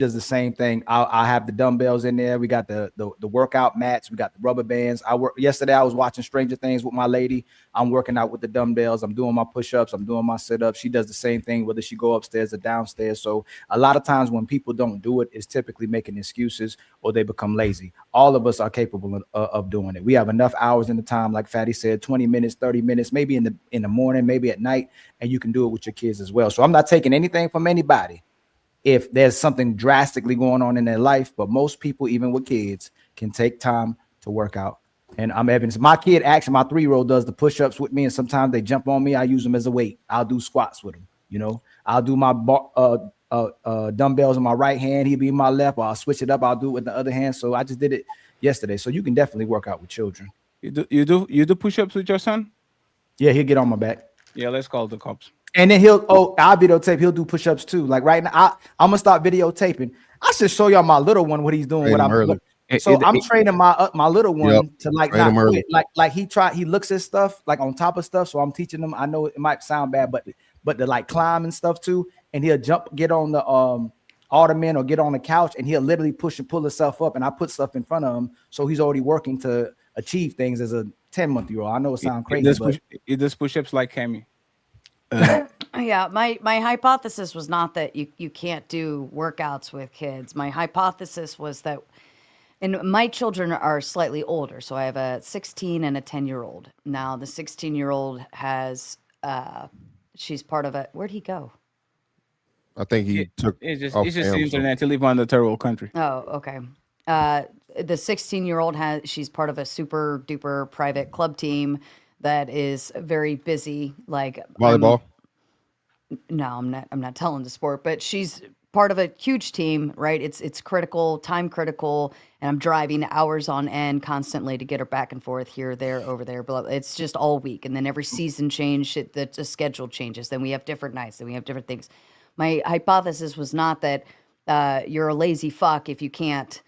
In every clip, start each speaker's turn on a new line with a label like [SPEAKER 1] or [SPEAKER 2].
[SPEAKER 1] does the same thing. I have the dumbbells in there. We got the workout mats. We got the rubber bands. I work yesterday. I was watching Stranger Things with my lady. I'm working out with the dumbbells. I'm doing my push-ups. I'm doing my sit-ups. She does the same thing, whether she go upstairs or downstairs. So a lot of times when people don't do it, it's typically making excuses or they become lazy. All of us are capable of doing it. We have enough hours in the time, like Fatty said, 20 minutes, 30 minutes, maybe in the morning, maybe at night, and you can do it with your kids as well. So I'm not taking anything from anybody if there's something drastically going on in their life, but most people, even with kids, can take time to work out. And I'm evidence. My kid, actually, my 3-year-old does the push-ups with me, and sometimes they jump on me. I use them as a weight. I'll do squats with them. I'll do my dumbbells in my right hand. He'll be in my left. Or I'll switch it up. I'll do it with the other hand. So I just did it yesterday. So you can definitely work out with children.
[SPEAKER 2] You do push-ups with your son?
[SPEAKER 1] Yeah, he'll get on my back.
[SPEAKER 2] Yeah, let's call the cops.
[SPEAKER 1] And then I'll videotape. He'll do push-ups too. Like right now, I'm gonna start videotaping. I should show y'all my little one what he's doing. I'm training my little one to like not quit. Like he looks at stuff like on top of stuff. So I'm teaching him. I know it might sound bad, but to like climb and stuff too. And he'll get on the ottoman or get on the couch, and he'll literally push and pull himself up. And I put stuff in front of him, so he's already working to achieve things as a 10-month-old. I know it sounds crazy,
[SPEAKER 2] it does push-ups like Cammy.
[SPEAKER 3] Yeah, my hypothesis was not that you can't do workouts with kids. My hypothesis was that, and my children are slightly older, so I have a 16 and a 10-year-old. Now the 16-year-old has she's part of where'd he go?
[SPEAKER 4] I think he took.
[SPEAKER 2] It's just the internet to live on the third world country.
[SPEAKER 3] Oh, okay. The 16-year-old she's part of a super duper private club team that is very busy, like
[SPEAKER 4] volleyball.
[SPEAKER 3] No, I'm not telling the sport, but she's part of a huge team, right? It's critical, time critical, and I'm driving hours on end constantly to get her back and forth here, there, over there. But it's just all week, and then every season change, the schedule changes. Then we have different nights, then we have different things. My hypothesis was not that you're a lazy fuck if you can't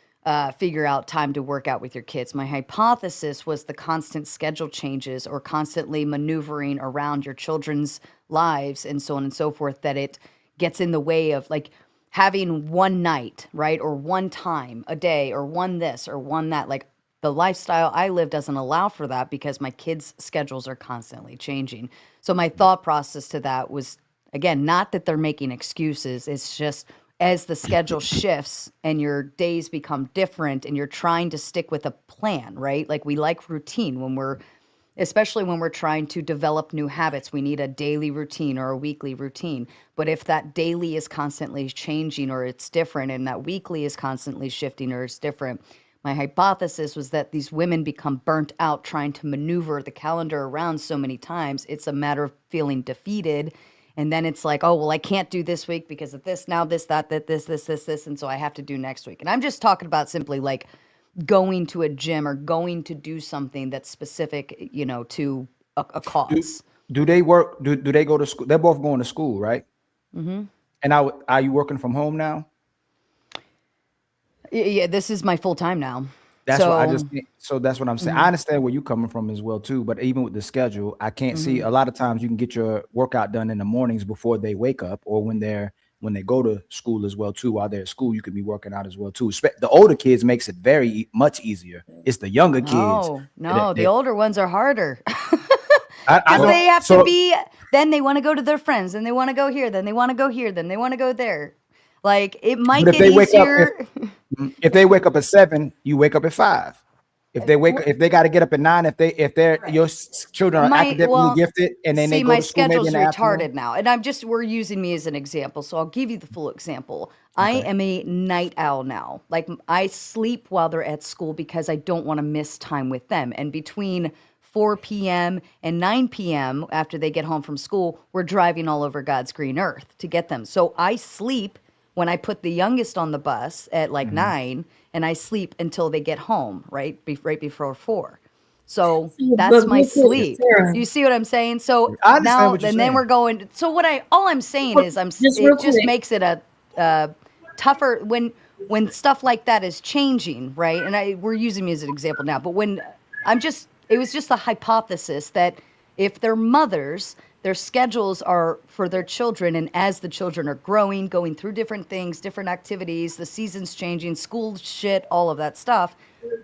[SPEAKER 3] figure out time to work out with your kids. My hypothesis was the constant schedule changes or constantly maneuvering around your children's lives and so on and so forth, that it gets in the way of like having one night, right? Or one time a day, or one this or one that. Like the lifestyle I live doesn't allow for that because my kids' schedules are constantly changing. So my thought process to that was, again, not that they're making excuses. It's just as the schedule shifts and your days become different and you're trying to stick with a plan, right? Like we like routine especially when we're trying to develop new habits, we need a daily routine or a weekly routine. But if that daily is constantly changing or it's different, and that weekly is constantly shifting or it's different, my hypothesis was that these women become burnt out trying to maneuver the calendar around so many times. It's a matter of feeling defeated. And then it's like, oh, well, I can't do this week because of this, now this, that, this. And so I have to do next week. And I'm just talking about simply like going to a gym or going to do something that's specific, to a cause.
[SPEAKER 1] Do they work? Do they go to school? They're both going to school, right?
[SPEAKER 3] Mm-hmm.
[SPEAKER 1] And are you working from home now?
[SPEAKER 3] Yeah, this is my full time now.
[SPEAKER 1] That's what I'm saying. I understand where you're coming from as well too, but even with the schedule, I can't see a lot of times you can get your workout done in the mornings before they wake up, or when they go to school as well too. While they're at school, you could be working out as well too. The older kids makes it very much easier. It's the younger kids.
[SPEAKER 3] No, the older ones are harder.
[SPEAKER 1] I know.
[SPEAKER 3] They have to be. Then they want to go to their friends, and they want to go here. Then they want to go here. Then they want to go there. Like it might get easier.
[SPEAKER 1] If they wake up at 7, you wake up at 5. If they got to get up at 9, if your children are academically gifted, and then they go to school,
[SPEAKER 3] schedule's retarded now, and we're using me as an example, so I'll give you the full example. Okay. I am a night owl now. Like I sleep while they're at school because I don't want to miss time with them. And between 4 p.m. and 9 p.m. after they get home from school, we're driving all over God's green earth to get them. So I sleep when I put the youngest on the bus at like 9, and I sleep until they get home, right before 4. So that's my sleep. You see what I'm saying? So now, and then we're going. So all I'm saying is, it just makes it a tougher when stuff like that is changing, right? And we're using me as an example now, but it was just a hypothesis that if they're mothers, their schedules are for their children, and as the children are growing, going through different things, different activities, the seasons changing, school shit, all of that stuff,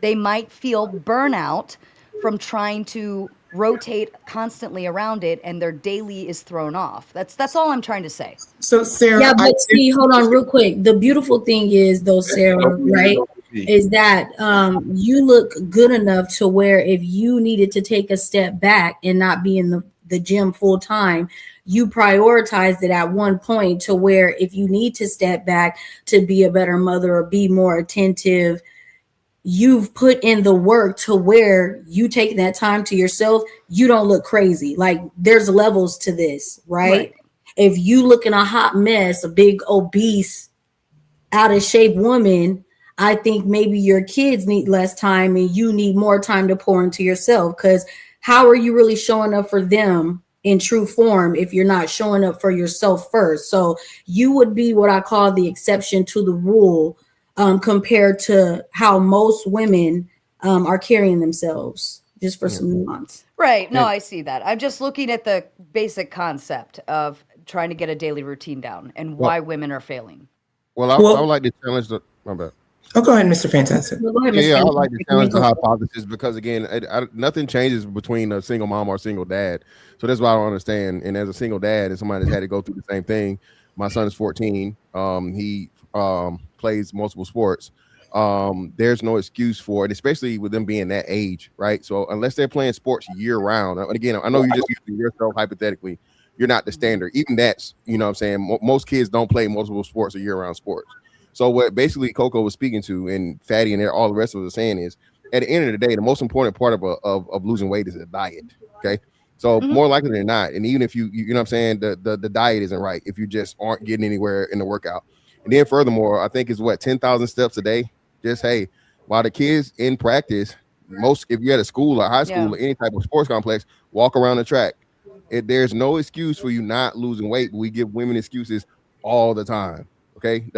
[SPEAKER 3] they might feel burnout from trying to rotate constantly around it, and their daily is thrown off. That's all I'm trying to say.
[SPEAKER 5] So Sarah,
[SPEAKER 6] Yeah, but see, hold on real quick. The beautiful thing is though, Sarah, right, is that you look good enough to where if you needed to take a step back and not be in the gym full time, you prioritized it at one point to where if you need to step back to be a better mother or be more attentive, you've put in the work to where you take that time to yourself. You don't look crazy. Like there's levels to this, right? If you look in a hot mess, a big obese, out of shape woman, I think maybe your kids need less time and you need more time to pour into yourself. Because how are you really showing up for them in true form if you're not showing up for yourself first? So you would be what I call the exception to the rule, compared to how most women are carrying themselves, just for some nuance.
[SPEAKER 3] Right. No, I see that. I'm just looking at the basic concept of trying to get a daily routine down and why women are failing.
[SPEAKER 4] Well, I would like to challenge the. My bad.
[SPEAKER 5] Oh, go ahead, Mr. Fantastic.
[SPEAKER 6] Well, go ahead,
[SPEAKER 4] Yeah, I
[SPEAKER 6] Mr.
[SPEAKER 4] would like to challenge the hypothesis because again, nothing changes between a single mom or a single dad. So that's why I don't understand. And as a single dad and somebody that's had to go through the same thing, my son is 14. He plays multiple sports. There's no excuse for it, especially with them being that age, right? So unless they're playing sports year round, and again, I know you just using yourself hypothetically, you're not the standard. Even that's, you know what I'm saying, most kids don't play multiple sports or year-round sports. So what basically Coco was speaking to, and Fatty and all the rest of us are saying is, at the end of the day, the most important part of losing weight is the diet. Okay, so more likely than not, and even if you know what I'm saying, the diet isn't right if you just aren't getting anywhere in the workout. And then furthermore, I think it's 10,000 steps a day. Just while the kids in practice, if you're at a school or high school or any type of sports complex, walk around the track. There's no excuse for you not losing weight. We give women excuses all the time. Okay,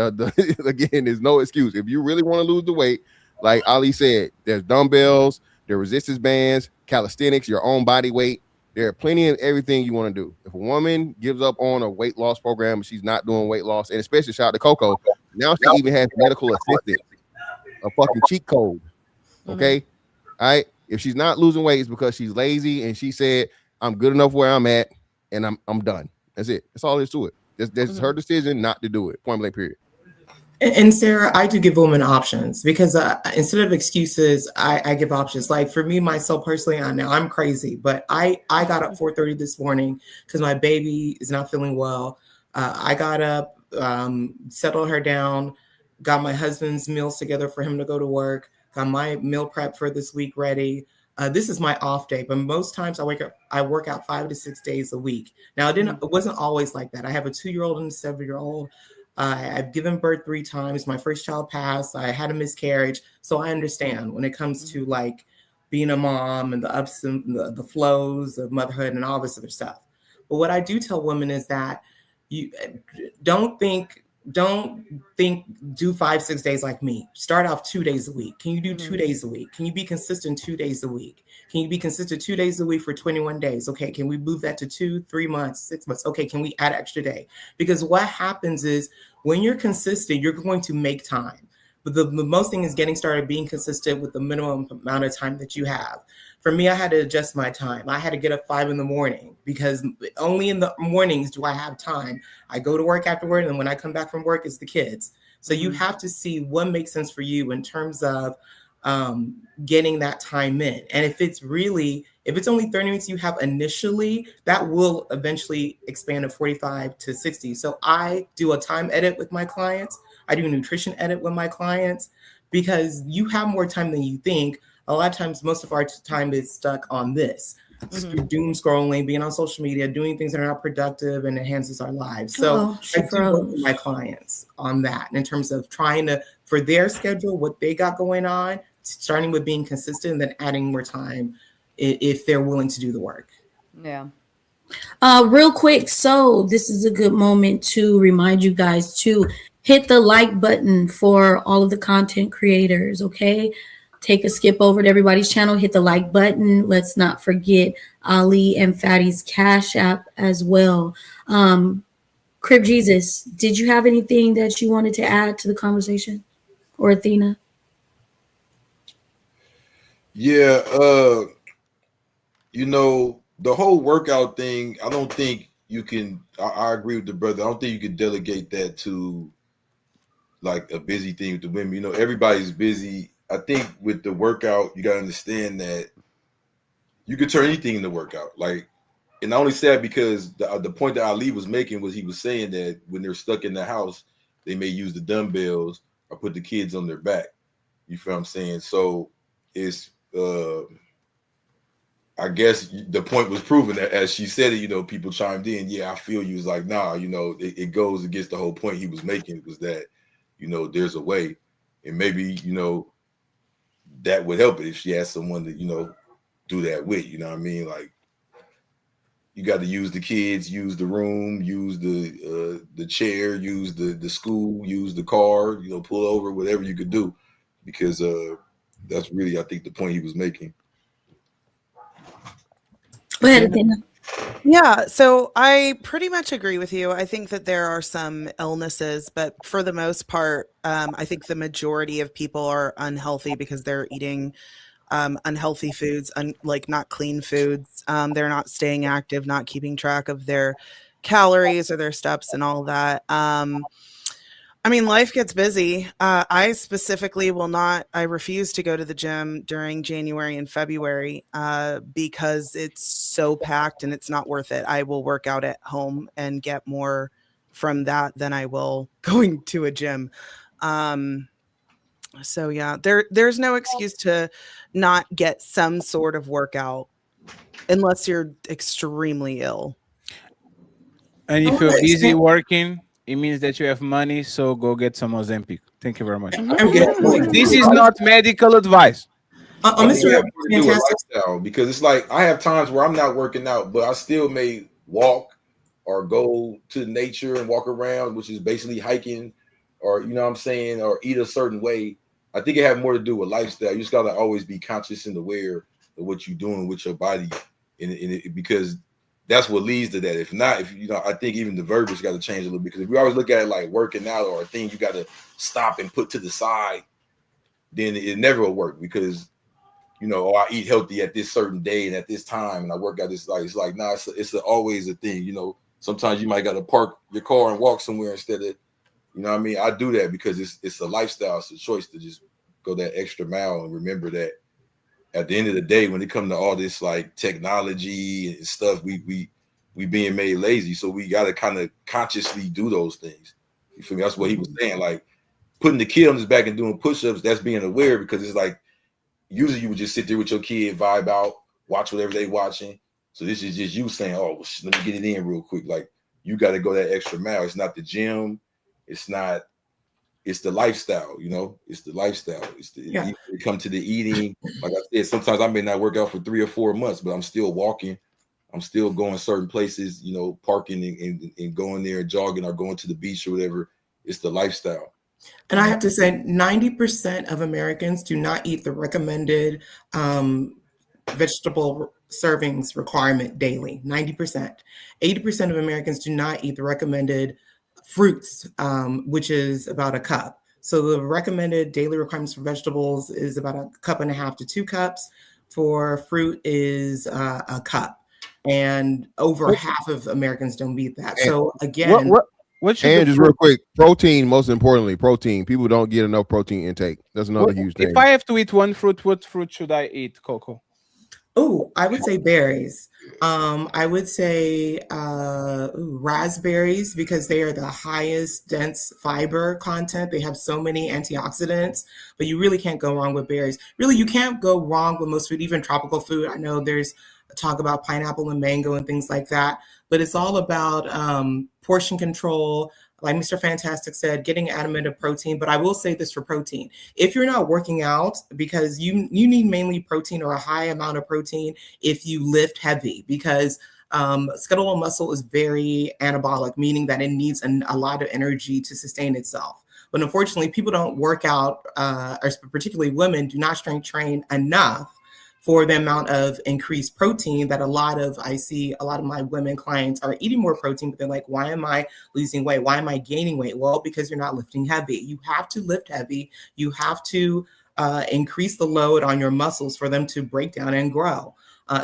[SPEAKER 4] again, there's no excuse. If you really want to lose the weight, like Ali said, there's dumbbells, there are resistance bands, calisthenics, your own body weight. There are plenty of everything you want to do. If a woman gives up on a weight loss program and she's not doing weight loss, and especially shout out to Coco, now she even has medical assistance, a fucking cheat code. Okay, all right. If she's not losing weight, it's because she's lazy and she said, "I'm good enough where I'm at, and I'm done." That's it. That's all there is to it. That's her decision not to do it. Point blank. Period.
[SPEAKER 5] And Sarah, I do give women options because instead of excuses, I give options. Like for me, myself personally, I'm crazy, but I got up 4:30 this morning because my baby is not feeling well. I got up, settled her down, got my husband's meals together for him to go to work, got my meal prep for this week ready. This is my off day, but most times I work out 5 to 6 days a week. Now it wasn't always like that. I have a 2-year-old and a 7-year-old. I've given birth 3 times. My first child passed. I had a miscarriage. So I understand when it comes to like being a mom and the ups and the flows of motherhood and all this other stuff. But what I do tell women is that you don't think do 5-6 days like me. Start off 2 days a week. Can you do 2 days a week? Can you be consistent 2 days a week? Can you be consistent 2 days a week for 21 days? Okay, can we move that to 2, 3 months, 6 months? Okay, can we add extra day? Because what happens is when you're consistent, you're going to make time. But the most thing is getting started, being consistent with the minimum amount of time that you have. For me, I had to adjust my time. I had to get up 5 a.m. because only in the mornings do I have time. I go to work after work, and when I come back from work, it's the kids. So you have to see what makes sense for you in terms of getting that time in. And if it's only 30 minutes you have initially, that will eventually expand to 45 to 60. So I do a time edit with my clients. I do a nutrition edit with my clients because you have more time than you think. A lot of times, most of our time is stuck on this. Doom scrolling, being on social media, doing things that are not productive and enhances our lives. So I do work with my clients on that in terms of trying to, for their schedule, what they got going on, starting with being consistent and then adding more time if they're willing to do the work.
[SPEAKER 3] Yeah.
[SPEAKER 6] Real quick, so this is a good moment to remind you guys to hit the like button for all of the content creators, okay? take a skip over to everybody's channel, hit the like button. Let's not forget Ali and Fatty's Cash App as well. Crib Jesus, did you have anything that you wanted to add to the conversation? Or Athena?
[SPEAKER 7] Yeah, the whole workout thing, I don't think you can, I agree with the brother. I don't think you can delegate that to like a busy thing with the women. Everybody's busy. I think with the workout, you got to understand that you could turn anything into workout. And I only say that because the point that Ali was making was he was saying that when they're stuck in the house, they may use the dumbbells or put the kids on their back. You feel what I'm saying? So it's, I guess the point was proven that as she said it, people chimed in. Yeah, I feel you. It's like, nah, it goes against the whole point he was making was that, there's a way, and maybe, that would help it if she had someone to, do that with, you know what I mean? Like, you got to use the kids, use the room, use the chair, use the school, use the car, pull over, whatever you could do, because that's really, I think, the point he was making.
[SPEAKER 6] Go ahead, Athena.
[SPEAKER 8] Yeah, so I pretty much agree with you. I think that there are some illnesses, but for the most part, I think the majority of people are unhealthy because they're eating unhealthy foods, like not clean foods. They're not staying active, not keeping track of their calories or their steps and all that. I mean, life gets busy. I specifically I refuse to go to the gym during January and February because it's so packed and it's not worth it. I will work out at home and get more from that than I will going to a gym. So yeah, there's no excuse to not get some sort of workout unless you're extremely ill.
[SPEAKER 2] And if you're busy working, it means that you have money, so go get some Ozempic. Thank you very much. This is not medical advice.
[SPEAKER 5] Mr.
[SPEAKER 7] Lifestyle, because it's like I have times where I'm not working out, but I still may walk or go to nature and walk around, which is basically hiking, or you know what I'm saying, or eat a certain way. I think it has more to do with lifestyle. You just gotta always be conscious and aware of what you're doing with your body, because that's what leads to that. If not, I think even the verbiage got to change a little bit, because if we always look at it like working out or a thing you got to stop and put to the side, then it never will work, because I eat healthy at this certain day and at this time and I work out this, like, it's like, nah, it's always a thing. Sometimes you might got to park your car and walk somewhere instead of, what I mean? I do that because it's a lifestyle. It's a choice to just go that extra mile and remember that at the end of the day, when it comes to all this like technology and stuff, we being made lazy. So we got to kind of consciously do those things. You feel me? That's what he was saying. Like putting the kid on his back and doing push-ups, that's being aware, because it's like, usually you would just sit there with your kid, vibe out, watch whatever they watching. So this is just you saying, oh, well, let me get it in real quick. Like you got to go that extra mile. It's not the gym. It's the lifestyle, it's the lifestyle. You come to the eating. Like I said, sometimes I may not work out for 3 or 4 months, but I'm still walking. I'm still going certain places, parking and going there and jogging or going to the beach or whatever. It's the lifestyle.
[SPEAKER 5] And I have to say 90% of Americans do not eat the recommended vegetable servings requirement daily. 90%. 80% of Americans do not eat the recommended fruits, which is about a cup. So the recommended daily requirements for vegetables is about 1.5 cups to 2 cups. For fruit is a cup, and over half of Americans don't meet that. So again,
[SPEAKER 4] and just real quick, protein. Most importantly, protein. People don't get enough protein intake. That's another huge thing.
[SPEAKER 2] If I have to eat one fruit, what fruit should I eat, Coco?
[SPEAKER 5] Oh, I would say berries. I would say raspberries, because they are the highest dense fiber content. They have so many antioxidants, but you really can't go wrong with berries. Really, you can't go wrong with most food, even tropical food. I know there's talk about pineapple and mango and things like that, but it's all about portion control. Like Mr. Fantastic said, getting adamant of protein. But I will say this for protein. If you're not working out, because you need mainly protein or a high amount of protein if you lift heavy, because skeletal muscle is very anabolic, meaning that it needs a lot of energy to sustain itself. But unfortunately, people don't work out, or particularly women do not strength train enough for the amount of increased protein that I see a lot of my women clients are eating more protein, but they're like, why am I losing weight? Why am I gaining weight? Well, because you're not lifting heavy. You have to lift heavy. You have to increase the load on your muscles for them to break down and grow.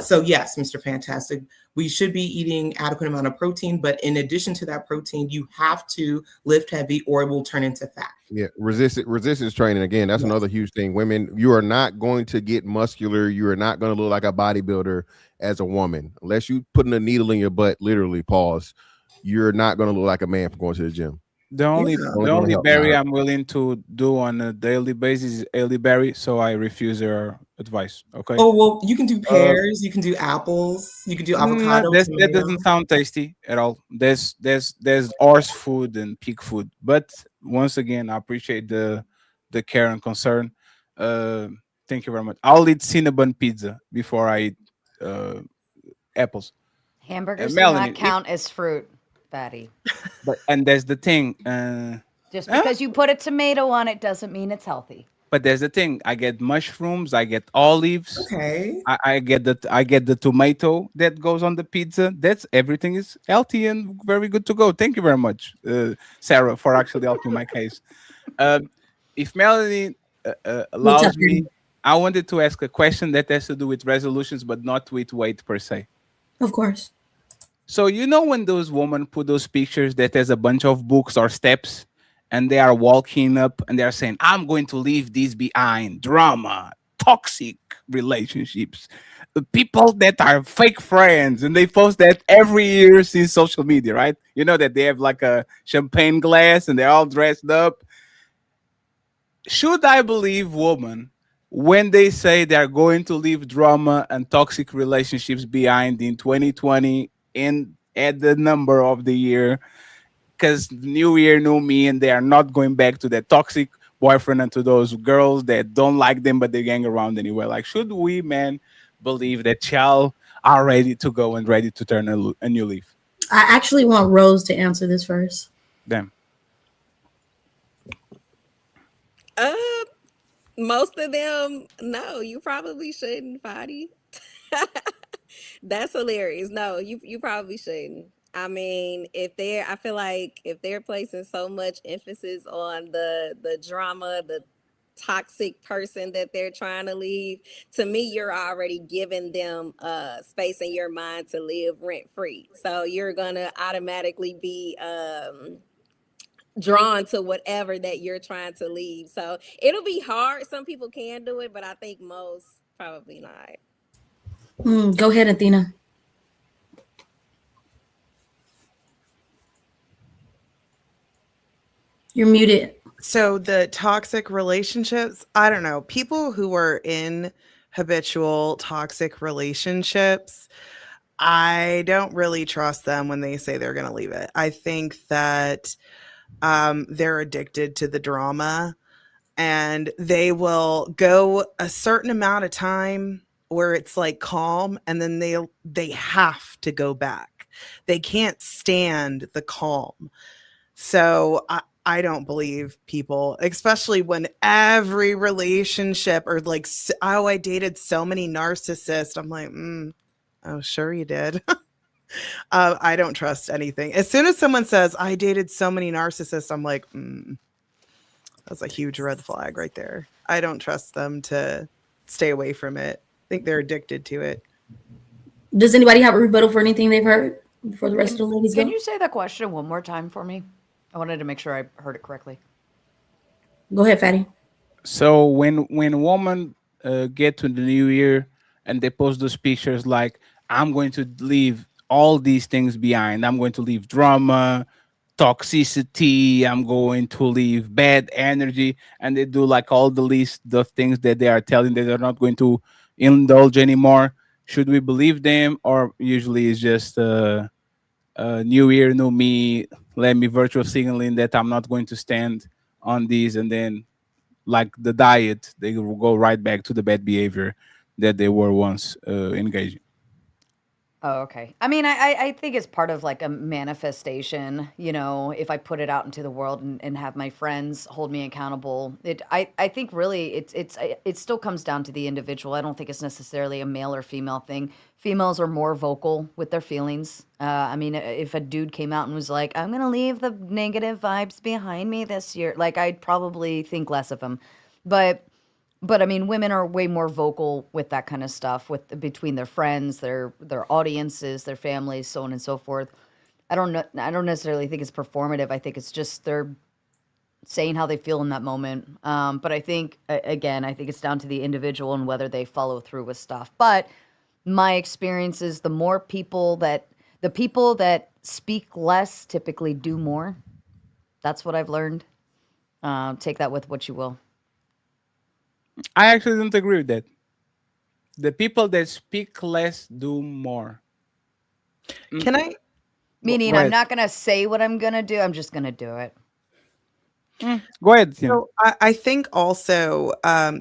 [SPEAKER 5] So yes, Mr. Fantastic, we should be eating adequate amount of protein, but in addition to that protein, you have to lift heavy or it will turn into fat.
[SPEAKER 4] Yeah, resistance training again. That's another huge thing. Women, you are not going to get muscular. You are not going to look like a bodybuilder as a woman unless you putting a needle in your butt. Literally, pause. You're not going to look like a man from going to the gym.
[SPEAKER 2] The only berry I'm willing to do on a daily basis is elderberry, so I refuse your advice. Okay.
[SPEAKER 5] Oh well, you can do pears, you can do apples, you can do avocado.
[SPEAKER 2] That doesn't sound tasty at all. There's horse food and pig food, but once again, I appreciate the care and concern. Thank you very much. I'll eat cinnamon pizza before I eat apples.
[SPEAKER 3] Hamburgers do
[SPEAKER 2] Melanie,
[SPEAKER 3] not count as fruit, Fatty.
[SPEAKER 2] And there's the thing.
[SPEAKER 3] Just because you put a tomato on it doesn't mean it's healthy.
[SPEAKER 2] But there's the thing. I get mushrooms. I get olives.
[SPEAKER 5] Okay.
[SPEAKER 2] I get the tomato that goes on the pizza. Everything is healthy and very good to go. Thank you very much, Sarah, for actually helping my case. If Melanie allows me, I wanted to ask a question that has to do with resolutions, but not with weight per se.
[SPEAKER 6] Of course.
[SPEAKER 2] So when those women put those pictures that has a bunch of books or steps, and they are walking up and they are saying, I'm going to leave this behind. Drama, toxic relationships, people that are fake friends. And they post that every year since social media, right? You know that they have like a champagne glass and they're all dressed up. Should I believe women when they say they're going to leave drama and toxic relationships behind in 2020 and at the number of the year? Because new year, new me, and they are not going back to that toxic boyfriend and to those girls that don't like them, but they gang around anyway. Like, should we, men, believe that y'all are ready to go and ready to turn a new leaf?
[SPEAKER 6] I actually want Rose to answer this first.
[SPEAKER 2] Damn.
[SPEAKER 9] Most of them, no, you probably shouldn't, Fadi. That's hilarious. No, you probably shouldn't. I mean, I feel like if they're placing so much emphasis on the drama, the toxic person that they're trying to leave, to me, you're already giving them space in your mind to live rent free. So you're gonna automatically be drawn to whatever that you're trying to leave. So it'll be hard. Some people can do it, but I think most probably not.
[SPEAKER 6] Go ahead, Athena. You're muted.
[SPEAKER 8] So the toxic relationships, I don't know. People who are in habitual toxic relationships, I don't really trust them when they say they're going to leave it. I think that they're addicted to the drama and they will go a certain amount of time where it's like calm and then they have to go back. They can't stand the calm. So I don't believe people, especially when every relationship or like, oh, I dated so many narcissists. I'm like, oh, sure you did. I don't trust anything. As soon as someone says, I dated so many narcissists, I'm like, that's a huge red flag right there. I don't trust them to stay away from it. I think they're addicted to it.
[SPEAKER 6] Does anybody have a rebuttal for anything they've heard before the rest of the ladies go?
[SPEAKER 3] Can you say that question one more time for me? I wanted to make sure I heard it correctly.
[SPEAKER 6] Go ahead, Fatty.
[SPEAKER 2] So when women get to the new year and they post those pictures like, I'm going to leave all these things behind. I'm going to leave drama, toxicity. I'm going to leave bad energy. And they do like all the list of things that they are telling that they're not going to indulge anymore. Should we believe them? Or usually it's just new year, new me. Let me virtual signaling that I'm not going to stand on these. And then like the diet, they will go right back to the bad behavior that they were once engaging.
[SPEAKER 3] Oh, okay. I mean, I think it's part of like a manifestation, you know, if I put it out into the world and have my friends hold me accountable. I think really it still comes down to the individual. I don't think it's necessarily a male or female thing. Females are more vocal with their feelings. I mean, if a dude came out and was like, "I'm gonna leave the negative vibes behind me this year," like I'd probably think less of him. But I mean, women are way more vocal with that kind of stuff with between their friends, their audiences, their families, so on and so forth. I don't know. I don't necessarily think it's performative. I think it's just they're saying how they feel in that moment. But I think again, I think it's down to the individual and whether they follow through with stuff. But my experience is the people that speak less typically do more. That's what I've learned. Take that with what you will.
[SPEAKER 2] I actually don't agree with that. The people that speak less do more.
[SPEAKER 8] Can I?
[SPEAKER 3] Meaning,
[SPEAKER 2] Go
[SPEAKER 3] I'm
[SPEAKER 2] ahead.
[SPEAKER 3] not gonna say what I'm gonna do. I'm just gonna do it.
[SPEAKER 2] Go ahead, Tina.
[SPEAKER 8] So I think also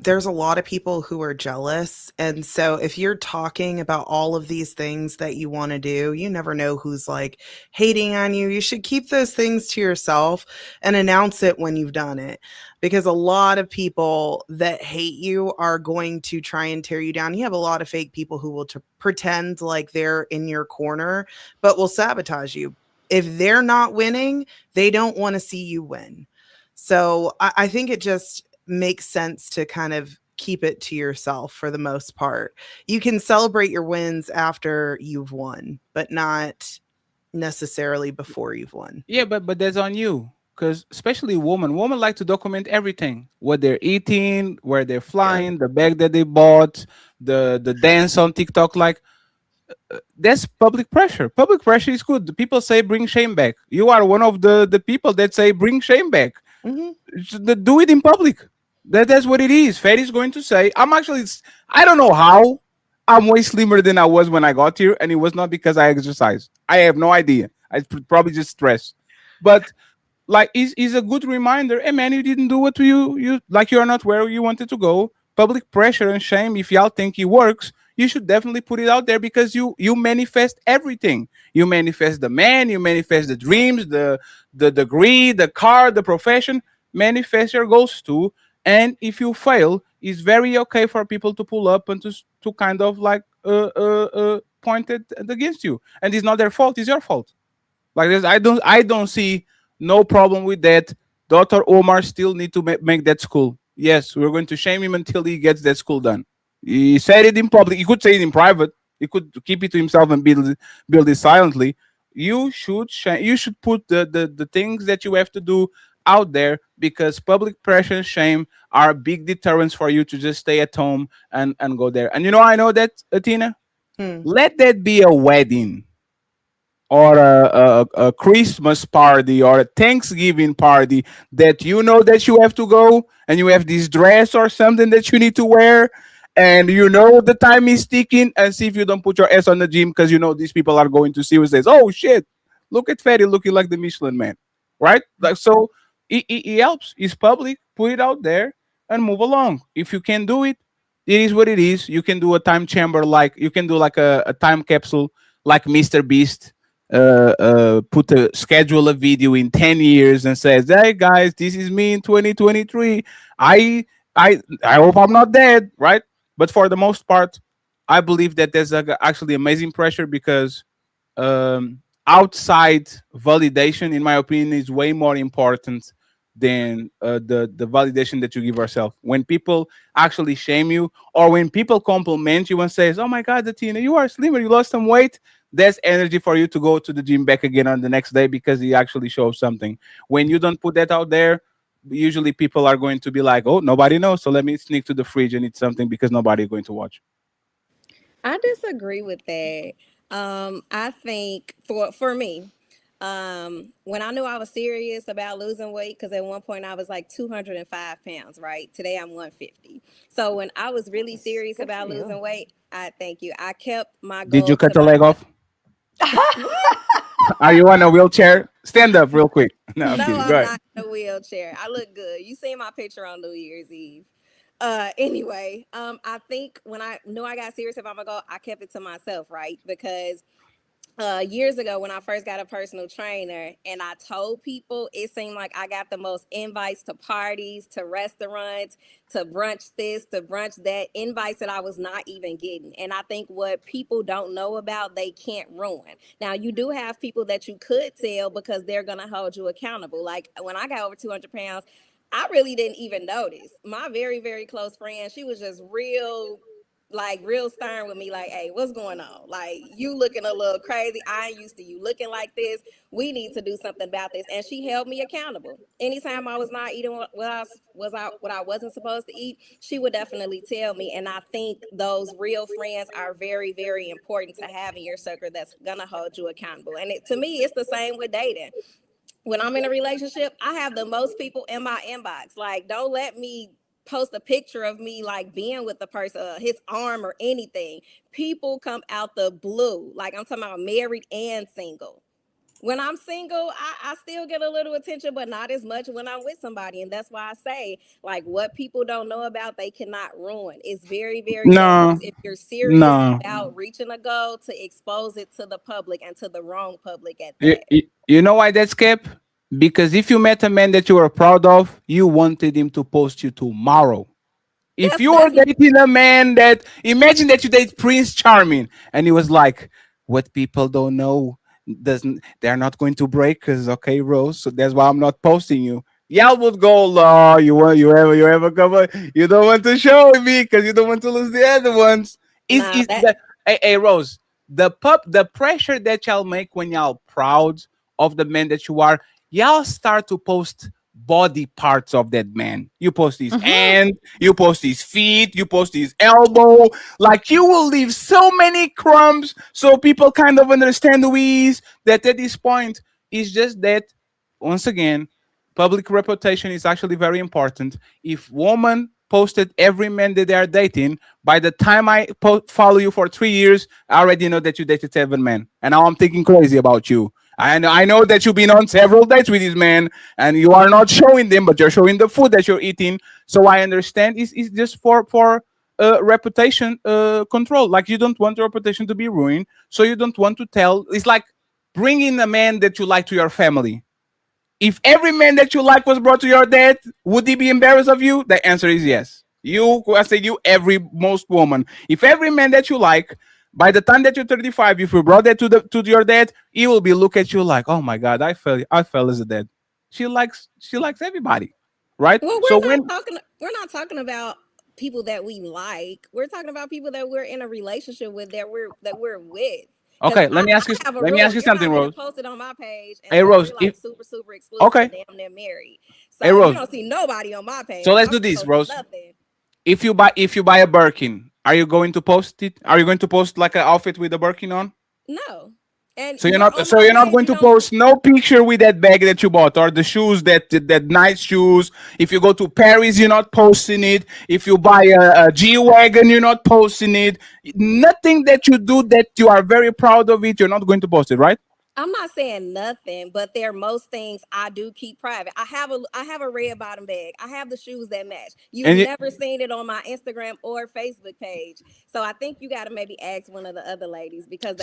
[SPEAKER 8] there's a lot of people who are jealous. And so if you're talking about all of these things that you want to do, you never know who's like hating on you. You should keep those things to yourself and announce it when you've done it. Because a lot of people that hate you are going to try and tear you down. You have a lot of fake people who will pretend like they're in your corner, but will sabotage you. If they're not winning, they don't want to see you win. So I think it just makes sense to kind of keep it to yourself for the most part. You can celebrate your wins after you've won, but not necessarily before you've won.
[SPEAKER 2] Yeah, but that's on you. Because especially women like to document everything. What they're eating, where they're flying, the bag that they bought, the dance on TikTok. Like, that's public pressure. Public pressure is good. The people say bring shame back. You are one of the people that say bring shame back. Do it in public. That's what it is. Fed is going to say, I don't know how I'm way slimmer than I was when I got here, and it was not because I exercised. I have no idea. I probably just stress. But like, is a good reminder. Hey man, you didn't do what you like. You are not where you wanted to go. Public pressure and shame. If y'all think it works, you should definitely put it out there because you manifest everything. You manifest the man. You manifest the dreams, the degree, the car, the profession. Manifest your goals too. And if you fail, it's very okay for people to pull up and to kind of like point it against you. And it's not their fault. It's your fault. Like this, I don't see no problem with that. Dr. Omar still need to make that school. Yes, we're going to shame him until he gets that school done. He said it in public. He could say it in private. He could keep it to himself and build it silently. You should put the things that you have to do out there because public pressure and shame are big deterrents for you to just stay at home and go there. And I know that, Tina. Let that be a wedding or a Christmas party or a Thanksgiving party that you know that you have to go and you have this dress or something that you need to wear and the time is ticking and see if you don't put your ass on the gym because these people are going to see you and says, oh shit, look at Fatty looking like the Michelin man, right? Like, so it helps. It's public. Put it out there and move along. If you can do it, it is what it is. You can do a time chamber, like you can do like a time capsule like Mr. Beast. Schedule a video in 10 years and says, hey guys, this is me in 2023. I hope I'm not dead, right? But for the most part, I believe that there's actually amazing pressure because outside validation, in my opinion, is way more important than the validation that you give yourself. When people actually shame you or when people compliment you and says, oh my God, Tina, you are slimmer, you lost some weight, there's energy for you to go to the gym back again on the next day because it actually shows something. When you don't put that out there, usually people are going to be like, oh, nobody knows, so let me sneak to the fridge and eat something because nobody's going to watch.
[SPEAKER 9] I disagree with that. I think for me, when I knew I was serious about losing weight, because at one point I was like 205 pounds, right? Today I'm 150. So when I was really serious about losing weight, I thank you. I kept my goal.
[SPEAKER 2] Did you cut the leg off? Are you on a wheelchair? Stand up real quick. No, I'm kidding.
[SPEAKER 9] I'm
[SPEAKER 2] Go ahead.
[SPEAKER 9] not in a wheelchair. I look good. You seen my picture on New Year's Eve. Anyway, I think when I knew I got serious if I'm gonna go, I kept it to myself, right? Because years ago when I first got a personal trainer and I told people, it seemed like I got the most invites to parties, to restaurants, to brunch this, to brunch that, invites that I was not even getting. And I think what people don't know about, they can't ruin. Now, you do have people that you could tell because they're going to hold you accountable. Like when I got over 200 pounds, I really didn't even notice. My very, very close friend, she was just real stern with me, like, hey, what's going on? Like, you looking a little crazy. I ain't used to you looking like this. We need to do something about this. And she held me accountable. Anytime I was not eating what I wasn't supposed to eat, she would definitely tell me. And I think those real friends are very, very important to have in your circle that's gonna hold you accountable. And to me, it's the same with dating. When I'm in a relationship, I have the most people in my inbox. Like, don't let me post a picture of me like being with the person, his arm or anything. People come out the blue. Like, I'm talking about married and single. When I'm single, I still get a little attention, but not as much when I'm with somebody. And that's why I say, like, what people don't know about, they cannot ruin. It's very, very dangerous if you're serious about reaching a goal to expose it to the public and to the wrong public at that.
[SPEAKER 2] You know why that's Skip? Because if you met a man that you were proud of, you wanted him to post you tomorrow. If you were dating a man that, imagine that you date Prince Charming, and he was like, what people don't know, they're not going to break because, okay, Rose, so that's why I'm not posting you. Y'all would go, "Law, you ever come? You don't want to show me because you don't want to lose the other ones." Hey, Rose, the pressure that y'all make when y'all proud of the man that you are, y'all start to post body parts of that man. You post his hand, you post his feet, you post his elbow. Like, you will leave so many crumbs so people kind of understand who he is, that at this point, it's just that, once again, public reputation is actually very important. If woman posted every man that they are dating, by the time I follow you for 3 years, I already know that you dated 7 men. And now I'm thinking crazy about you. I know that you've been on several dates with this man and you are not showing them, but you're showing the food that you're eating. So I understand it's just for reputation control. Like, you don't want your reputation to be ruined, so you don't want to tell. It's like bringing a man that you like to your family. If every man that you like was brought to your dad, would he be embarrassed of you? The answer is yes. Most woman. If every man that you like, by the time that you're 35, if you brought that to your dad, he will be look at you like, oh my God, I fell as a dad. She likes everybody, right?
[SPEAKER 9] Well, we're not talking about people that we like. We're talking about people that we're in a relationship with, that we're with.
[SPEAKER 2] Okay, let me ask you something, Rose.
[SPEAKER 9] Posted on my page. And
[SPEAKER 2] hey, Rose,
[SPEAKER 9] like super exclusive.
[SPEAKER 2] Okay.
[SPEAKER 9] Damn, they're married. So
[SPEAKER 2] hey, Rose,
[SPEAKER 9] you don't see nobody on my page.
[SPEAKER 2] So let's do this, Rose.
[SPEAKER 9] Nothing.
[SPEAKER 2] If you buy a Birkin, are you going to post it? Are you going to post like an outfit with a Birkin on?
[SPEAKER 9] No. And
[SPEAKER 2] so you're not going to post no picture with that bag that you bought, or the shoes that nice shoes. If you go to Paris, you're not posting it. If you buy a G-Wagon, you're not posting it. Nothing that you do that you are very proud of it, you're not going to post it, right?
[SPEAKER 9] I'm not saying nothing, but there are most things I do keep private. I have a red bottom bag. I have the shoes that match. You've never seen it on my Instagram or Facebook page. So I think you got to maybe ask one of the other ladies, because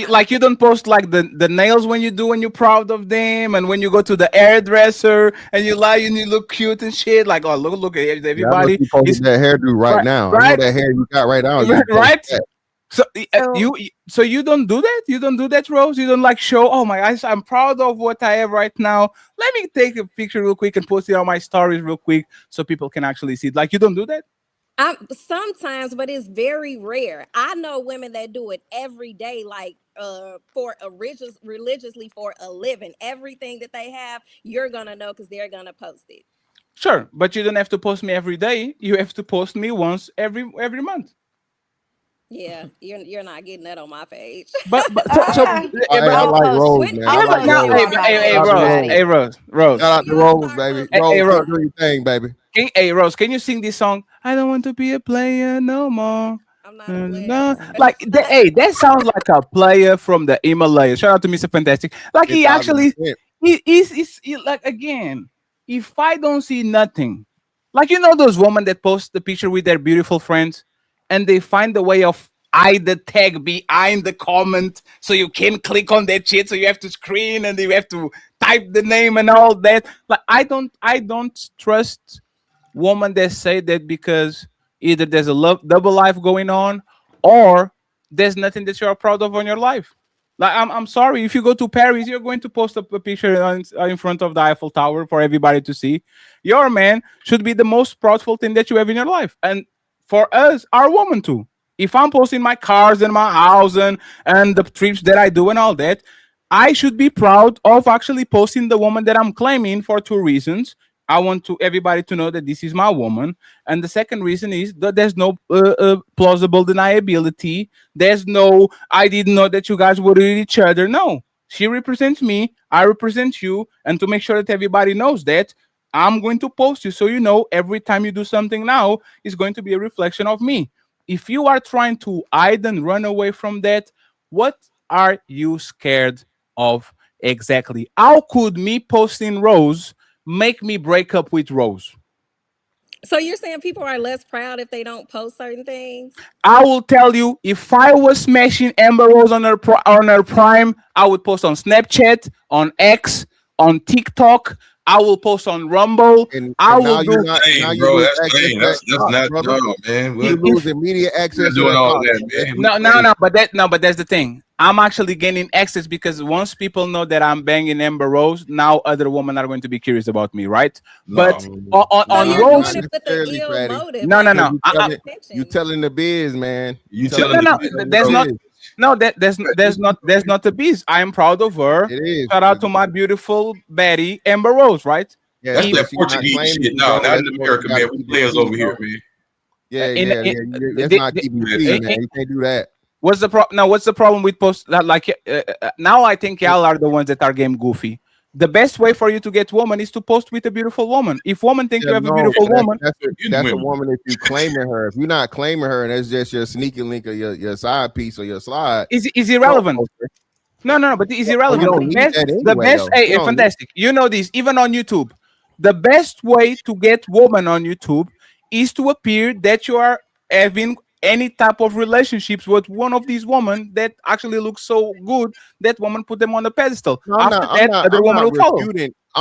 [SPEAKER 2] like, you don't post like the nails when you're proud of them, and when you go to the hairdresser and you lie and you look cute and shit. Like, oh, look at everybody.
[SPEAKER 4] You posted that hairdo right now.
[SPEAKER 2] Right?
[SPEAKER 4] I know that hair you got right now.
[SPEAKER 2] Right? So you don't do that? You don't do that, Rose? You don't like show, oh my gosh, I'm proud of what I have right now. Let me take a picture real quick and post it on my stories real quick so people can actually see it. Like, you don't do that?
[SPEAKER 9] Sometimes, but it's very rare. I know women that do it every day, like religiously for a living. Everything that they have, you're gonna know because they're gonna post it.
[SPEAKER 2] Sure, but you don't have to post me every day. You have to post me once every month.
[SPEAKER 9] Yeah, you're not getting that on my page.
[SPEAKER 2] But
[SPEAKER 4] I like Rose, man.
[SPEAKER 2] Hey, Rose.
[SPEAKER 4] Shout out to Rose, baby. Rose, do your thing, baby.
[SPEAKER 2] Hey, Rose, can you sing this song? I don't want to be a player no more.
[SPEAKER 9] I'm not a player.
[SPEAKER 2] No. Like, that sounds like a player from the Himalayas. Shout out to Mr. Fantastic. Like, he actually, he's like, again, if I don't see nothing, Like, you know, those women that post the picture with their beautiful friends and they find the way of hide the tag behind the comment so you can click on that shit. So you have to screen and you have to type the name and all that. Like, I don't trust women that say that because either there's a double life going on or there's nothing that you're proud of on your life. Like, I'm sorry, if you go to Paris, you're going to post up a picture in front of the Eiffel Tower for everybody to see. Your man should be the most proudful thing that you have in your life. And for us, our woman too. If I'm posting my cars and my house and the trips that I do and all that, I should be proud of actually posting the woman that I'm claiming for two reasons. I want everybody to know that this is my woman. And the second reason is that there's no plausible deniability. There's no, I didn't know that you guys were with each other. No, she represents me. I represent you. And to make sure that everybody knows that, I'm going to post you. So, you know, every time you do something now, it's going to be a reflection of me. If you are trying to hide and run away from that, what are you scared of exactly? How could me posting Rose make me break up with Rose?
[SPEAKER 9] So you're saying people are less proud if they don't post certain things?
[SPEAKER 2] I will tell you, if I was smashing Amber Rose on her prime, I would post on Snapchat, on X, on TikTok. I will post on Rumble. I will do.
[SPEAKER 7] Bro, that's not no, man.
[SPEAKER 4] You lose immediate access.
[SPEAKER 7] Doing all that,
[SPEAKER 4] man.
[SPEAKER 2] But that's the thing. I'm actually gaining access because once people know that I'm banging Amber Rose, now other women are going to be curious about me, right? But on Rose, no.
[SPEAKER 4] You telling the biz, man.
[SPEAKER 7] You telling
[SPEAKER 2] there's not. No, there's not a biz. I am proud of her.
[SPEAKER 4] It is.
[SPEAKER 2] Shout out to my beautiful Betty Amber Rose, right?
[SPEAKER 7] Yeah, that's that Portuguese shit. No, not in America, man. We players over here, man.
[SPEAKER 4] Yeah. That's not keeping you, man. You can't do that.
[SPEAKER 2] What's the problem? Now, what's the problem with post? Now I think y'all are the ones that are game goofy. The best way for you to get woman is to post with a beautiful woman. If woman think you have a beautiful woman,
[SPEAKER 4] that's a woman if you claiming her. If you're not claiming her and that's just your sneaky link or your side piece or your slide,
[SPEAKER 2] is irrelevant. No, but it's irrelevant. The best, hey, fantastic. You know this, even on YouTube. The best way to get woman on YouTube is to appear that you are having any type of relationships with one of these women that actually looks so good that woman put them on the pedestal. I'm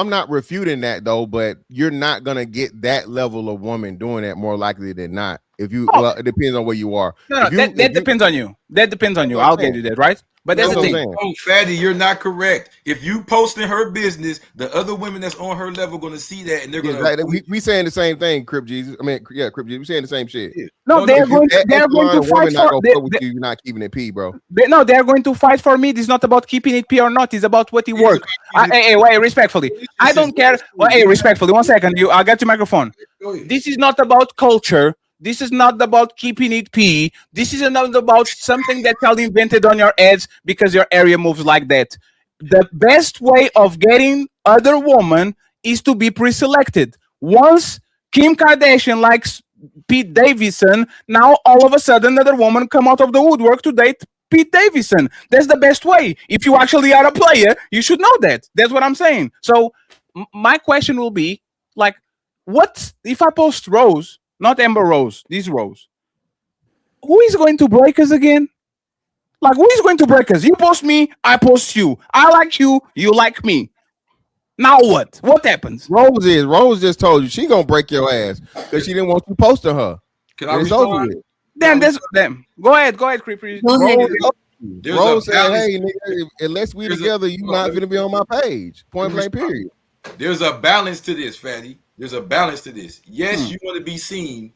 [SPEAKER 4] not refuting that though, but you're not gonna get that level of woman doing that more likely than not. If you, well, it depends on where you are.
[SPEAKER 2] That depends on you. That depends on you. I'll get you that, right? But that's the thing.
[SPEAKER 7] Oh, Fatty, you're not correct. If you posting her business, the other women that's on her level going to see that, and they're going to.
[SPEAKER 4] We saying the same thing, Crip Jesus. I mean, yeah, Crip Jesus. We saying the same shit.
[SPEAKER 2] No, they're going to fight for.
[SPEAKER 4] You're not keeping it P, bro.
[SPEAKER 2] No, they're going to fight for me. It's not about keeping it P or not. It's about what it works. Hey, wait, respectfully. I don't care. Well, hey, respectfully. 1 second. I got your microphone. This is not about culture. This is not about keeping it P. This is not about something that y'all invented on your heads because your area moves like that. The best way of getting other women is to be pre-selected. Once Kim Kardashian likes Pete Davidson, now all of a sudden another woman come out of the woodwork to date Pete Davidson. That's the best way. If you actually are a player, you should know that. That's what I'm saying. So my question will be, like, what if I post Rose? Not Amber Rose, this Rose. Who is going to break us again? Like, who is going to break us? You post me, I post you. I like you, you like me. Now what? What happens?
[SPEAKER 4] Rose just told you she gonna break your ass because she didn't want you posting her.
[SPEAKER 7] Can I respond?
[SPEAKER 2] Damn, Go ahead, Creeper.
[SPEAKER 4] Rose said, hey, nigga, unless we together, you not gonna be on my page. Point blank, period.
[SPEAKER 7] There's a balance to this, Fatty. There's a balance to this. Yes, you want to be seen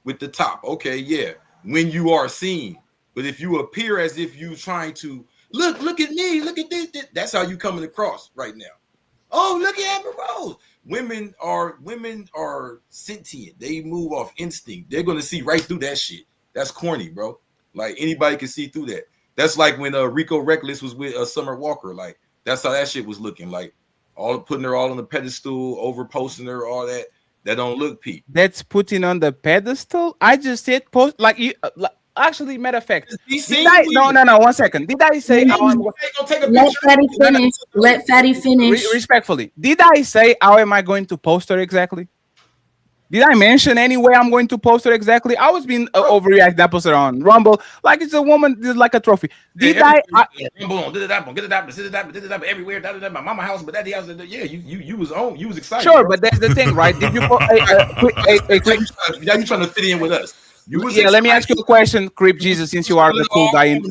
[SPEAKER 7] with the top. Okay, yeah. When you are seen. But if you appear as if you trying to look at me, look at this, that's how you coming across right now. Oh, look at Amber Rose. Women are sentient. They move off instinct. They're gonna see right through that shit. That's corny, bro. Like anybody can see through that. That's like when Rico Reckless was with Summer Walker. Like that's how that shit was looking. Like all putting her all on the pedestal, over posting her, all that. That don't look peak.
[SPEAKER 2] That's putting on the pedestal. I just said post like you. Actually, matter of fact, no. 1 second. Did I say
[SPEAKER 6] let Fatty finish? Let Fatty finish.
[SPEAKER 2] Respectfully, did I say how am I going to post her exactly? Did I mention anyway I'm going to post her exactly? I was being overreacting that posted on Rumble. Like it's a woman, it's like a trophy. Did I
[SPEAKER 7] everywhere, my mama house, but daddy house. Yeah, you was on, you was excited.
[SPEAKER 2] Sure, but that's the thing, right? Did you
[SPEAKER 7] now you trying to fit in with us? You was
[SPEAKER 2] let me ask you a question, Creep Jesus, since you are the cool guy in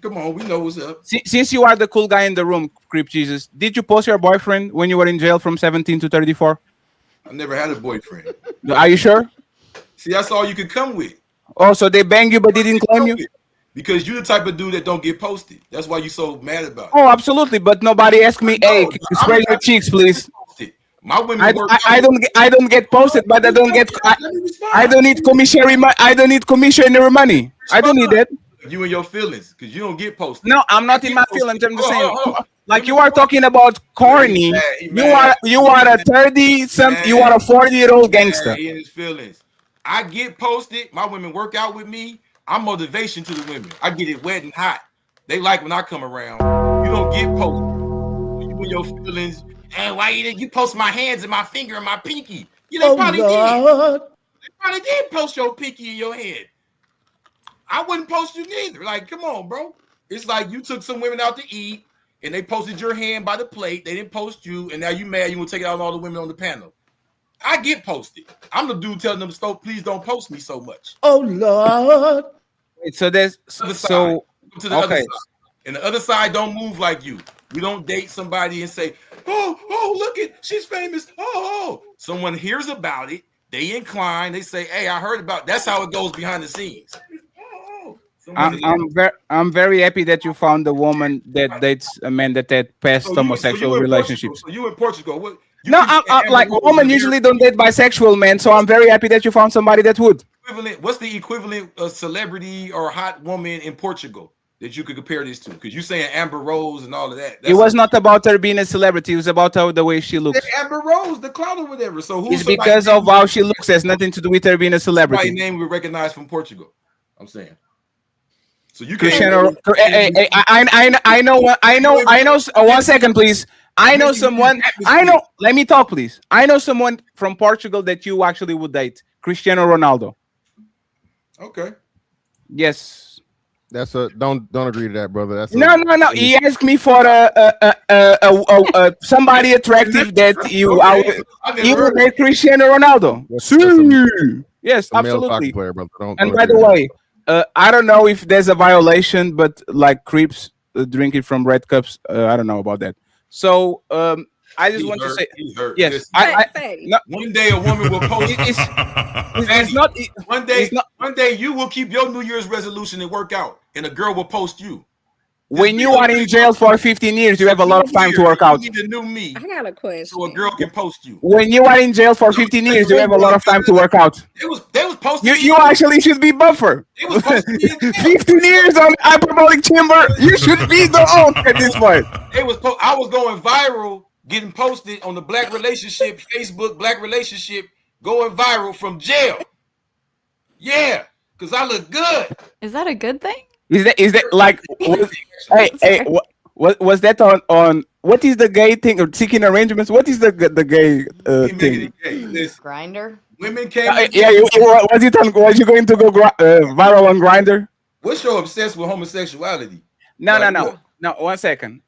[SPEAKER 7] come on, we know what's up.
[SPEAKER 2] Since you are the cool guy in the room, Creep Jesus, did you post your boyfriend when you were in jail from 17 to 34?
[SPEAKER 7] I never had a boyfriend.
[SPEAKER 2] Are you sure?
[SPEAKER 7] See, that's all you could come with.
[SPEAKER 2] Oh, so they banged you but they didn't claim you?
[SPEAKER 7] Because you're the type of dude that don't get posted. That's why you're so mad about it.
[SPEAKER 2] Oh, absolutely. But nobody asked me, hey, spread your cheeks, please.
[SPEAKER 7] My women
[SPEAKER 2] I don't get posted, but I don't get I don't need commissionary money. I don't need commissionary money. I don't need that.
[SPEAKER 7] You and your feelings, because you don't get posted.
[SPEAKER 2] No, I'm not in my feelings. I'm just saying. Like you are talking about corny. You are a 30-something. You are a 40-year-old gangster.
[SPEAKER 7] In his feelings. I get posted. My women work out with me. I'm motivation to the women. I get it wet and hot. They like when I come around. You don't get posted. You and your feelings. And why you post my hands and my finger and my pinky? You know, probably did. They probably did post your pinky in your head. I wouldn't post you neither. Like, come on, bro. It's like you took some women out to eat and they posted your hand by the plate. They didn't post you, and now you mad. You will take it out on all the women on the panel. I get posted. I'm the dude telling them, "Stop! Please don't post me so much."
[SPEAKER 5] Oh Lord.
[SPEAKER 2] Wait, so there's
[SPEAKER 7] to the
[SPEAKER 2] okay.
[SPEAKER 7] other side. And the other side don't move like you. We don't date somebody and say, "Oh, look it, she's famous." Oh. Someone hears about it. They incline. They say, "Hey, I heard about." That's how it goes behind the scenes.
[SPEAKER 2] I'm very happy that you found a woman that dates a man that had past homosexual relationships.
[SPEAKER 7] So you in Portugal? What?
[SPEAKER 2] No, I'm like women usually don't date bisexual men, so I'm very happy that you found somebody that would.
[SPEAKER 7] What's the equivalent of celebrity or hot woman in Portugal that you could compare this to? Because you're saying Amber Rose and all of that.
[SPEAKER 2] It was not about her being a celebrity. It was about the way she looks.
[SPEAKER 7] Amber Rose, the clown or whatever. So who's
[SPEAKER 2] it's because of how she looks. Has nothing to do with her being a celebrity.
[SPEAKER 7] Somebody name we recognize from Portugal. I'm saying. So you
[SPEAKER 2] Cristiano. I know. One second, please. I know someone. Let me talk, please. I know someone from Portugal that you actually would date. Cristiano Ronaldo.
[SPEAKER 7] Okay.
[SPEAKER 2] Yes.
[SPEAKER 4] That's don't agree to that, brother. That's
[SPEAKER 2] no. He asked me for somebody attractive that you. He would date Cristiano Ronaldo. Yes, absolutely.
[SPEAKER 4] Player, brother.
[SPEAKER 2] And by the way, I don't know if there's a violation, but like creeps drinking from red cups, I don't know about that. So I just want to say, yes,
[SPEAKER 7] one day a woman will post.
[SPEAKER 2] It's not.
[SPEAKER 7] One day you will keep your New Year's resolution and work out, and a girl will post you.
[SPEAKER 2] When you are in jail for 15 years, you have a lot of time to work out.
[SPEAKER 7] You need a new me.
[SPEAKER 9] I got a question.
[SPEAKER 7] So a girl can post you.
[SPEAKER 2] When you are in jail for 15 years, you have a lot of time to work out.
[SPEAKER 7] They was posting.
[SPEAKER 2] You actually should be buffer. 15 years on hyperbolic chamber. You should be the own at this point.
[SPEAKER 7] I was going viral, getting posted on the Black Relationship Facebook. Black Relationship going viral from jail. Yeah, because I look good.
[SPEAKER 10] Is that a good thing?
[SPEAKER 2] Is that like? Was that on? What is the gay thing or seeking arrangements? What is the gay thing?
[SPEAKER 3] Grindr.
[SPEAKER 7] Women came.
[SPEAKER 2] Was it on? Was you going to go viral on Grindr?
[SPEAKER 7] What's your obsessed with homosexuality?
[SPEAKER 2] No. 1 second,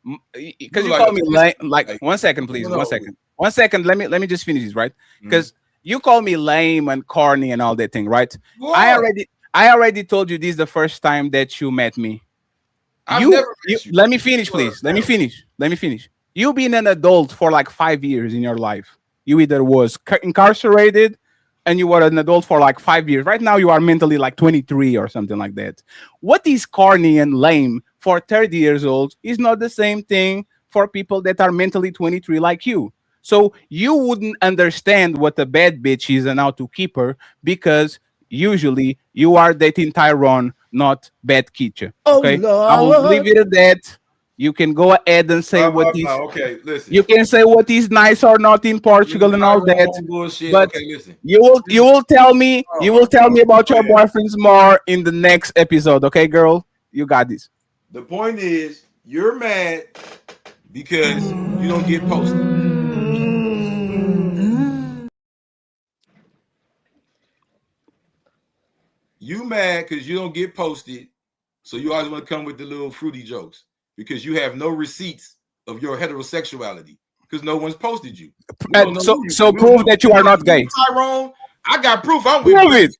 [SPEAKER 2] because you call me lame. Like 1 second, please. 1 second. 1 second. Let me just finish this, right? Because you call me lame and corny and all that thing, right? Whoa. I already told you this the first time that you met me. Let me finish, please. Let me finish. You've been an adult for like 5 years in your life. You either was incarcerated and you were an adult for like 5 years. Right now, you are mentally like 23 or something like that. What is corny and lame for 30 years old is not the same thing for people that are mentally 23 like you. So you wouldn't understand what a bad bitch is and how to keep her because usually you are dating Tyrone, not Bad Kitcha. Okay, I will leave it at that. You can go ahead and say
[SPEAKER 7] okay, listen.
[SPEAKER 2] You can say what is nice or not in Portugal and all that.
[SPEAKER 7] Bullshit.
[SPEAKER 2] But
[SPEAKER 7] okay, listen.
[SPEAKER 2] you will tell me about your boyfriends more in the next episode. Okay, girl, you got this.
[SPEAKER 7] The point is, you're mad because you don't get posted. You mad because you don't get posted, so you always want to come with the little fruity jokes because you have no receipts of your heterosexuality because no one's posted you. We don't know
[SPEAKER 2] So,
[SPEAKER 7] who you-
[SPEAKER 2] so
[SPEAKER 7] we don't
[SPEAKER 2] prove
[SPEAKER 7] know-
[SPEAKER 2] that you are not gay.
[SPEAKER 7] Tyrone, I got proof. I'm with
[SPEAKER 2] Prove it.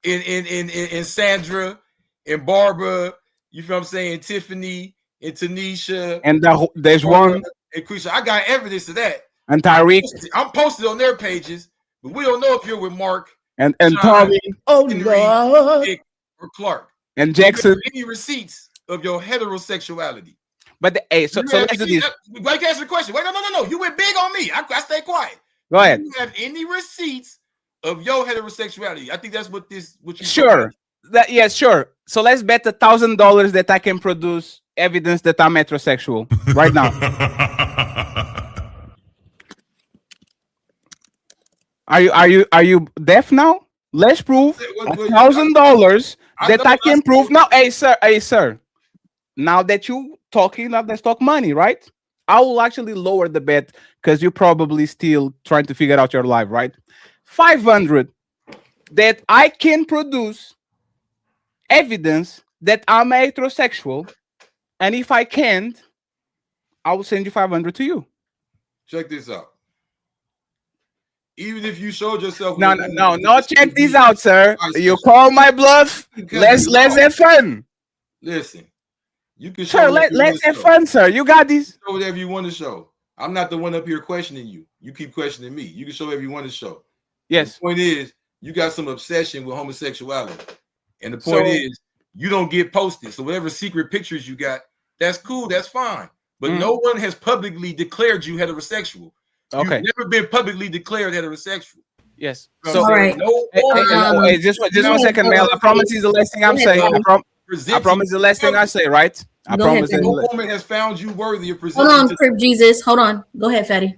[SPEAKER 7] in Sandra, and Barbara. You feel what I'm saying? Tiffany and Tanisha
[SPEAKER 2] And there's one,
[SPEAKER 7] and Krisha. I got evidence of that.
[SPEAKER 2] and Tyreek,
[SPEAKER 7] I'm posted on their pages, but we don't know if you're with Mark,
[SPEAKER 2] and
[SPEAKER 7] John,
[SPEAKER 2] Tommy,
[SPEAKER 7] Henry, Dick, or Clark.
[SPEAKER 2] and
[SPEAKER 7] Do you have
[SPEAKER 2] Jackson.
[SPEAKER 7] any receipts of your heterosexuality?
[SPEAKER 2] But hey, so
[SPEAKER 7] You have
[SPEAKER 2] let's do
[SPEAKER 7] any-
[SPEAKER 2] this.
[SPEAKER 7] Wait, can I answer the question. Wait, no. You went big on me. I stay quiet.
[SPEAKER 2] Go ahead.
[SPEAKER 7] Do you have any receipts of your heterosexuality? I think that's what you.
[SPEAKER 2] Sure. Yes, sure. So let's bet $1,000 that I can produce evidence that I'm heterosexual right now. Are you deaf now? Let's prove $1,000 that I can prove. No, hey sir. Now that you talking, now let's talk money, right? I will actually lower the bet because you're probably still trying to figure out your life, right? 500 that I can produce evidence that I'm heterosexual, and if I can't, I will send you 500 to you.
[SPEAKER 7] Check this out. Even if you showed yourself,
[SPEAKER 2] No, check this out, sir. You call my bluff. Let's have fun.
[SPEAKER 7] Listen, you can
[SPEAKER 2] Sure, let's have fun, sir. You got this.
[SPEAKER 7] Show whatever you want to show. I'm not the one up here questioning you. You keep questioning me. You can show whatever you want to show.
[SPEAKER 2] Yes.
[SPEAKER 7] The point is, you got some obsession with homosexuality. And the point is, you don't get posted. So whatever secret pictures you got, that's cool. That's fine. But no one has publicly declared you heterosexual.
[SPEAKER 2] Okay.
[SPEAKER 7] You've never been publicly declared heterosexual.
[SPEAKER 2] Yes.
[SPEAKER 7] So,
[SPEAKER 6] all right.
[SPEAKER 2] Just 1 second, Mel. I promise it's the last thing I'm saying. I promise the last thing I say, right? I
[SPEAKER 6] Go
[SPEAKER 2] promise.
[SPEAKER 6] ahead,
[SPEAKER 7] no woman has found you worthy of
[SPEAKER 6] Hold
[SPEAKER 7] presenting.
[SPEAKER 6] on, Crib Jesus. Hold on. Go ahead, Fatty.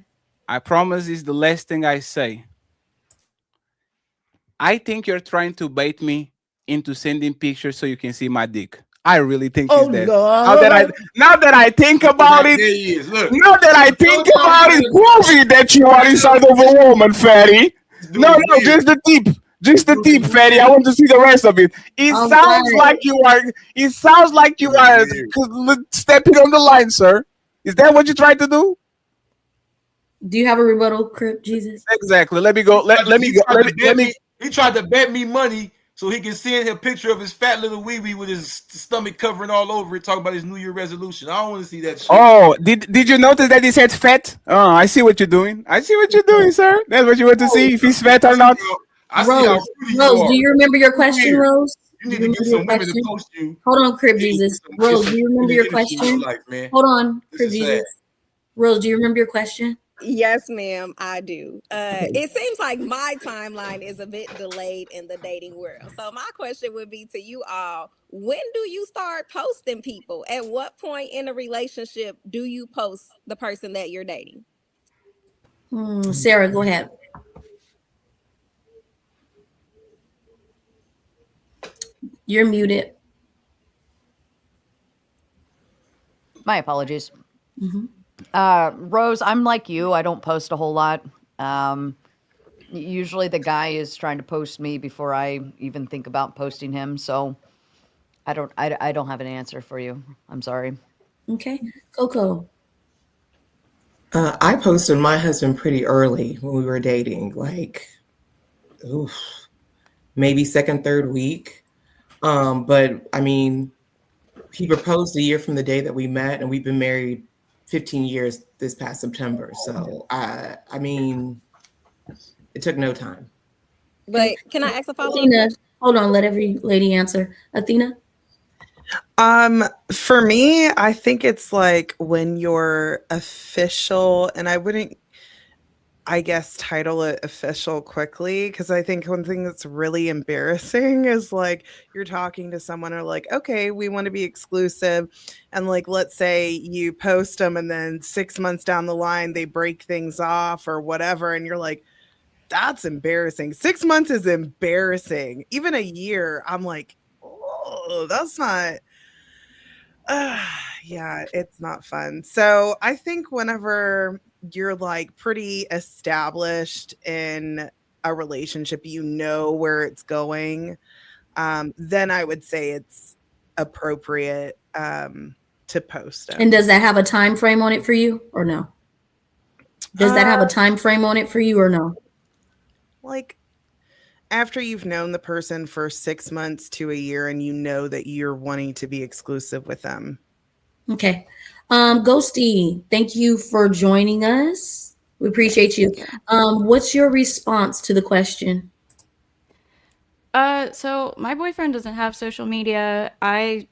[SPEAKER 2] I promise it's the last thing I say. I think you're trying to bait me into sending pictures so you can see my dick. I really think he's dead. Now that I think about it,
[SPEAKER 7] There he is. Look.
[SPEAKER 2] now that I think about it, prove it that you are inside of a woman, Fatty. No, just the tip. Just the tip, Fatty. I want to see the rest of it. It
[SPEAKER 6] I'm
[SPEAKER 2] sounds
[SPEAKER 6] sorry.
[SPEAKER 2] like you are. It sounds like you are stepping on the line, sir. Is that what you tried to do?
[SPEAKER 6] Do you have a rebuttal, Crib Jesus?
[SPEAKER 2] Exactly. Let me go. Let me go. Let me.
[SPEAKER 7] He tried to bet me money so he can send a picture of his fat little wee-wee with his stomach covering all over it, talking about his New Year resolution. I don't want to see that shit.
[SPEAKER 2] Oh, did you notice that he said fat? Oh, I see what you're doing. I see what you're doing, sir. That's what you want to see, if he's fat or not.
[SPEAKER 7] I see how
[SPEAKER 6] Rose,
[SPEAKER 7] fruity
[SPEAKER 6] Rose,
[SPEAKER 7] you
[SPEAKER 6] do
[SPEAKER 7] are.
[SPEAKER 6] you remember your question, Rose?
[SPEAKER 7] You need
[SPEAKER 6] Do
[SPEAKER 7] to
[SPEAKER 6] you
[SPEAKER 7] get
[SPEAKER 6] remember
[SPEAKER 7] some
[SPEAKER 6] your
[SPEAKER 7] women to
[SPEAKER 6] question?
[SPEAKER 7] post you.
[SPEAKER 6] Hold on, Crib
[SPEAKER 7] You need to
[SPEAKER 6] Jesus.
[SPEAKER 7] get some
[SPEAKER 6] Rose,
[SPEAKER 7] kisses.
[SPEAKER 6] do you remember
[SPEAKER 7] need
[SPEAKER 6] your
[SPEAKER 7] to get some in
[SPEAKER 6] question?
[SPEAKER 7] life, man.
[SPEAKER 6] Hold on,
[SPEAKER 7] This
[SPEAKER 6] Crib
[SPEAKER 7] is
[SPEAKER 6] Jesus.
[SPEAKER 7] sad.
[SPEAKER 6] Rose, do you remember your question?
[SPEAKER 9] Yes, ma'am, I do. It seems like my timeline is a bit delayed in the dating world. So my question would be to you all, when do you start posting people? At what point in a relationship do you post the person that you're dating?
[SPEAKER 6] Sarah, go ahead. You're muted.
[SPEAKER 3] My apologies.
[SPEAKER 6] Mhm.
[SPEAKER 3] Rose, I'm like you. I don't post a whole lot. Usually the guy is trying to post me before I even think about posting him. So I don't have an answer for you. I'm sorry.
[SPEAKER 6] Okay. Coco.
[SPEAKER 5] I posted my husband pretty early when we were dating, like, maybe second, third week. But I mean, he proposed a year from the day that we met, and we've been married 15 years this past September. So I mean, it took no time.
[SPEAKER 9] But can I ask a follow-up
[SPEAKER 6] Athena,
[SPEAKER 9] question?
[SPEAKER 6] hold on, let every lady answer. Athena?
[SPEAKER 8] For me, I think it's like when you're official, and I wouldn't, I guess, title it official quickly, because I think one thing that's really embarrassing is like you're talking to someone or like, okay, we want to be exclusive. And like, let's say you post them and then 6 months down the line, they break things off or whatever. And you're like, that's embarrassing. 6 months is embarrassing. Even a year, I'm like, oh, that's not, yeah, it's not fun. So I think whenever you're like pretty established in a relationship, you know where it's going. then I would say it's appropriate to post them.
[SPEAKER 6] And does that have a time frame on it for you or no? Does that have a time frame on it for you or no?
[SPEAKER 8] Like after you've known the person for 6 months to a year and you know that you're wanting to be exclusive with them.
[SPEAKER 6] Okay. Ghosty, thank you for joining us. We appreciate you. What's your response to the question?
[SPEAKER 10] So my boyfriend doesn't have social media. I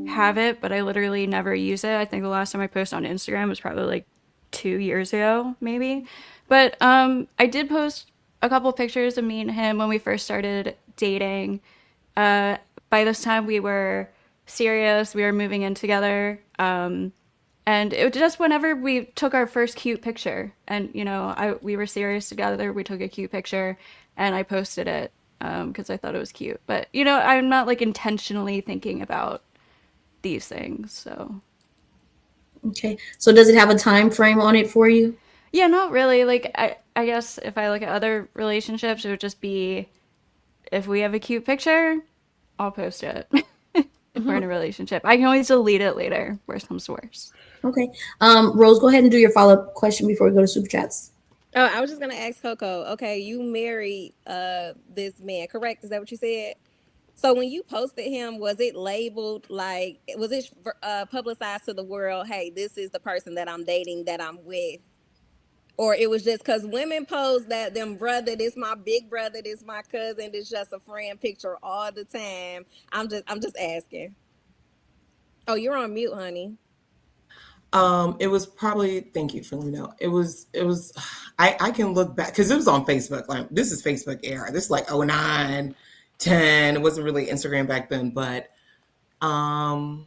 [SPEAKER 10] have it, but I literally never use it. I think the last time I posted on Instagram was probably like 2 years ago, maybe. But I did post a couple pictures of me and him when we first started dating. By this time we were serious. We were moving in together. And it was just whenever we took our first cute picture and, you know, we were serious together. We took a cute picture and I posted it because I thought it was cute. But, you know, I'm not like intentionally thinking about these things. So.
[SPEAKER 6] Okay. So does it have a time frame on it for you?
[SPEAKER 10] Yeah, not really. Like, I guess if I look at other relationships, it would just be if we have a cute picture, I'll post it. If we're in a relationship, I can always delete it later. Worst comes to worst.
[SPEAKER 6] Okay. Rose, go ahead and do your follow-up question before we go to super chats.
[SPEAKER 9] Oh, I was just gonna ask Coco. Okay, you married this man, correct? Is that what you said? So when you posted him, was it labeled like, was it publicized to the world? Hey, this is the person that I'm dating, that I'm with, or it was just because women post that them brother, this my big brother, this my cousin, this just a friend picture all the time. I'm just asking. Oh, you're on mute, honey.
[SPEAKER 5] It was probably, thank you for letting me know. It was, I can look back because it was on Facebook. Like, this is Facebook era. This is like 09, 10. It wasn't really Instagram back then, but I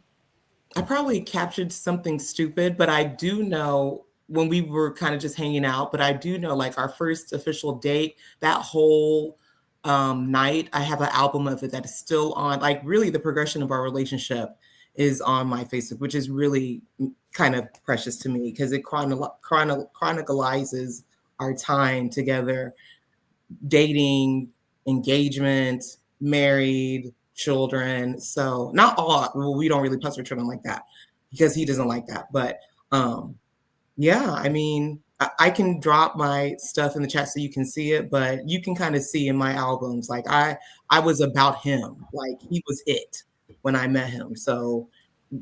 [SPEAKER 5] probably captured something stupid, but I do know when we were kind of just hanging out, but I do know like our first official date, that whole night, I have an album of it that is still on, like really the progression of our relationship is on my Facebook, which is really kind of precious to me because it chronicalizes our time together, dating, engagement, married, children. So not all, well, we don't really post our children like that because he doesn't like that. But yeah, I mean, I can drop my stuff in the chat so you can see it, but you can kind of see in my albums, like I was about him, like he was it when I met him. So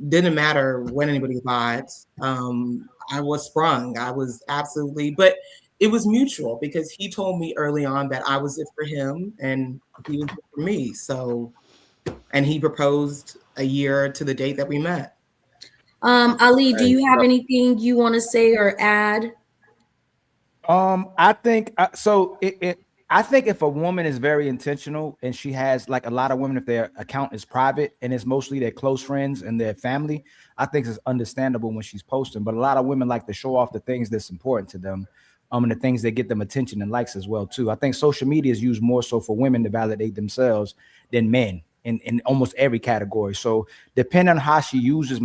[SPEAKER 5] didn't matter when anybody thought, I was sprung. I was absolutely, but it was mutual because he told me early on that I was it for him and he was it for me. So, and he proposed a year to the date that we met.
[SPEAKER 6] Ali, do you have anything you want to say or add?
[SPEAKER 1] I think so. I think if a woman is very intentional and she has, like a lot of women, if their account is private and it's mostly their close friends and their family, I think it's understandable when she's posting. But a lot of women like to show off the things that's important to them, and the things that get them attention and likes as well too. I think social media is used more so for women to validate themselves than men in almost every category. So depending on how she uses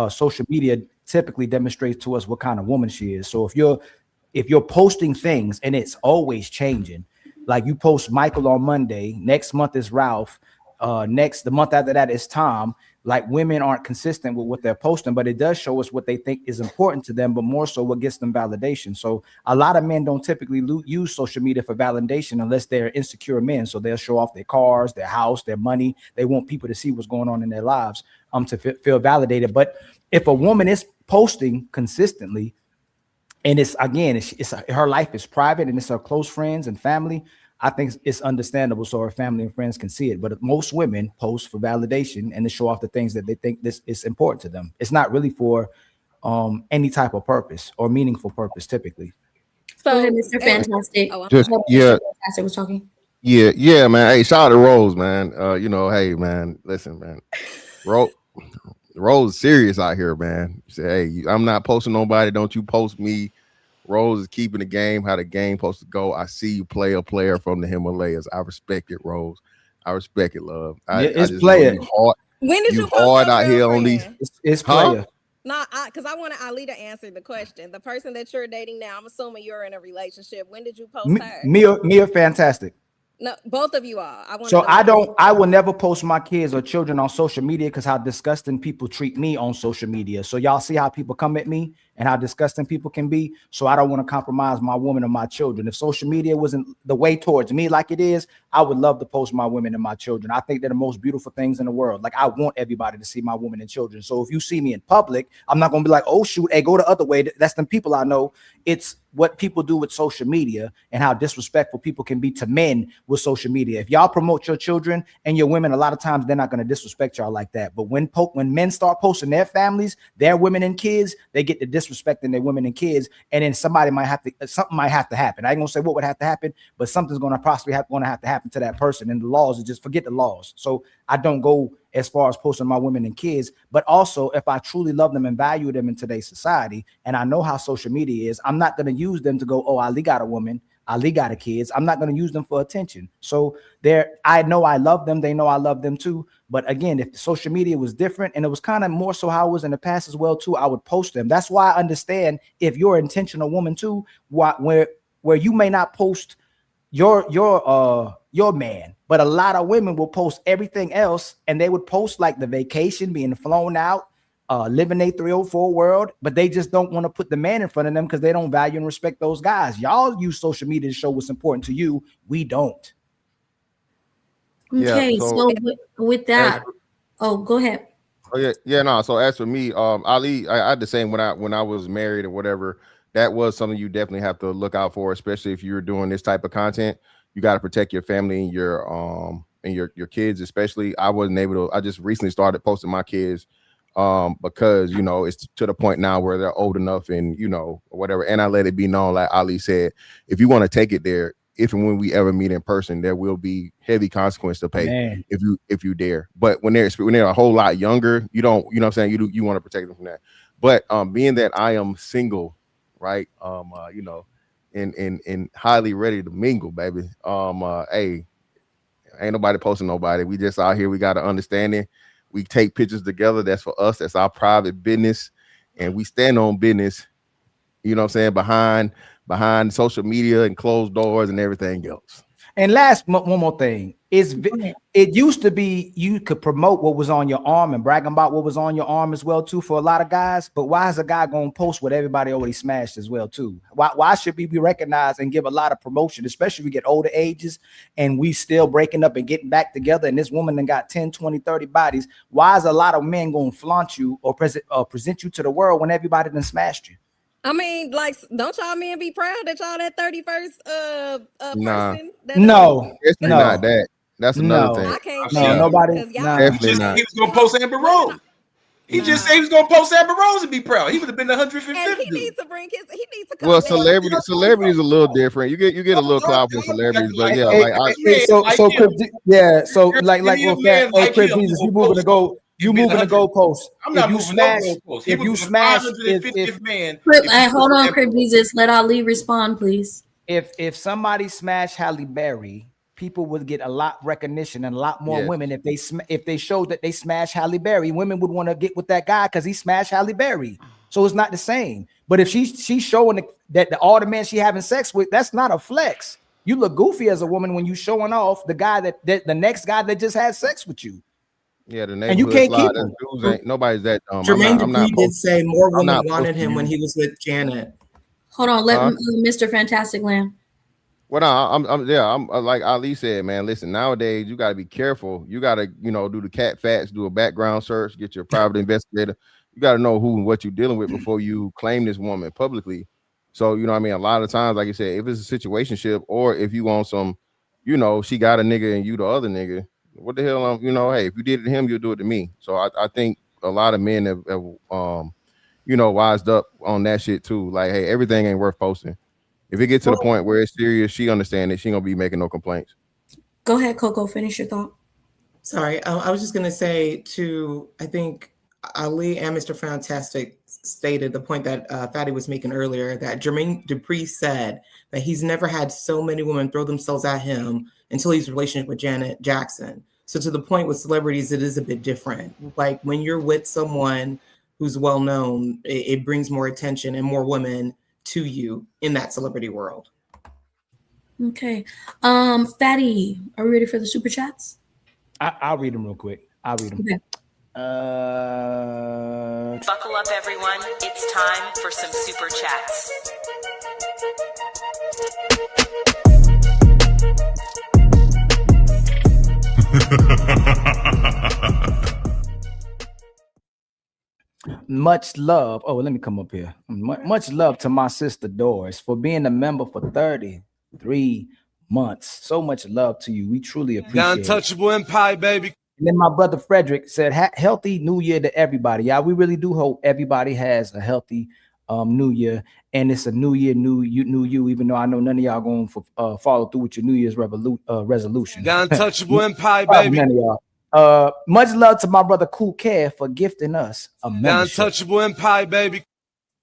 [SPEAKER 1] social media, typically demonstrates to us what kind of woman she is. So if you're posting things and it's always changing, like you post Michael on Monday, next month is Ralph, the month after that is Tom. Like, women aren't consistent with what they're posting, but it does show us what they think is important to them, but more so what gets them validation. So a lot of men don't typically use social media for validation unless they're insecure men. So they'll show off their cars, their house, their money. They want people to see what's going on in their lives to feel validated. But if a woman is posting consistently, and it's her life is private and it's her close friends and family, I think it's understandable so her family and friends can see it. But most women post for validation and to show off the things that they think this is important to them. It's not really for any type of purpose or meaningful purpose typically.
[SPEAKER 6] So, go ahead, Mr. Fantastic.
[SPEAKER 4] Yeah.
[SPEAKER 6] Fantastic was talking.
[SPEAKER 4] Yeah, man. Hey, shout out to Rose, man. Hey, man, listen, man. Rose is serious out here, man. She said, hey, I'm not posting nobody. Don't you post me. Rose is keeping the game how the game supposed to go. I see you play a player from the Himalayas. I respect it, Rose. I respect it, love.
[SPEAKER 1] It's player.
[SPEAKER 9] When did you
[SPEAKER 4] hard out here on these?
[SPEAKER 1] It's player.
[SPEAKER 9] No, because I wanted Ali to answer the question. The person that you're dating now, I'm assuming you're in a relationship. When did you post her?
[SPEAKER 1] Mia Fantastic.
[SPEAKER 9] No, both of you all. I want
[SPEAKER 1] So I will never post my kids or children on social media because how disgusting people treat me on social media. So y'all see how people come at me and how disgusting people can be. So I don't want to compromise my woman or my children. If social media wasn't the way towards me like it is, I would love to post my women and my children. I think they're the most beautiful things in the world. Like I want everybody to see my women and children. So if you see me in public, I'm not going to be like, oh shoot, hey, go the other way. That's the people I know. It's what people do with social media and how disrespectful people can be to men with social media. If y'all promote your children and your women, a lot of times they're not going to disrespect y'all like that. But when men start posting their families, their women and kids, they get to disrespecting their women and kids. And then something might have to happen. I ain't gonna say what would have to happen, but something's going to possibly have to happen to that person. And the laws is just forget the laws. So I don't go as far as posting my women and kids, but also if I truly love them and value them in today's society, and I know how social media is, I'm not going to use them to go, oh, Ali got a woman, Ali got a kids. I'm not going to use them for attention. So I know I love them. They know I love them too. But again, if the social media was different and it was kind of more so how it was in the past as well too, I would post them. That's why I understand if you're an intentional woman too, where you may not post your man, but a lot of women will post everything else, and they would post like the vacation, being flown out, living a 304 world, but they just don't want to put the man in front of them because they don't value and respect those guys. Y'all use social media to show what's important to you. We don't.
[SPEAKER 6] Okay,
[SPEAKER 4] Yeah,
[SPEAKER 6] so with that, go ahead.
[SPEAKER 4] Oh yeah, no. So as for me, Ali, I had the same when I was married or whatever. That was something you definitely have to look out for, especially if you're doing this type of content. You got to protect your family and your kids, especially. I wasn't able to. I just recently started posting my kids because it's to the point now where they're old enough and whatever. And I let it be known, like Ali said, if you want to take it there, if and when we ever meet in person, there will be heavy consequence to pay if you dare. But when they're a whole lot younger, you don't, you know what I'm saying, you want to protect them from that. But being that I am single, right, and highly ready to mingle, baby. Hey, ain't nobody posting nobody. We just out here. We got an understanding. We take pictures together. That's for us. That's our private business, and we stand on business. You know what I'm saying, behind social media and closed doors and everything else.
[SPEAKER 1] And one more thing. It used to be you could promote what was on your arm and bragging about what was on your arm as well too for a lot of guys. But why is a guy going to post what everybody already smashed as well too? Why should we be recognized and give a lot of promotion, especially if we get older ages and we still breaking up and getting back together and this woman done got 10, 20, 30 bodies? Why is a lot of men going to flaunt you or present you to the world when everybody done smashed you?
[SPEAKER 9] I mean, like, don't y'all men be proud that y'all that 31st person?
[SPEAKER 1] No,
[SPEAKER 4] it's not that. That's another thing.
[SPEAKER 9] I can't
[SPEAKER 1] nobody.
[SPEAKER 4] Definitely not.
[SPEAKER 7] He was gonna post Amber Rose. He just said he was gonna post Amber Rose and be proud. He would have been the 150th.
[SPEAKER 9] And he needs to bring his. He needs to come.
[SPEAKER 4] Well, celebrities a little different. You get a little clout from celebrities, but yeah,
[SPEAKER 1] so Chris Jesus, you moving to go. You moving the goalpost.
[SPEAKER 7] I'm not moving no goalpost.
[SPEAKER 1] If you smash,
[SPEAKER 7] man.
[SPEAKER 6] Hold on, Chris Jesus. Let Ali respond, please.
[SPEAKER 1] If somebody smashed Halle Berry, people would get a lot recognition and a lot more women. If they showed that they smashed Halle Berry, women would want to get with that guy because he smashed Halle Berry. So it's not the same. But if she's showing that all the men she having sex with, that's not a flex. You look goofy as a woman when you showing off the guy that the next guy that just had sex with you.
[SPEAKER 4] Yeah,
[SPEAKER 1] and you can't keep him.
[SPEAKER 4] Nobody's that.
[SPEAKER 5] Jermaine Dupri did say more women wanted him when he was with Janet.
[SPEAKER 6] Hold on, let Mr. Fantastic land.
[SPEAKER 4] Well, no, I'm like Ali said, man. Listen, nowadays you got to be careful. You got to, do the cat facts, do a background search, get your private investigator. You got to know who and what you're dealing with before you claim this woman publicly. So, you know what I mean? A lot of times, like you said, if it's a situationship or if you want some, she got a nigga and you the other nigga, what the hell, hey, if you did it to him, you'll do it to me. So I think a lot of men have wised up on that shit too. Like, hey, everything ain't worth posting. If it gets to the point where it's serious, she understands that she ain't gonna be making no complaints.
[SPEAKER 6] Go ahead, Coco, finish your thought.
[SPEAKER 5] Sorry, I was just gonna say I think Ali and Mr. Fantastic stated the point that Fatty was making earlier, that Jermaine Dupri said that he's never had so many women throw themselves at him until his relationship with Janet Jackson. So to the point with celebrities, it is a bit different. Like when you're with someone who's well known, it brings more attention and more women to you in that celebrity world.
[SPEAKER 6] Okay. Fatty, are we ready for the super chats?
[SPEAKER 1] I'll read them real quick. I'll read them.
[SPEAKER 6] Okay.
[SPEAKER 11] Buckle up, everyone. It's time for some super chats.
[SPEAKER 1] Much love. Oh, let me come up here. Much love to my sister Doris for being a member for 33 months. So much love to you. We truly appreciate it.
[SPEAKER 12] Untouchable Empire, baby.
[SPEAKER 1] And then my brother Frederick said, healthy new year to everybody. Yeah, we really do hope everybody has a healthy new year. And it's a new year, new you, even though I know none of y'all going for follow through with your New Year's resolution.
[SPEAKER 12] The Untouchable Empire, baby.
[SPEAKER 1] None of y'all. Much love to my brother Cool Care for gifting us a
[SPEAKER 12] The
[SPEAKER 1] membership.
[SPEAKER 12] Untouchable Empire, baby.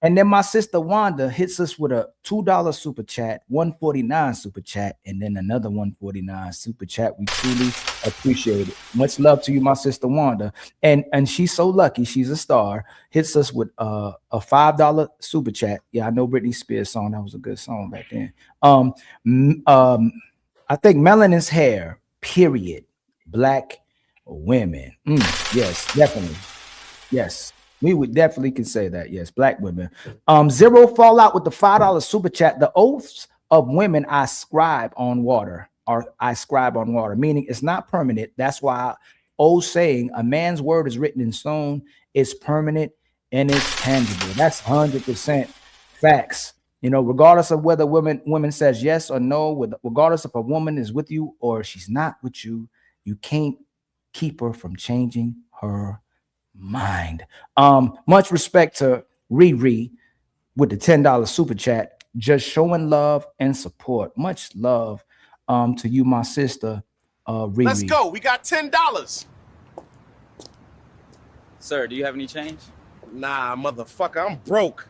[SPEAKER 1] And then my sister Wanda hits us with a $2 super chat, $1.49 super chat, and then another $1.49 super chat. We truly appreciate it. Much love to you, my sister Wanda. And she's so lucky, she's a star. Hits us with a $5 super chat. Yeah, I know Britney Spears song. That was a good song back then. I think Melanin's hair, period. Black women. Yes, definitely. Yes. We would definitely can say that. Yes, black women. Zero Fallout with the $5 super chat. The oaths of women I scribe on water, meaning it's not permanent. That's why old saying, a man's word is written in stone, is permanent and it's tangible. That's 100% facts. You know, regardless of whether women says yes or no, regardless if a woman is with you or she's not with you, you can't keep her from changing her mind. Much respect to Riri with the $10 super chat, just showing love and support. Much love to you, my sister Riri.
[SPEAKER 12] Let's go. We got $10.
[SPEAKER 13] Sir, do you have any change?
[SPEAKER 12] Nah, motherfucker, I'm broke.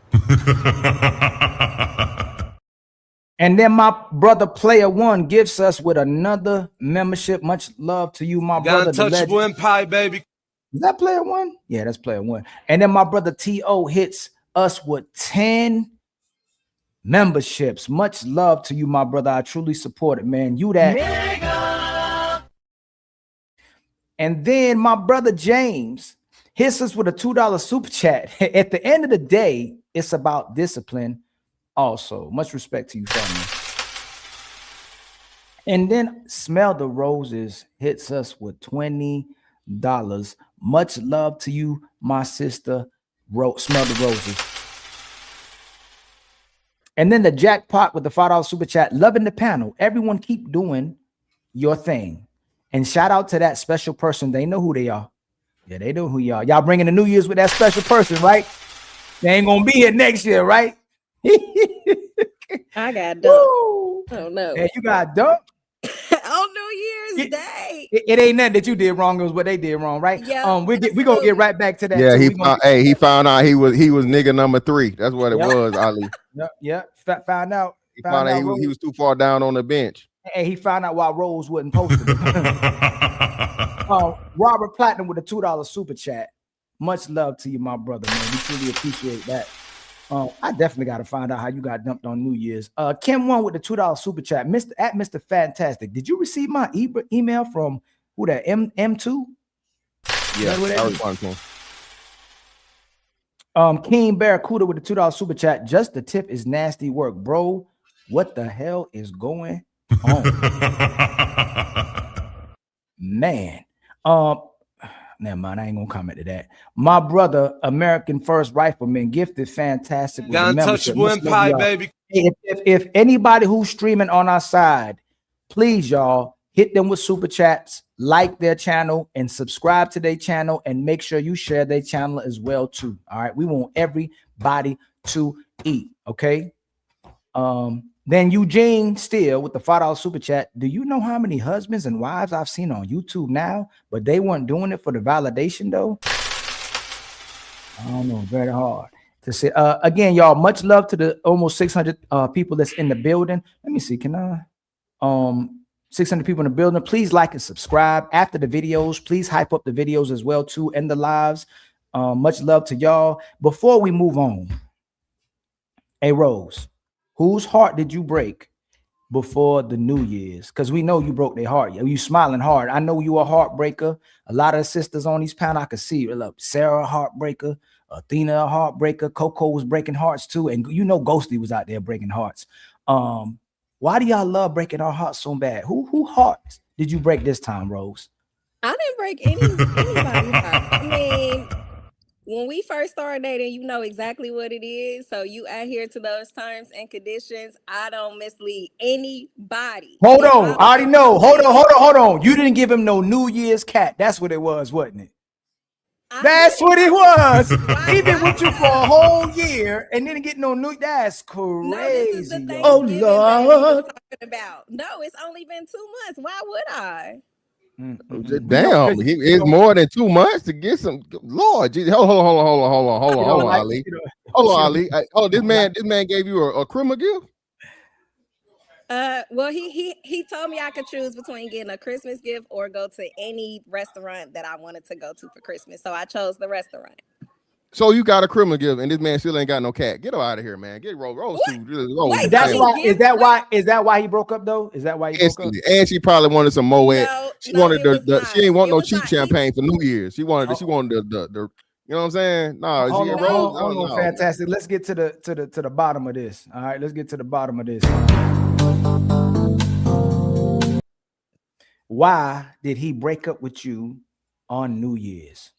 [SPEAKER 1] And then my brother Player One gives us with another membership. Much love to you, my brother.
[SPEAKER 12] Untouchable Empire, baby.
[SPEAKER 1] Is that Player One? Yeah, that's Player One. And then my brother T.O. hits us with 10 memberships. Much love to you, my brother. I truly support it, man. You that. Mega. And then my brother James hits us with a $2 super chat. At the end of the day, it's about discipline also. Much respect to you, family. And then Smell the Roses hits us with $20. Much love to you, my sister. Smell the Roses. And then the jackpot with the $5 super chat. Loving the panel. Everyone keep doing your thing. And shout out to that special person. They know who they are. Yeah, they know who you are. Y'all bringing the New Year's with that special person, right? They ain't gonna be here next year, right?
[SPEAKER 9] I got dumped. Oh no.
[SPEAKER 1] Hey, you got dumped?
[SPEAKER 9] On New Year's Day.
[SPEAKER 1] It ain't nothing that you did wrong. It was what they did wrong, right?
[SPEAKER 9] Yeah.
[SPEAKER 1] We gonna get right back to that.
[SPEAKER 4] Yeah,
[SPEAKER 1] too.
[SPEAKER 4] he found out he was nigga number 3. That's what it was, Ali.
[SPEAKER 1] Yeah. Found out.
[SPEAKER 4] He found out he was too far down on the bench.
[SPEAKER 1] And he found out why Rose wasn't posted. Robert Platinum with a $2 super chat. Much love to you, my brother, man. We truly appreciate that. I definitely got to find out how you got dumped on New Year's. Kim One with the $2 super chat. Mr. Fantastic. Did you receive my email from who that? M2?
[SPEAKER 4] Yeah, I responded to
[SPEAKER 1] him. King Barracuda with the $2 super chat. Just the tip is nasty work, bro. What the hell is going on? Man. Never mind, I ain't gonna comment to that. My brother, American First Rifleman, gifted fantastic.
[SPEAKER 12] The Untouchable Empire, baby.
[SPEAKER 1] If anybody who's streaming on our side, please, y'all, hit them with super chats, like their channel, and subscribe to their channel, and make sure you share their channel as well, too. All right, we want everybody to eat. Okay. Then Eugene Steele with the $5 super chat. Do you know how many husbands and wives I've seen on YouTube now, but they weren't doing it for the validation though? I don't know, very hard to say. Again, y'all, much love to the almost 600 people that's in the building. Let me see, can I? 600 people in the building. Please like and subscribe after the videos. Please hype up the videos as well too, and the lives. Much love to y'all. Before we move on, hey Rose, whose heart did you break before the New Year's? Because we know you broke their heart. You smiling hard. I know you a heartbreaker. A lot of sisters on these panel, I could see. Look, Sarah a heartbreaker, Athena a heartbreaker, Coco was breaking hearts too, and you know Ghosty was out there breaking hearts. Why do y'all love breaking our hearts so bad? Who hearts did you break this time, Rose?
[SPEAKER 9] I didn't break anybody's heart. I mean, when we first started dating, you know exactly what it is. So you adhere to those terms and conditions. I don't mislead anybody.
[SPEAKER 1] Hold on. I already know. Hold on. You didn't give him no New Year's cat. That's what it was, wasn't it? That's what it was. He been with you for a whole year and didn't get no new. That's crazy.
[SPEAKER 9] No, this is the thing.
[SPEAKER 1] Oh Lord.
[SPEAKER 9] Talking about. No, it's only been 2 months. Why would I?
[SPEAKER 4] Damn, it's more than 2 months to get some. Lord, geez, hold on, Ali. Hold on, Ali. Oh, this man gave you a criminal gift.
[SPEAKER 9] Well, he told me I could choose between getting a Christmas gift or go to any restaurant that I wanted to go to for Christmas. So I chose the restaurant.
[SPEAKER 4] So you got a criminal gift, and this man still ain't got no cat. Get her out of here, man. Get Rose.
[SPEAKER 1] Is that why he broke up though? Is that why he broke up?
[SPEAKER 4] And she probably wanted some Moet. She wanted she ain't want no cheap champagne for New Year's. She wanted the you know what I'm saying? No, is he Rose?
[SPEAKER 1] Oh, fantastic. Let's get to the bottom of this. All right, let's get to the bottom of this. Why did he break up with you on New Year's?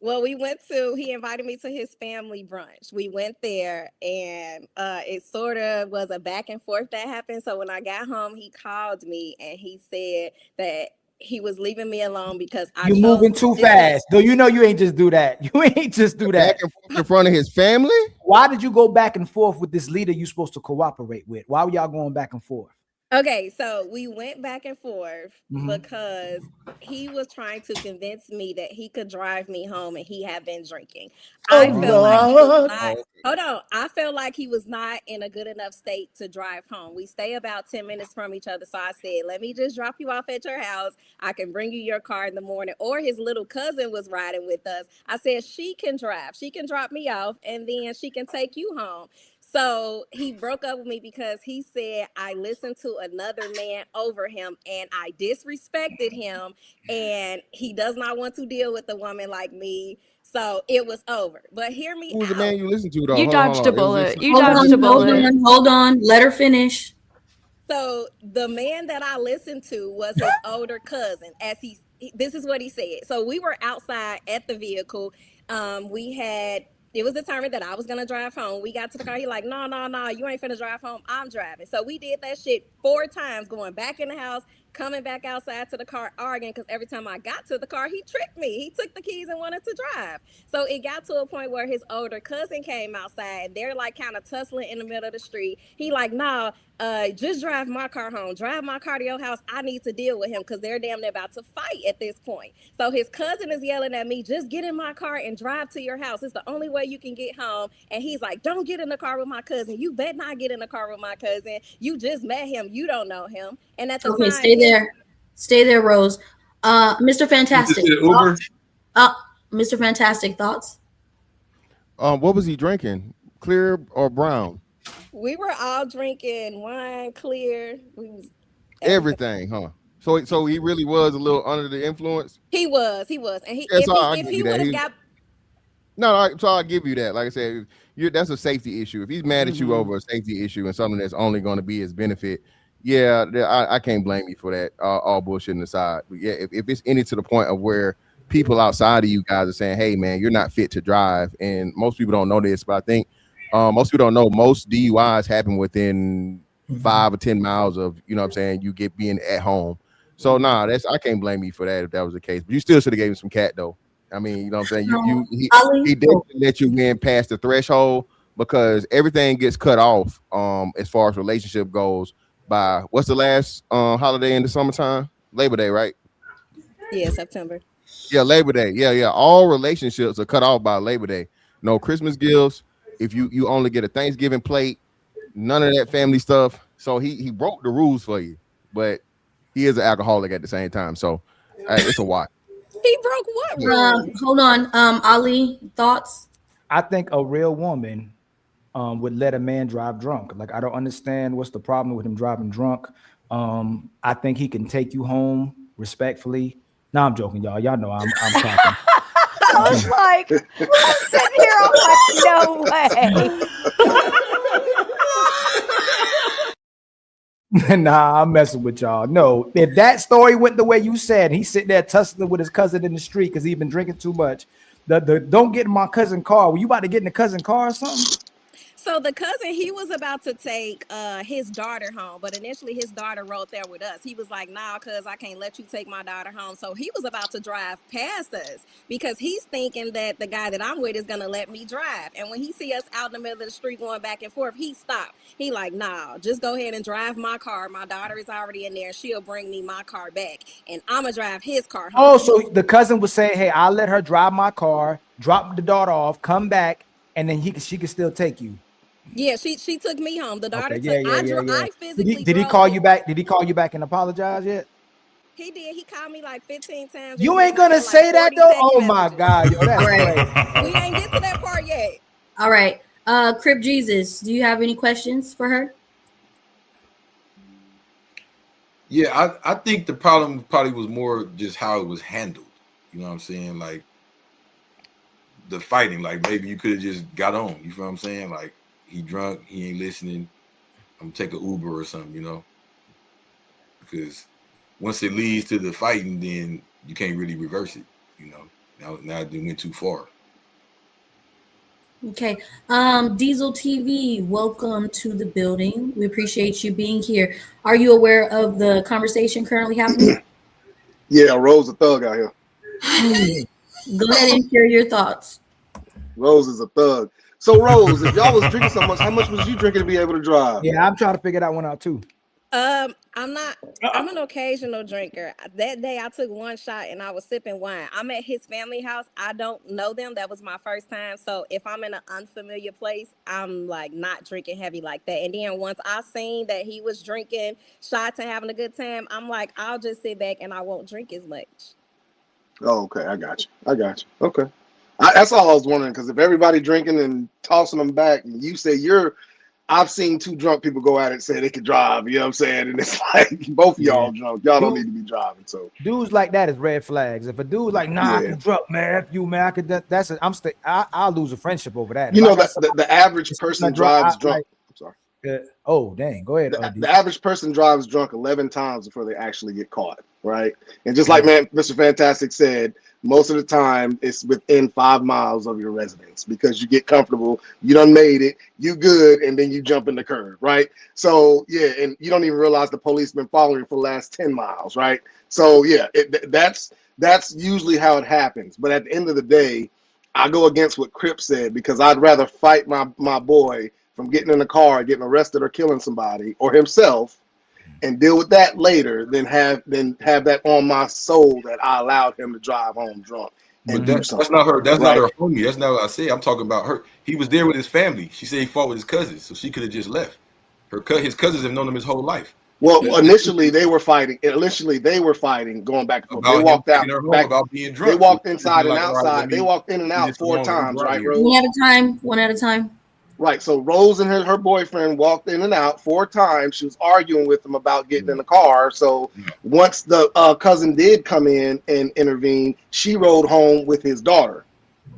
[SPEAKER 9] Well, he invited me to his family brunch. We went there and it sort of was a back and forth that happened. So when I got home, he called me and he said that he was leaving me alone because
[SPEAKER 1] you're moving too fast. Do you know you ain't just do that? You ain't just do that.
[SPEAKER 4] Back and forth in front of his family?
[SPEAKER 1] Why did you go back and forth with this leader you're supposed to cooperate with? Why were y'all going back and forth?
[SPEAKER 9] Okay, so we went back and forth because he was trying to convince me that he could drive me home and he had been drinking. I felt like he was not in a good enough state to drive home. We stay about 10 minutes from each other. So I said, let me just drop you off at your house. I can bring you your car in the morning. Or his little cousin was riding with us. I said, she can drive. She can drop me off and then she can take you home. So he broke up with me because he said I listened to another man over him and I disrespected him and he does not want to deal with a woman like me. So it was over. But hear me
[SPEAKER 4] Who's
[SPEAKER 9] out.
[SPEAKER 4] the man you listen to, though?
[SPEAKER 10] You dodged a bullet. You
[SPEAKER 6] Hold
[SPEAKER 10] dodged a bullet.
[SPEAKER 6] Hold on. Let her finish.
[SPEAKER 9] So the man that I listened to was his older cousin. This is what he said. So we were outside at the vehicle. It was determined that I was going to drive home. We got to the car. He like, no, you ain't finna drive home. I'm driving. So we did that shit 4 times, going back in the house, coming back outside to the car, arguing, because every time I got to the car, he tricked me. He took the keys and wanted to drive. So it got to a point where his older cousin came outside. And they're like kind of tussling in the middle of the street. He like, nah, just drive my car home. Drive my car to your house. I need to deal with him because they're damn near about to fight at this point. So his cousin is yelling at me, just get in my car and drive to your house. It's the only way you can get home. And he's like, don't get in the car with my cousin. You bet not get in the car with my cousin. You just met him. You don't know him. And at the time,
[SPEAKER 6] stay there, Rose. Mr. Fantastic.
[SPEAKER 7] Uber?
[SPEAKER 6] Mr. Fantastic, thoughts?
[SPEAKER 4] What was he drinking? Clear or brown?
[SPEAKER 9] We were all drinking wine, clear. We was
[SPEAKER 4] everything, huh? So he really was a little under the influence.
[SPEAKER 9] He was, and if he would have got.
[SPEAKER 4] No, so I'll give you that. Like I said, that's a safety issue. If he's mad at you over a safety issue and something that's only going to be his benefit, yeah, I can't blame you for that. All bullshitting aside, but yeah, if it's any to the point of where people outside of you guys are saying, "Hey, man, you're not fit to drive," and most people don't know this, but I think most people don't know most DUIs happen within 5 or 10 miles of, you know what I'm saying, you get being at home. So I can't blame you for that if that was the case. But you still should have gave him some cat though. I mean, you know what I'm saying? He didn't let you in past the threshold because everything gets cut off as far as relationship goes by what's the last holiday in the summertime? Labor Day, right?
[SPEAKER 9] Yeah, September.
[SPEAKER 4] Yeah, Labor Day. Yeah. All relationships are cut off by Labor Day. No Christmas gifts. If you only get a Thanksgiving plate, none of that family stuff. So he broke the rules for you, but he is an alcoholic at the same time. So it's a watch.
[SPEAKER 9] He broke what rule?
[SPEAKER 6] Hold on. Ali, thoughts?
[SPEAKER 1] I think a real woman would let a man drive drunk. Like, I don't understand what's the problem with him driving drunk. I think he can take you home respectfully. No, I'm joking, y'all. Y'all know I'm talking.
[SPEAKER 3] I was like, I'm sitting here, I'm like, no way.
[SPEAKER 1] Nah, I'm messing with y'all. No, if that story went the way you said, he's sitting there tussling with his cousin in the street because he's been drinking too much. The don't get in my cousin car. Were you about to get in the cousin car or something?
[SPEAKER 9] So the cousin, he was about to take his daughter home, but initially his daughter rode there with us. He was like, nah, cuz I can't let you take my daughter home. So he was about to drive past us because he's thinking that the guy that I'm with is going to let me drive. And when he see us out in the middle of the street going back and forth, he stopped. He like, nah, just go ahead and drive my car. My daughter is already in there. She'll bring me my car back and I'm going to drive his car home.
[SPEAKER 1] Oh, so the cousin was saying, hey, I'll let her drive my car, drop the daughter off, come back, and then she can still take you.
[SPEAKER 9] Yeah, she took me home. The daughter
[SPEAKER 1] Okay,
[SPEAKER 9] took. I physically.
[SPEAKER 1] Did he call you back? Did he call you back and apologize yet?
[SPEAKER 9] He did. He called me like 15 times.
[SPEAKER 1] You ain't gonna say that though. Oh my God, yo, that's
[SPEAKER 6] Right.
[SPEAKER 1] crazy.
[SPEAKER 9] We ain't get to that part yet.
[SPEAKER 6] All right. Crip Jesus, do you have any questions for her?
[SPEAKER 7] Yeah, I think the problem probably was more just how it was handled. You know what I'm saying? Like the fighting, like maybe you could have just got on. You feel what I'm saying? Like he drunk, he ain't listening. I'm gonna take an Uber or something, you know? Because once it leads to the fighting, then you can't really reverse it, you know. Now it went too far.
[SPEAKER 6] Okay. Diesel TV, welcome to the building. We appreciate you being here. Are you aware of the conversation currently happening?
[SPEAKER 13] Yeah, Rose a thug out here.
[SPEAKER 6] Go ahead and share your thoughts.
[SPEAKER 13] Rose is a thug. So Rose, if y'all was drinking so much, how much was you drinking to be able to drive?
[SPEAKER 1] Yeah, I'm trying to figure that one out too.
[SPEAKER 9] I'm an occasional drinker. That day I took one shot and I was sipping wine. I'm at his family house. I don't know them. That was my first time. So if I'm in an unfamiliar place, I'm like not drinking heavy like that. And then once I seen that he was drinking shots and having a good time, I'm like, I'll just sit back and I won't drink as much.
[SPEAKER 13] Oh, okay, I got you. Okay. That's all I was wondering, because if everybody drinking and tossing them back, and you say I've seen two drunk people go at it and say they could drive, you know what I'm saying? And it's like both of y'all drunk. Y'all don't need to be driving. So
[SPEAKER 1] dudes like that is red flags. If a dude like, nah, I can drunk, man. If you man, I could I'll lose a friendship over that.
[SPEAKER 13] You know that the average person drives drunk. I'm sorry.
[SPEAKER 1] Oh, dang. Go ahead.
[SPEAKER 13] The average person drives drunk 11 times before they actually get caught, right? And just like Mr. Fantastic said, most of the time it's within 5 miles of your residence because you get comfortable, you done made it, you good, and then you jump in the curb, right? So yeah, and you don't even realize the police been following you for the last 10 miles, right? So yeah, that's usually how it happens. But at the end of the day, I go against what Crip said because I'd rather fight my boy from getting in the car, getting arrested or killing somebody or himself, and deal with that later than have that on my soul that I allowed him to drive home drunk.
[SPEAKER 7] But that's not her. That's not her homie. That's not what I said. I'm talking about her. He was there with his family. She said he fought with his cousins, so she could have just left. His cousins have known him his whole life.
[SPEAKER 13] Well, initially they were fighting. Going back and forth. They walked out.
[SPEAKER 7] About being drunk.
[SPEAKER 13] They walked inside and outside. They walked in and out 4 times, right, Rose?
[SPEAKER 6] One at a time.
[SPEAKER 13] Right. So Rose and her boyfriend walked in and out 4 times. She was arguing with him about getting in the car. So once the cousin did come in and intervene, she rode home with his daughter.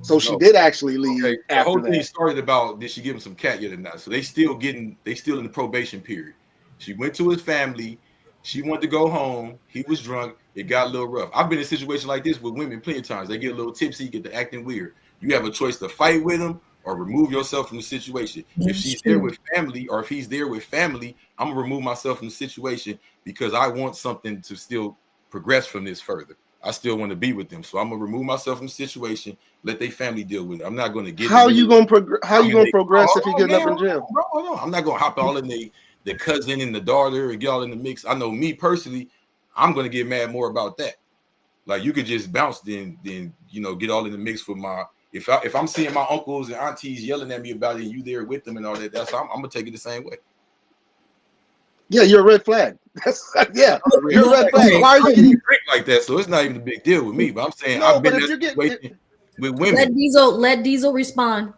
[SPEAKER 13] So she did actually leave.
[SPEAKER 7] Okay. The whole thing started about, did she give him some cat yet or not? So they still in the probation period. She went to his family. She wanted to go home. He was drunk. It got a little rough. I've been in a situation like this with women plenty of times. They get a little tipsy, get to acting weird. You have a choice to fight with them or remove yourself from the situation. If she's there with family, or if he's there with family, I'm gonna remove myself from the situation because I want something to still progress from this further. I still want to be with them, so I'm gonna remove myself from the situation. Let their family deal with it. I'm not gonna get.
[SPEAKER 13] How you gonna progress if you get up in jail?
[SPEAKER 7] Bro, hold on. I'm not gonna hop all in the cousin and the daughter and get all in the mix. I know me personally, I'm gonna get mad more about that. Like you could just bounce, then get all in the mix with my. If I'm seeing my uncles and aunties yelling at me about it, and you there with them and all that, I'm gonna take it the same way.
[SPEAKER 13] Yeah, you're a red flag. You're a red flag. Why are you getting
[SPEAKER 7] drink like that? So it's not even a big deal with me. But I'm saying I've been in that situation with women.
[SPEAKER 6] Let Diesel respond.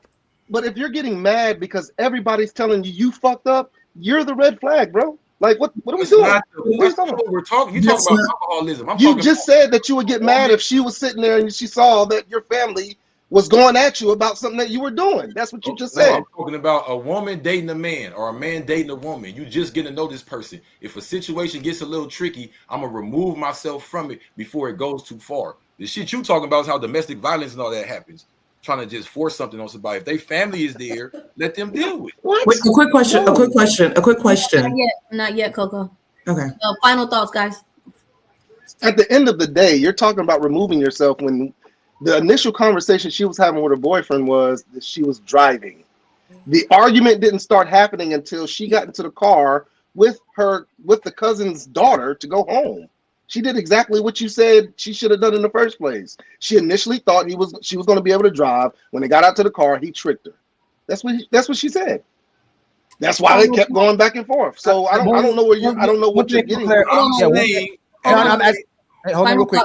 [SPEAKER 13] But if you're getting mad because everybody's telling you fucked up, you're the red flag, bro. Like what are we
[SPEAKER 7] It's
[SPEAKER 13] doing?
[SPEAKER 7] not
[SPEAKER 13] What are we
[SPEAKER 7] that's
[SPEAKER 13] talking
[SPEAKER 7] not
[SPEAKER 13] about?
[SPEAKER 7] what we're talking. You talk
[SPEAKER 5] That's
[SPEAKER 7] about
[SPEAKER 5] not-
[SPEAKER 7] alcoholism. I'm
[SPEAKER 13] You
[SPEAKER 7] talking
[SPEAKER 13] just
[SPEAKER 7] about
[SPEAKER 13] said that you would get mad if she was sitting there and she saw that your family was going at you about something that you were doing. That's what you just
[SPEAKER 7] No,
[SPEAKER 13] said.
[SPEAKER 7] I'm talking about a woman dating a man or a man dating a woman. You just get to know this person. If a situation gets a little tricky, I'm gonna remove myself from it before it goes too far. The shit you talking about is how domestic violence and all that happens. Trying to just force something on somebody. If their family is there, let them deal with it.
[SPEAKER 13] What?
[SPEAKER 5] Wait, a quick question. A quick question. A quick question.
[SPEAKER 6] Not yet, Coco.
[SPEAKER 5] Okay.
[SPEAKER 6] Final thoughts, guys.
[SPEAKER 13] At the end of the day, you're talking about removing yourself when the initial conversation she was having with her boyfriend was that she was driving. The argument didn't start happening until she got into the car with the cousin's daughter to go home. She did exactly what you said she should have done in the first place. She initially thought she was going to be able to drive. When they got out to the car, he tricked her. That's what she said. That's why they kept going back and forth. So I don't know what you're getting.
[SPEAKER 7] I'm saying,
[SPEAKER 1] Hold on real quick.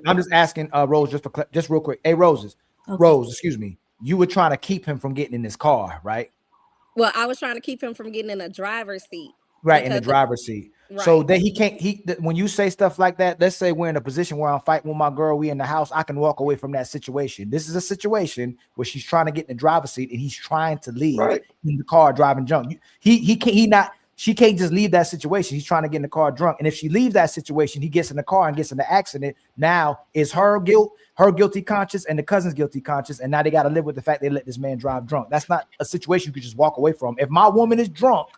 [SPEAKER 1] I'm just asking Rose just real quick. Hey, Rose, excuse me. You were trying to keep him from getting in his car, right?
[SPEAKER 9] Well, I was trying to keep him from getting in a driver's seat.
[SPEAKER 1] Right, in the driver's seat.
[SPEAKER 9] Right.
[SPEAKER 1] So that he can't. When you say stuff like that, let's say we're in a position where I'm fighting with my girl, we in the house, I can walk away from that situation. This is a situation where she's trying to get in the driver's seat and he's trying to leave in the car driving drunk. She can't just leave that situation. He's trying to get in the car drunk. And if she leaves that situation, he gets in the car and gets in the accident. Now is her guilty conscience and the cousin's guilty conscience. And now they got to live with the fact they let this man drive drunk. That's not a situation you could just walk away from. If my woman is drunk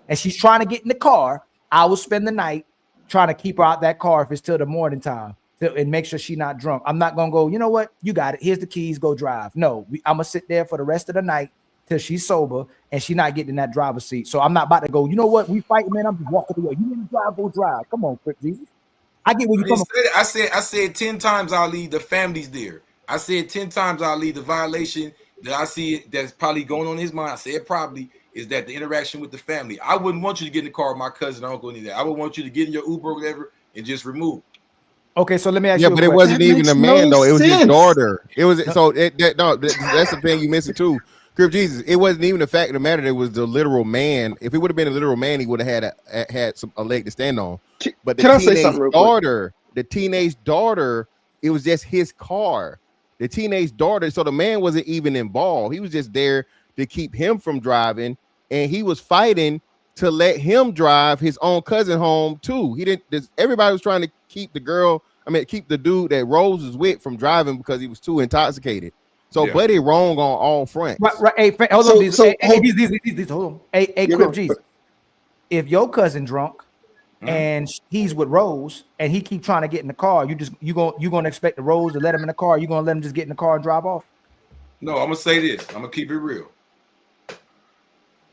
[SPEAKER 1] and she's trying to get in the car, I will spend the night trying to keep her out that car if it's till the morning time and make sure she's not drunk. I'm not going to go, you know what? You got it. Here's the keys. Go drive. No, I'm going to sit there for the rest of the night till she's sober and she's not getting in that driver's seat. So I'm not about to go, you know what? We fighting, man. I'm just walking away. You need to drive, go drive. Come on, quick, Jesus. I get where you come from.
[SPEAKER 7] I said 10 times I'll leave the families there. I said 10 times I'll leave the violation that I see that's probably going on in his mind. I said probably is that the interaction with the family. I wouldn't want you to get in the car with my cousin or uncle, any of that. I would want you to get in your Uber or whatever and just remove.
[SPEAKER 1] Okay, so let me ask you.
[SPEAKER 4] Yeah, but it wasn't even a man though. It was his daughter. It was so that's the thing you missing too. Crib Jesus. It wasn't even the fact of the matter. It was the literal man. If it would have been a literal man, he would have had a leg to stand on. But the teenage daughter, it was just his car. The teenage daughter. So the man wasn't even involved. He was just there to keep him from driving, and he was fighting to let him drive his own cousin home too. He didn't. Everybody was trying to keep keep the dude that Rose was with from driving because he was too intoxicated. So Buddy wrong on all fronts.
[SPEAKER 1] Right. Hey, hold on. Hold on. Hey, Crib Jesus. If your cousin drunk and he's with Rose and he keep trying to get in the car, you gonna expect the Rose to let him in the car? You gonna let him just get in the car and drive off?
[SPEAKER 7] No, I'm gonna say this. I'm gonna keep it real.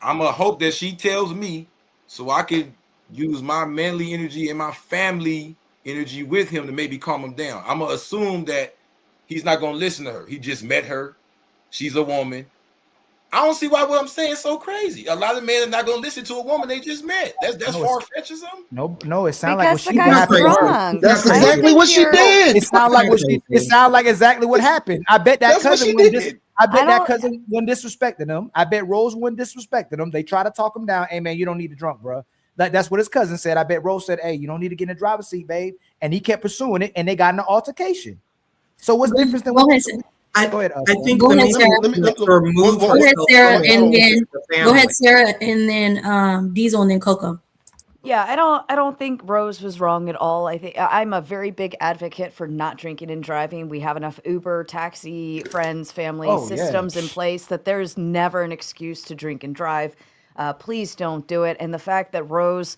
[SPEAKER 7] I'm gonna hope that she tells me so I can use my manly energy and my family energy with him to maybe calm him down. I'm gonna assume that he's not gonna listen to her. He just met her. She's a woman. I don't see why what I'm saying is so crazy. A lot of men are not gonna listen to a woman they just met. That's far-fetched or something.
[SPEAKER 1] No, it sounds like what she
[SPEAKER 13] happened. That's exactly what she did.
[SPEAKER 1] It sounds like exactly what happened. I bet that cousin wasn't disrespecting him. I bet Rose wasn't disrespecting him. They try to talk him down. Hey man, you don't need to drunk, bro. That's what his cousin said. I bet Rose said, hey, you don't need to get in the driver's seat, babe. And he kept pursuing it, and they got in an altercation. So what's different than what? Go ahead.
[SPEAKER 6] I think go ahead, Sarah, and then Diesel, and then Coco.
[SPEAKER 3] Yeah, I don't think Rose was wrong at all. I think I'm a very big advocate for not drinking and driving. We have enough Uber, taxi, friends, family systems in place that there's never an excuse to drink and drive. Please don't do it. And the fact that Rose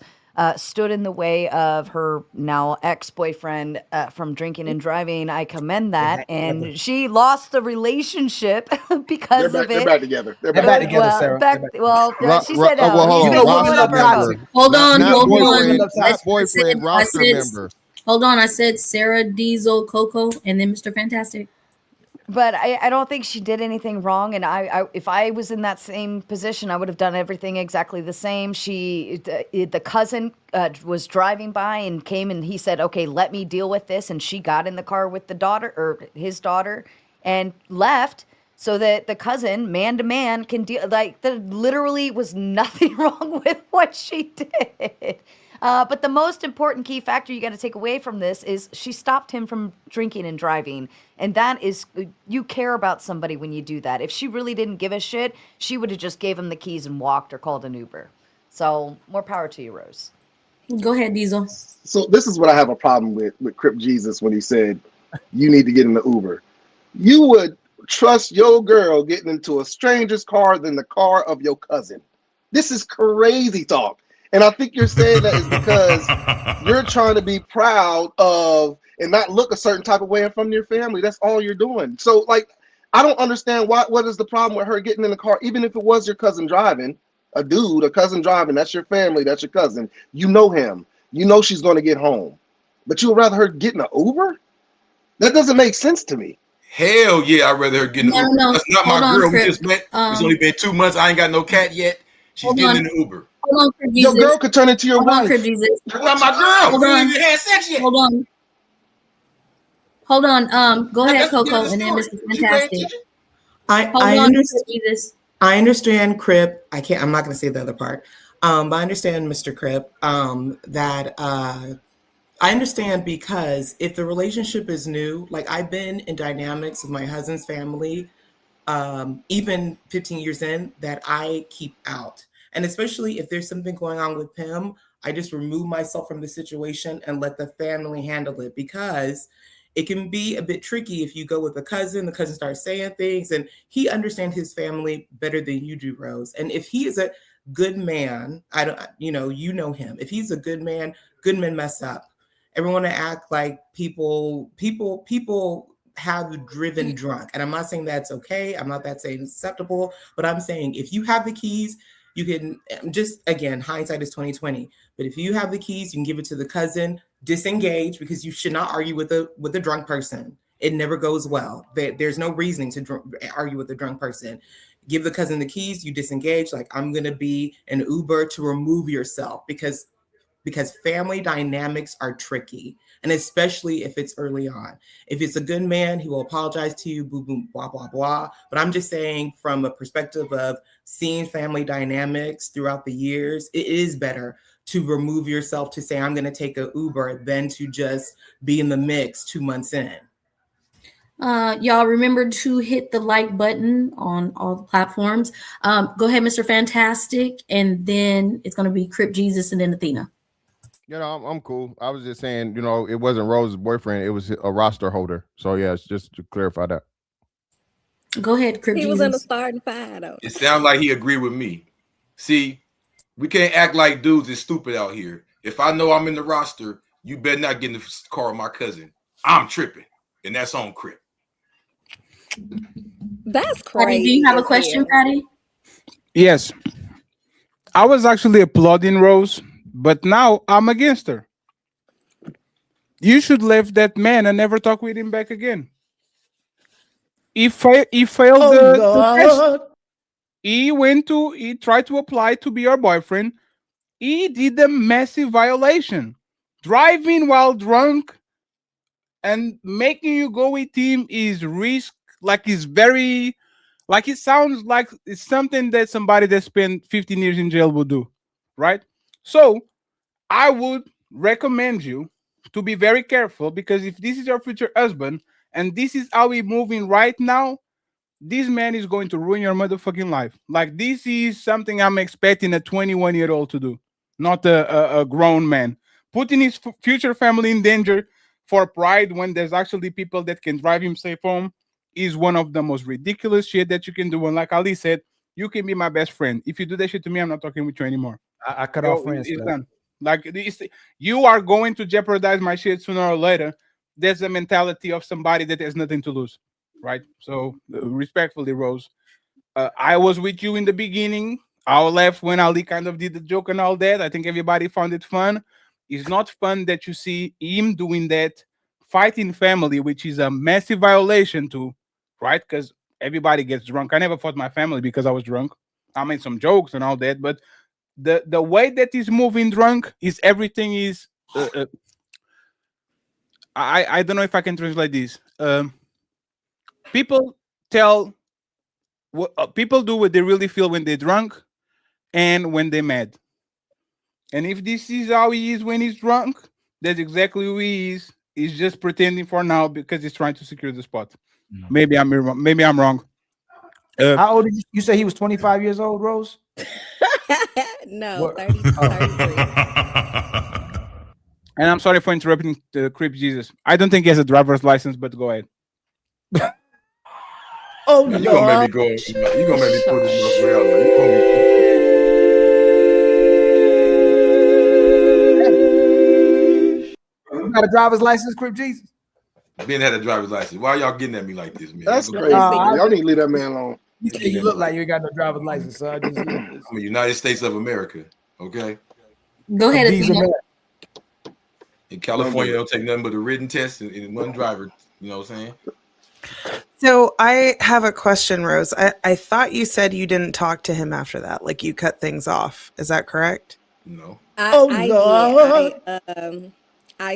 [SPEAKER 3] stood in the way of her now ex-boyfriend from drinking and driving, I commend that. And she lost the relationship because of it.
[SPEAKER 13] They're back together.
[SPEAKER 3] They're back together, Sarah. She said,
[SPEAKER 6] hold on.
[SPEAKER 4] Ex-boyfriend, roster member.
[SPEAKER 6] Hold on. I said Sarah, Diesel, Coco, and then Mr. Fantastic.
[SPEAKER 3] But I don't think she did anything wrong. And if I was in that same position, I would have done everything exactly the same. The cousin was driving by and came and he said, okay, let me deal with this. And she got in the car with the daughter or his daughter and left. so that the cousin, man to man, can deal. Like, there literally was nothing wrong with what she did. But the most important key factor you got to take away from this is she stopped him from drinking and driving. And that is, you care about somebody when you do that. If she really didn't give a shit, she would have just gave him the keys and walked or called an Uber. So more power to you, Rose.
[SPEAKER 6] Go ahead, Diesel.
[SPEAKER 13] So this is what I have a problem with Crip Jesus when he said, you need to get in the Uber. You would trust your girl getting into a stranger's car than the car of your cousin. This is crazy talk. And I think you're saying that is because you're trying to be proud of and not look a certain type of way in front of your family. That's all you're doing. So, like, I don't understand what is the problem with her getting in the car, even if it was your cousin driving, a cousin driving, that's your family, that's your cousin. You know him. You know she's going to get home. But you would rather her get in an Uber? That doesn't make sense to me.
[SPEAKER 7] Hell yeah, I'd rather her get in an Uber.
[SPEAKER 6] No.
[SPEAKER 7] That's not
[SPEAKER 6] Hold
[SPEAKER 7] my
[SPEAKER 6] on,
[SPEAKER 7] girl. We
[SPEAKER 6] Crip.
[SPEAKER 7] just met. It's only been 2 months. I ain't got no cat yet. She's
[SPEAKER 6] Hold
[SPEAKER 7] getting
[SPEAKER 6] on.
[SPEAKER 7] in the Uber.
[SPEAKER 6] Hold on, Crip
[SPEAKER 13] Your
[SPEAKER 6] Jesus.
[SPEAKER 13] girl could turn into your
[SPEAKER 6] Hold on,
[SPEAKER 13] wife.
[SPEAKER 6] Crip Jesus.
[SPEAKER 7] That's not my girl.
[SPEAKER 6] Hold
[SPEAKER 7] We
[SPEAKER 6] on.
[SPEAKER 7] ain't even had sex yet.
[SPEAKER 6] Hold on. Hold on. Go ahead,
[SPEAKER 7] That's the
[SPEAKER 6] Coco,
[SPEAKER 7] end of
[SPEAKER 6] and
[SPEAKER 7] the
[SPEAKER 6] then
[SPEAKER 7] story.
[SPEAKER 6] Mr.
[SPEAKER 7] She paying
[SPEAKER 6] Fantastic.
[SPEAKER 7] attention?
[SPEAKER 6] Hold
[SPEAKER 5] I
[SPEAKER 6] on,
[SPEAKER 5] understand.
[SPEAKER 6] Crip Jesus.
[SPEAKER 5] I understand, Crip. I'm not going to say the other part. But I understand, Mr. Crip, that I understand because if the relationship is new, like I've been in dynamics with my husband's family, even 15 years in, that I keep out. And especially if there's something going on with him, I just remove myself from the situation and let the family handle it, because it can be a bit tricky if you go with the cousin starts saying things, and he understands his family better than you do, Rose. And if he is a good man, you know him. If he's a good man mess up. Everyone to act like people have driven drunk. And I'm not saying that's okay. I'm not saying it's acceptable, but I'm saying if you have the keys, you can just, again, hindsight is 2020. But if you have the keys, you can give it to the cousin, disengage, because you should not argue with a drunk person. It never goes well. There's no reasoning to argue with a drunk person. Give the cousin the keys, you disengage, like I'm going to be an Uber to remove yourself, because family dynamics are tricky, and especially if it's early on. If it's a good man, he will apologize to you, boo, boo, blah, blah, blah. But I'm just saying, from a perspective of seeing family dynamics throughout the years, it is better to remove yourself, to say, I'm going to take an Uber, than to just be in the mix 2 months in.
[SPEAKER 6] Y'all remember to hit the like button on all the platforms. Go ahead, Mr. Fantastic, and then it's going to be Crip Jesus and then Athena.
[SPEAKER 4] I'm cool. I was just saying, it wasn't Rose's boyfriend. It was a roster holder. So, yeah, it's just to clarify that.
[SPEAKER 6] Go ahead, Crip
[SPEAKER 9] He
[SPEAKER 6] Jesus.
[SPEAKER 9] was in the starting five, though.
[SPEAKER 7] It sounds like he agreed with me. See, we can't act like dudes is stupid out here. If I know I'm in the roster, you better not get in the car with my cousin. I'm tripping, and that's on Crip.
[SPEAKER 9] That's crazy.
[SPEAKER 6] Patty, do you have a question, Patty?
[SPEAKER 2] Yes. I was actually applauding Rose, but now I'm against her. You should leave that man and never talk with him back again. He failed the test. He tried to apply to be your boyfriend. He did a massive violation. Driving while drunk and making you go with him is risk. It sounds like it's something that somebody that spent 15 years in jail would do, right? So I would recommend you to be very careful, because if this is your future husband and this is how we're moving right now, this man is going to ruin your motherfucking life. Like, this is something I'm expecting a 21-year-old to do, not a grown man. Putting his future family in danger for pride when there's actually people that can drive him safe home is one of the most ridiculous shit that you can do. And like Ali said, you can be my best friend. If you do that shit to me, I'm not talking with you anymore.
[SPEAKER 1] I cut off friends.
[SPEAKER 2] It's done. Like, you are going to jeopardize my shit sooner or later. There's a mentality of somebody that has nothing to lose, right? So respectfully, Rose, I was with you in the beginning. I left when Ali kind of did the joke and all that. I think everybody found it fun. It's not fun that you see him doing that, fighting family, which is a massive violation too, right? Because everybody gets drunk. I never fought my family because I was drunk. I made some jokes and all that, but the way that he's moving drunk is everything is I don't know if I can translate this. People tell what people do what they really feel when they're drunk and when they're mad. And if this is how he is when he's drunk, that's exactly who he is. He's just pretending for now because he's trying to secure the spot. Maybe I'm wrong. Maybe I'm wrong.
[SPEAKER 1] How old did you say he was 25 years old, Rose?
[SPEAKER 9] No, 33.
[SPEAKER 2] And I'm sorry for interrupting the Crip Jesus. I don't think he has a driver's license, but go ahead.
[SPEAKER 7] Oh, you gonna make me go? You gonna make me put this motherfucker out? Like, you gonna
[SPEAKER 1] You got a driver's license, Crip Jesus?
[SPEAKER 7] Ben had a driver's license. Why y'all getting at me like this, man?
[SPEAKER 13] That's crazy. Y'all need to leave that man alone.
[SPEAKER 1] You say you look like you ain't got no driver's license, so I just
[SPEAKER 7] I'm a United States of America. Okay.
[SPEAKER 6] Go ahead, Athena.
[SPEAKER 7] In California, they don't take nothing but a written test and one driver. You know what I'm saying?
[SPEAKER 8] So I have a question, Rose. I thought you said you didn't talk to him after that, like you cut things off. Is that correct?
[SPEAKER 7] No.
[SPEAKER 9] I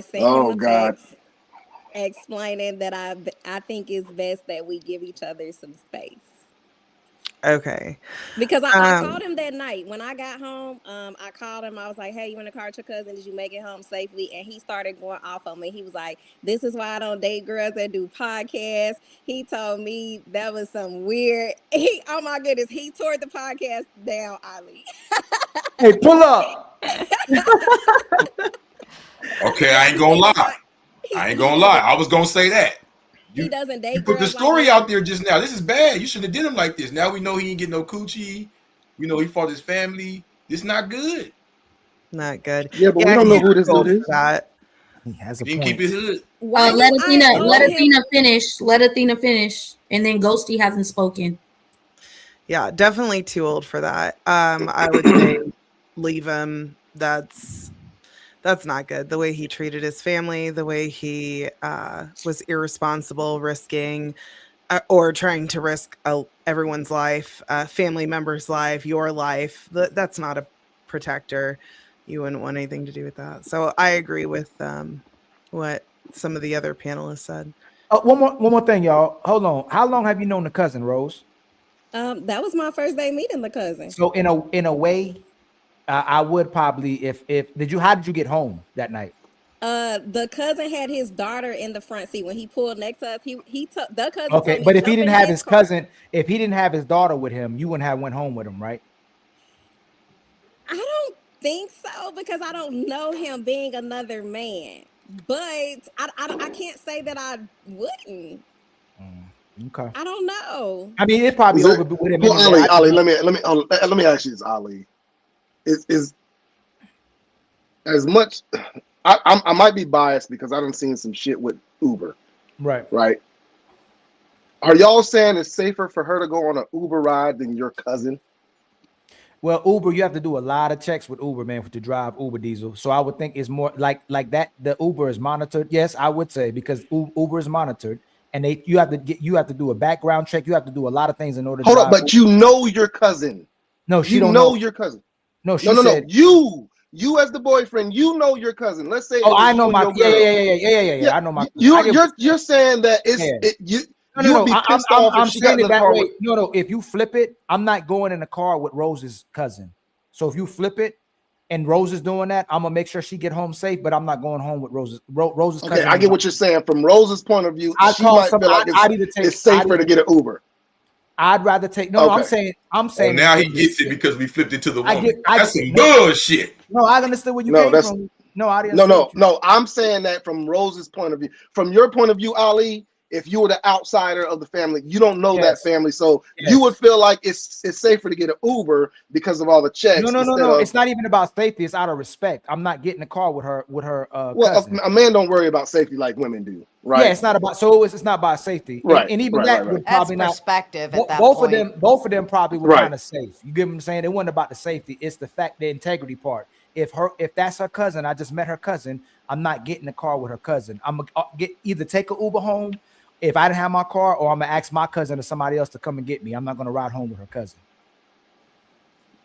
[SPEAKER 9] sent him a text explaining that I think it's best that we give each other some space.
[SPEAKER 8] Okay.
[SPEAKER 9] Because I called him that night when I got home. I called him. I was like, "Hey, you in the car with your cousin? Did you make it home safely?" And he started going off on me. He was like, "This is why I don't date girls that do podcasts." He told me that was some weird. Oh my goodness, he tore the podcast down, Ali.
[SPEAKER 1] Hey, pull up.
[SPEAKER 7] Okay, I ain't gonna lie. I was gonna say that.
[SPEAKER 9] He doesn't date.
[SPEAKER 7] You put the story out there just now. This is bad. You shouldn't have did him like this. Now we know he ain't get no coochie. We know he fought his family. This not good.
[SPEAKER 8] Not good.
[SPEAKER 13] Yeah, but we don't know who this dude is.
[SPEAKER 1] He has a
[SPEAKER 7] Didn't keep his hood.
[SPEAKER 6] Let Athena finish. Let Athena finish, and then Ghosty hasn't spoken.
[SPEAKER 8] Yeah, definitely too old for that. I would say leave him. That's not good. The way he treated his family, the way he was irresponsible, risking or trying to risk everyone's life, family member's life, your life. That's not a protector. You wouldn't want anything to do with that. So I agree with what some of the other panelists said.
[SPEAKER 1] One more thing, y'all. Hold on. How long have you known the cousin, Rose?
[SPEAKER 9] That was my first day meeting the cousin.
[SPEAKER 1] So in a way, I would probably how did you get home that night?
[SPEAKER 9] The cousin had his daughter in the front seat when he pulled next to us. He took the cousin.
[SPEAKER 1] Okay, but if he didn't have his cousin, if he didn't have his daughter with him, you wouldn't have went home with him, right?
[SPEAKER 9] I don't think so because I don't know him being another man. But I can't say that I wouldn't.
[SPEAKER 1] Okay.
[SPEAKER 9] I don't know.
[SPEAKER 1] I mean, it probably over with him.
[SPEAKER 13] Well, Ali, let me ask you this, Ali. Is as much I might be biased because I done seen some shit with Uber. Right. Are y'all saying it's safer for her to go on an Uber ride than your cousin?
[SPEAKER 1] Well, Uber, you have to do a lot of checks with Uber, man, to drive Uber Diesel. So I would think it's more like that. The Uber is monitored. Yes, I would say because Uber is monitored, and you have to do a background check. You have to do a lot of things in order to
[SPEAKER 13] hold up, but you know your cousin.
[SPEAKER 1] No, she
[SPEAKER 13] you
[SPEAKER 1] don't
[SPEAKER 13] know your cousin.
[SPEAKER 1] No,
[SPEAKER 13] no. You as the boyfriend, you know your cousin. Let's say.
[SPEAKER 1] Oh, I know my. Yeah. I know my.
[SPEAKER 13] You're saying that No.
[SPEAKER 1] I'm saying it that way. No. If you flip it, I'm not going in the car with Rose's cousin. So if you flip it, and Rose is doing that, I'm gonna make sure she get home safe. But I'm not going home with Rose's cousin.
[SPEAKER 13] Okay, I get what you're saying. From Rose's point of view, she might feel like it's safer to get an Uber.
[SPEAKER 1] I'd rather take. No, okay. I'm saying.
[SPEAKER 7] Now he gets it because we flipped it to the woman. That's some bullshit.
[SPEAKER 1] No, I understood where you came from. No, I didn't.
[SPEAKER 13] No. I'm saying that from Rose's point of view. From your point of view, Ali, if you were the outsider of the family, you don't know that family, so you would feel like it's safer to get an Uber because of all the checks.
[SPEAKER 1] No. It's not even about safety. It's out of respect. I'm not getting a car with her.
[SPEAKER 13] Well, a man don't worry about safety like women do, right?
[SPEAKER 1] Yeah, it's not about. So it's not about safety,
[SPEAKER 13] right?
[SPEAKER 1] And even that would probably not.
[SPEAKER 3] Perspective at that
[SPEAKER 1] both
[SPEAKER 3] point.
[SPEAKER 1] Both of them probably were kind of safe. You get what I'm saying? It wasn't about the safety. It's the integrity part. If that's her cousin, I just met her cousin. I'm not getting a car with her cousin. I'm gonna either take an Uber home if I didn't have my car, or I'm gonna ask my cousin or somebody else to come and get me. I'm not gonna ride home with her cousin.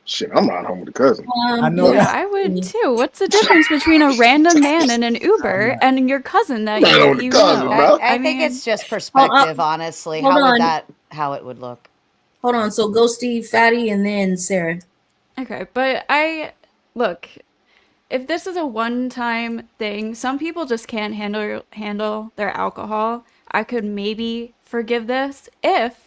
[SPEAKER 13] Shit, I'm riding home with the cousin.
[SPEAKER 1] I know.
[SPEAKER 10] Yeah, I would too. What's the difference between a random man and an Uber and your cousin that you know?
[SPEAKER 3] I think it's just perspective, honestly. How it would look.
[SPEAKER 6] Hold on. So go Steve, Fatty, and then Sarah.
[SPEAKER 10] Okay, but look, if this is a one-time thing, some people just can't handle their alcohol. I could maybe forgive this if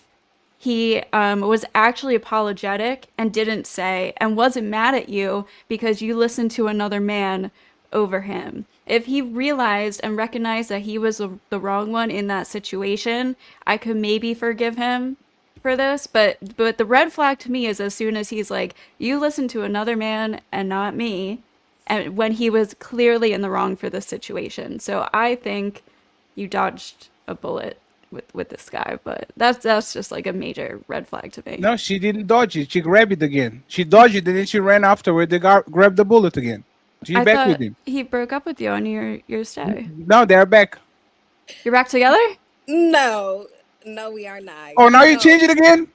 [SPEAKER 10] he was actually apologetic and didn't say and wasn't mad at you because you listened to another man over him. If he realized and recognized that he was the wrong one in that situation, I could maybe forgive him for this. But the red flag to me is as soon as he's like, you listened to another man and not me, and when he was clearly in the wrong for this situation. So I think you dodged a bullet with this guy, but that's just like a major red flag to me.
[SPEAKER 2] No, she didn't dodge it. She grabbed it again. She dodged it, and then she ran afterward. They grabbed the bullet again. She's
[SPEAKER 10] I
[SPEAKER 2] back
[SPEAKER 10] thought
[SPEAKER 2] with him.
[SPEAKER 10] he broke up with you on your stay.
[SPEAKER 2] No, they're back.
[SPEAKER 10] You're back together?
[SPEAKER 9] No, we are not.
[SPEAKER 2] Oh, now you change it again?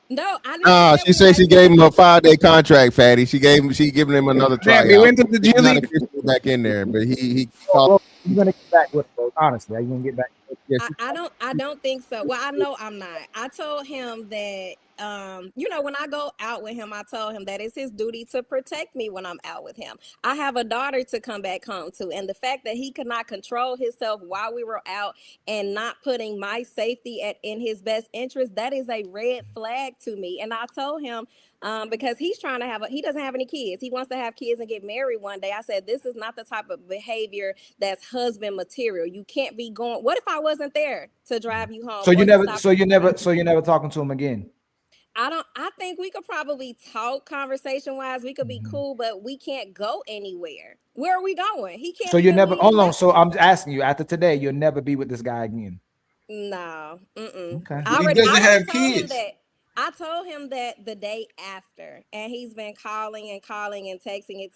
[SPEAKER 9] No, I didn't.
[SPEAKER 4] She said she gave him a 5-day contract, Fatty. She giving him another try.
[SPEAKER 2] He went to the G League.
[SPEAKER 4] Back in there, but he called.
[SPEAKER 1] You're gonna get back with it, honestly. Are you gonna get back?
[SPEAKER 9] I don't think so. Well, I know I'm not. I told him that when I go out with him, I told him that it's his duty to protect me when I'm out with him. I have a daughter to come back home to, and the fact that he could not control himself while we were out and not putting my safety in his best interest, that is a red flag to me. And I told him, because he's trying to he doesn't have any kids. He wants to have kids and get married one day. I said, this is not the type of behavior that's husband material. You can't be going. What if I wasn't there to drive you home?
[SPEAKER 1] So you never talking to him again?
[SPEAKER 9] I think we could probably talk conversation wise. We could be cool, but we can't go anywhere. Where are we going? He can't.
[SPEAKER 1] So you never, hold on. So I'm asking you, after today, you'll never be with this guy again.
[SPEAKER 9] No.
[SPEAKER 1] Okay.
[SPEAKER 12] He doesn't have kids.
[SPEAKER 9] I told him that the day after, and he's been calling and texting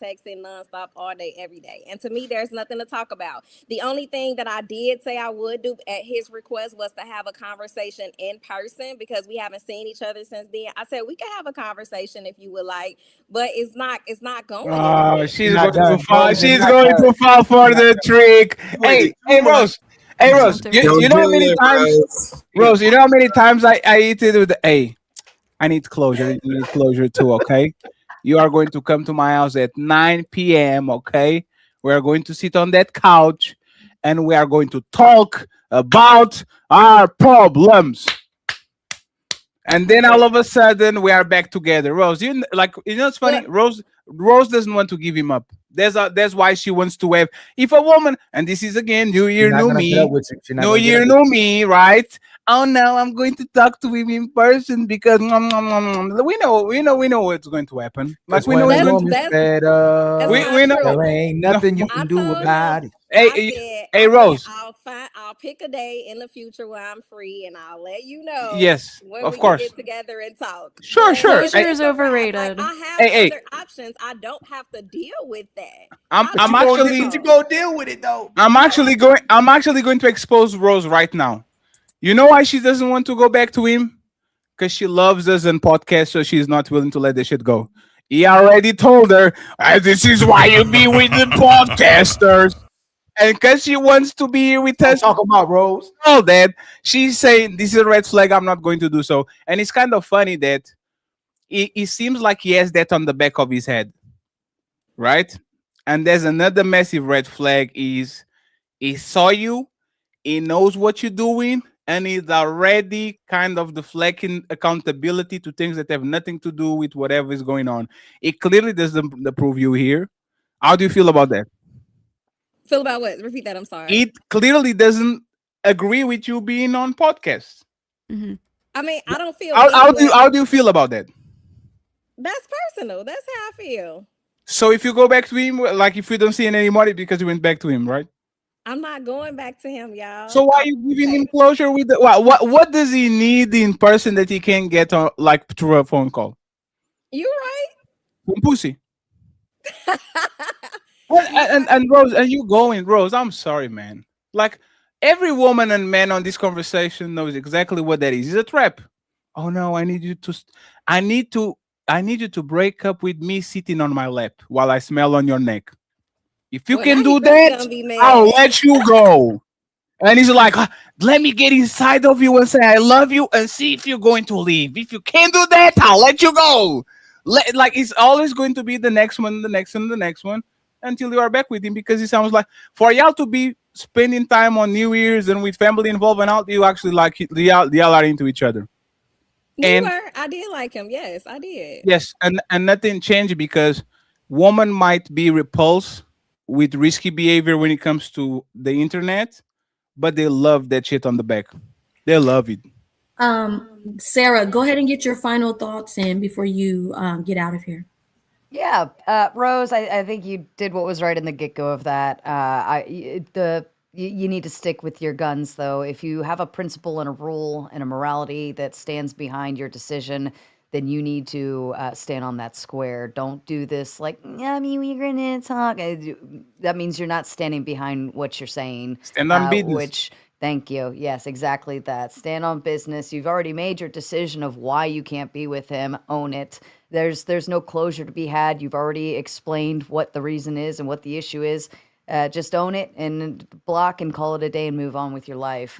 [SPEAKER 9] nonstop all day, every day. And to me, there's nothing to talk about. The only thing that I did say I would do at his request was to have a conversation in person, because we haven't seen each other since then. I said, we can have a conversation if you would like, but it's not going.
[SPEAKER 2] Oh, she's going too far. She's going too far for the trick. Hey, Rose. Hey, Rose, you know how many times, Rose, you know how many times I eat it with I need closure. You need closure too, okay? You are going to come to my house at 9 p.m., okay? We are going to sit on that couch and we are going to talk about our problems. And then all of a sudden we are back together. Rose, it's funny. Rose doesn't want to give him up. That's why she wants to have. If a woman, and this is again, New Year, new me, right? Oh no, I'm going to talk to him in person because we know what's going to happen. Like we know it's going to. We know
[SPEAKER 1] there ain't nothing you can do about it.
[SPEAKER 2] Hey, Rose.
[SPEAKER 9] I'll pick a day in the future where I'm free, and I'll let you know.
[SPEAKER 2] Yes,
[SPEAKER 9] when
[SPEAKER 2] of
[SPEAKER 9] we
[SPEAKER 2] course.
[SPEAKER 9] Get together and talk.
[SPEAKER 10] Sure. Closure is overrated.
[SPEAKER 9] I have other options. I don't have to deal with that.
[SPEAKER 2] I'm actually
[SPEAKER 1] you go deal with it though.
[SPEAKER 2] I'm actually going to expose Rose right now. You know why she doesn't want to go back to him? Because she loves us and podcasts, so she's not willing to let the shit go. He already told her, this is why you be with the podcasters. And because she wants to be with us.
[SPEAKER 1] Talk about Rose.
[SPEAKER 2] All that. She's saying, this is a red flag, I'm not going to do so. And it's kind of funny that it seems like he has that on the back of his head. Right? And there's another massive red flag is he saw you, he knows what you're doing, and he's already kind of deflecting accountability to things that have nothing to do with whatever is going on. It clearly doesn't approve you here. How do you feel about that?
[SPEAKER 9] Feel about what? Repeat that. I'm sorry.
[SPEAKER 2] It clearly doesn't agree with you being on podcasts.
[SPEAKER 10] Mm-hmm.
[SPEAKER 9] I mean, I don't feel.
[SPEAKER 2] How do you feel about that?
[SPEAKER 9] That's personal. That's how I feel.
[SPEAKER 2] So if you go back to him, like if you don't see any money because you went back to him, right?
[SPEAKER 9] I'm not going back to him, y'all.
[SPEAKER 2] So why are you giving him closure with the what does he need in person that he can't get on, like through a phone call?
[SPEAKER 9] You right?
[SPEAKER 2] Pussy. and Rose, and you going, Rose, I'm sorry, man. Like every woman and man on this conversation knows exactly what that is. It's a trap. Oh no, I need you to break up with me sitting on my lap while I smell on your neck. If you can do that, I'll let you go. And he's like, let me get inside of you and say I love you and see if you're going to leave. If you can't do that, I'll let you go. Like it's always going to be the next one, the next one, the next one, until you are back with him, because it sounds like for y'all to be spending time on New Year's and with family involved and out, you actually like it. Y'all are into each other.
[SPEAKER 9] I did like him. Yes, I did.
[SPEAKER 2] Yes, and nothing changed, because woman might be repulsed with risky behavior when it comes to the internet, but they love that shit on the back. They love it.
[SPEAKER 6] Sarah, go ahead and get your final thoughts in before you get out of here.
[SPEAKER 3] Yeah, Rose, I think you did what was right in the get-go of that. You need to stick with your guns, though. If you have a principle and a rule and a morality that stands behind your decision, then you need to stand on that square. Don't do this like, yeah, I mean, we're going to talk. That means you're not standing behind what you're saying.
[SPEAKER 2] Stand on business.
[SPEAKER 3] Thank you. Yes, exactly that. Stand on business. You've already made your decision of why you can't be with him. Own it. There's no closure to be had. You've already explained what the reason is and what the issue is. Just own it and block and call it a day and move on with your life.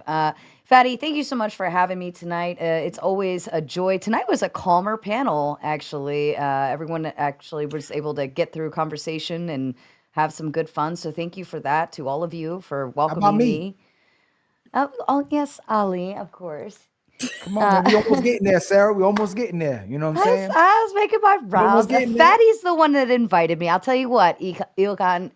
[SPEAKER 3] Fatty, thank you so much for having me tonight. It's always a joy. Tonight was a calmer panel, actually. Everyone actually was able to get through conversation and have some good fun. So thank you for that, to all of you, for welcoming me. Oh, yes, Ali, of course.
[SPEAKER 1] Come on, man. We almost getting there, Sarah. We almost getting there. You know what I'm saying?
[SPEAKER 3] I was making my rounds. Fatty's the one that invited me. I'll tell you what, Ilkan.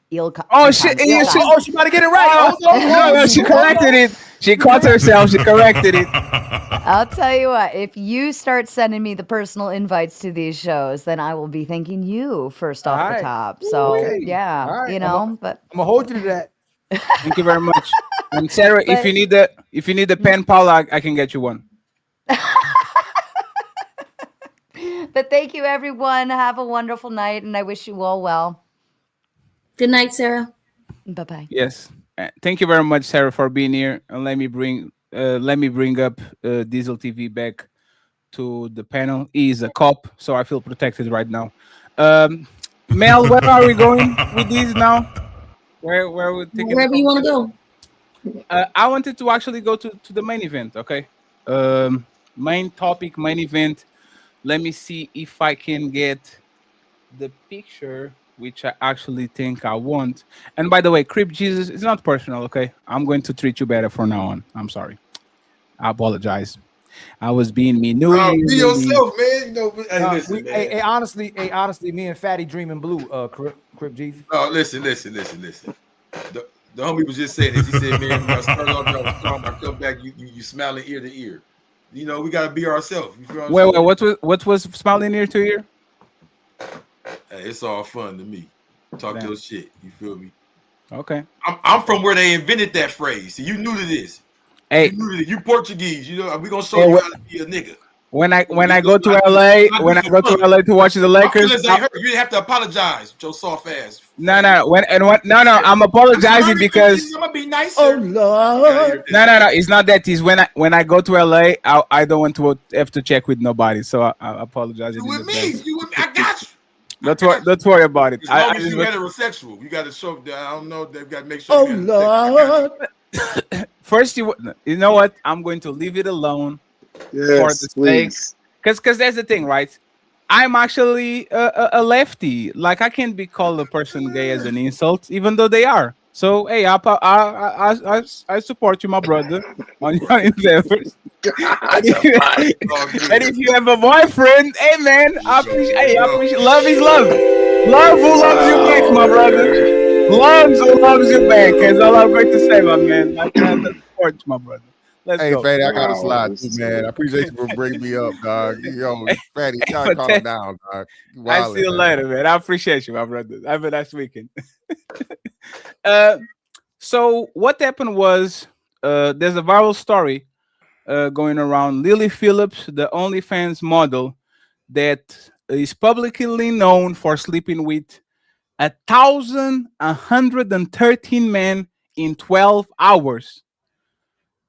[SPEAKER 2] Oh shit!
[SPEAKER 1] She about to get it right.
[SPEAKER 2] No, she corrected it. She caught herself. She corrected it.
[SPEAKER 3] I'll tell you what. If you start sending me the personal invites to these shows, then I will be thanking you first off the top. So yeah,
[SPEAKER 1] right.
[SPEAKER 3] but
[SPEAKER 1] I'm gonna hold you to that.
[SPEAKER 2] Thank you very much. And Sarah, if you need the pen pal, I can get you one.
[SPEAKER 3] But thank you, everyone. Have a wonderful night, and I wish you all well.
[SPEAKER 6] Good night, Sarah.
[SPEAKER 3] Bye-bye.
[SPEAKER 2] Yes. Thank you very much, Sarah, for being here. And let me bring up Diesel TV back to the panel. He is a cop, so I feel protected right now. Mel, where are we going with these now? Where are we taking?
[SPEAKER 6] Wherever you want to go.
[SPEAKER 2] I wanted to actually go to the main event. Okay. Main topic, main event. Let me see if I can get the picture, which I actually think I want. And by the way, Crip Jesus, it's not personal, okay? I'm going to treat you better from now on. I'm sorry. I apologize. I was being mean.
[SPEAKER 7] Be yourself, man. You know, listen, man.
[SPEAKER 1] Hey, honestly, me and Fatty dreaming blue. Crip Jesus.
[SPEAKER 7] Oh, listen. The homie was just saying this. He said, man, when I start off, y'all was strong. I come back, you smiling ear to ear. You know, we gotta be ourselves. You feel
[SPEAKER 2] what was smiling ear to ear?
[SPEAKER 7] Hey, it's all fun to me. Talk your shit. You feel me?
[SPEAKER 2] Okay.
[SPEAKER 7] I'm from where they invented that phrase. So you new to this.
[SPEAKER 2] Hey,
[SPEAKER 7] you Portuguese. You know, we gonna show you how to be a nigga.
[SPEAKER 2] When I go to LA to watch the Lakers,
[SPEAKER 7] you didn't have to apologize with your soft ass.
[SPEAKER 2] No. I'm apologizing because
[SPEAKER 7] I'm gonna be nice.
[SPEAKER 1] Oh Lord.
[SPEAKER 2] No. It's not that. It's when I go to LA, I don't want to have to check with nobody. So I apologize.
[SPEAKER 7] With me, I got you.
[SPEAKER 2] Don't worry about it.
[SPEAKER 7] As long as you're heterosexual, you got to show that. I don't know. They've got to make sure.
[SPEAKER 1] Oh Lord.
[SPEAKER 2] First, you know what? I'm going to leave it alone.
[SPEAKER 13] Yes, please.
[SPEAKER 2] Because that's the thing, right? I'm actually a lefty. Like, I can't be called a person gay as an insult, even though they are. So, hey, I support you, my brother, on your endeavors. And if you have a boyfriend, hey, man, I appreciate. Love is love. Love who loves you back, my brother. Loves who loves you back. That's all I'm going to say, my man. I support you, my brother.
[SPEAKER 4] Hey, Fatty, I got a slide too, man. I appreciate you for bringing me up, dog. Yo, Fatty, you gotta calm down, dog.
[SPEAKER 2] I'll see you later, man. I appreciate you, my brother. Have a nice weekend. So what happened was there's a viral story going around. Lily Phillips, the OnlyFans model that is publicly known for sleeping with 1,113 men in 12 hours.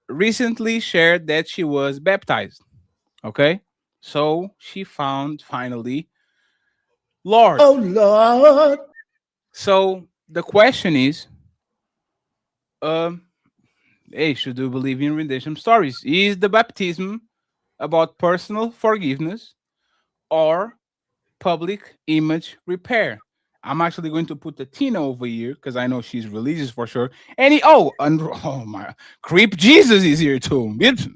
[SPEAKER 2] Recently shared that she was baptized. Okay, so she found finally Lord.
[SPEAKER 1] Oh Lord.
[SPEAKER 2] So the question is, Hey, should you believe in redemption stories? Is the baptism about personal forgiveness or public image repair? I'm actually going to put the Tina over here because I know she's religious for sure. And oh my, creep Jesus is here too. It's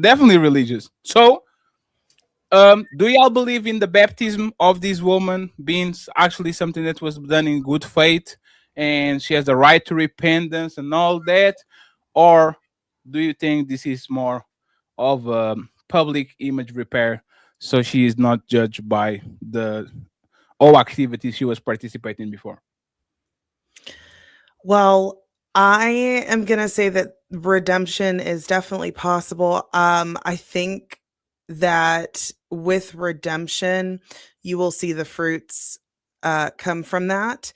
[SPEAKER 2] definitely religious. So, do y'all believe in the baptism of this woman being actually something that was done in good faith, and she has the right to repentance and all that, or do you think this is more of a public image repair, so she is not judged by the all activities she was participating before?
[SPEAKER 8] Well, I am going to say that redemption is definitely possible. I think that with redemption, you will see the fruits come from that.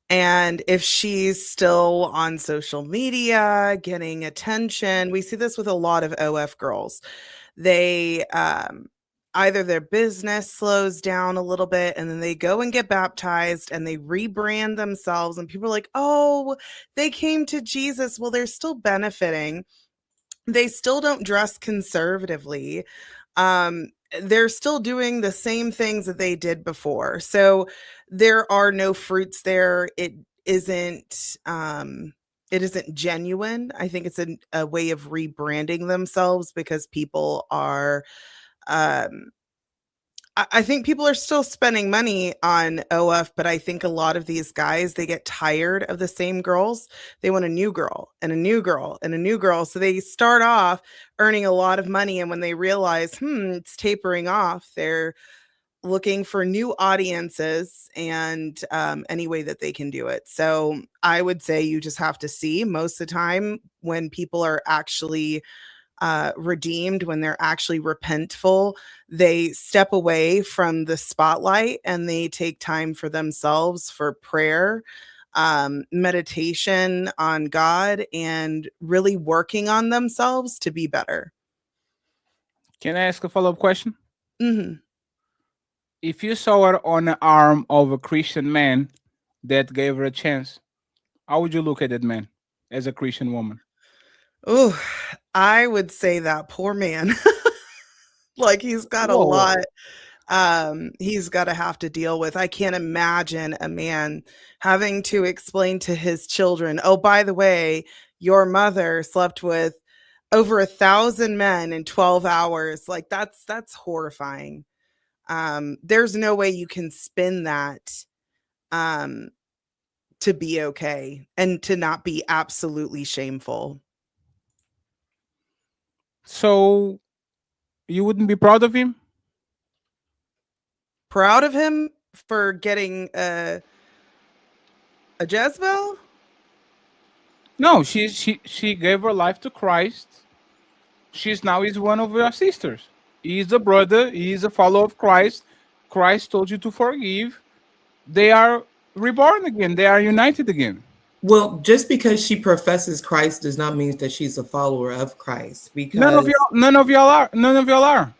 [SPEAKER 8] And if she's still on social media getting attention, we see this with a lot of OF girls. They either their business slows down a little bit and then they go and get baptized and they rebrand themselves, and people are like, oh, they came to Jesus. Well, they're still benefiting. They still don't dress conservatively. They're still doing the same things that they did before. So there are no fruits there. It isn't genuine. I think it's a way of rebranding themselves because people are I think people are still spending money on OF, but I think a lot of these guys, they get tired of the same girls. They want a new girl and a new girl and a new girl. So they start off earning a lot of money. And when they realize, it's tapering off, they're looking for new audiences and any way that they can do it. So I would say you just have to see. Most of the time when people are actually redeemed, when they're actually repentful, they step away from the spotlight and they take time for themselves, for prayer, meditation on God, and really working on themselves to be better.
[SPEAKER 2] Can I ask a follow-up question?
[SPEAKER 8] Mm-hmm.
[SPEAKER 2] If you saw her on the arm of a Christian man that gave her a chance, how would you look at that man as a Christian woman?
[SPEAKER 8] Oh, I would say that poor man. Like he's got a
[SPEAKER 2] Whoa.
[SPEAKER 8] lot he's got to have to deal with. I can't imagine a man having to explain to his children, oh, by the way, your mother slept with over 1,000 men in 12 hours. Like that's horrifying. There's no way you can spin that to be okay and to not be absolutely shameful.
[SPEAKER 2] So you wouldn't be proud of him?
[SPEAKER 8] Proud of him for getting a Jezebel?
[SPEAKER 2] No, she gave her life to Christ. She's now is one of your sisters. He's a brother. He's a follower of Christ. Christ told you to forgive. They are reborn again. They are united again.
[SPEAKER 5] Well, just because she professes Christ does not mean that she's a follower of Christ. Because
[SPEAKER 2] none of y'all are.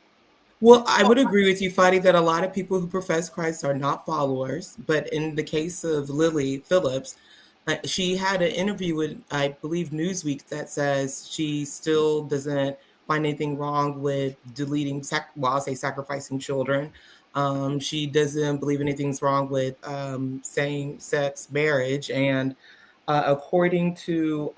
[SPEAKER 5] Well, I would agree with you, Fadi, that a lot of people who profess Christ are not followers. But in the case of Lily Phillips, she had an interview with, I believe, Newsweek that says she still doesn't find anything wrong with deleting, I'll say sacrificing children. She doesn't believe anything's wrong with same-sex marriage. And according to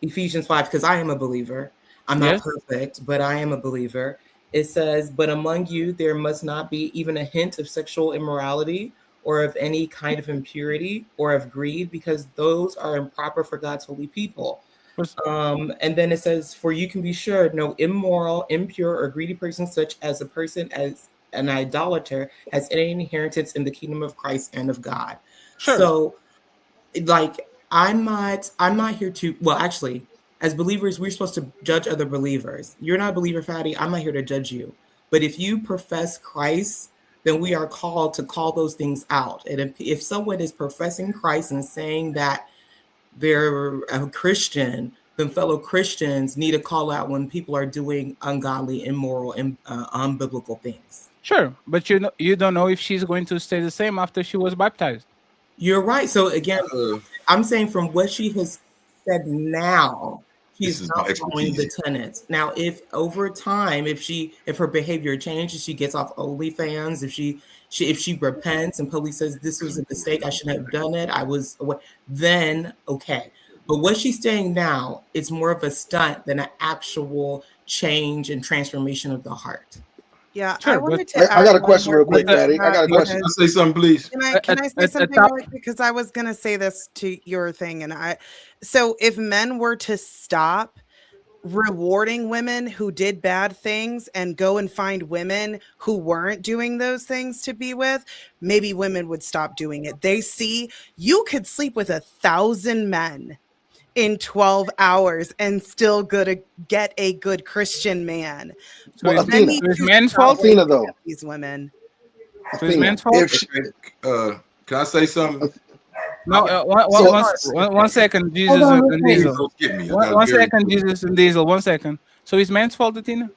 [SPEAKER 5] Ephesians 5, because I am a believer, I'm not perfect, but I am a believer. It says, but among you, there must not be even a hint of sexual immorality or of any kind of impurity or of greed, because those are improper for God's holy people. And then it says, for you can be sure no immoral, impure, or greedy person, such as a person as an idolater, has any inheritance in the kingdom of Christ and of God. Sure. So, like, I'm not here to, well, actually, as believers, we're supposed to judge other believers. You're not a believer, Fadi. I'm not here to judge you. But if you profess Christ, then we are called to call those things out. And if someone is professing Christ and saying that they're a Christian, then fellow Christians need to call out when people are doing ungodly, immoral, and unbiblical things.
[SPEAKER 2] Sure, but you don't know if she's going to stay the same after she was baptized.
[SPEAKER 5] You're right. So again, I'm saying from what she has said now, she's
[SPEAKER 7] is my
[SPEAKER 5] not following the
[SPEAKER 7] expertise.
[SPEAKER 5] tenets. Now, if over time, if her behavior changes, she gets off OnlyFans, if she repents and police says this was a mistake, I shouldn't have done it, then okay. But what she's saying now, it's more of a stunt than an actual change and transformation of the heart.
[SPEAKER 8] Yeah,
[SPEAKER 2] Sure,
[SPEAKER 8] I
[SPEAKER 2] but
[SPEAKER 8] wanted to.
[SPEAKER 13] I
[SPEAKER 8] add
[SPEAKER 13] got a
[SPEAKER 8] one
[SPEAKER 13] question
[SPEAKER 8] more
[SPEAKER 13] real quick,
[SPEAKER 8] thing
[SPEAKER 13] Patty. I got a
[SPEAKER 8] because-
[SPEAKER 13] question.
[SPEAKER 7] Can I say something, please?
[SPEAKER 8] Can I say something really quick? Because I was gonna say this to your thing, and so if men were to stop rewarding women who did bad things and go and find women who weren't doing those things to be with, maybe women would stop doing it. They see you could sleep with 1,000 men in 12 hours and still get a good Christian man.
[SPEAKER 2] So
[SPEAKER 13] Well,
[SPEAKER 2] it's,
[SPEAKER 8] Men
[SPEAKER 13] Athena,
[SPEAKER 8] need
[SPEAKER 2] it's
[SPEAKER 8] to
[SPEAKER 2] men's
[SPEAKER 8] stop
[SPEAKER 2] fault.
[SPEAKER 13] Athena, though.
[SPEAKER 8] these women.
[SPEAKER 2] So it's
[SPEAKER 13] Athena,
[SPEAKER 2] men's fault.
[SPEAKER 13] if she,
[SPEAKER 7] Can I say something?
[SPEAKER 2] No, one second, Jesus
[SPEAKER 6] Hold on real
[SPEAKER 2] and
[SPEAKER 6] quick.
[SPEAKER 2] Diesel.
[SPEAKER 7] Don't skip me. I
[SPEAKER 2] One,
[SPEAKER 7] got
[SPEAKER 2] one
[SPEAKER 7] very-
[SPEAKER 2] second, Jesus and Diesel. 1 second. So it's men's fault, Tina?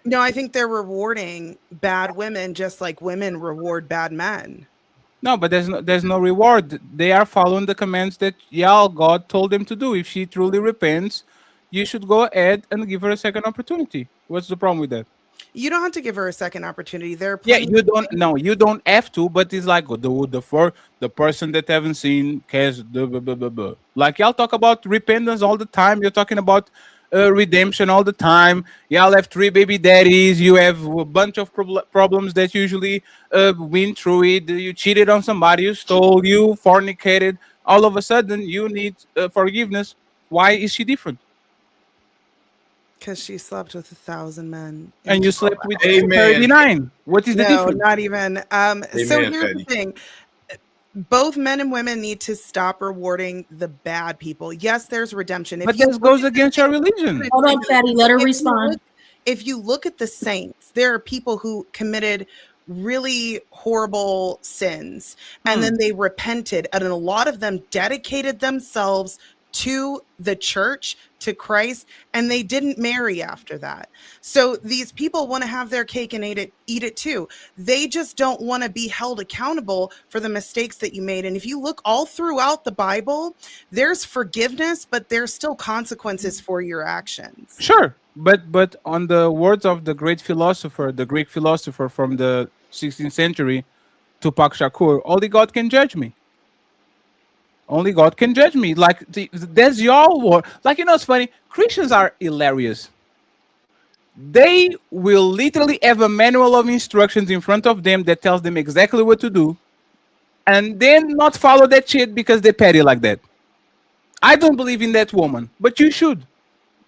[SPEAKER 8] No, I think they're rewarding bad women just like women reward bad men.
[SPEAKER 2] No, but there's no reward. They are following the commands that God told them to do. If she truly repents, you should go ahead and give her a second opportunity. What's the problem with that?
[SPEAKER 8] You don't have to give her a second opportunity. There are
[SPEAKER 2] Yeah,
[SPEAKER 8] plenty
[SPEAKER 2] you don't. No, you don't have to. But it's like the person that haven't seen cares. Like y'all talk about repentance all the time. You're talking about redemption all the time. Y'all have 3 baby daddies. You have a bunch of problems that usually went through it. You cheated on somebody. You stole. You fornicated. All of a sudden, you need forgiveness. Why is she different?
[SPEAKER 8] because she slept with 1,000 men.
[SPEAKER 2] And you slept with
[SPEAKER 7] Amen.
[SPEAKER 2] 39. What is the
[SPEAKER 8] No,
[SPEAKER 2] difference?
[SPEAKER 8] not even. So
[SPEAKER 7] Amen,
[SPEAKER 8] here's
[SPEAKER 7] Patty.
[SPEAKER 8] the thing. Both men and women need to stop rewarding the bad people. Yes, there's redemption.
[SPEAKER 2] But
[SPEAKER 8] you
[SPEAKER 2] this
[SPEAKER 8] look
[SPEAKER 2] goes
[SPEAKER 8] at the
[SPEAKER 2] against your
[SPEAKER 8] things-
[SPEAKER 2] religion.
[SPEAKER 6] Hold on, Fatty. Let her
[SPEAKER 8] If you
[SPEAKER 6] respond.
[SPEAKER 8] look- If you look at the saints, there are people who committed really horrible sins and then they repented, and a lot of them dedicated themselves to the church, to Christ, and they didn't marry after that. So these people want to have their cake and eat it too. They just don't want to be held accountable for the mistakes that you made. And if you look all throughout the Bible, there's forgiveness, but there's still consequences for your actions.
[SPEAKER 2] Sure, but on the words of the great philosopher, the Greek philosopher from the 16th century, Tupac Shakur, only God can judge me. Only God can judge me. Like that's your word. Like, you know, it's funny. Christians are hilarious. They will literally have a manual of instructions in front of them that tells them exactly what to do, and then not follow that shit because they're petty like that. I don't believe in that woman, but you should.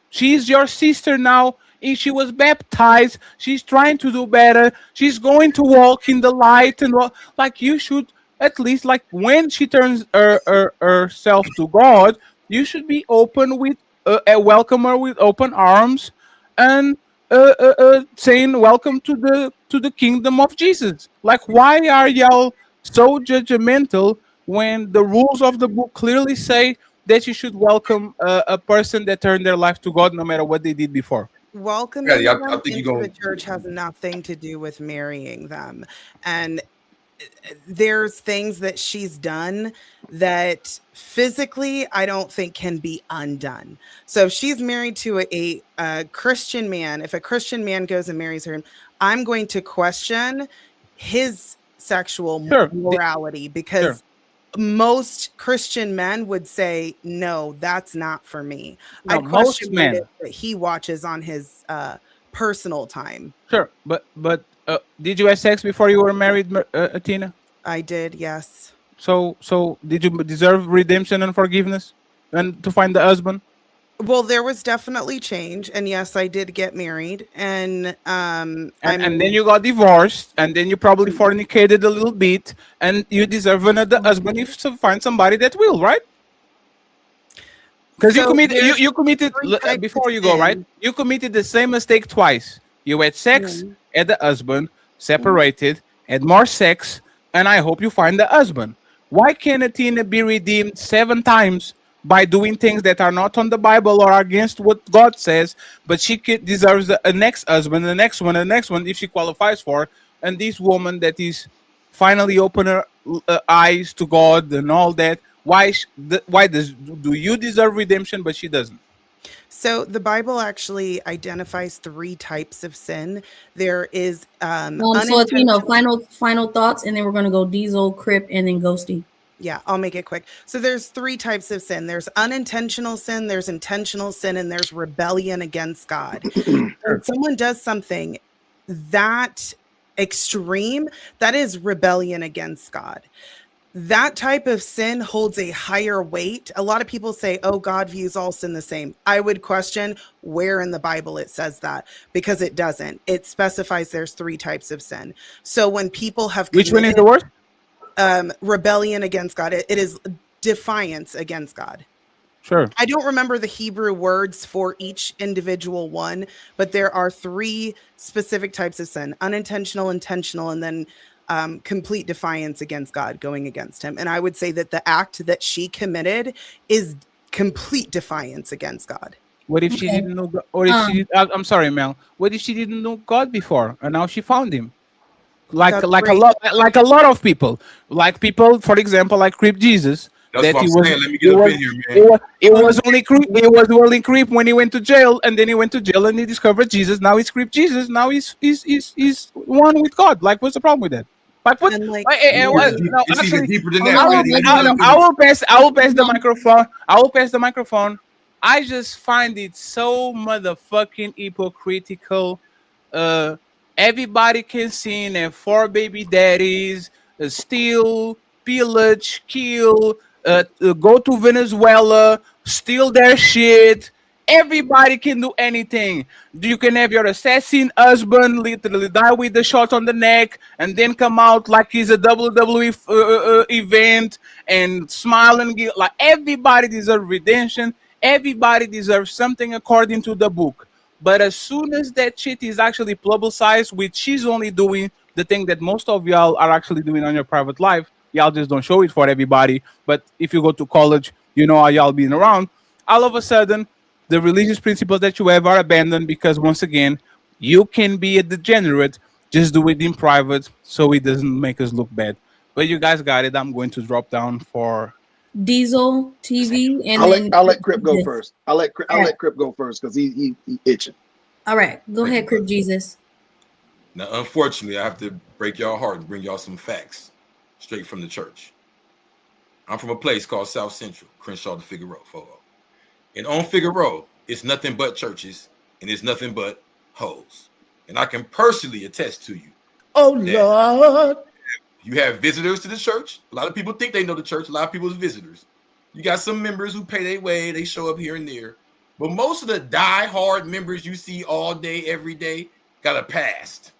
[SPEAKER 2] She's your sister now. She was baptized. She's trying to do better. She's going to walk in the light and like you should. At least, like when she turns herself to God, you should be open with welcome her with open arms and saying welcome to the kingdom of Jesus. Like, why are y'all so judgmental when the rules of the book clearly say that you should welcome a person that turned their life to God, no matter what they did before?
[SPEAKER 8] Welcoming
[SPEAKER 7] Patty, I
[SPEAKER 8] them
[SPEAKER 7] think
[SPEAKER 8] into
[SPEAKER 7] you're
[SPEAKER 8] the
[SPEAKER 7] gonna-
[SPEAKER 8] church has nothing to do with marrying them. And there's things that she's done that physically I don't think can be undone. So if she's married to a Christian man, if a Christian man goes and marries her, I'm going to question his sexual
[SPEAKER 2] Sure.
[SPEAKER 8] morality because most Christian men would say, no, that's not for me.
[SPEAKER 2] No,
[SPEAKER 8] I'd
[SPEAKER 2] most
[SPEAKER 8] question
[SPEAKER 2] men.
[SPEAKER 8] it that he watches on his personal time.
[SPEAKER 2] Sure, but did you have sex before you were married, Athena?
[SPEAKER 8] I did, yes.
[SPEAKER 2] So did you deserve redemption and forgiveness, and to find the husband?
[SPEAKER 8] Well, there was definitely change, and yes, I did get married, and
[SPEAKER 2] And then you got divorced, and then you probably fornicated a little bit, and you deserve another husband if you find somebody that will, right? Because
[SPEAKER 8] So
[SPEAKER 2] you committed
[SPEAKER 8] three types of
[SPEAKER 2] before you go, right?
[SPEAKER 8] sin.
[SPEAKER 2] You committed the same mistake twice. You had sex, had the husband, separated, had more sex, and I hope you find the husband. Why can't Athena be redeemed 7 times by doing things that are not on the Bible or against what God says, but she deserves a next husband, the next one, the next one, if she qualifies for it. And this woman that is finally open her eyes to God and all that, why do you deserve redemption, but she doesn't?
[SPEAKER 8] So the Bible actually identifies 3 types of sin. There is
[SPEAKER 6] So Latino, final thoughts, and then we're gonna go Diesel, Crip, and then Ghosty.
[SPEAKER 8] Yeah, I'll make it quick. So there's 3 types of sin. There's unintentional sin, there's intentional sin, and there's rebellion against God. When someone does something that extreme, that is rebellion against God. That type of sin holds a higher weight. A lot of people say, oh, God views all sin the same. I would question where in the Bible it says that, because it doesn't. It specifies there's 3 types of sin. So when people have
[SPEAKER 2] Which one is the worst?
[SPEAKER 8] Rebellion against God, it is defiance against God.
[SPEAKER 2] Sure.
[SPEAKER 8] I don't remember the Hebrew words for each individual one, but there are 3 specific types of sin: unintentional, intentional, and then complete defiance against God, going against him. And I would say that the act that she committed is complete defiance against God.
[SPEAKER 2] What if she didn't know God? Or if she I'm sorry, Mel. What if she didn't know God before and now she found him? Like
[SPEAKER 8] That's
[SPEAKER 2] a
[SPEAKER 8] great.
[SPEAKER 2] lot of people. Like people, for example, like Creep Jesus.
[SPEAKER 7] That's
[SPEAKER 2] that
[SPEAKER 7] what
[SPEAKER 2] he
[SPEAKER 7] I'm
[SPEAKER 2] was,
[SPEAKER 7] saying. Let me get
[SPEAKER 2] it
[SPEAKER 7] up
[SPEAKER 2] was,
[SPEAKER 7] in here, man.
[SPEAKER 2] it was only creep. It was only creep when he went to jail, and then he went to jail and he discovered Jesus. Now he's Creep Jesus. Now he's one with God. Like, what's the problem with that? Like, what?
[SPEAKER 8] And like,
[SPEAKER 7] It's even deeper than that.
[SPEAKER 2] I will pass the microphone. I will pass the microphone. I just find it so motherfucking hypocritical. Everybody can sin and 4 baby daddies, steal, pillage, kill, go to Venezuela, steal their shit. Everybody can do anything. You can have your assassin husband literally die with the shot on the neck and then come out like he's a WWE event and smile and give. Like, everybody deserves redemption. Everybody deserves something according to the book. But as soon as that shit is actually publicized, which she's only doing the thing that most of y'all are actually doing on your private life, y'all just don't show it for everybody. But if you go to college, you know how y'all been around. All of a sudden, the religious principles that you have are abandoned because, once again, you can be a degenerate, just do it in private so it doesn't make us look bad. But you guys got it. I'm going to drop down for
[SPEAKER 6] Diesel TV, and
[SPEAKER 13] I'll let Crip go first. I'll let Crip go first because he itching.
[SPEAKER 6] All right, go ahead, Crip Jesus.
[SPEAKER 7] Now, unfortunately, I have to break y'all heart and bring y'all some facts straight from the church. I'm from a place called South Central, Crenshaw to Figueroa, Fogo. And on Figueroa, it's nothing but churches and it's nothing but hoes. And I can personally attest to you.
[SPEAKER 13] Oh, Lord.
[SPEAKER 7] You have visitors to the church. A lot of people think they know the church. A lot of people is visitors. You got some members who pay their way. They show up here and there. But most of the die-hard members you see all day, every day, got a past.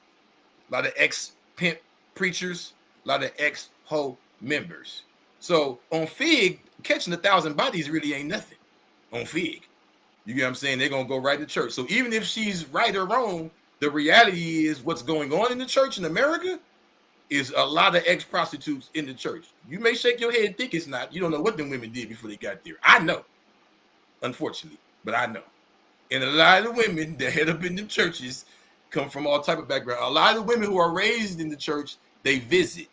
[SPEAKER 7] A lot of ex-pimp preachers, a lot of ex-ho members. So on Fig, catching 1,000 bodies really ain't nothing on Fig. You get what I'm saying? They're going to go right to church. So even if she's right or wrong, the reality is what's going on in the church in America is a lot of ex-prostitutes in the church. You may shake your head and think it's not. You don't know what them women did before they got there. I know, unfortunately, but I know. And a lot of the women that head up in the churches come from all type of background. A lot of the women who are raised in the church, they visit,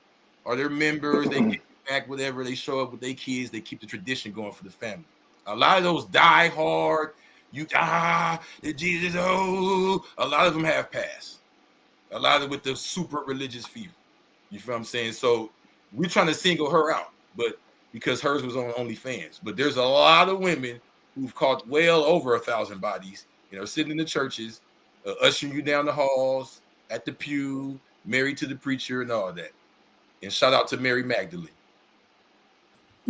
[SPEAKER 7] or they're members, they get back, whatever, they show up with their kids, they keep the tradition going for the family. A lot of those die hard, Jesus, oh, a lot of them have passed. A lot of them with the super religious fever. You feel what I'm saying? So we're trying to single her out, but because hers was on OnlyFans. But there's a lot of women who've caught well over 1,000 bodies, sitting in the churches, ushering you down the halls, at the pew, married to the preacher and all that. And shout out to Mary Magdalene.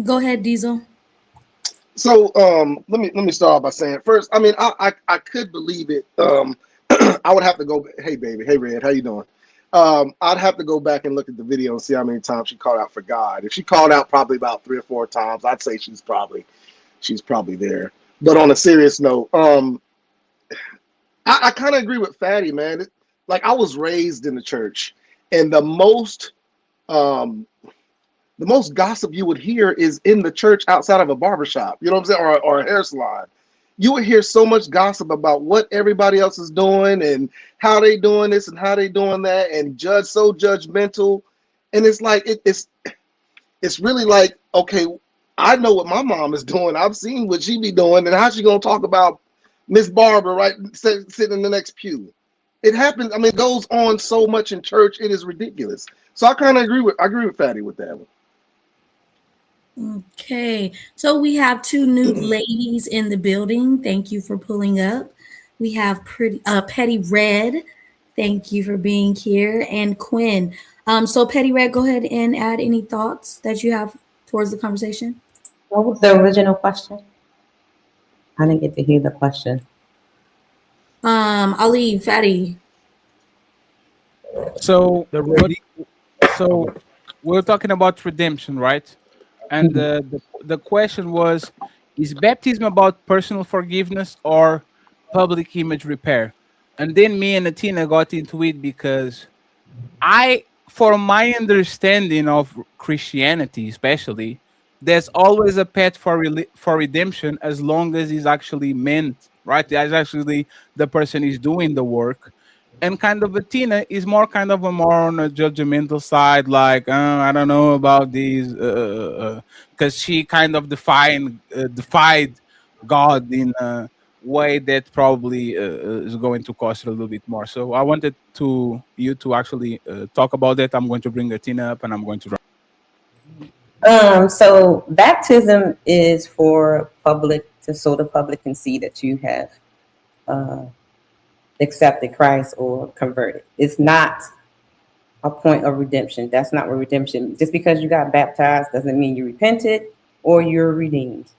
[SPEAKER 6] Go ahead, Diesel.
[SPEAKER 13] So let me start off by saying first, I mean, I could believe it. I would have to go. Hey, baby. Hey, Red. How you doing? I'd have to go back and look at the video and see how many times she called out for God. If she called out probably about 3 or 4 times, I'd say she's probably there. But on a serious note, I kind of agree with Fatty, man. Like, I was raised in the church, and the most gossip you would hear is in the church outside of a barbershop, you know what I'm saying, or a hair salon. You would hear so much gossip about what everybody else is doing and how they doing this and how they doing that, and so judgmental. And it's like it's really like, okay, I know what my mom is doing. I've seen what she be doing, and how she gonna talk about Miss Barbara right sitting in the next pew? It happens. I mean, it goes on so much in church. It is ridiculous. So I kind of agree with Fatty with that one.
[SPEAKER 6] Okay, so we have two new ladies in the building. Thank you for pulling up. We have Petty Red. Thank you for being here, and Quinn. So Petty Red, go ahead and add any thoughts that you have towards the conversation.
[SPEAKER 14] What was the original question? I didn't get to hear the question.
[SPEAKER 6] Ali, Fatty.
[SPEAKER 2] So we're talking about redemption, right? And the question was, is baptism about personal forgiveness or public image repair? And then me and Atina got into it because for my understanding of Christianity, especially, there's always a path for redemption as long as it's actually meant, right? As actually the person is doing the work. And kind of Atina is more on a judgmental side, like I don't know about these, because she kind of defied God in a way that probably is going to cost her a little bit more. So I wanted you to actually talk about that. I'm going to bring Atina up, and I'm going to.
[SPEAKER 14] So baptism is for public, so the public can see that you have accepted Christ or converted. It's not a point of redemption. That's not what redemption. Just because you got baptized doesn't mean you repented or you're redeemed.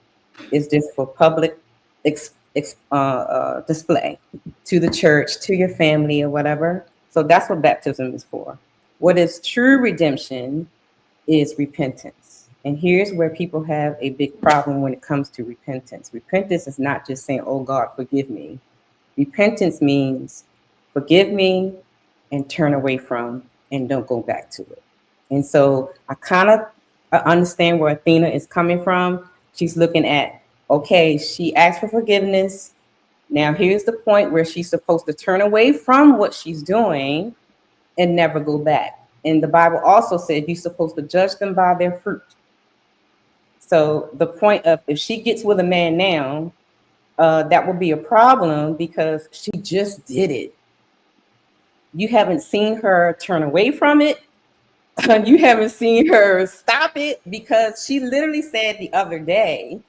[SPEAKER 14] It's just for public display to the church, to your family, or whatever. So that's what baptism is for. What is true redemption is repentance. And here's where people have a big problem when it comes to repentance. Repentance is not just saying, oh God, forgive me. Repentance means forgive me and turn away from and don't go back to it. And so I kind of understand where Athena is coming from. She's looking at, okay, she asked for forgiveness. Now here's the point where she's supposed to turn away from what she's doing and never go back. And the Bible also said you're supposed to judge them by their fruit. So the point of if she gets with a man now, that will be a problem because she just did it. You haven't seen her turn away from it. You haven't seen her stop it because she literally said the other day,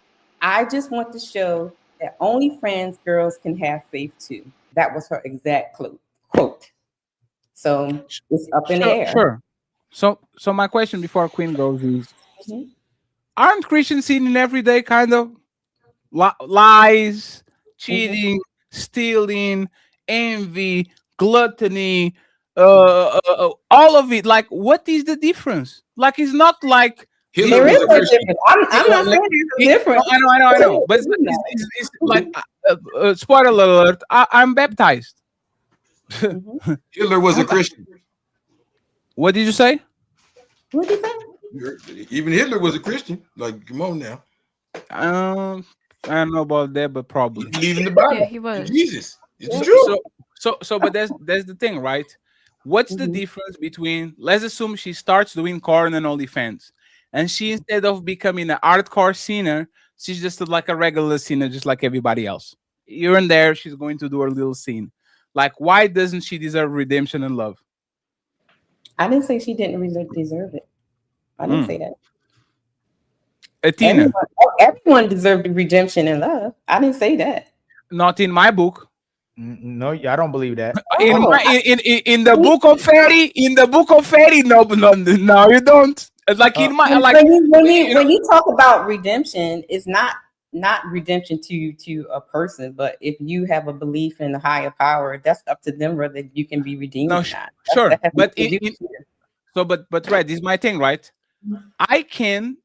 [SPEAKER 14] I just want to show that only friends girls can have faith too. That was her exact quote. So it's up in the air.
[SPEAKER 2] Sure. So my question before Queen goes is, aren't Christians sinning every day kind of? Lies, cheating, stealing, envy, gluttony, all of it. Like, what is the difference? Like, it's not like
[SPEAKER 14] there is no difference. I'm not saying there's a difference.
[SPEAKER 2] I know. But it's like, spoiler alert, I'm baptized.
[SPEAKER 7] Hitler was a Christian.
[SPEAKER 2] What did you say?
[SPEAKER 14] What did you say?
[SPEAKER 7] Even Hitler was a Christian. Like, come on now.
[SPEAKER 2] I don't know about that, but probably.
[SPEAKER 7] Even the Bible.
[SPEAKER 10] Yeah, he was.
[SPEAKER 7] Jesus. It's true.
[SPEAKER 2] But that's the thing, right? What's the difference between, let's assume she starts doing corn and OnlyFans, and she, instead of becoming an hardcore sinner, she's just like a regular sinner, just like everybody else. Here and there, she's going to do her little sin. Like, why doesn't she deserve redemption and love?
[SPEAKER 14] I didn't say she didn't deserve it. I didn't say that.
[SPEAKER 2] Athena.
[SPEAKER 14] Everyone deserved redemption and love. I didn't say that.
[SPEAKER 2] Not in my book.
[SPEAKER 1] No, I don't believe that.
[SPEAKER 2] In the book of Fairy, no, you don't. Like in my like
[SPEAKER 14] when you talk about redemption, it's not redemption to a person, but if you have a belief in the higher power, that's up to them whether you can be redeemed or not.
[SPEAKER 2] Sure, but right, this is my thing, right? I can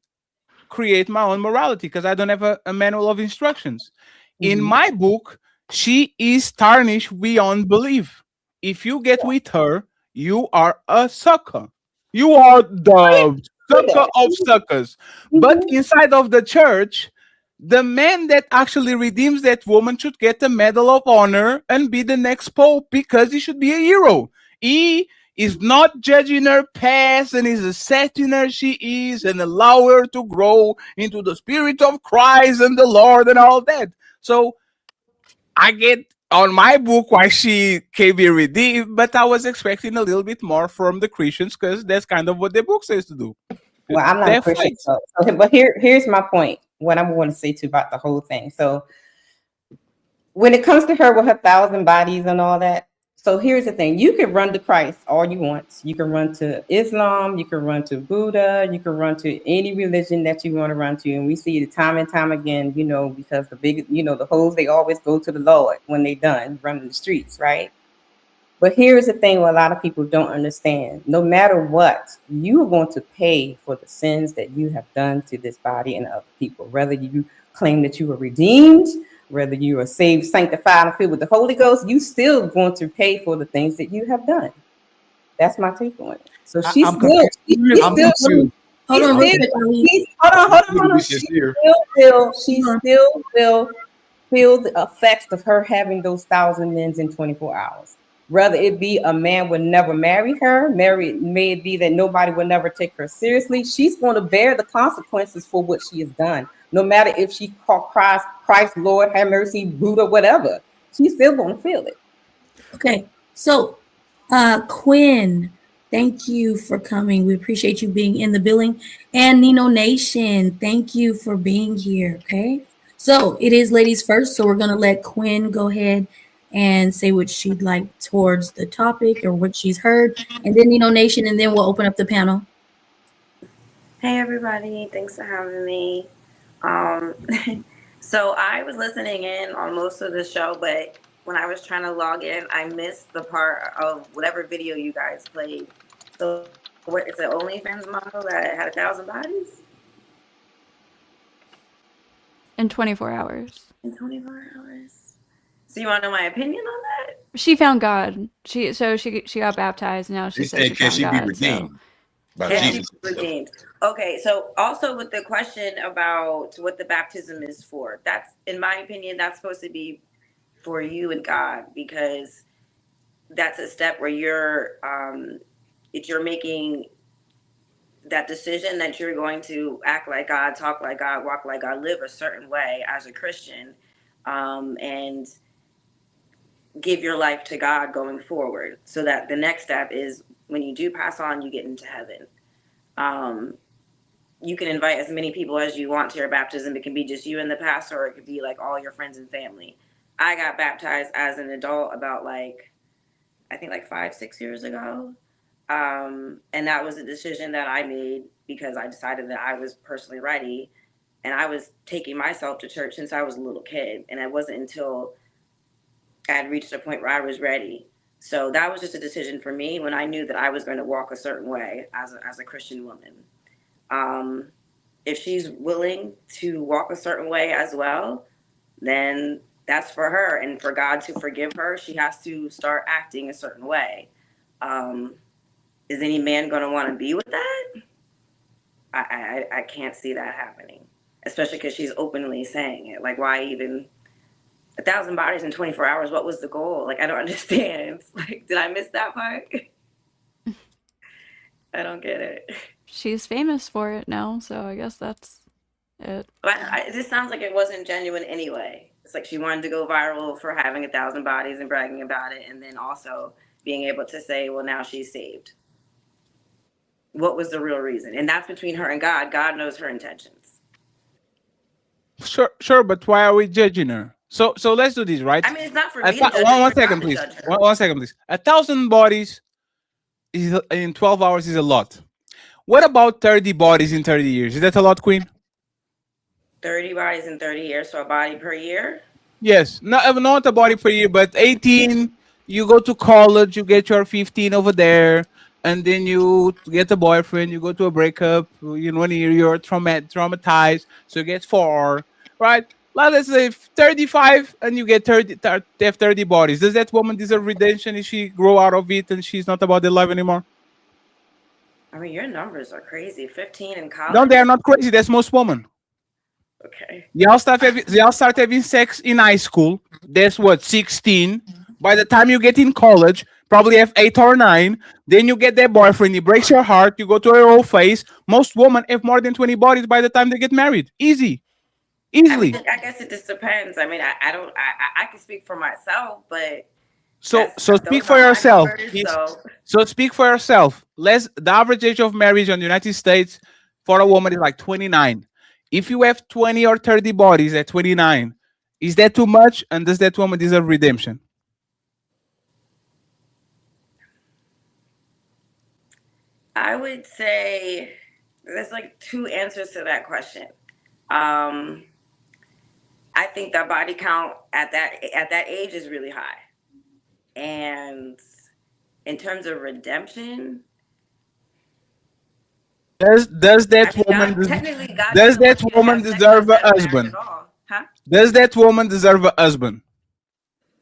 [SPEAKER 2] create my own morality because I don't have a manual of instructions. In my book, she is tarnished beyond belief. If you get with her, you are a sucker. You are the sucker of suckers. But inside of the church, the man that actually redeems that woman should get a medal of honor and be the next pope because he should be a hero. He is not judging her past and is accepting her she is and allow her to grow into the spirit of Christ and the Lord and all that. So I get on my book why she can be redeemed, but I was expecting a little bit more from the Christians because that's kind of what the book says to do.
[SPEAKER 14] Well, I'm not a Christian, but here's my point. What I'm going to say to about the whole thing. So when it comes to her with her 1,000 bodies and all that, so here's the thing: you can run to Christ all you want. You can run to Islam, you can run to Buddha, you can run to any religion that you want to run to, and we see it time and time again. You know, because the hoes, they always go to the Lord when they done running the streets, right? But here's the thing: what a lot of people don't understand. No matter what, you are going to pay for the sins that you have done to this body and other people. Whether you claim that you were redeemed, whether you are saved, sanctified, and filled with the Holy Ghost, you still going to pay for the things that you have done. That's my take on it. So she's still. Hold on. She still will feel the effects of her having those 1,000 men in 24 hours. Whether it be a man would never marry her, may it be that nobody will never take her seriously, she's going to bear the consequences for what she has done. No matter if she called Christ, Lord, have mercy, Buddha, whatever, she's still going to feel it.
[SPEAKER 6] Okay, so Quinn, thank you for coming. We appreciate you being in the building. And Nino Nation, thank you for being here. Okay, so it is ladies first. So we're going to let Quinn go ahead and say what she'd like towards the topic or what she's heard, and then Nino Nation, and then we'll open up the panel.
[SPEAKER 15] Hey everybody, thanks for having me. So I was listening in on most of the show, but when I was trying to log in, I missed the part of whatever video you guys played. So what is it, OnlyFans model that had 1,000 bodies?
[SPEAKER 10] In 24 hours.
[SPEAKER 15] In 24 hours. So you want to know my opinion on that?
[SPEAKER 10] She found God. She got baptized. Now she says
[SPEAKER 16] can she be redeemed?
[SPEAKER 15] Can she be redeemed? Okay, so also with the question about what the baptism is for, that's, in my opinion, that's supposed to be for you and God, because that's a step where you're making that decision that you're going to act like God, talk like God, walk like God, live a certain way as a Christian, and give your life to God going forward, so that the next step is when you do pass on, you get into heaven. You can invite as many people as you want to your baptism. It can be just you and the pastor, or it could be like all your friends and family. I got baptized as an adult about I think 5-6 years ago. And that was a decision that I made because I decided that I was personally ready, and I was taking myself to church since I was a little kid. And it wasn't until I had reached a point where I was ready. So that was just a decision for me when I knew that I was going to walk a certain way as a Christian woman. If she's willing to walk a certain way as well, then that's for her. And for God to forgive her, she has to start acting a certain way. Is any man going to want to be with that? I can't see that happening, especially because she's openly saying it. Like, why even 1,000 bodies in 24 hours? What was the goal? I don't understand. Did I miss that part? I don't get it.
[SPEAKER 10] She's famous for it now, so I guess that's it.
[SPEAKER 15] But it just sounds like it wasn't genuine anyway. It's like she wanted to go viral for having 1,000 bodies and bragging about it, and then also being able to say, well, now she's saved. What was the real reason? And that's between her and God. God knows her intentions.
[SPEAKER 2] Sure, but why are we judging her? So let's do this, right?
[SPEAKER 15] I mean, it's not for me to judge her.
[SPEAKER 2] One second, please. 1,000 bodies is in 12 hours is a lot. What about 30 bodies in 30 years? Is that a lot, Queen?
[SPEAKER 15] 30 bodies in 30 years, so a body per year?
[SPEAKER 2] Yes, not a body per year, but 18. You go to college, you get your 15 over there, and then you get a boyfriend, you go to a breakup, when you're traumatized, so you get 4, right? Let's say 35, and you get 30 bodies. Does that woman deserve redemption if she grow out of it and she's not about the life anymore?
[SPEAKER 15] I mean, your numbers are crazy. 15 in college.
[SPEAKER 2] No, they are not crazy. That's most women.
[SPEAKER 15] Okay.
[SPEAKER 2] They all start having sex in high school. That's what, 16. By the time you get in college, probably have 8 or 9, then you get that boyfriend, he breaks your heart, you go to a old face. Most women have more than 20 bodies by the time they get married. Easily.
[SPEAKER 15] I guess it just depends. I mean, I can speak for myself, but
[SPEAKER 2] So speak for yourself. So speak for yourself. The average age of marriage in the United States for a woman is like 29. If you have 20 or 30 bodies at 29, is that too much? And does that woman deserve redemption?
[SPEAKER 15] I would say there's like 2 answers to that question. I think the body count at that age is really high. And in terms of redemption,
[SPEAKER 2] does that woman deserve a husband?
[SPEAKER 15] Huh?
[SPEAKER 2] Does that woman deserve a husband?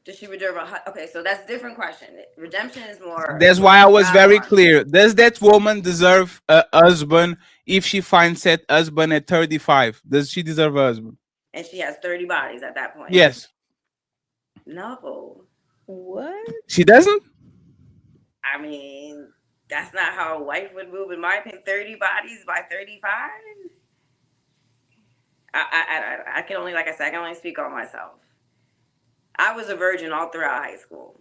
[SPEAKER 15] Does she deserve okay, so that's a different question. Redemption is more.
[SPEAKER 2] That's why I was very clear. Does that woman deserve a husband if she finds that husband at 35? Does she deserve a husband?
[SPEAKER 15] And she has 30 bodies at that point.
[SPEAKER 2] Yes.
[SPEAKER 15] No.
[SPEAKER 9] What?
[SPEAKER 2] She doesn't?
[SPEAKER 15] I mean, that's not how a wife would move, in my opinion. 30 bodies by 35? I can only, like I said, I can only speak on myself. I was a virgin all throughout high school.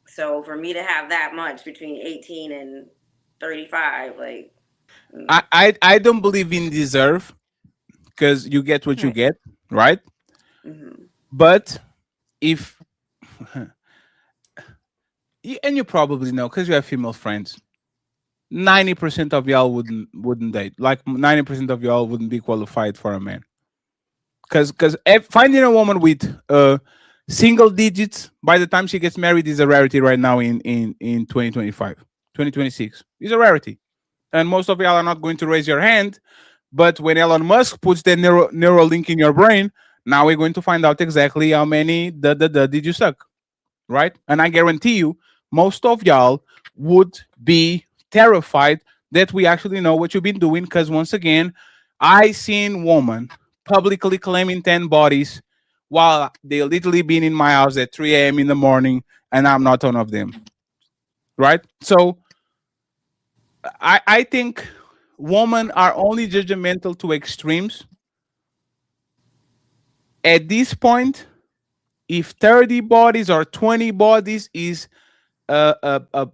[SPEAKER 15] So for me to have that much between 18 and 35, like...
[SPEAKER 2] I don't believe in deserve, because you get what you get, right?
[SPEAKER 15] Mm-hmm.
[SPEAKER 2] But if... and you probably know, because you have female friends, 90% of y'all wouldn't date. Like 90% of y'all wouldn't be qualified for a man. Because finding a woman with single digits by the time she gets married is a rarity right now in 2025, 2026. It's a rarity. And most of y'all are not going to raise your hand. But when Elon Musk puts the neural link in your brain, now we're going to find out exactly how many did you suck, right? And I guarantee you, most of y'all would be terrified that we actually know what you've been doing. Because once again, I seen women publicly claiming 10 bodies while they literally been in my house at 3 a.m. in the morning, and I'm not one of them, right? So I think women are only judgmental to extremes. At this point, if 30 bodies or 20 bodies is a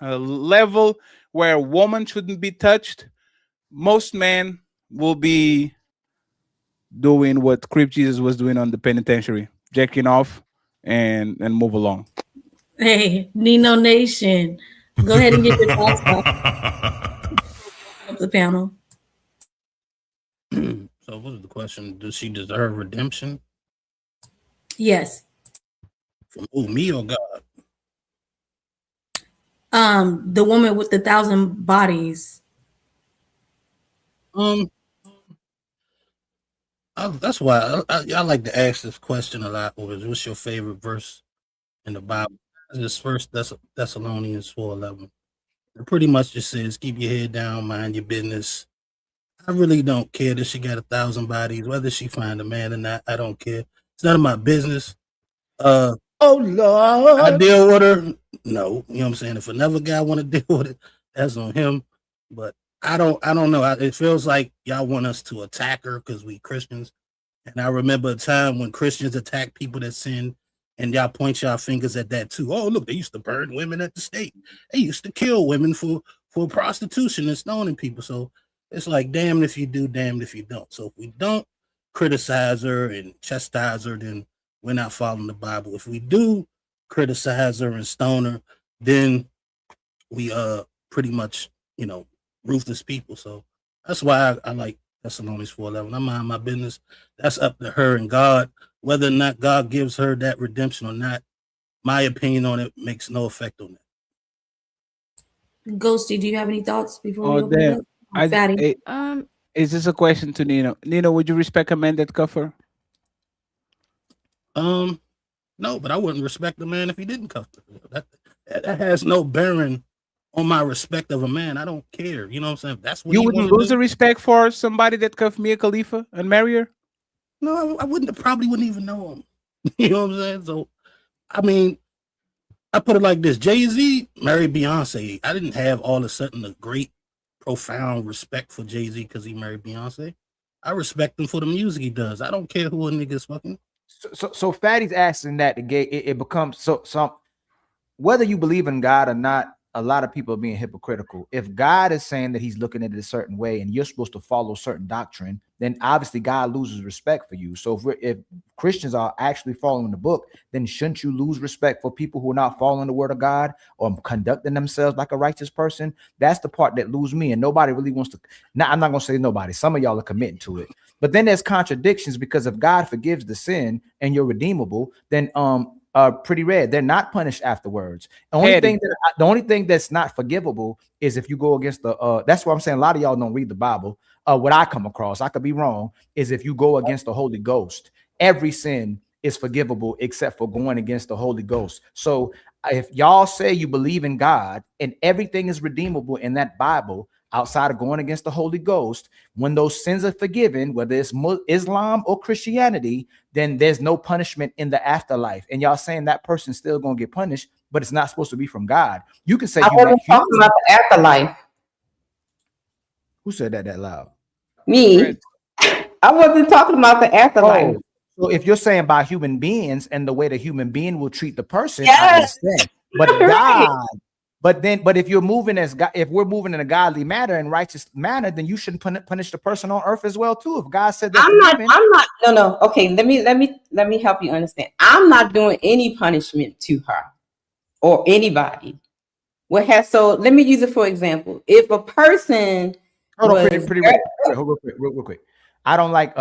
[SPEAKER 2] level where a woman shouldn't be touched, most men will be doing what Crip Jesus was doing on the penitentiary, jacking off and move along.
[SPEAKER 6] Hey, Nino Nation, go ahead and get your thoughts off the panel.
[SPEAKER 16] So what was the question? Does she deserve redemption?
[SPEAKER 6] Yes.
[SPEAKER 16] From who, me or God?
[SPEAKER 6] The woman with the 1,000 bodies.
[SPEAKER 16] That's why I like to ask this question a lot. What's your favorite verse in the Bible? This First Thessalonians 4:11. It pretty much just says, "Keep your head down, mind your business." I really don't care that she got 1,000 bodies, whether she find a man or not. I don't care. It's none of my business.
[SPEAKER 17] Oh Lord,
[SPEAKER 16] I deal with her. No, you know what I'm saying. If another guy want to deal with it, that's on him. But I don't know. It feels like y'all want us to attack her because we Christians. And I remember a time when Christians attack people that sin, and y'all point y'all fingers at that too. Oh, look, they used to burn women at the stake. They used to kill women for prostitution and stoning people. So it's like, damned if you do, damned if you don't. So if we don't criticize her and chastise her, then we're not following the Bible. If we do criticize her and stone her, then we pretty much, ruthless people. So that's why I like Thessalonians 4:11. I mind my business. That's up to her and God. Whether or not God gives her that redemption or not, my opinion on it makes no effect on that.
[SPEAKER 6] Ghosty, do you have any thoughts before we
[SPEAKER 2] Oh,
[SPEAKER 6] open it up? Fatty.
[SPEAKER 2] Is this a question to Nino? Nino, would you respect a man that cuff her?
[SPEAKER 16] No, but I wouldn't respect a man if he didn't cuff her. That has no bearing on my respect of a man. I don't care. You know what I'm saying? That's what
[SPEAKER 2] You
[SPEAKER 16] he
[SPEAKER 2] wouldn't
[SPEAKER 16] wanna
[SPEAKER 2] lose
[SPEAKER 16] do.
[SPEAKER 2] the respect for somebody that cuffed Mia Khalifa and marry her?
[SPEAKER 16] No, I wouldn't. Probably wouldn't even know him. You know what I'm saying? So, I mean, I put it like this: Jay-Z married Beyonce. I didn't have all of a sudden a great, profound respect for Jay-Z because he married Beyonce. I respect him for the music he does. I don't care who a nigga's fucking.
[SPEAKER 1] So Fatty's asking that it becomes so whether you believe in God or not, a lot of people are being hypocritical. If God is saying that he's looking at it a certain way and you're supposed to follow certain doctrine, then obviously God loses respect for you. So if Christians are actually following the book, then shouldn't you lose respect for people who are not following the word of God or conducting themselves like a righteous person? That's the part that loses me. And nobody really wants to. Now, I'm not going to say nobody. Some of y'all are committing to it. But then there's contradictions, because if God forgives the sin and you're redeemable, then pretty rare. They're not punished afterwards. The only thing that's not forgivable is if you go against the that's why I'm saying a lot of y'all don't read the Bible. What I come across, I could be wrong, is if you go against the Holy Ghost, every sin is forgivable except for going against the Holy Ghost. So if y'all say you believe in God and everything is redeemable in that Bible, outside of going against the Holy Ghost, when those sins are forgiven, whether it's Islam or Christianity, then there's no punishment in the afterlife. And y'all saying that person's still going to get punished, but it's not supposed to be from God. You can say
[SPEAKER 14] I wasn't talking about the afterlife.
[SPEAKER 1] Who said that loud?
[SPEAKER 14] Me. I wasn't talking about the afterlife.
[SPEAKER 1] Oh, so if you're saying by human beings and the way the human being will treat the person,
[SPEAKER 14] yes.
[SPEAKER 1] I understand. But God. But if you're moving if we're moving in a godly manner and righteous manner, then you shouldn't punish the person on earth as well too. If God said that,
[SPEAKER 14] I'm not. No. Okay, let me help you understand. I'm not doing any punishment to her or anybody. So let me use it for example. If a person,
[SPEAKER 1] real quick. I don't like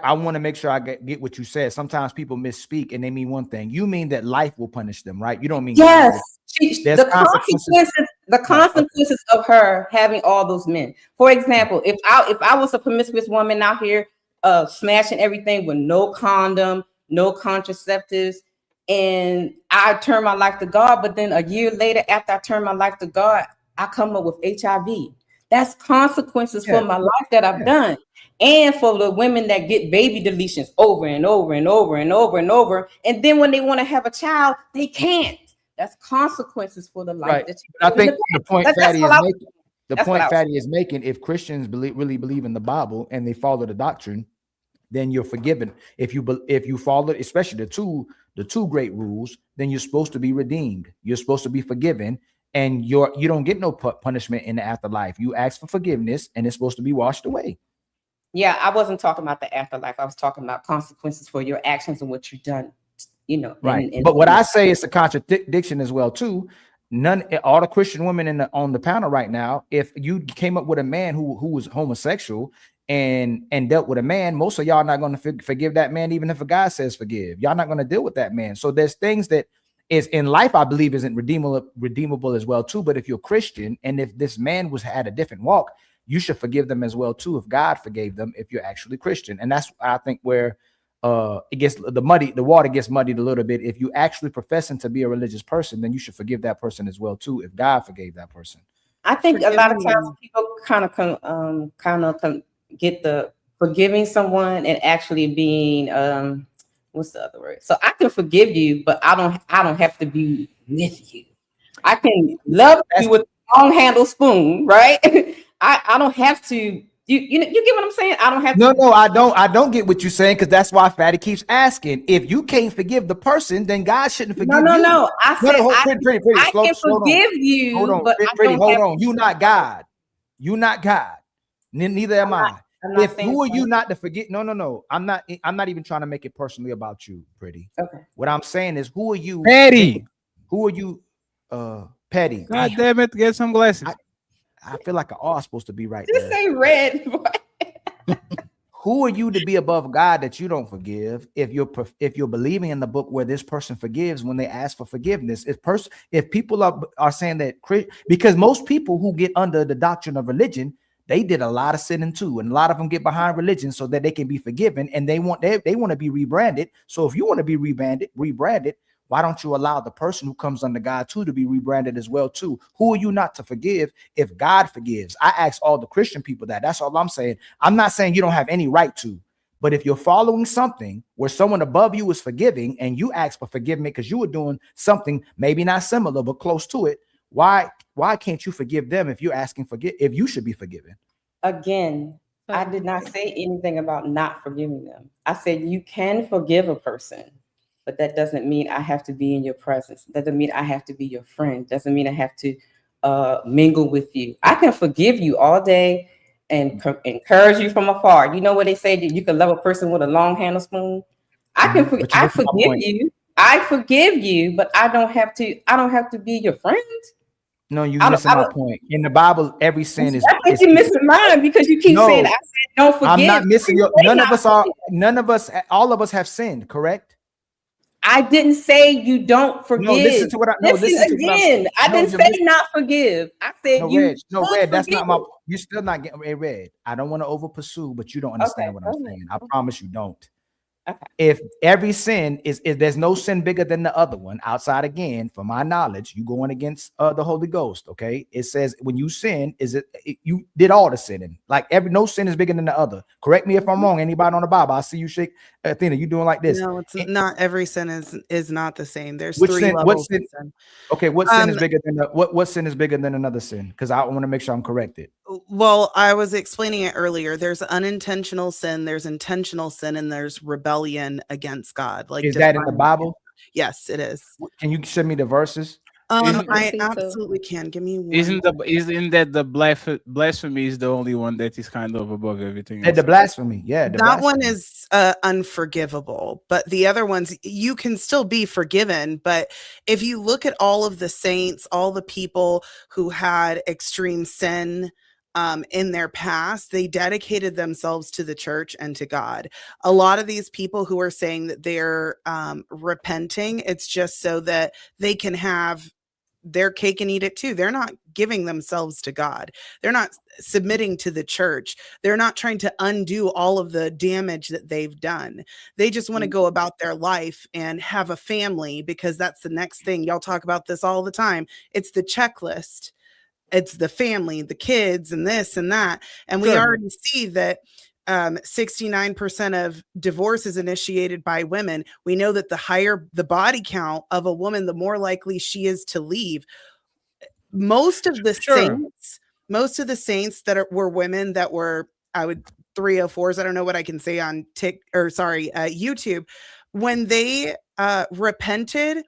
[SPEAKER 1] I want to make sure I get what you said. Sometimes people misspeak and they mean one thing. You mean that life will punish them, right? You don't mean
[SPEAKER 14] yes. The consequences of her having all those men. For example, if I was a promiscuous woman out here smashing everything with no condom, no contraceptives, and I turn my life to God, but then a year later after I turn my life to God, I come up with HIV. That's consequences for my life that I've done. And for the women that get baby deletions over and over and over and over and over. And then when they want to have a child, they can't. That's consequences for the life that you
[SPEAKER 1] I think the point Fatty is making, if Christians really believe in the Bible and they follow the doctrine, then you're forgiven. If you follow, especially the two great rules, then you're supposed to be redeemed. You're supposed to be forgiven. And you don't get no punishment in the afterlife. You ask for forgiveness and it's supposed to be washed away.
[SPEAKER 14] Yeah, I wasn't talking about the afterlife. I was talking about consequences for your actions and what you've done,
[SPEAKER 1] Right. But what I say is a contradiction as well, too. All the Christian women on the panel right now, if you came up with a man who was homosexual and dealt with a man, most of y'all not going to forgive that man, even if a guy says forgive. Y'all not going to deal with that man. So there's things that is in life, I believe, isn't redeemable as well, too. But if you're Christian and if this man had a different walk, you should forgive them as well too, if God forgave them, if you're actually Christian. And that's, I think, where it gets the water gets muddied a little bit. If you actually professing to be a religious person, then you should forgive that person as well too, if God forgave that person.
[SPEAKER 14] I think a lot of times people kind of get the forgiving someone and actually being what's the other word? So I can forgive you, but I don't have to be with you. I can love you with a long handle spoon, right? I don't have to. You get what I'm saying? I don't have to.
[SPEAKER 1] No, I don't get what you're saying, because that's why Fatty keeps asking. If you can't forgive the person, then God shouldn't forgive you.
[SPEAKER 14] No. I said I can forgive you.
[SPEAKER 1] Hold on,
[SPEAKER 14] but
[SPEAKER 1] hold on. You not God. You not God. Neither am I. Who are you not to forget? No. I'm not even trying to make it personally about you, Pretty.
[SPEAKER 14] Okay.
[SPEAKER 1] What I'm saying is, who are you?
[SPEAKER 2] Petty.
[SPEAKER 1] Who are you? Petty.
[SPEAKER 2] God damn it, get some glasses.
[SPEAKER 1] I feel like an R supposed to be right
[SPEAKER 14] there. This ain't red.
[SPEAKER 1] Who are you to be above God that you don't forgive? If you're believing in the book where this person forgives when they ask for forgiveness, if people are saying that, because most people who get under the doctrine of religion, they did a lot of sinning too, and a lot of them get behind religion so that they can be forgiven, and they want to be rebranded. So if you want to be rebranded, why don't you allow the person who comes under God too to be rebranded as well too? Who are you not to forgive if God forgives? I ask all the Christian people that. That's all I'm saying. I'm not saying you don't have any right to, but if you're following something where someone above you is forgiving and you ask for forgiveness because you were doing something maybe not similar but close to it, why can't you forgive them if you're asking if you should be forgiven?
[SPEAKER 14] Again, I did not say anything about not forgiving them. I said you can forgive a person, but that doesn't mean I have to be in your presence. Doesn't mean I have to be your friend. Doesn't mean I have to mingle with you. I can forgive you all day and encourage you from afar. You know what they say, that you can love a person with a long handle spoon? I can forgive you. I forgive you, but I don't have to be your friend.
[SPEAKER 1] No, you're missing my point. In the Bible, every sin is.
[SPEAKER 14] I think you're missing mine because you keep saying I said don't forgive.
[SPEAKER 1] I'm not missing your. All of us have sinned, correct?
[SPEAKER 14] I didn't say you don't forgive.
[SPEAKER 1] No, listen to what I. No, listen
[SPEAKER 14] again. I didn't say not forgive. I said you.
[SPEAKER 1] Red. That's not my. You're still not getting Red. I don't want to over pursue, but you don't understand what I'm saying. I promise you don't.
[SPEAKER 14] Okay.
[SPEAKER 1] If every sin is there's no sin bigger than the other one outside, again, from my knowledge, you going against the Holy Ghost. Okay, it says when you sin, you did all the sinning. Like no sin is bigger than the other. Correct me if I'm wrong. Anybody on the Bible? I see you shake. Athena, you doing like this?
[SPEAKER 8] No, it's not. Every sin is not the same. There's
[SPEAKER 1] which
[SPEAKER 8] three
[SPEAKER 1] sin,
[SPEAKER 8] levels.
[SPEAKER 1] What sin? Okay, what sin is bigger than what sin is bigger than another sin? Because I want to make sure I'm corrected.
[SPEAKER 8] Well, I was explaining it earlier. There's unintentional sin, there's intentional sin, and there's rebellion against God. Like,
[SPEAKER 1] is that in the Bible?
[SPEAKER 8] Yes, it is.
[SPEAKER 1] Can you send me the verses?
[SPEAKER 8] I absolutely can. Give me one.
[SPEAKER 2] Isn't that the blasphemy is the only one that is kind of above everything else?
[SPEAKER 1] The blasphemy, yeah.
[SPEAKER 8] That one is unforgivable, but the other ones you can still be forgiven. But if you look at all of the saints, all the people who had extreme sin in their past, they dedicated themselves to the church and to God. A lot of these people who are saying that they're repenting, it's just so that they can have their cake and eat it too. They're not giving themselves to God. They're not submitting to the church. They're not trying to undo all of the damage that they've done. They just want to go about their life and have a family, because that's the next thing. Y'all talk about this all the time. It's the checklist. It's the family, the kids, and this and that. And we already see that 69% of divorce is initiated by women. We know that the higher the body count of a woman, the more likely she is to leave. Most of the saints that were women that were, 304s. I don't know what I can say on YouTube. When they repented,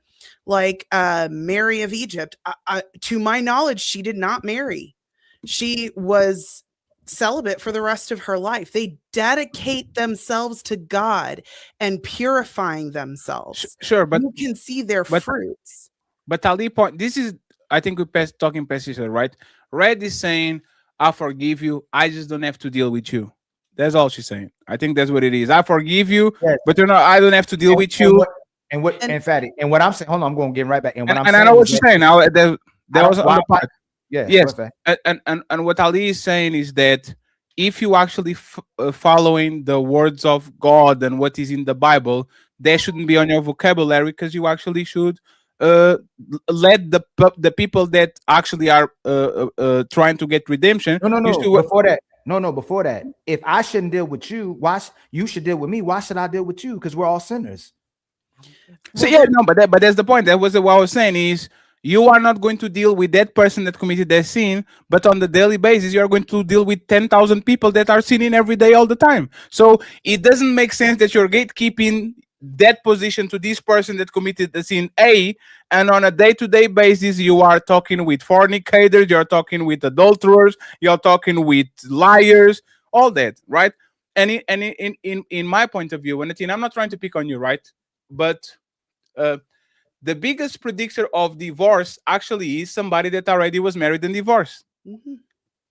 [SPEAKER 8] like Mary of Egypt, to my knowledge, she did not marry. She was celibate for the rest of her life. They dedicate themselves to God and purifying themselves.
[SPEAKER 2] Sure, but
[SPEAKER 8] you can see their fruits.
[SPEAKER 2] But Ali point, this is, I think we're talking past each other, right? Red is saying, I forgive you, I just don't have to deal with you. That's all she's saying. I think that's what it is. I forgive you, but I don't have to deal with you.
[SPEAKER 1] And Fatty, and what I'm saying, hold on, I'm going to get right back. And what I'm saying,
[SPEAKER 2] I know what you're saying. Now that was on the part.
[SPEAKER 1] Yeah.
[SPEAKER 2] Yes. And what Ali is saying is that if you actually following the words of God and what is in the Bible, they shouldn't be on your vocabulary, because you actually should let the people that actually are trying to get redemption.
[SPEAKER 1] Before that, if I shouldn't deal with you, why you should deal with me? Why should I deal with you? Because we're all sinners.
[SPEAKER 2] So but that's the point. That was what I was saying is, you are not going to deal with that person that committed that sin, but on the daily basis, you are going to deal with 10,000 people that are sinning every day, all the time. So it doesn't make sense that you're gatekeeping that position to this person that committed the sin A, and on a day-to-day basis, you are talking with fornicators, you're talking with adulterers, you're talking with liars, all that, right? And in my point of view, and I'm not trying to pick on you, right? But the biggest predictor of divorce actually is somebody that already was married and divorced.
[SPEAKER 8] Mm-hmm.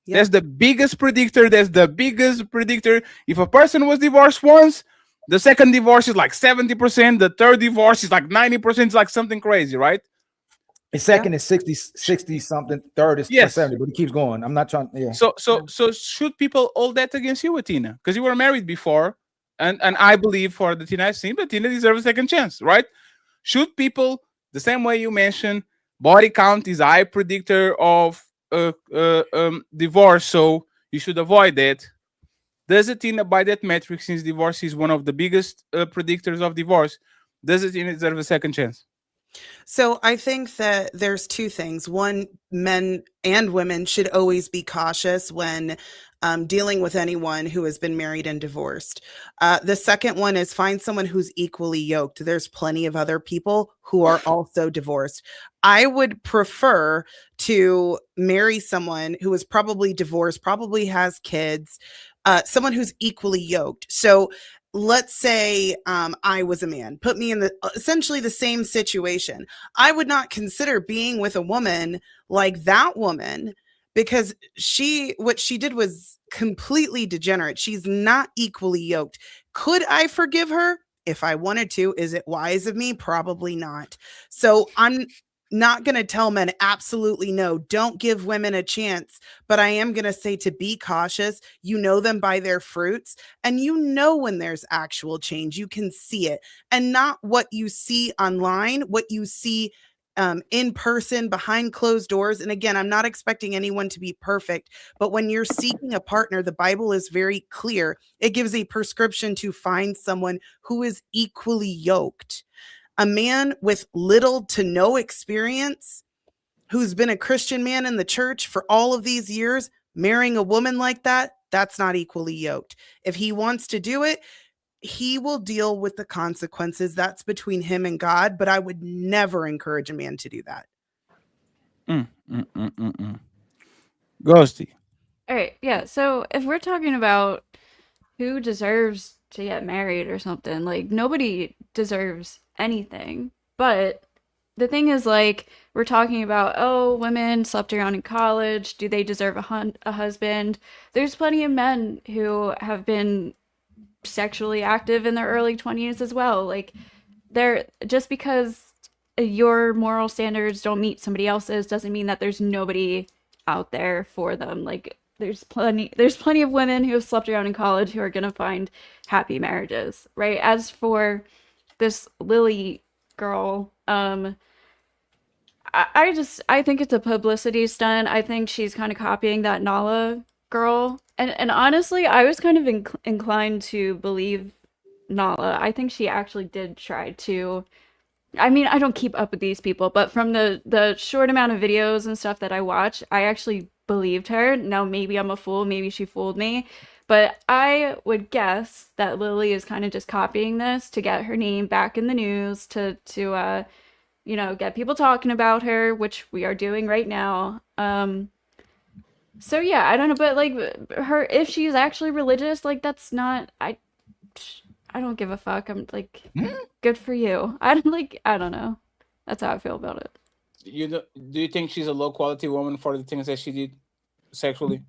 [SPEAKER 2] That's the biggest predictor. If a person was divorced once, the second divorce is like 70%. The third divorce is like 90%. It's like something crazy, right?
[SPEAKER 1] The second is 60 something. Third is 70, but it keeps going. I'm not trying. Yeah.
[SPEAKER 2] So should people hold that against you, Tina? Because you were married before, and I believe for the Tina I've seen, but Tina deserves a second chance, right? Should people, the same way you mentioned, body count is a high predictor of divorce, so you should avoid that. Does it in by that metric, since divorce is one of the biggest predictors of divorce, does it deserve a second chance?
[SPEAKER 8] So I think that there's two things. One, men and women should always be cautious when dealing with anyone who has been married and divorced. The second one is find someone who's equally yoked. There's plenty of other people who are also divorced. I would prefer to marry someone who is probably divorced, probably has kids, someone who's equally yoked. So let's say I was a man, put me in the essentially the same situation. I would not consider being with a woman like that woman, because what she did was completely degenerate. She's not equally yoked. Could I forgive her? If I wanted to. Is it wise of me? Probably not. So I'm not going to tell men absolutely no, don't give women a chance, but I am going to say to be cautious. You know them by their fruits, and you know when there's actual change. You can see it, and not what you see online, what you see in person behind closed doors. And again, I'm not expecting anyone to be perfect, but when you're seeking a partner, the Bible is very clear. It gives a prescription to find someone who is equally yoked. A man with little to no experience, who's been a Christian man in the church for all of these years, marrying a woman like that, that's not equally yoked. If he wants to do it, he will deal with the consequences. That's between him and God, but I would never encourage a man to do that.
[SPEAKER 2] Ghosty.
[SPEAKER 10] All right, yeah. So if we're talking about who deserves to get married or something, like nobody deserves anything. But the thing is, like, we're talking about, oh, women slept around in college. Do they deserve a husband? There's plenty of men who have been sexually active in their early 20s as well. Like, they're just because your moral standards don't meet somebody else's doesn't mean that there's nobody out there for them. Like, there's plenty of women who have slept around in college who are going to find happy marriages, right? As for this Lily girl, I think it's a publicity stunt. I think she's kind of copying that Nala girl. And honestly, I was kind of inclined to believe Nala. I think she actually did try to. I mean, I don't keep up with these people, but from the short amount of videos and stuff that I watch, I actually believed her. Now, maybe I'm a fool. Maybe she fooled me. But I would guess that Lily is kind of just copying this to get her name back in the news, to get people talking about her, which we are doing right now. So yeah, I don't know, but like her, if she's actually religious, like that's not, I don't give a fuck. I'm like, good for you. I don't know. That's how I feel about it.
[SPEAKER 2] Do you think she's a low quality woman for the things that she did sexually?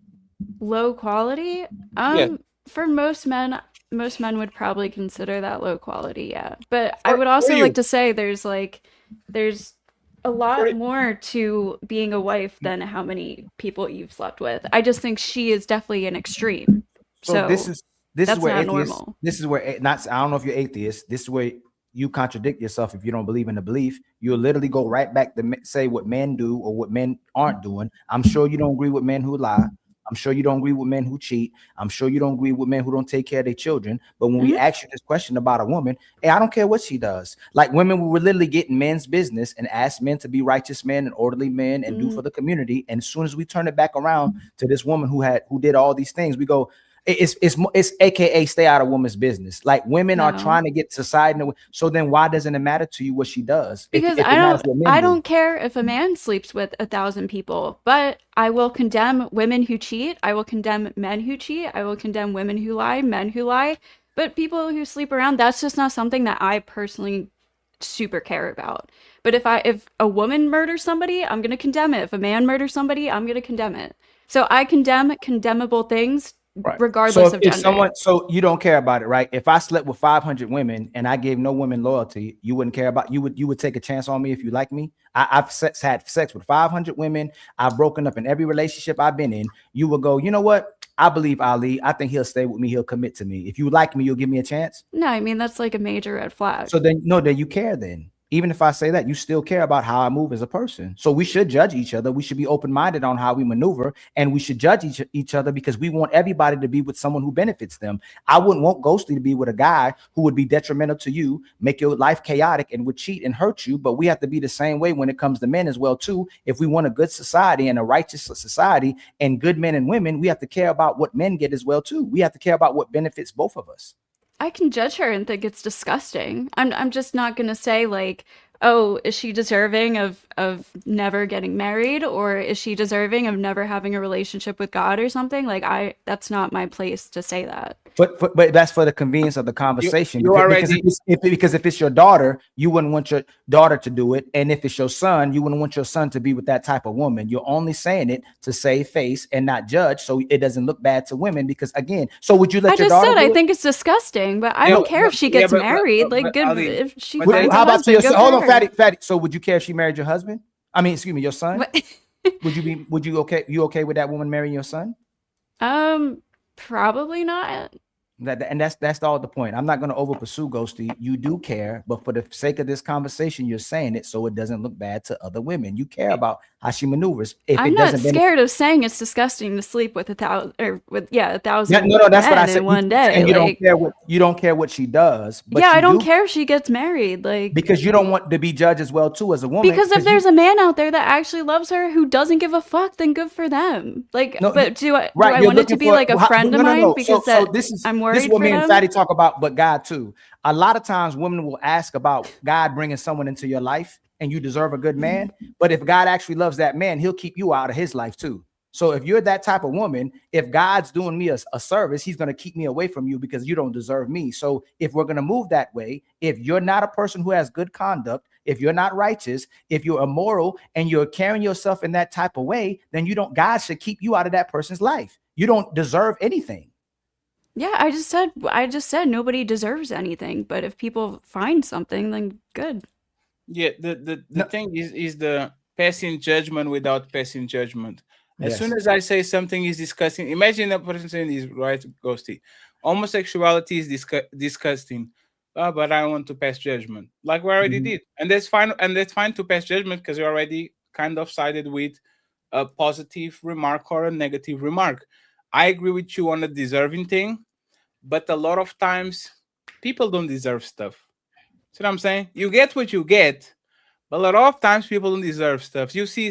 [SPEAKER 10] Low quality?
[SPEAKER 2] Yeah.
[SPEAKER 10] For most men would probably consider that low quality, yeah. But I would also like to say there's a lot more to being a wife than how many people you've slept with. I just think she is definitely an extreme. So
[SPEAKER 1] this is where
[SPEAKER 10] not
[SPEAKER 1] atheists,
[SPEAKER 10] normal.
[SPEAKER 1] this is where I don't know if you're atheist. This is where you contradict yourself if you don't believe in the belief. You'll literally go right back to say what men do or what men aren't doing. I'm sure you don't agree with men who lie. I'm sure you don't agree with men who cheat. I'm sure you don't agree with men who don't take care of their children. But when we ask you this question about a woman, hey, I don't care what she does. Like women were literally getting men's business and ask men to be righteous men and orderly men and do for the community. And as soon as we turn it back around to this woman who did all these things, we go, it's AKA stay out of woman's business. Like women are trying to get society. So then why doesn't it matter to you what she does?
[SPEAKER 10] Because I don't care if a man sleeps with 1,000 people, but I will condemn women who cheat. I will condemn men who cheat. I will condemn women who lie, men who lie. But people who sleep around, that's just not something that I personally super care about. But if a woman murders somebody, I'm going to condemn it. If a man murders somebody, I'm going to condemn it. So I condemn condemnable things. Right. Regardless of gender.
[SPEAKER 1] So you don't care about it, right? If I slept with 500 women and I gave no women loyalty, you wouldn't care about. You would take a chance on me if you like me. I've had sex with 500 women. I've broken up in every relationship I've been in. You would go, you know what? I believe Ali. I think he'll stay with me. He'll commit to me. If you like me, you'll give me a chance.
[SPEAKER 10] No, I mean that's like a major red flag.
[SPEAKER 1] So then, no, then you care then. Even if I say that, you still care about how I move as a person. So we should judge each other. We should be open-minded on how we maneuver, and we should judge each other because we want everybody to be with someone who benefits them. I wouldn't want Ghosty to be with a guy who would be detrimental to you, make your life chaotic, and would cheat and hurt you. But we have to be the same way when it comes to men as well too. If we want a good society and a righteous society and good men and women, we have to care about what men get as well too. We have to care about what benefits both of us.
[SPEAKER 10] I can judge her and think it's disgusting. I'm just not gonna say like, oh, is she deserving of never getting married, or is she deserving of never having a relationship with God or something? Like that's not my place to say that.
[SPEAKER 1] But that's for the convenience of the conversation.
[SPEAKER 2] You
[SPEAKER 1] Because if it's your daughter, you wouldn't want your daughter to do it, and if it's your son, you wouldn't want your son to be with that type of woman. You're only saying it to save face and not judge, so it doesn't look bad to women. Because again, so would you let
[SPEAKER 10] I
[SPEAKER 1] your
[SPEAKER 10] just
[SPEAKER 1] daughter?
[SPEAKER 10] said I think it's disgusting, but I don't care if she gets married. Like, good
[SPEAKER 2] Ali,
[SPEAKER 10] if she.
[SPEAKER 1] How
[SPEAKER 10] finds a
[SPEAKER 1] about
[SPEAKER 10] husband,
[SPEAKER 1] your
[SPEAKER 10] good
[SPEAKER 1] son?
[SPEAKER 10] for
[SPEAKER 1] Hold on,
[SPEAKER 10] her.
[SPEAKER 1] fatty. So would you care if she married your husband? I mean, excuse me, your son. Would you okay with that woman marrying your son?
[SPEAKER 10] Probably not.
[SPEAKER 1] That's all the point. I'm not going to over pursue Ghosty. You do care, but for the sake of this conversation, you're saying it so it doesn't look bad to other women. You care about how she maneuvers. If
[SPEAKER 10] I'm
[SPEAKER 1] it
[SPEAKER 10] not
[SPEAKER 1] doesn't
[SPEAKER 10] scared of saying it's disgusting to sleep with 1,000 or with 1,000
[SPEAKER 1] no, that's what I
[SPEAKER 10] men
[SPEAKER 1] said.
[SPEAKER 10] in one day.
[SPEAKER 1] And
[SPEAKER 10] Like,
[SPEAKER 1] you don't care what she does. But
[SPEAKER 10] yeah,
[SPEAKER 1] you
[SPEAKER 10] I don't
[SPEAKER 1] do,
[SPEAKER 10] care if she gets married. Like,
[SPEAKER 1] because you don't want to be judged as well too as a woman.
[SPEAKER 10] because if there's a man out there that actually loves her who doesn't give a fuck, then good for them. Like,
[SPEAKER 1] No,
[SPEAKER 10] but do I
[SPEAKER 1] right,
[SPEAKER 10] want it to be like a friend of mine because I'm worried
[SPEAKER 1] this is what
[SPEAKER 10] for
[SPEAKER 1] me and
[SPEAKER 10] them?
[SPEAKER 1] Fatty talk about, but God too. A lot of times women will ask about God bringing someone into your life and you deserve a good man. But if God actually loves that man, he'll keep you out of his life too. So if you're that type of woman, if God's doing me a service, he's going to keep me away from you because you don't deserve me. So if we're going to move that way, if you're not a person who has good conduct, if you're not righteous, if you're immoral and you're carrying yourself in that type of way, then God should keep you out of that person's life. You don't deserve anything.
[SPEAKER 10] Yeah, I just said nobody deserves anything, but if people find something, then good.
[SPEAKER 2] Yeah, the thing is the passing judgment without passing judgment. As
[SPEAKER 1] Yes.
[SPEAKER 2] soon as I say something is disgusting, imagine a person saying this, right, Ghosty? Homosexuality is disgusting. But I want to pass judgment. Like we already did. And that's fine. And that's fine to pass judgment because we already kind of sided with a positive remark or a negative remark. I agree with you on the deserving thing, but a lot of times people don't deserve stuff. See what I'm saying? You get what you get, but a lot of times people don't deserve stuff. You see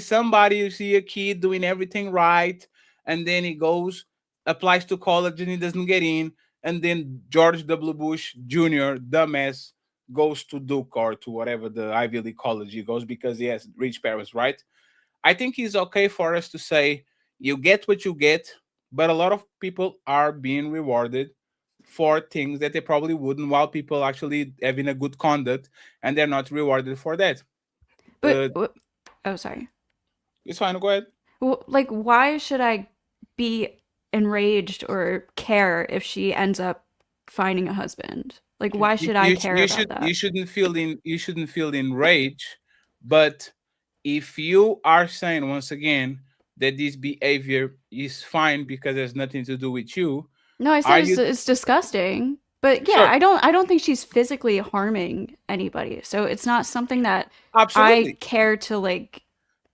[SPEAKER 2] a kid doing everything right, and then he goes, applies to college and he doesn't get in, and then George W. Bush Jr., dumbass, goes to Duke or to whatever the Ivy League college he goes because he has rich parents, right? I think it's okay for us to say, you get what you get, but a lot of people are being rewarded for things that they probably wouldn't, while people actually having a good conduct and they're not rewarded for that.
[SPEAKER 10] But oh, sorry.
[SPEAKER 2] It's fine. Go ahead.
[SPEAKER 10] Well, like, why should I be enraged or care if she ends up finding a husband? Like, why should I care about that?
[SPEAKER 2] You shouldn't feel enraged, but if you are saying once again that this behavior is fine because there's nothing to do with you.
[SPEAKER 10] No, I said it's disgusting. But yeah,
[SPEAKER 2] Sure.
[SPEAKER 10] I don't think she's physically harming anybody. So it's not something that
[SPEAKER 2] Absolutely.
[SPEAKER 10] I care to like.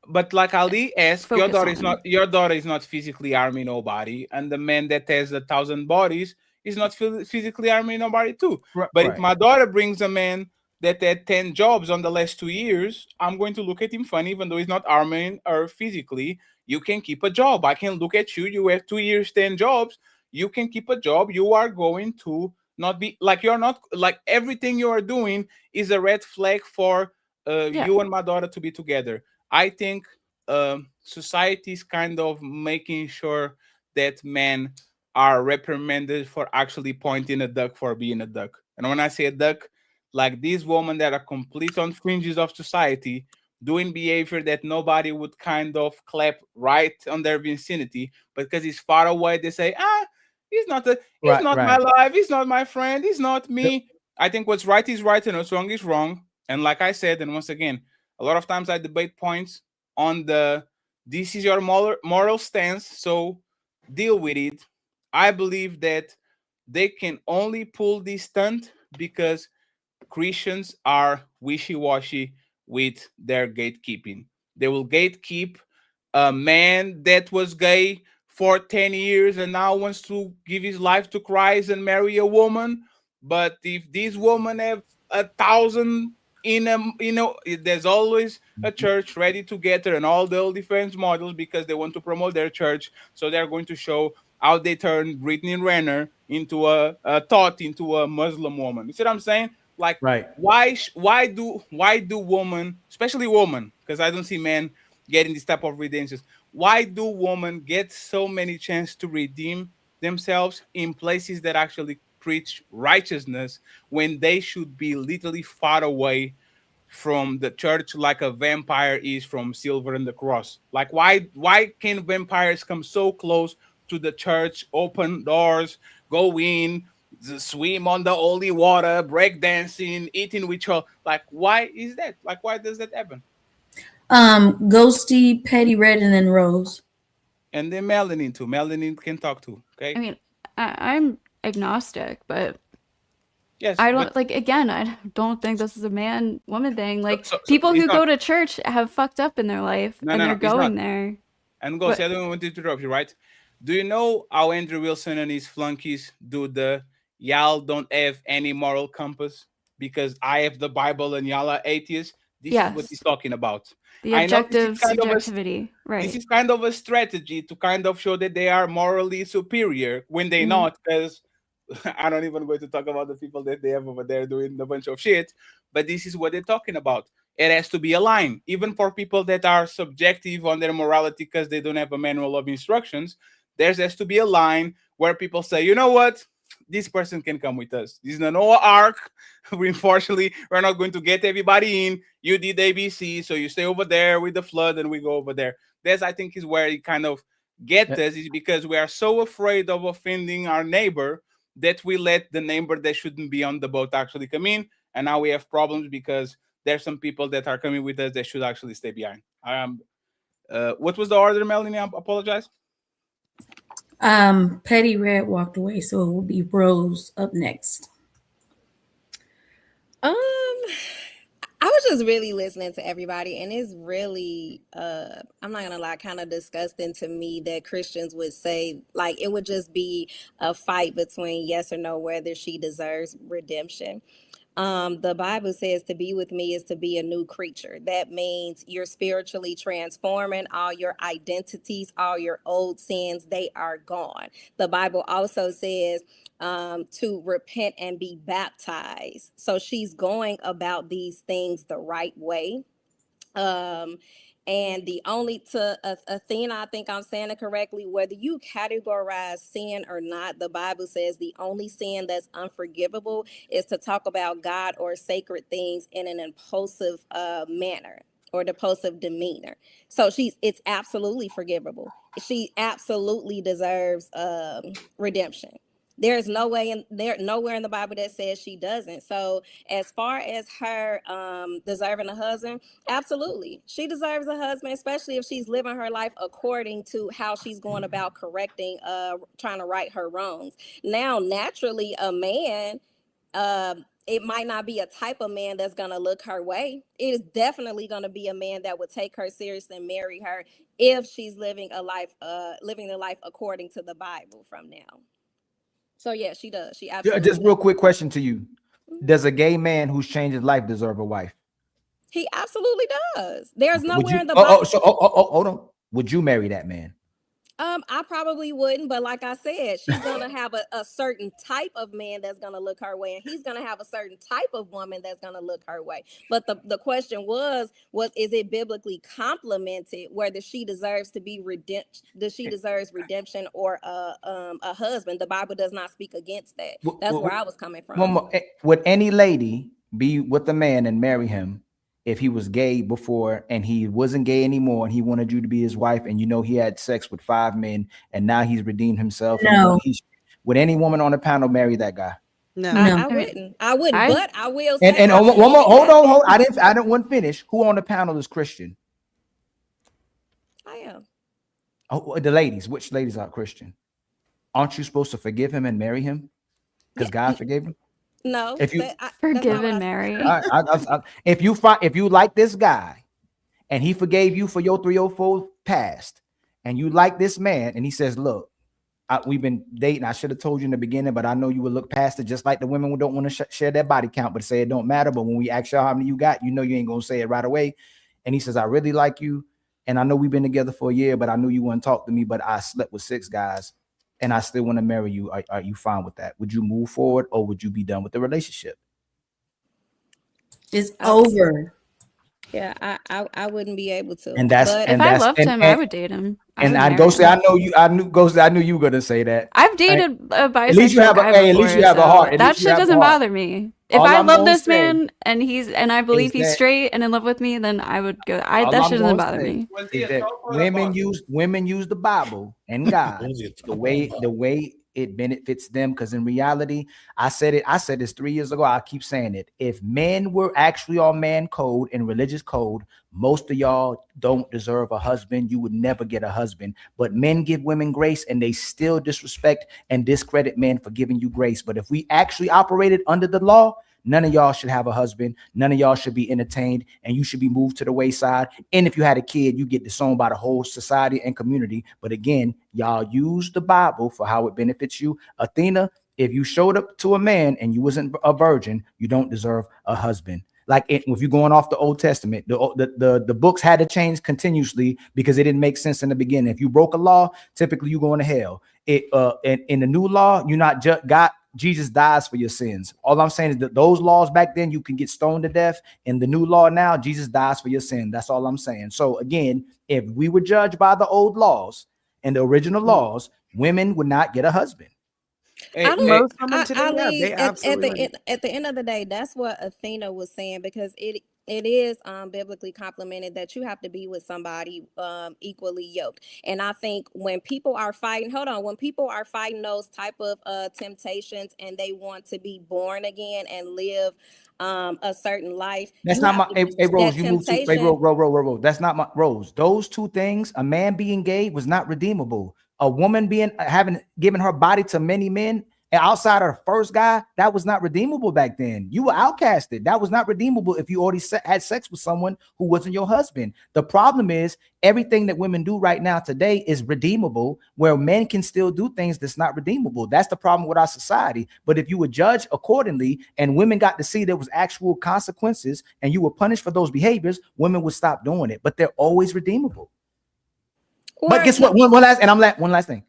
[SPEAKER 2] But like Ali asked, your
[SPEAKER 10] Focus on.
[SPEAKER 2] daughter is not physically harming nobody, and the man that has 1,000 bodies is not physically harming nobody too. But if my daughter brings a man that had 10 jobs on the last 2 years, I'm going to look at him funny, even though he's not harming her physically. You can keep a job. I can look at you. You have 2 years, 10 jobs. You can keep a job. You are going to not be like, you're not like, everything you are doing is a red flag for you and my daughter to be together. I think society is kind of making sure that men are reprimanded for actually pointing a duck for being a duck. And when I say a duck, like these women that are complete on fringes of society, doing behavior that nobody would kind of clap right on their vicinity, but because he's far away, they say, he's not my life, he's not my friend, he's not me. I think what's right is right and what's wrong is wrong. And like I said, and once again, a lot of times I debate points on this is your moral stance, so deal with it. I believe that they can only pull this stunt because Christians are wishy-washy with their gatekeeping. They will gatekeep a man that was gay for 10 years and now wants to give his life to Christ and marry a woman. But if these women have 1,000 in a, there's always a church ready to get her and all the defense models because they want to promote their church. So they're going to show how they turn Brittany Renner into a Muslim woman. You see what I'm saying? Like,
[SPEAKER 1] right?
[SPEAKER 2] Why do women, especially women, because I don't see men getting this type of redemptions. Why do women get so many chances to redeem themselves in places that actually preach righteousness when they should be literally far away from the church like a vampire is from Silver and the Cross? Like, why can vampires come so close to the church, open doors, go in, swim on the holy water, break dancing, eating with her? Like, why is that? Like, why does that happen?
[SPEAKER 6] Ghosty, Petty Red, and then Rose.
[SPEAKER 2] And then Melanin too. Melanin can talk too. Okay.
[SPEAKER 10] I mean, I'm agnostic, but
[SPEAKER 2] yes,
[SPEAKER 10] I don't like. Again, I don't think this is a man-woman thing. Like
[SPEAKER 2] so
[SPEAKER 10] people who
[SPEAKER 2] it's
[SPEAKER 10] go
[SPEAKER 2] not-
[SPEAKER 10] to church have fucked up in their life,
[SPEAKER 2] No,
[SPEAKER 10] and
[SPEAKER 2] no,
[SPEAKER 10] they're
[SPEAKER 2] no, it's
[SPEAKER 10] going
[SPEAKER 2] not.
[SPEAKER 10] there.
[SPEAKER 2] And go.
[SPEAKER 10] But-
[SPEAKER 2] I don't want to interrupt you, right? Do you know how Andrew Wilson and his flunkies do the y'all don't have any moral compass because I have the Bible and y'all are atheists? This is what
[SPEAKER 10] Yes.
[SPEAKER 2] he's talking about.
[SPEAKER 10] The
[SPEAKER 2] I know this is
[SPEAKER 10] objective
[SPEAKER 2] kind of a-
[SPEAKER 10] subjectivity, right?
[SPEAKER 2] This is kind of a strategy to kind of show that they are morally superior when they're
[SPEAKER 10] Mhm.
[SPEAKER 2] not, because I don't even going to talk about the people that they have over there doing a bunch of shit, but this is what they're talking about. It has to be a line, even for people that are subjective on their morality because they don't have a manual of instructions. There has to be a line where people say, you know what? This person can come with us. This is the Noah Ark. Unfortunately, we're not going to get everybody in. You did ABC, so you stay over there with the flood and we go over there. That's, I think, is where it kind of gets us, is because we are so afraid of offending our neighbor that we let the neighbor that shouldn't be on the boat actually come in. And now we have problems because there's some people that are coming with us that should actually stay behind. What was the order, Melanie? I apologize.
[SPEAKER 6] Petty Red walked away, so it will be Rose up next.
[SPEAKER 9] I was just really listening to everybody, and it's really I'm not gonna lie, kind of disgusting to me that Christians would say like it would just be a fight between yes or no whether she deserves redemption. The Bible says to be with me is to be a new creature. That means you're spiritually transforming all your identities, all your old sins, they are gone. The Bible also says to repent and be baptized. So she's going about these things the right way. And the only to Athena, I think I'm saying it correctly, whether you categorize sin or not, the Bible says the only sin that's unforgivable is to talk about God or sacred things in an impulsive manner or impulsive demeanor. So it's absolutely forgivable. She absolutely deserves redemption. There's nowhere in the Bible that says she doesn't. So as far as her deserving a husband, absolutely. She deserves a husband, especially if she's living her life according to how she's going about correcting, trying to right her wrongs. Now, naturally, a man, it might not be a type of man that's going to look her way. It is definitely going to be a man that would take her seriously and marry her if she's living the life according to the Bible from now. So yeah, she does. She absolutely
[SPEAKER 1] Just real quick question to you. Does a gay man who's changed his life deserve a wife?
[SPEAKER 9] He absolutely does. There's
[SPEAKER 1] Would
[SPEAKER 9] nowhere
[SPEAKER 1] you,
[SPEAKER 9] in the Bible.
[SPEAKER 1] hold on. Would you marry that man?
[SPEAKER 9] I probably wouldn't, but like I said, she's gonna have a certain type of man that's gonna look her way, and he's gonna have a certain type of woman that's gonna look her way. But the question was is it biblically complemented whether she deserves to be deserves redemption or a husband? The Bible does not speak against that. That's where I was coming from.
[SPEAKER 1] Would any lady be with a man and marry him if he was gay before and he wasn't gay anymore and he wanted you to be his wife, and you know he had sex with 5 men and now he's redeemed himself?
[SPEAKER 6] No.
[SPEAKER 1] Would any woman on the panel marry that guy?
[SPEAKER 8] No,
[SPEAKER 9] I wouldn't. But I will say.
[SPEAKER 1] And one more, hold on. I didn't want to finish. Who on the panel is Christian?
[SPEAKER 9] I am.
[SPEAKER 1] Oh, the ladies. Which ladies are Christian? Aren't you supposed to forgive him and marry him? Because God forgave him?
[SPEAKER 9] No,
[SPEAKER 1] If you
[SPEAKER 9] that's not
[SPEAKER 10] Forgiven
[SPEAKER 9] what I
[SPEAKER 10] Mary.
[SPEAKER 1] if you like this guy and he forgave you for your 304 past, and you like this man, and he says, look, we've been dating. I should have told you in the beginning, but I know you would look past it, just like the women who don't want to share their body count, but say it don't matter. But when we ask you how many you got, you know you ain't gonna say it right away. And he says, I really like you, and I know we've been together for a year, but I knew you wouldn't talk to me, but I slept with 6 guys, and I still want to marry you. Are you fine with that? Would you move forward, or would you be done with the relationship?
[SPEAKER 6] It's over.
[SPEAKER 9] Yeah, I wouldn't be able to.
[SPEAKER 1] And that's
[SPEAKER 9] but
[SPEAKER 1] and
[SPEAKER 10] If I
[SPEAKER 1] that's
[SPEAKER 10] loved him, I would date him.
[SPEAKER 1] And
[SPEAKER 10] would
[SPEAKER 1] I
[SPEAKER 10] marry
[SPEAKER 1] go say,
[SPEAKER 10] him.
[SPEAKER 1] I knew you were gonna say that.
[SPEAKER 10] I've dated a bisexual
[SPEAKER 1] At least you have
[SPEAKER 10] guy
[SPEAKER 1] at
[SPEAKER 10] before,
[SPEAKER 1] least you have a
[SPEAKER 10] so
[SPEAKER 1] heart. At
[SPEAKER 10] that
[SPEAKER 1] least you
[SPEAKER 10] shit
[SPEAKER 1] have a
[SPEAKER 10] doesn't
[SPEAKER 1] heart.
[SPEAKER 10] bother me. If
[SPEAKER 1] All
[SPEAKER 10] I
[SPEAKER 1] I'm
[SPEAKER 10] love
[SPEAKER 1] gonna
[SPEAKER 10] this
[SPEAKER 1] say
[SPEAKER 10] man and I believe he's
[SPEAKER 1] that-
[SPEAKER 10] straight and in love with me, then I would go.
[SPEAKER 1] all
[SPEAKER 10] That
[SPEAKER 1] I'm
[SPEAKER 10] shit doesn't
[SPEAKER 1] gonna
[SPEAKER 10] bother
[SPEAKER 1] say
[SPEAKER 10] me.
[SPEAKER 1] is that women use the Bible and God the way it benefits them, because in reality, I said this 3 years ago, I keep saying it. If men were actually on man code and religious code, most of y'all don't deserve a husband. You would never get a husband. But men give women grace, and they still disrespect and discredit men for giving you grace. But if we actually operated under the law, none of y'all should have a husband. None of y'all should be entertained, and you should be moved to the wayside. And if you had a kid, you get disowned by the whole society and community. But again, y'all use the Bible for how it benefits you. Athena, if you showed up to a man and you wasn't a virgin, you don't deserve a husband. Like if you're going off the Old Testament, the books had to change continuously because it didn't make sense in the beginning. If you broke a law, typically you going to hell. In the new law, you're not just God. Jesus dies for your sins. All I'm saying is that those laws back then, you can get stoned to death. In the new law now, Jesus dies for your sin. That's all I'm saying. So again, if we were judged by the old laws and the original laws, women would not get a husband.
[SPEAKER 9] I don't.
[SPEAKER 8] Most women today,
[SPEAKER 9] I
[SPEAKER 8] yeah,
[SPEAKER 9] mean,
[SPEAKER 8] they absolutely.
[SPEAKER 9] at the end of the day, that's what Athena was saying, because it is biblically complimented that you have to be with somebody equally yoked. And I think when people are fighting those type of temptations, and they want to be born again and live a certain life,
[SPEAKER 1] That's
[SPEAKER 9] you
[SPEAKER 1] not
[SPEAKER 9] have
[SPEAKER 1] my
[SPEAKER 9] to
[SPEAKER 1] hey Rose.
[SPEAKER 9] that
[SPEAKER 1] You moved to hey
[SPEAKER 9] temptation.
[SPEAKER 1] Rose. That's not my Rose. Those two things, a man being gay was not redeemable. A woman given her body to many men and outside of the first guy, that was not redeemable back then. You were outcasted. That was not redeemable if you already had sex with someone who wasn't your husband. The problem is everything that women do right now today is redeemable, where men can still do things that's not redeemable. That's the problem with our society. But if you were judged accordingly and women got to see there was actual consequences and you were punished for those behaviors, women would stop doing it. But they're always redeemable. But guess what? One last thing.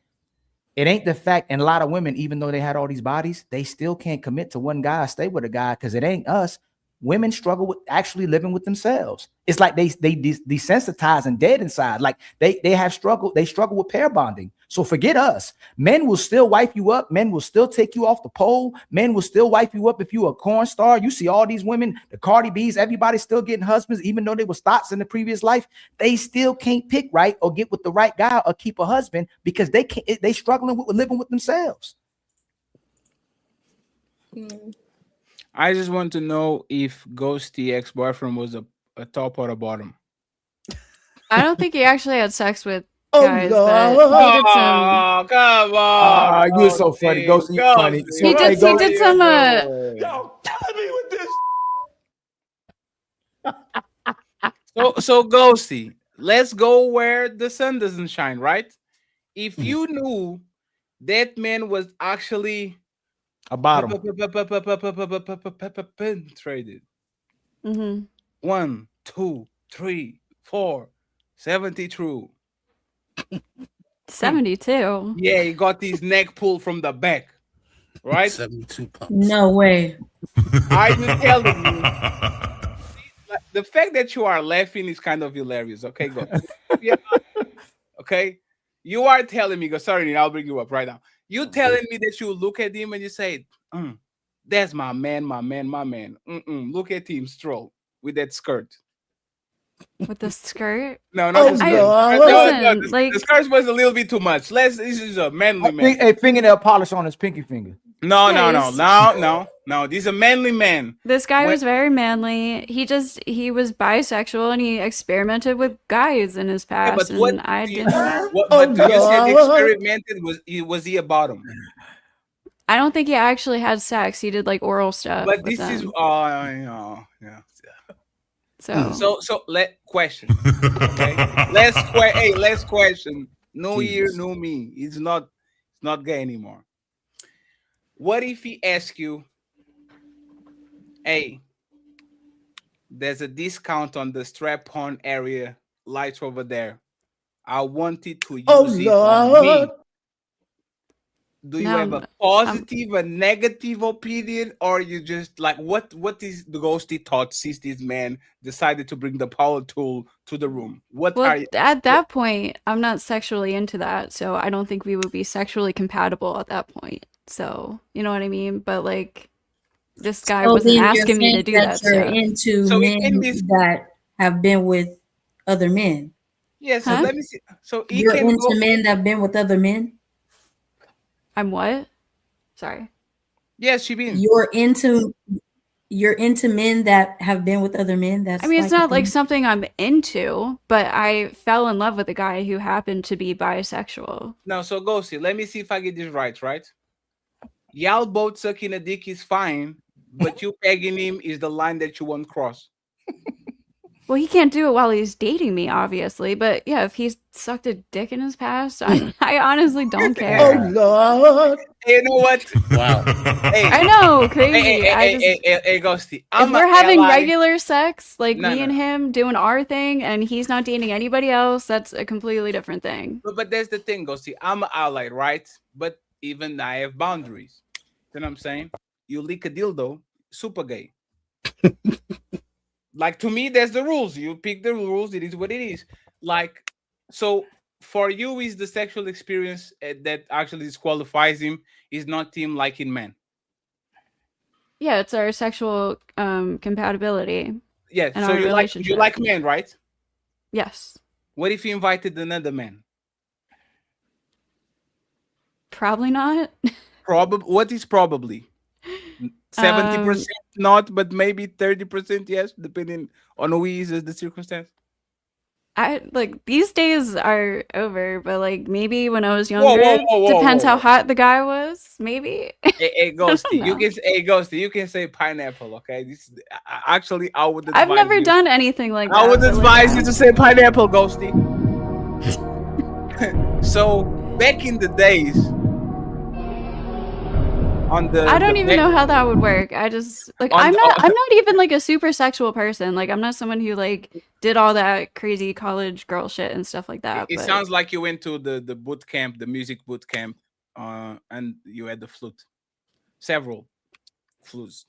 [SPEAKER 1] It ain't the fact, and a lot of women, even though they had all these bodies, they still can't commit to one guy, stay with a guy, because it ain't us. Women struggle with actually living with themselves. It's like they desensitize and dead inside. Like they struggle with pair bonding. So forget us. Men will still wipe you up. Men will still take you off the pole. Men will still wipe you up if you a porn star. You see all these women, the Cardi B's, everybody's still getting husbands, even though they were thoughts in the previous life. They still can't pick right or get with the right guy or keep a husband because they struggling with living with themselves.
[SPEAKER 2] I just want to know if Ghosty ex-boyfriend was a top or a bottom.
[SPEAKER 10] I don't think he actually had sex with
[SPEAKER 17] Oh,
[SPEAKER 10] guys,
[SPEAKER 17] no.
[SPEAKER 10] but he did some.
[SPEAKER 2] Oh, come on.
[SPEAKER 1] You're so funny. Ghosty, you funny. So,
[SPEAKER 10] He did some.
[SPEAKER 12] Yo, killing me with this.
[SPEAKER 2] So Ghosty, let's go where the sun doesn't shine, right? If you knew that man was actually
[SPEAKER 1] a bottom
[SPEAKER 2] traded.
[SPEAKER 10] 1,
[SPEAKER 2] 2, 3, 4, 70 true.
[SPEAKER 10] 72.
[SPEAKER 2] Yeah, he got his neck pulled from the back, right?
[SPEAKER 16] 72 pounds.
[SPEAKER 6] No way.
[SPEAKER 2] Are you telling me? The fact that you are laughing is kind of hilarious. Okay, go. Yeah. Okay, you are telling me. Go. Sorry, I'll bring you up right now. You telling me that you look at him and you say, "That's my man, my man, my man." Look at him stroll with that skirt.
[SPEAKER 10] With the skirt?
[SPEAKER 2] No, not the skirt.
[SPEAKER 10] Listen, like
[SPEAKER 2] the skirt was a little bit too much. This is a manly man.
[SPEAKER 1] A fingernail polish on his pinky finger.
[SPEAKER 2] No. This is a manly man.
[SPEAKER 10] This guy was very manly. He was bisexual and he experimented with guys in his past.
[SPEAKER 2] but what
[SPEAKER 10] and I didn't.
[SPEAKER 2] you said experimented was he a bottom?
[SPEAKER 10] I don't think he actually had sex. He did like oral stuff.
[SPEAKER 2] But
[SPEAKER 10] with
[SPEAKER 2] this is
[SPEAKER 10] them.
[SPEAKER 2] yeah.
[SPEAKER 10] So
[SPEAKER 2] Let question. Okay, let's question. No year, no me. It's not gay anymore. What if he asks you, hey, there's a discount on the strap-on area lights over there. I wanted to use
[SPEAKER 17] Oh
[SPEAKER 2] it on me.
[SPEAKER 17] Lord.
[SPEAKER 2] Do you
[SPEAKER 10] No,
[SPEAKER 2] have a positive, a negative opinion, or you just like what is the ghosty thought since this man decided to bring the power tool to the room? What
[SPEAKER 10] well,
[SPEAKER 2] are you
[SPEAKER 10] at that point, I'm not sexually into that, so I don't think we would be sexually compatible at that point. So you know what I mean? But like, this guy
[SPEAKER 6] So
[SPEAKER 10] wasn't
[SPEAKER 6] then you're
[SPEAKER 10] asking me to
[SPEAKER 6] saying
[SPEAKER 10] do
[SPEAKER 6] that
[SPEAKER 10] that
[SPEAKER 6] you're
[SPEAKER 10] stuff.
[SPEAKER 6] into
[SPEAKER 2] So
[SPEAKER 6] men
[SPEAKER 2] in this
[SPEAKER 6] that have been with other men.
[SPEAKER 2] yeah, so
[SPEAKER 10] Huh?
[SPEAKER 2] let me see. So he
[SPEAKER 6] You're
[SPEAKER 2] can
[SPEAKER 6] into
[SPEAKER 2] go
[SPEAKER 6] men that have been with other men.
[SPEAKER 10] I'm what? Sorry.
[SPEAKER 2] yes, she been.
[SPEAKER 6] You're into men that have been with other men. That's
[SPEAKER 10] I mean, it's
[SPEAKER 6] like a
[SPEAKER 10] not like
[SPEAKER 6] thing.
[SPEAKER 10] something I'm into, but I fell in love with a guy who happened to be bisexual.
[SPEAKER 2] No, so ghosty. Let me see if I get this right? Y'all both sucking a dick is fine, but you pegging him is the line that you won't cross.
[SPEAKER 10] Well, he can't do it while he's dating me, obviously. But yeah, if he's sucked a dick in his past, I honestly don't
[SPEAKER 17] Oh
[SPEAKER 10] care.
[SPEAKER 17] Lord.
[SPEAKER 2] Hey, you know what?
[SPEAKER 16] Wow.
[SPEAKER 2] Hey,
[SPEAKER 10] I know,
[SPEAKER 2] hey,
[SPEAKER 10] crazy. I just
[SPEAKER 2] hey, ghosty.
[SPEAKER 10] if
[SPEAKER 2] I'm
[SPEAKER 10] we're
[SPEAKER 2] a
[SPEAKER 10] having
[SPEAKER 2] ally.
[SPEAKER 10] regular sex, like
[SPEAKER 2] No,
[SPEAKER 10] me
[SPEAKER 2] no,
[SPEAKER 10] and him doing our thing, and he's not dating anybody else, that's a completely different thing.
[SPEAKER 2] but that's the thing, ghosty. I'm an ally, right? But even I have boundaries. You know what I'm saying? You lick a dildo, super gay. Like to me, that's the rules. You pick the rules. It is what it is. Like so, for you, is the sexual experience that actually disqualifies him is not him liking men.
[SPEAKER 10] Yeah, it's our sexual compatibility
[SPEAKER 2] Yeah.
[SPEAKER 10] and
[SPEAKER 2] So
[SPEAKER 10] our
[SPEAKER 2] you
[SPEAKER 10] relationship.
[SPEAKER 2] like men, right?
[SPEAKER 10] Yes,
[SPEAKER 2] What if he invited another man?
[SPEAKER 10] probably not.
[SPEAKER 2] Probably. What is probably? 70% not, but maybe 30% yes, depending on who he is as the circumstance.
[SPEAKER 10] I like these days are over, but like maybe when I was
[SPEAKER 2] Whoa,
[SPEAKER 10] younger,
[SPEAKER 2] whoa, whoa,
[SPEAKER 10] depends
[SPEAKER 2] whoa,
[SPEAKER 10] how
[SPEAKER 2] whoa.
[SPEAKER 10] hot the guy was. Maybe.
[SPEAKER 2] Hey, Ghosty,
[SPEAKER 10] know.
[SPEAKER 2] Ghosty, you can say pineapple, okay? Actually, I would advise
[SPEAKER 10] I've never
[SPEAKER 2] you.
[SPEAKER 10] done anything like that.
[SPEAKER 2] I would
[SPEAKER 10] but, like,
[SPEAKER 2] advise you to say pineapple, Ghosty. So back in the days, on the
[SPEAKER 10] I don't
[SPEAKER 2] the
[SPEAKER 10] even
[SPEAKER 2] back-
[SPEAKER 10] know how that would work. I just like
[SPEAKER 2] On
[SPEAKER 10] I'm
[SPEAKER 2] the-
[SPEAKER 10] not even like a super sexual person. Like I'm not someone who like did all that crazy college girl shit and stuff like that.
[SPEAKER 2] it
[SPEAKER 10] but
[SPEAKER 2] sounds like you went to the boot camp, the music boot camp, and you had the flute, several flutes.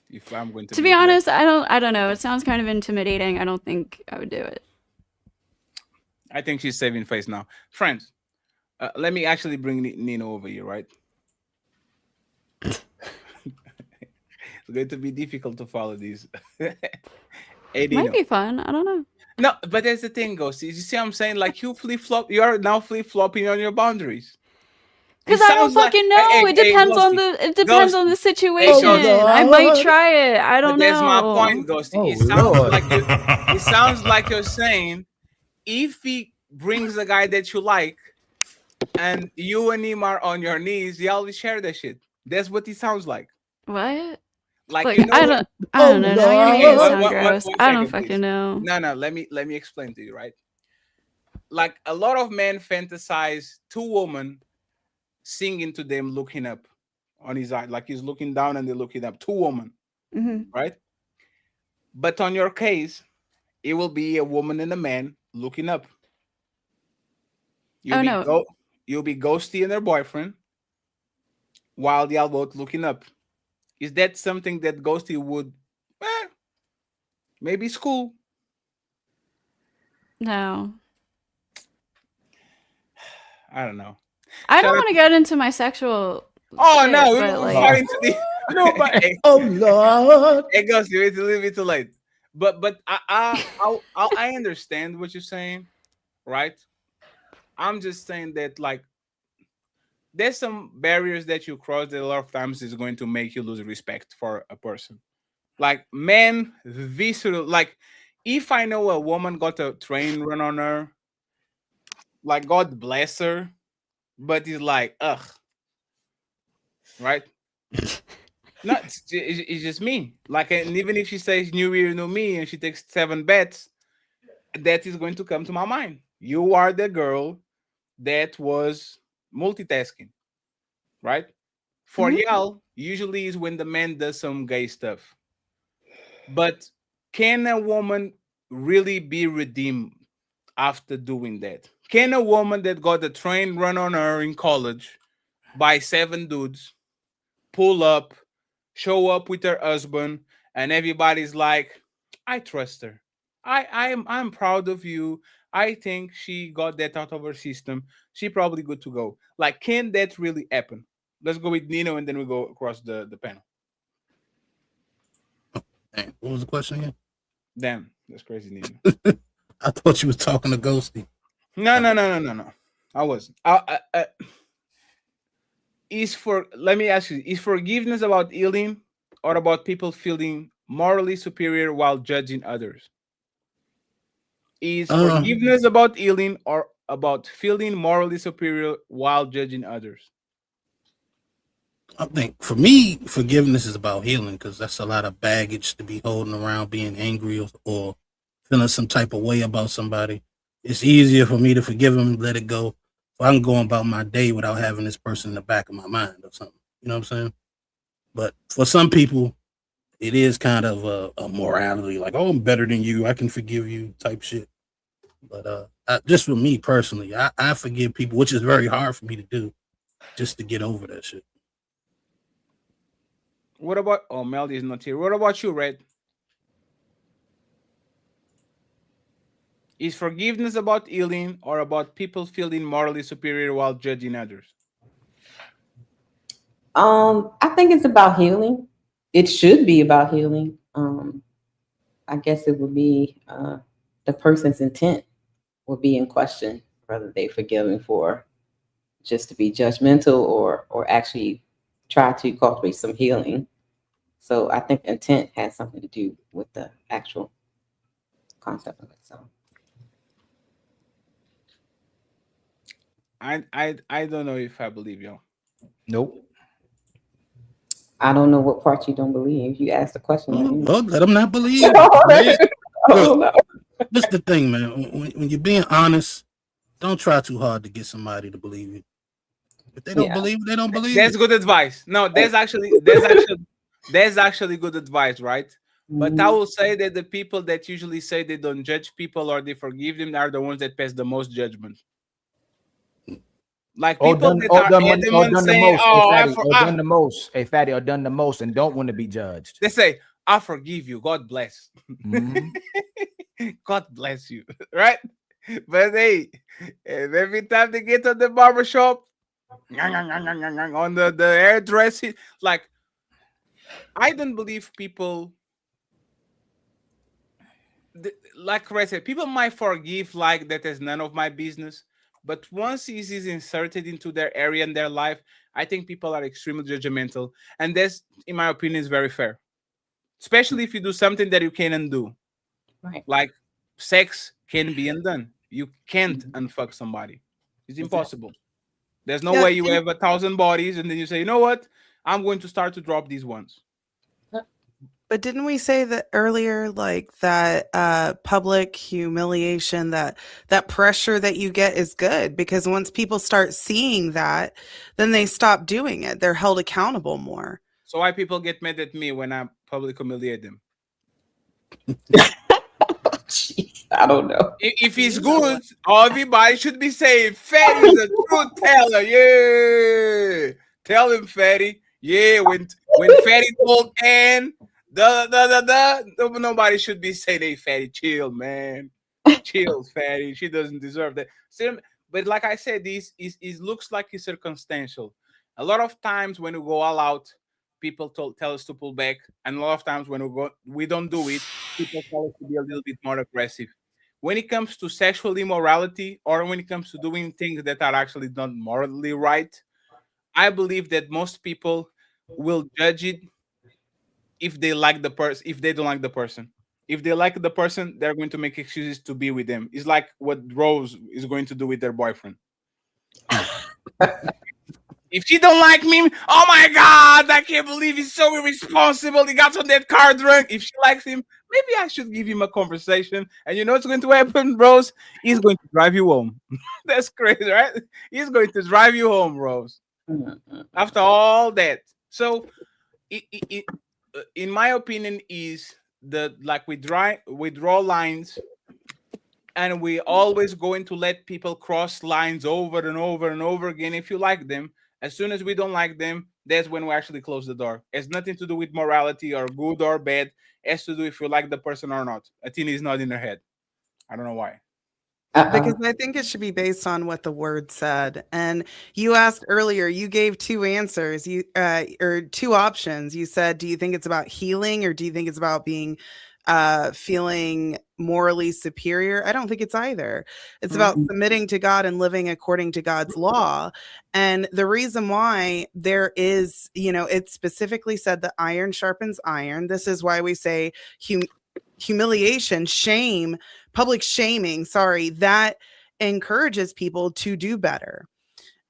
[SPEAKER 2] If I'm going
[SPEAKER 10] to be honest, I don't know. It sounds kind of intimidating. I don't think I would do it.
[SPEAKER 2] I think she's saving face now. Friends, let me actually bring Nino over here, right? It's going to be difficult to follow these. Hey, Nino.
[SPEAKER 10] Might be fun. I don't know.
[SPEAKER 2] No, but that's the thing, Ghost. You see what I'm saying? Like you flip-flop, you are now flip-flopping on your boundaries.
[SPEAKER 10] Because I don't fucking know. It depends on the situation. I might try it. I don't know.
[SPEAKER 2] That's my point, Ghosty. It sounds like you're saying if he brings a guy that you like and you and him are on your knees, y'all will share that shit. That's what it sounds like.
[SPEAKER 10] What?
[SPEAKER 2] Like
[SPEAKER 10] Look, I don't know. Now you're making it sound gross. I don't fucking know.
[SPEAKER 2] No, let me explain to you, right? Like a lot of men fantasize two women singing to them looking up on his eye, like he's looking down and they're looking up. Two women, right? But on your case, it will be a woman and a man looking up. You'll be Ghosty and their boyfriend while y'all both looking up. Is that something that Ghosty would maybe school?
[SPEAKER 10] No.
[SPEAKER 2] I don't know.
[SPEAKER 10] I don't want to get into my sexual.
[SPEAKER 2] Oh
[SPEAKER 10] shit,
[SPEAKER 2] no,
[SPEAKER 10] but,
[SPEAKER 2] we're
[SPEAKER 10] like,
[SPEAKER 2] far into the
[SPEAKER 17] Nobody. Oh Lord.
[SPEAKER 2] It goes to it's a little bit too late. But I understand what you're saying, right? I'm just saying that like there's some barriers that you cross that a lot of times is going to make you lose respect for a person. Like men visceral, like if I know a woman got a train run on her, like God bless her, but it's like, ugh. right? No, it's just me. Like, and even if she says new year, new me, and she takes 7 bets, that is going to come to my mind. You are the girl that was multitasking, right? For y'all, usually is when the man does some gay stuff. But can a woman really be redeemed after doing that? Can a woman that got a train run on her in college by 7 dudes pull up, show up with her husband, and everybody's like, I trust her. I'm proud of you. I think she got that out of her system. She probably good to go. Like, can that really happen? Let's go with Nino and then we go across the panel.
[SPEAKER 16] What was the question again?
[SPEAKER 2] Damn, that's crazy, Nino.
[SPEAKER 16] I thought you was talking to Ghosty.
[SPEAKER 2] No. I wasn't. Let me ask you, is forgiveness about healing or about people feeling morally superior while judging others? Is forgiveness about healing or about feeling morally superior while judging others?
[SPEAKER 16] I think for me, forgiveness is about healing because that's a lot of baggage to be holding around, being angry or feeling some type of way about somebody. It's easier for me to forgive them, let it go. So I can go about my day without having this person in the back of my mind or something. You know what I'm saying? But for some people, it is kind of a morality, like, oh, I'm better than you, I can forgive you type shit. But just for me personally, I forgive people, which is very hard for me to do, just to get over that shit.
[SPEAKER 2] What about, oh, Melody is not here. What about you, Red? Is forgiveness about healing or about people feeling morally superior while judging others?
[SPEAKER 14] I think it's about healing. It should be about healing. I guess it would be the person's intent will be in question, whether they forgiving for just to be judgmental or actually try to cultivate some healing. So I think intent has something to do with the actual concept of it. So
[SPEAKER 2] I don't know if I believe you.
[SPEAKER 1] Nope.
[SPEAKER 14] I don't know what part you don't believe. You asked the question.
[SPEAKER 16] Well, let them not believe. Look, this is the thing, man. When you're being honest, don't try too hard to get somebody to believe you. If they don't believe, they don't believe.
[SPEAKER 2] That's good advice. No, there's actually good advice, right? But I will say that the people that usually say they don't judge people or they forgive them are the ones that pass the most judgment. Like people that are adamant saying,
[SPEAKER 1] done the most. Hey, Fatty, or done the most and don't want to be judged.
[SPEAKER 2] They say, I forgive you. God bless. God bless you. Right? But hey, every time they get to the barbershop, on the hairdressing, like, I don't believe people, like Chris said, people might forgive like that is none of my business. But once it is inserted into their area in their life, I think people are extremely judgmental. And this, in my opinion, is very fair. Especially if you do something that you can undo.
[SPEAKER 14] Right.
[SPEAKER 2] Like sex can be undone. You can't unfuck somebody. It's impossible. There's no way you have 1,000 bodies and then you say, you know what? I'm going to start to drop these ones.
[SPEAKER 8] But didn't we say that earlier, like that public humiliation, that pressure that you get is good because once people start seeing that, then they stop doing it. They're held accountable more.
[SPEAKER 2] So why people get mad at me when I publicly humiliate them?
[SPEAKER 14] I don't know.
[SPEAKER 2] If he's good, everybody should be saying, Fatty's a truth teller. Yeah. Tell him, Fatty. Yeah, when Fatty told Ann, nobody should be saying, hey, Fatty, chill, man. Chill, Fatty. She doesn't deserve that. But like I said, this looks like it's circumstantial. A lot of times when we go all out, people tell us to pull back. And a lot of times when we don't do it, people tell us to be a little bit more aggressive. When it comes to sexual immorality or when it comes to doing things that are actually not morally right, I believe that most people will judge it if they like the person, if they don't like the person. If they like the person, they're going to make excuses to be with them. It's like what Rose is going to do with their boyfriend. If she don't like me, oh my God, I can't believe he's so irresponsible. He got on that car drunk. If she likes him, maybe I should give him a conversation. And you know what's going to happen, Rose? He's going to drive you home. That's crazy, right? He's going to drive you home, Rose. After all that. So, in my opinion, is that like we draw lines, and we always going to let people cross lines over and over and over again if you like them. As soon as we don't like them, that's when we actually close the door. It's nothing to do with morality or good or bad. It has to do if you like the person or not. Athena is not in her head. I don't know why.
[SPEAKER 8] Because I think it should be based on what the word said. And you asked earlier, you gave two answers, or two options. You said, do you think it's about healing, or do you think it's about being feeling morally superior? I don't think it's either. It's about submitting to God and living according to God's law. And the reason why there is, it specifically said that iron sharpens iron. This is why we say humiliation, shame, public shaming, that encourages people to do better.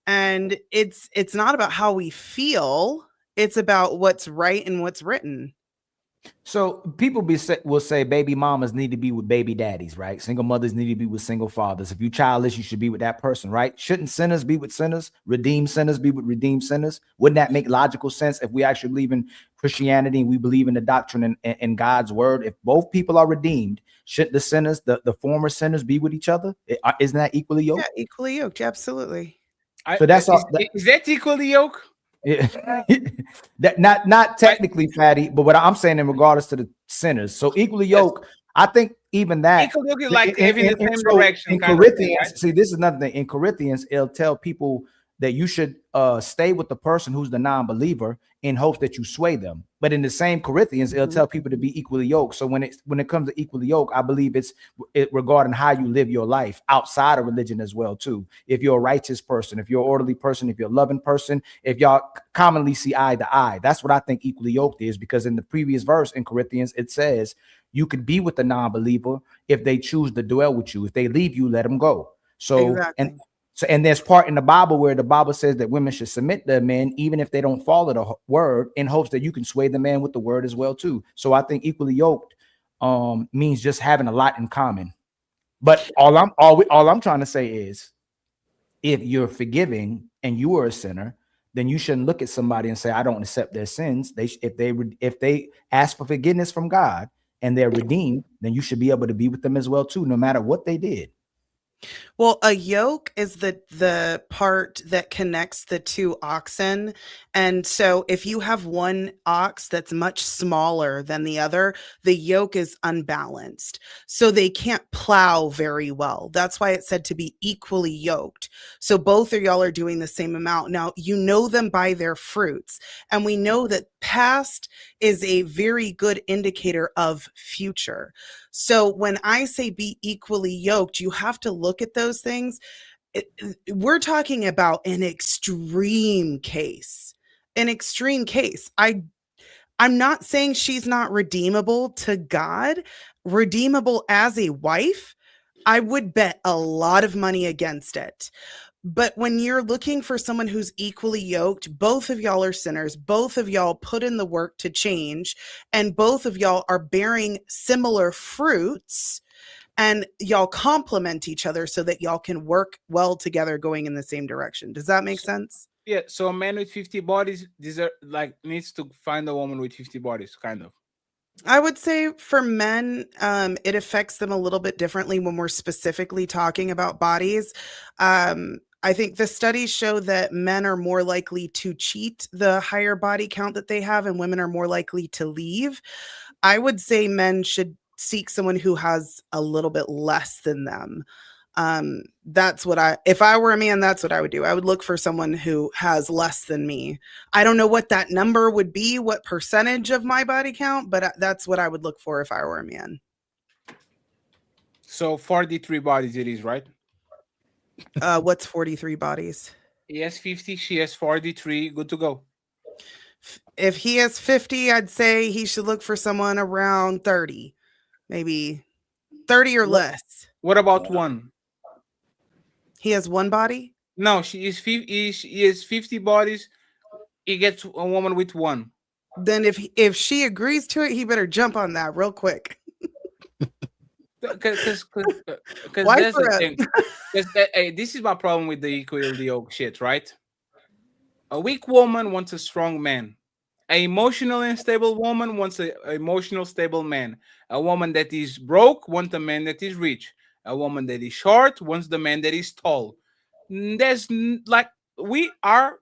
[SPEAKER 8] And it's not about how we feel. It's about what's right and what's written.
[SPEAKER 1] So people will say baby mamas need to be with baby daddies, right? Single mothers need to be with single fathers. If you're childless, you should be with that person, right? Shouldn't sinners be with sinners? Redeemed sinners be with redeemed sinners? Wouldn't that make logical sense if we actually believe in Christianity and we believe in the doctrine and God's word? If both people are redeemed, shouldn't the sinners, the former sinners, be with each other? Isn't that equally yoked?
[SPEAKER 8] Yeah, equally yoked. Absolutely.
[SPEAKER 1] So that's all.
[SPEAKER 2] Is that equally yoked?
[SPEAKER 1] Yeah. That not technically, Fatty, but what I'm saying in regards to the sinners. So equally yoked, I think even that
[SPEAKER 2] equally yoked is like having the same direction.
[SPEAKER 1] In Corinthians, see, this is another thing. In Corinthians, it'll tell people that you should stay with the person who's the non-believer in hopes that you sway them. But in the same Corinthians, it'll tell people to be equally yoked. So when it comes to equally yoked, I believe it's regarding how you live your life outside of religion as well too. If you're a righteous person, if you're an orderly person, if you're a loving person, if y'all commonly see eye to eye, that's what I think equally yoked is. Because in the previous verse in Corinthians, it says you could be with the non-believer if they choose to dwell with you. If they leave you, let them go. So
[SPEAKER 8] exactly.
[SPEAKER 1] And there's part in the Bible where the Bible says that women should submit to men, even if they don't follow the word, in hopes that you can sway the man with the word as well too. So I think equally yoked means just having a lot in common. But all I'm trying to say is, if you're forgiving and you are a sinner, then you shouldn't look at somebody and say, I don't accept their sins. If they ask for forgiveness from God and they're redeemed, then you should be able to be with them as well too, no matter what they did.
[SPEAKER 8] Well, a yoke is the part that connects the two oxen. And so if you have one ox that's much smaller than the other, the yoke is unbalanced. So they can't plow very well. That's why it said to be equally yoked. So both of y'all are doing the same amount. Now, you know them by their fruits. And we know that past is a very good indicator of future. So when I say be equally yoked, you have to look at those things. We're talking about an extreme case. An extreme case. I'm not saying she's not redeemable to God, redeemable as a wife. I would bet a lot of money against it. But when you're looking for someone who's equally yoked, both of y'all are sinners. Both of y'all put in the work to change, and both of y'all are bearing similar fruits, and y'all complement each other so that y'all can work well together going in the same direction. Does that make sense?
[SPEAKER 2] Yeah. So a man with 50 bodies needs to find a woman with 50 bodies, kind of.
[SPEAKER 8] I would say for men, it affects them a little bit differently when we're specifically talking about bodies. I think the studies show that men are more likely to cheat the higher body count that they have, and women are more likely to leave. I would say men should seek someone who has a little bit less than them. If I were a man, that's what I would do. I would look for someone who has less than me. I don't know what that number would be, what percentage of my body count, but that's what I would look for if I were a man.
[SPEAKER 2] So 43 bodies it is, right?
[SPEAKER 8] What's 43 bodies?
[SPEAKER 2] He has 50, she has 43, good to go.
[SPEAKER 8] If he has 50, I'd say he should look for someone around 30, maybe 30 or less.
[SPEAKER 2] What about one?
[SPEAKER 8] He has one body?
[SPEAKER 2] No, she is 50 bodies. He gets a woman with one.
[SPEAKER 8] Then if she agrees to it, he better jump on that real quick.
[SPEAKER 2] Because
[SPEAKER 8] Why
[SPEAKER 2] that's
[SPEAKER 8] for
[SPEAKER 2] the
[SPEAKER 8] a-
[SPEAKER 2] thing. This is my problem with the equal yoke shit, right? A weak woman wants a strong man. An emotionally unstable woman wants an emotional stable man. A woman that is broke wants a man that is rich. A woman that is short wants the man that is tall. Like, we are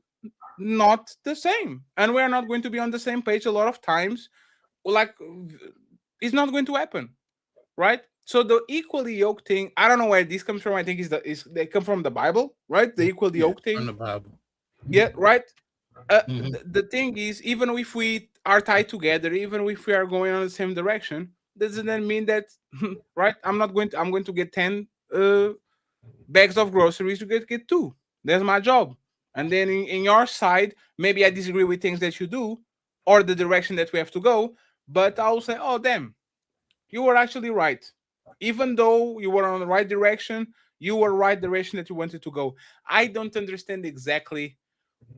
[SPEAKER 2] not the same, and we are not going to be on the same page a lot of times. Like, it's not going to happen, right? So the equally yoked thing, I don't know where this comes from. I think they come from the Bible, right? The equally yoked thing.
[SPEAKER 16] From the Bible.
[SPEAKER 2] Yeah, right. The thing is, even if we are tied together, even if we are going on the same direction, doesn't that mean that, right? I'm going to get 10 bags of groceries. You get 2. That's my job. And then in your side, maybe I disagree with things that you do or the direction that we have to go, but I'll say, oh, damn, you were actually right. Even though you were on the right direction, you were right direction that you wanted to go. I don't understand exactly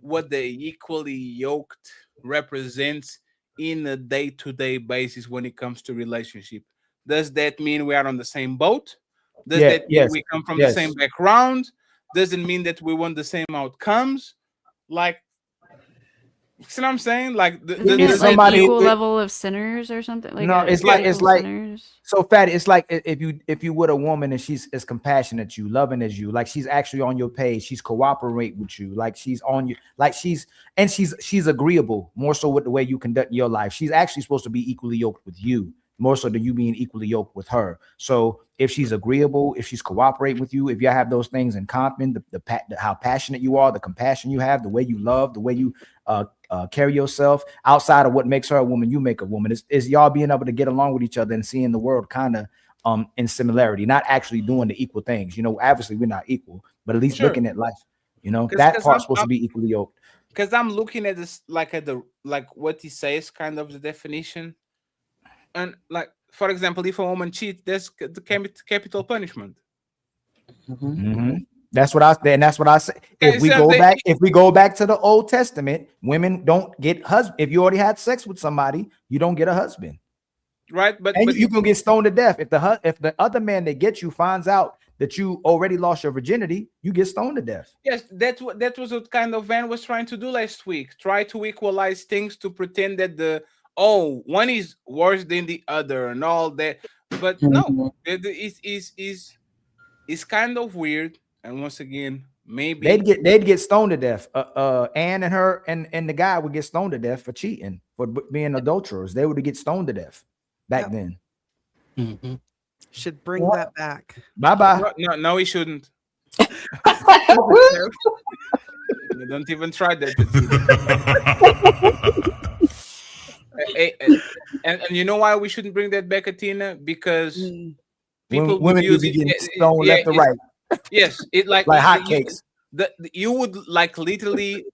[SPEAKER 2] what the equally yoked represents in a day-to-day basis when it comes to relationship. Does that mean we are on the same boat? Does
[SPEAKER 1] Yeah,
[SPEAKER 2] that mean
[SPEAKER 1] yes,
[SPEAKER 2] we come from the
[SPEAKER 1] yes.
[SPEAKER 2] same background? Does it mean that we want the same outcomes? Like, see what I'm saying? Like,
[SPEAKER 10] Isn't it
[SPEAKER 1] It's
[SPEAKER 10] like
[SPEAKER 1] somebody
[SPEAKER 10] equal
[SPEAKER 1] who-
[SPEAKER 10] level of sinners or something? Like
[SPEAKER 1] No, it's like
[SPEAKER 10] equal sinners?
[SPEAKER 1] so fatty. It's like if you with a woman and she's as compassionate as you, loving as you, like she's actually on your page, she's cooperate with you, like she's on you, like she's agreeable more so with the way you conduct your life. She's actually supposed to be equally yoked with you, more so than you being equally yoked with her. So if she's agreeable, if she's cooperating with you, if you have those things in common, how passionate you are, the compassion you have, the way you love, the way you carry yourself outside of what makes her a woman, you make a woman. Is y'all being able to get along with each other and seeing the world kind of in similarity, not actually doing the equal things. You know, obviously we're not equal, but at least
[SPEAKER 2] Sure.
[SPEAKER 1] looking at life. You know,
[SPEAKER 2] 'Cause-
[SPEAKER 1] that
[SPEAKER 2] 'cause
[SPEAKER 1] part's
[SPEAKER 2] I'm-
[SPEAKER 1] supposed to
[SPEAKER 2] I'm-
[SPEAKER 1] be equally yoked.
[SPEAKER 2] Because I'm looking at this like what he says, kind of the definition. And like, for example, if a woman cheats, there's the capital punishment.
[SPEAKER 1] Mhm. That's what I say. If we
[SPEAKER 2] so
[SPEAKER 1] go
[SPEAKER 2] they-
[SPEAKER 1] back, if we go back to the Old Testament, women don't get husband. If you already had sex with somebody, you don't get a husband,
[SPEAKER 2] Right? But
[SPEAKER 1] and you can get stoned to death. If the other man that gets you finds out that you already lost your virginity, you get stoned to death.
[SPEAKER 2] yes, that was what kind of Van was trying to do last week. Try to equalize things to pretend that one is worse than the other and all that. But no, it's kind of weird. And once again, maybe
[SPEAKER 1] They'd get stoned to death. Anne and her and the guy would get stoned to death for cheating, for being adulterers. They would get stoned to death back then.
[SPEAKER 8] Should bring that back.
[SPEAKER 1] Bye-bye.
[SPEAKER 2] No, he shouldn't. You don't even try that. And you know why we shouldn't bring that back, Athena? Because people
[SPEAKER 1] Women
[SPEAKER 2] would use
[SPEAKER 1] be
[SPEAKER 2] it.
[SPEAKER 1] getting stoned left to right.
[SPEAKER 2] Yes, it like
[SPEAKER 1] hotcakes.
[SPEAKER 2] You would like literally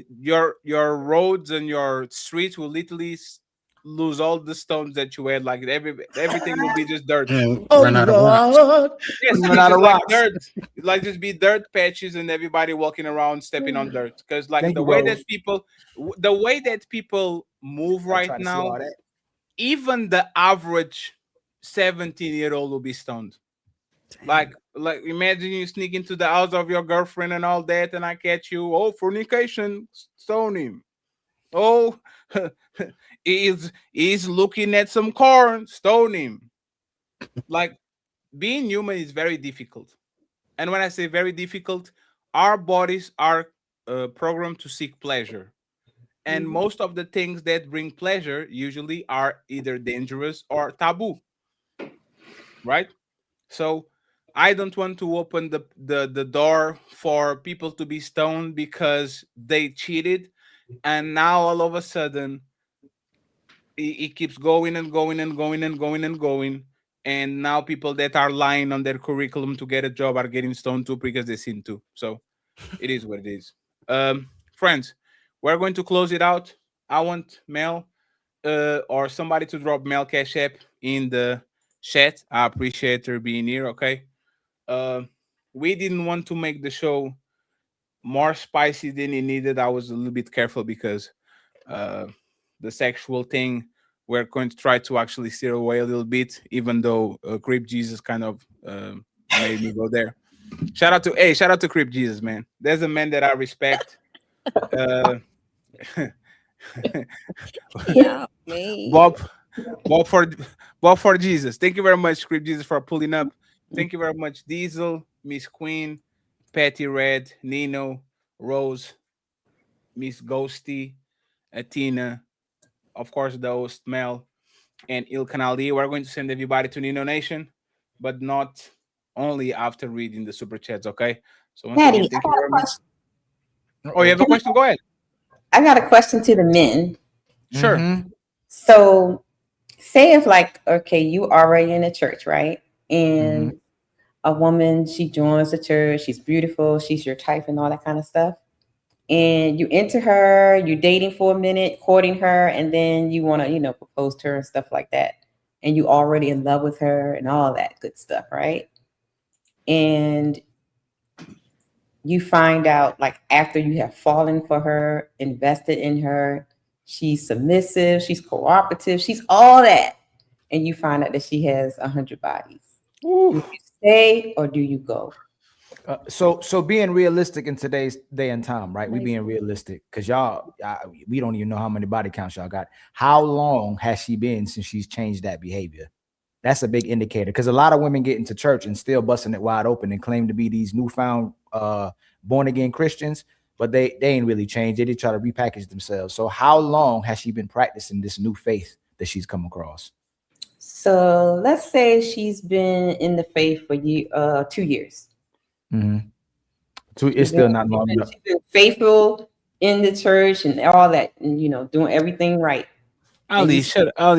[SPEAKER 2] your roads and your streets will literally lose all the stones that you had. Like everything will be just dirt.
[SPEAKER 16] Run out of rocks.
[SPEAKER 2] Yes,
[SPEAKER 1] Run
[SPEAKER 2] it's
[SPEAKER 1] out of
[SPEAKER 2] just like
[SPEAKER 1] rocks.
[SPEAKER 2] dirt. Like just be dirt patches and everybody walking around stepping on dirt. Because like
[SPEAKER 1] Thank
[SPEAKER 2] the
[SPEAKER 1] you,
[SPEAKER 2] way
[SPEAKER 1] Rose.
[SPEAKER 2] that people move right
[SPEAKER 1] trying to see
[SPEAKER 2] now,
[SPEAKER 1] all that.
[SPEAKER 2] even the average 17-year-old will be stoned. Like imagine you sneak into the house of your girlfriend and all that, and I catch you. Oh, fornication, stone him. Oh, he's looking at some corn, stone him. Like, being human is very difficult. And when I say very difficult, our bodies are programmed to seek pleasure. And most of the things that bring pleasure usually are either dangerous or taboo. Right? So I don't want to open the door for people to be stoned because they cheated. And now all of a sudden it keeps going and going and going and going and going. And now people that are lying on their curriculum to get a job are getting stoned too because they sin too. So it is what it is. Friends, we're going to close it out. I want Mel or somebody to drop Mel Cash App in the chat. I appreciate her being here. Okay. We didn't want to make the show more spicy than it needed. I was a little bit careful because the sexual thing, we're going to try to actually steer away a little bit, even though Creep Jesus kind of made me go there. Shout out to Creep Jesus, man. There's a man that I respect.
[SPEAKER 9] Yeah, me.
[SPEAKER 2] Bob for Jesus. Thank you very much, Creep Jesus, for pulling up. Thank you very much, Diesel, Miss Queen, Patty Red, Nino, Rose, Miss Ghosty, Athena, of course, the host Mel, and Il Canali. We're going to send everybody to Nino Nation, but not only after reading the super chats, okay? So once
[SPEAKER 14] Patty,
[SPEAKER 2] again, thank
[SPEAKER 14] I
[SPEAKER 2] you
[SPEAKER 14] got a
[SPEAKER 2] very much.
[SPEAKER 14] question.
[SPEAKER 2] Oh, you have a question? Go ahead.
[SPEAKER 14] I got a question to the men.
[SPEAKER 2] Sure.
[SPEAKER 1] Mm-hmm.
[SPEAKER 14] So, say if like, okay, you already in the church, right? And a woman, she joins the church, she's beautiful, she's your type and all that kind of stuff. And you enter her, you're dating for a minute, courting her, and then you want to, propose to her and stuff like that. And you already in love with her and all that good stuff, right? And you find out, like, after you have fallen for her, invested in her, she's submissive, she's cooperative, she's all that. And you find out that she has 100 bodies. Do you stay or do you go?
[SPEAKER 1] So being realistic in today's day and time, right? We being realistic because we don't even know how many body counts y'all got. How long has she been since she's changed that behavior? That's a big indicator because a lot of women get into church and still busting it wide open and claim to be these newfound born again Christians, but they ain't really changed. They try to repackage themselves. So how long has she been practicing this new faith that she's come across?
[SPEAKER 14] So let's say she's been in the faith for 2 years.
[SPEAKER 1] Mm-hmm. So it's still not long enough.
[SPEAKER 14] She's been faithful in the church and all that, and doing everything right.
[SPEAKER 2] Ali, shut up.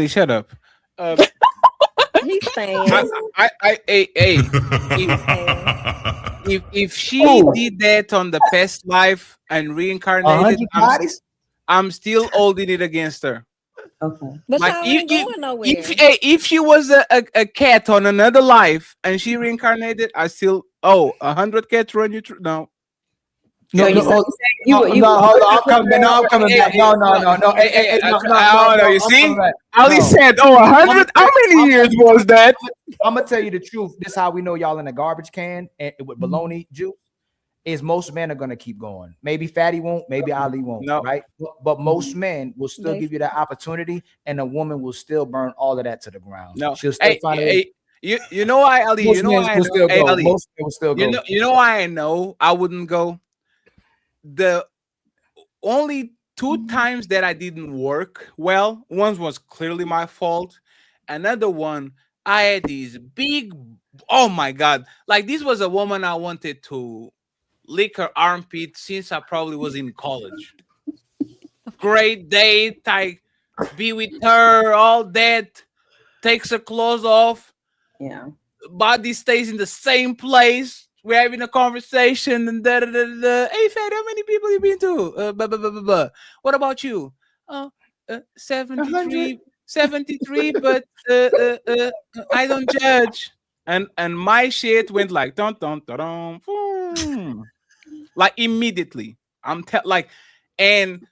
[SPEAKER 9] He's saying,
[SPEAKER 2] if she did that on the past life and reincarnated, I'm still holding it against her.
[SPEAKER 14] Okay.
[SPEAKER 9] but
[SPEAKER 2] Like,
[SPEAKER 9] y'all ain't going nowhere.
[SPEAKER 2] if she was a cat on another life and she reincarnated, I still 100 cats run you through. No.
[SPEAKER 1] No, hold on. I'm coming back. No. Hey,
[SPEAKER 2] no. You see, Ali said, 100. How many years was that?
[SPEAKER 1] I'm gonna tell you the truth. This is how we know y'all in a garbage can and with baloney juice. Is most men are gonna keep going. Maybe Fatty won't, maybe Ali won't, right? But most men will still give you that opportunity, and a woman will still burn all of that to the ground.
[SPEAKER 2] No,
[SPEAKER 1] she'll still find it.
[SPEAKER 2] You know why, Ali?
[SPEAKER 1] Most
[SPEAKER 2] You know
[SPEAKER 1] men
[SPEAKER 2] why?
[SPEAKER 1] will still go.
[SPEAKER 2] Ali,
[SPEAKER 1] Most men will still go.
[SPEAKER 2] You know why I know I wouldn't go. The only 2 times that I didn't work well, one was clearly my fault. Another one, I had these big, oh my God, like this was a woman I wanted to lick her armpit since I probably was in college. Great date, I be with her, all that, takes her clothes off.
[SPEAKER 14] Yeah.
[SPEAKER 2] Body stays in the same place. We're having a conversation and da da da da. Hey, Fat, how many people you been to? What about you? 73, but I don't judge. And my shit went like dun dun dun dun, like immediately. And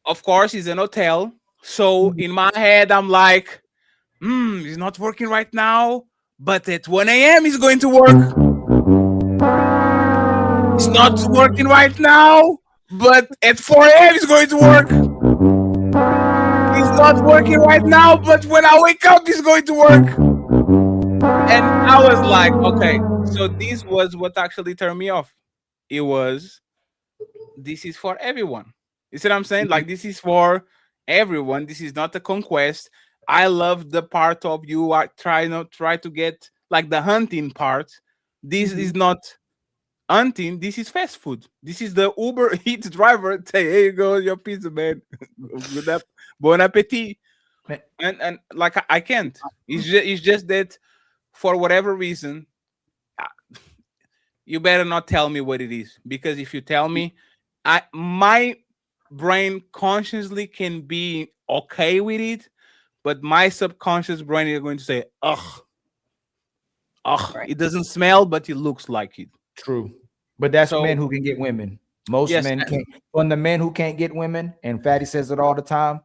[SPEAKER 2] of course it's an hotel. So in my head, I'm like, it's not working right now, but at 1 a.m. it's going to work. It's not working right now, but at 4 a.m. it's going to work. It's not working right now, but when I wake up, it's going to work. And I was like, okay, so this was what actually turned me off. It was, this is for everyone. You see what I'm saying? Like, this is for everyone. This is not a conquest. I love the part of you try to get like the hunting part. This is not hunting. This is fast food. This is the Uber Eats driver. Say, here you go, your pizza, man. Bon appetit. And like I can't. It's just that for whatever reason, you better not tell me what it is, because if you tell me, my brain consciously can be okay with it, but my subconscious brain is going to say, ugh, it doesn't smell, but it looks like it.
[SPEAKER 1] True. But that's men who can get women. Most
[SPEAKER 2] Yes,
[SPEAKER 1] men
[SPEAKER 2] and-
[SPEAKER 1] can't. From the men who can't get women, and Fatty says it all the time.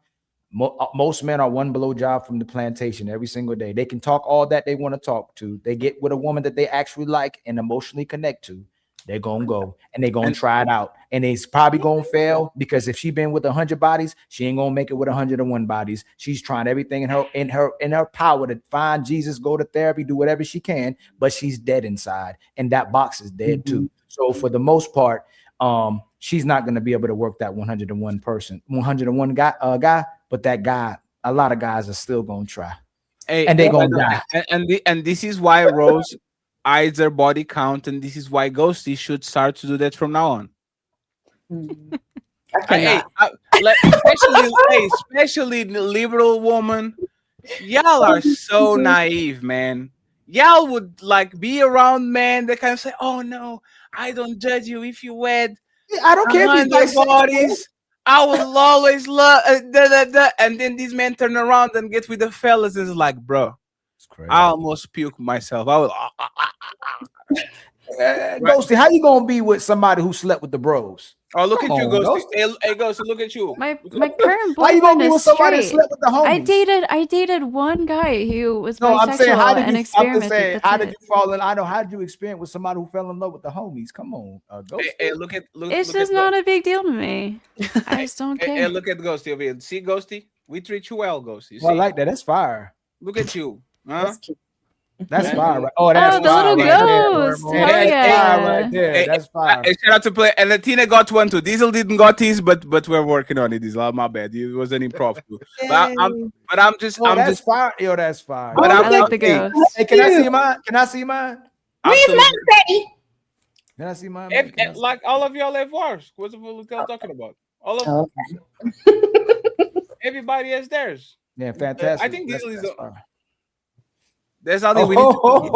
[SPEAKER 1] Most men are one blowjob from the plantation every single day. They can talk all that they want to talk to. They get with a woman that they actually like and emotionally connect to. They're gonna go and they're gonna try it out, and it's probably gonna fail because if she been with 100 bodies, she ain't gonna make it with 101 bodies. She's trying everything in her power to find Jesus, go to therapy, do whatever she can, but she's dead inside, and that box is dead too. So for the most part, she's not gonna be able to work that 101 guy. But that guy, a lot of guys are still gonna try, and they gonna die.
[SPEAKER 2] And this is why Rose hides her body count, and this is why Ghosty should start to do that from now on. Especially the liberal woman, y'all are so naive, man. Y'all would like be around men that kind of say, "Oh no, I don't judge you if you wed.
[SPEAKER 1] I don't care if
[SPEAKER 2] their bodies. I will always love." And then these men turn around and get with the fellas. And it's like, bro, I almost puke myself. I was.
[SPEAKER 1] Ghosty, how you gonna be with somebody who slept with the bros?
[SPEAKER 2] Oh, look
[SPEAKER 1] Come
[SPEAKER 2] at you,
[SPEAKER 1] on,
[SPEAKER 2] Ghosty. Hey, Ghosty, look at you.
[SPEAKER 10] My current
[SPEAKER 1] How you gonna
[SPEAKER 10] boyfriend
[SPEAKER 1] be
[SPEAKER 10] is
[SPEAKER 1] with somebody that
[SPEAKER 10] straight.
[SPEAKER 1] slept with the homies?
[SPEAKER 10] I dated one guy who was
[SPEAKER 1] No,
[SPEAKER 10] bisexual
[SPEAKER 1] I'm saying, how did
[SPEAKER 10] and
[SPEAKER 1] you? I'm
[SPEAKER 10] experimented.
[SPEAKER 1] just saying,
[SPEAKER 10] That's
[SPEAKER 1] how
[SPEAKER 10] it.
[SPEAKER 1] did you fall in? I know. How did you experience with somebody who fell in love with the homies? Come on, Ghosty.
[SPEAKER 2] Hey, look at.
[SPEAKER 10] It's
[SPEAKER 2] look
[SPEAKER 10] just
[SPEAKER 2] at
[SPEAKER 10] not a big deal to me. I just don't care.
[SPEAKER 2] Hey, look at Ghosty over here. See, Ghosty, we treat you well, Ghosty.
[SPEAKER 1] Well, I
[SPEAKER 2] See?
[SPEAKER 1] like that. That's fire.
[SPEAKER 2] Look at you. Huh?
[SPEAKER 1] That's fire. Right? Oh, that's
[SPEAKER 10] the
[SPEAKER 1] fire
[SPEAKER 10] little
[SPEAKER 1] right
[SPEAKER 10] ghost.
[SPEAKER 1] there.
[SPEAKER 10] Hell
[SPEAKER 1] That's
[SPEAKER 10] yeah.
[SPEAKER 1] fire right there. That's fire.
[SPEAKER 2] Hey, shout out to play. And Latina got one too. Diesel didn't got his, but we're working on it. Diesel, my bad. It was an improv too. But I'm just.
[SPEAKER 1] Oh, that's fire. Yo, that's fire.
[SPEAKER 2] But
[SPEAKER 10] I like the ghost.
[SPEAKER 1] Hey, can I see mine? Can I see mine?
[SPEAKER 2] Absolutely.
[SPEAKER 1] Can I see mine?
[SPEAKER 2] Like all of y'all have wars. What's the hell talking about? All of everybody has theirs.
[SPEAKER 1] Yeah, fantastic.
[SPEAKER 2] I think Diesel is.
[SPEAKER 1] fire.
[SPEAKER 2] There's only we need to. All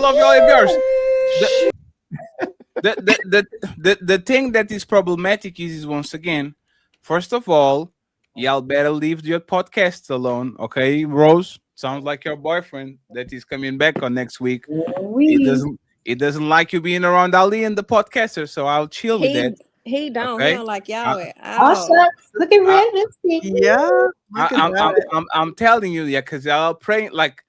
[SPEAKER 2] of y'all have yours. The thing that is problematic is once again, first of all, y'all better leave your podcast alone, okay? Rose, sounds like your boyfriend that is coming back on next week. He doesn't like you being around Ali and the podcaster, so I'll chill with that.
[SPEAKER 9] He don't.
[SPEAKER 2] Okay.
[SPEAKER 9] He don't like y'all at
[SPEAKER 14] Oh,
[SPEAKER 9] all.
[SPEAKER 14] shucks. Look at Red Lipstick.
[SPEAKER 8] Yeah.
[SPEAKER 2] I'm telling you, yeah, because y'all praying like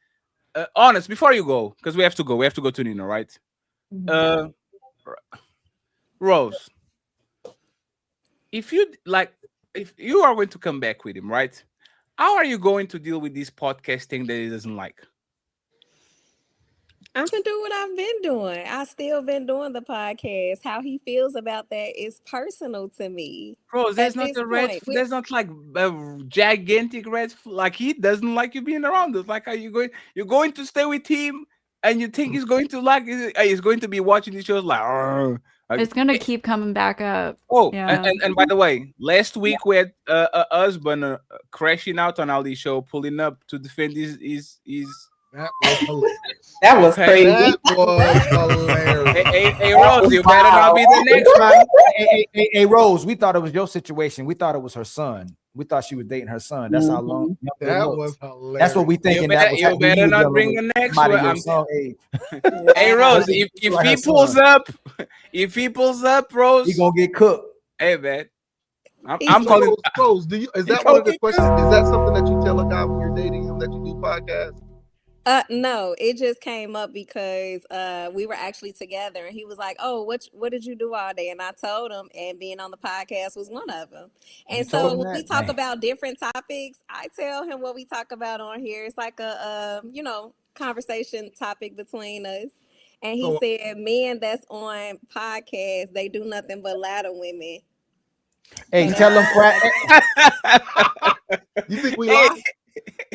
[SPEAKER 2] honest before you go, because we have to go to Nino, right? Rose, if you are going to come back with him, right? How are you going to deal with this podcast thing that he doesn't like?
[SPEAKER 9] I'm gonna do what I've been doing. I still been doing the podcast. How he feels about that is personal to me.
[SPEAKER 2] Rose, there's
[SPEAKER 9] At
[SPEAKER 2] not
[SPEAKER 9] this
[SPEAKER 2] a red.
[SPEAKER 9] point,
[SPEAKER 2] There's not like a gigantic red. Like he doesn't like you being around us. Like, are you going? You're going to stay with him, and you think he's going to like? He's going to be watching these shows like. "Argh."
[SPEAKER 10] It's gonna keep coming back up.
[SPEAKER 2] Oh,
[SPEAKER 10] yeah.
[SPEAKER 2] and by the way, last week we had a husband crashing out on Ali's show, pulling up to defend his.
[SPEAKER 17] That was hilarious.
[SPEAKER 14] That was
[SPEAKER 2] Okay.
[SPEAKER 14] crazy.
[SPEAKER 17] That was hilarious.
[SPEAKER 2] Hey, Rose, you better not be the next one.
[SPEAKER 1] Hey, Rose, we thought it was your situation. We thought it was her son. We thought she was dating her son. That's how long.
[SPEAKER 17] That was hilarious.
[SPEAKER 1] That's what we thinking.
[SPEAKER 2] You better not bring the next one. Hey, Rose, if he pulls up, Rose,
[SPEAKER 1] he gonna get cooked.
[SPEAKER 2] Hey, man, I'm
[SPEAKER 17] So,
[SPEAKER 2] calling.
[SPEAKER 17] Rose, is that one of the questions? Is that something that you tell a guy when you're dating him that you do podcasts?
[SPEAKER 9] No, it just came up because we were actually together, and he was like, "Oh, what did you do all day?" And I told him, and being on the podcast was one of them. And
[SPEAKER 1] You told
[SPEAKER 9] so
[SPEAKER 1] him
[SPEAKER 9] when we
[SPEAKER 1] that?
[SPEAKER 9] talk
[SPEAKER 1] Dang.
[SPEAKER 9] about different topics, I tell him what we talk about on here. It's like a conversation topic between us. And he
[SPEAKER 17] So-
[SPEAKER 9] said, "Men that's on podcasts, they do nothing but lie to women."
[SPEAKER 1] Hey, tell them
[SPEAKER 17] You think we lie?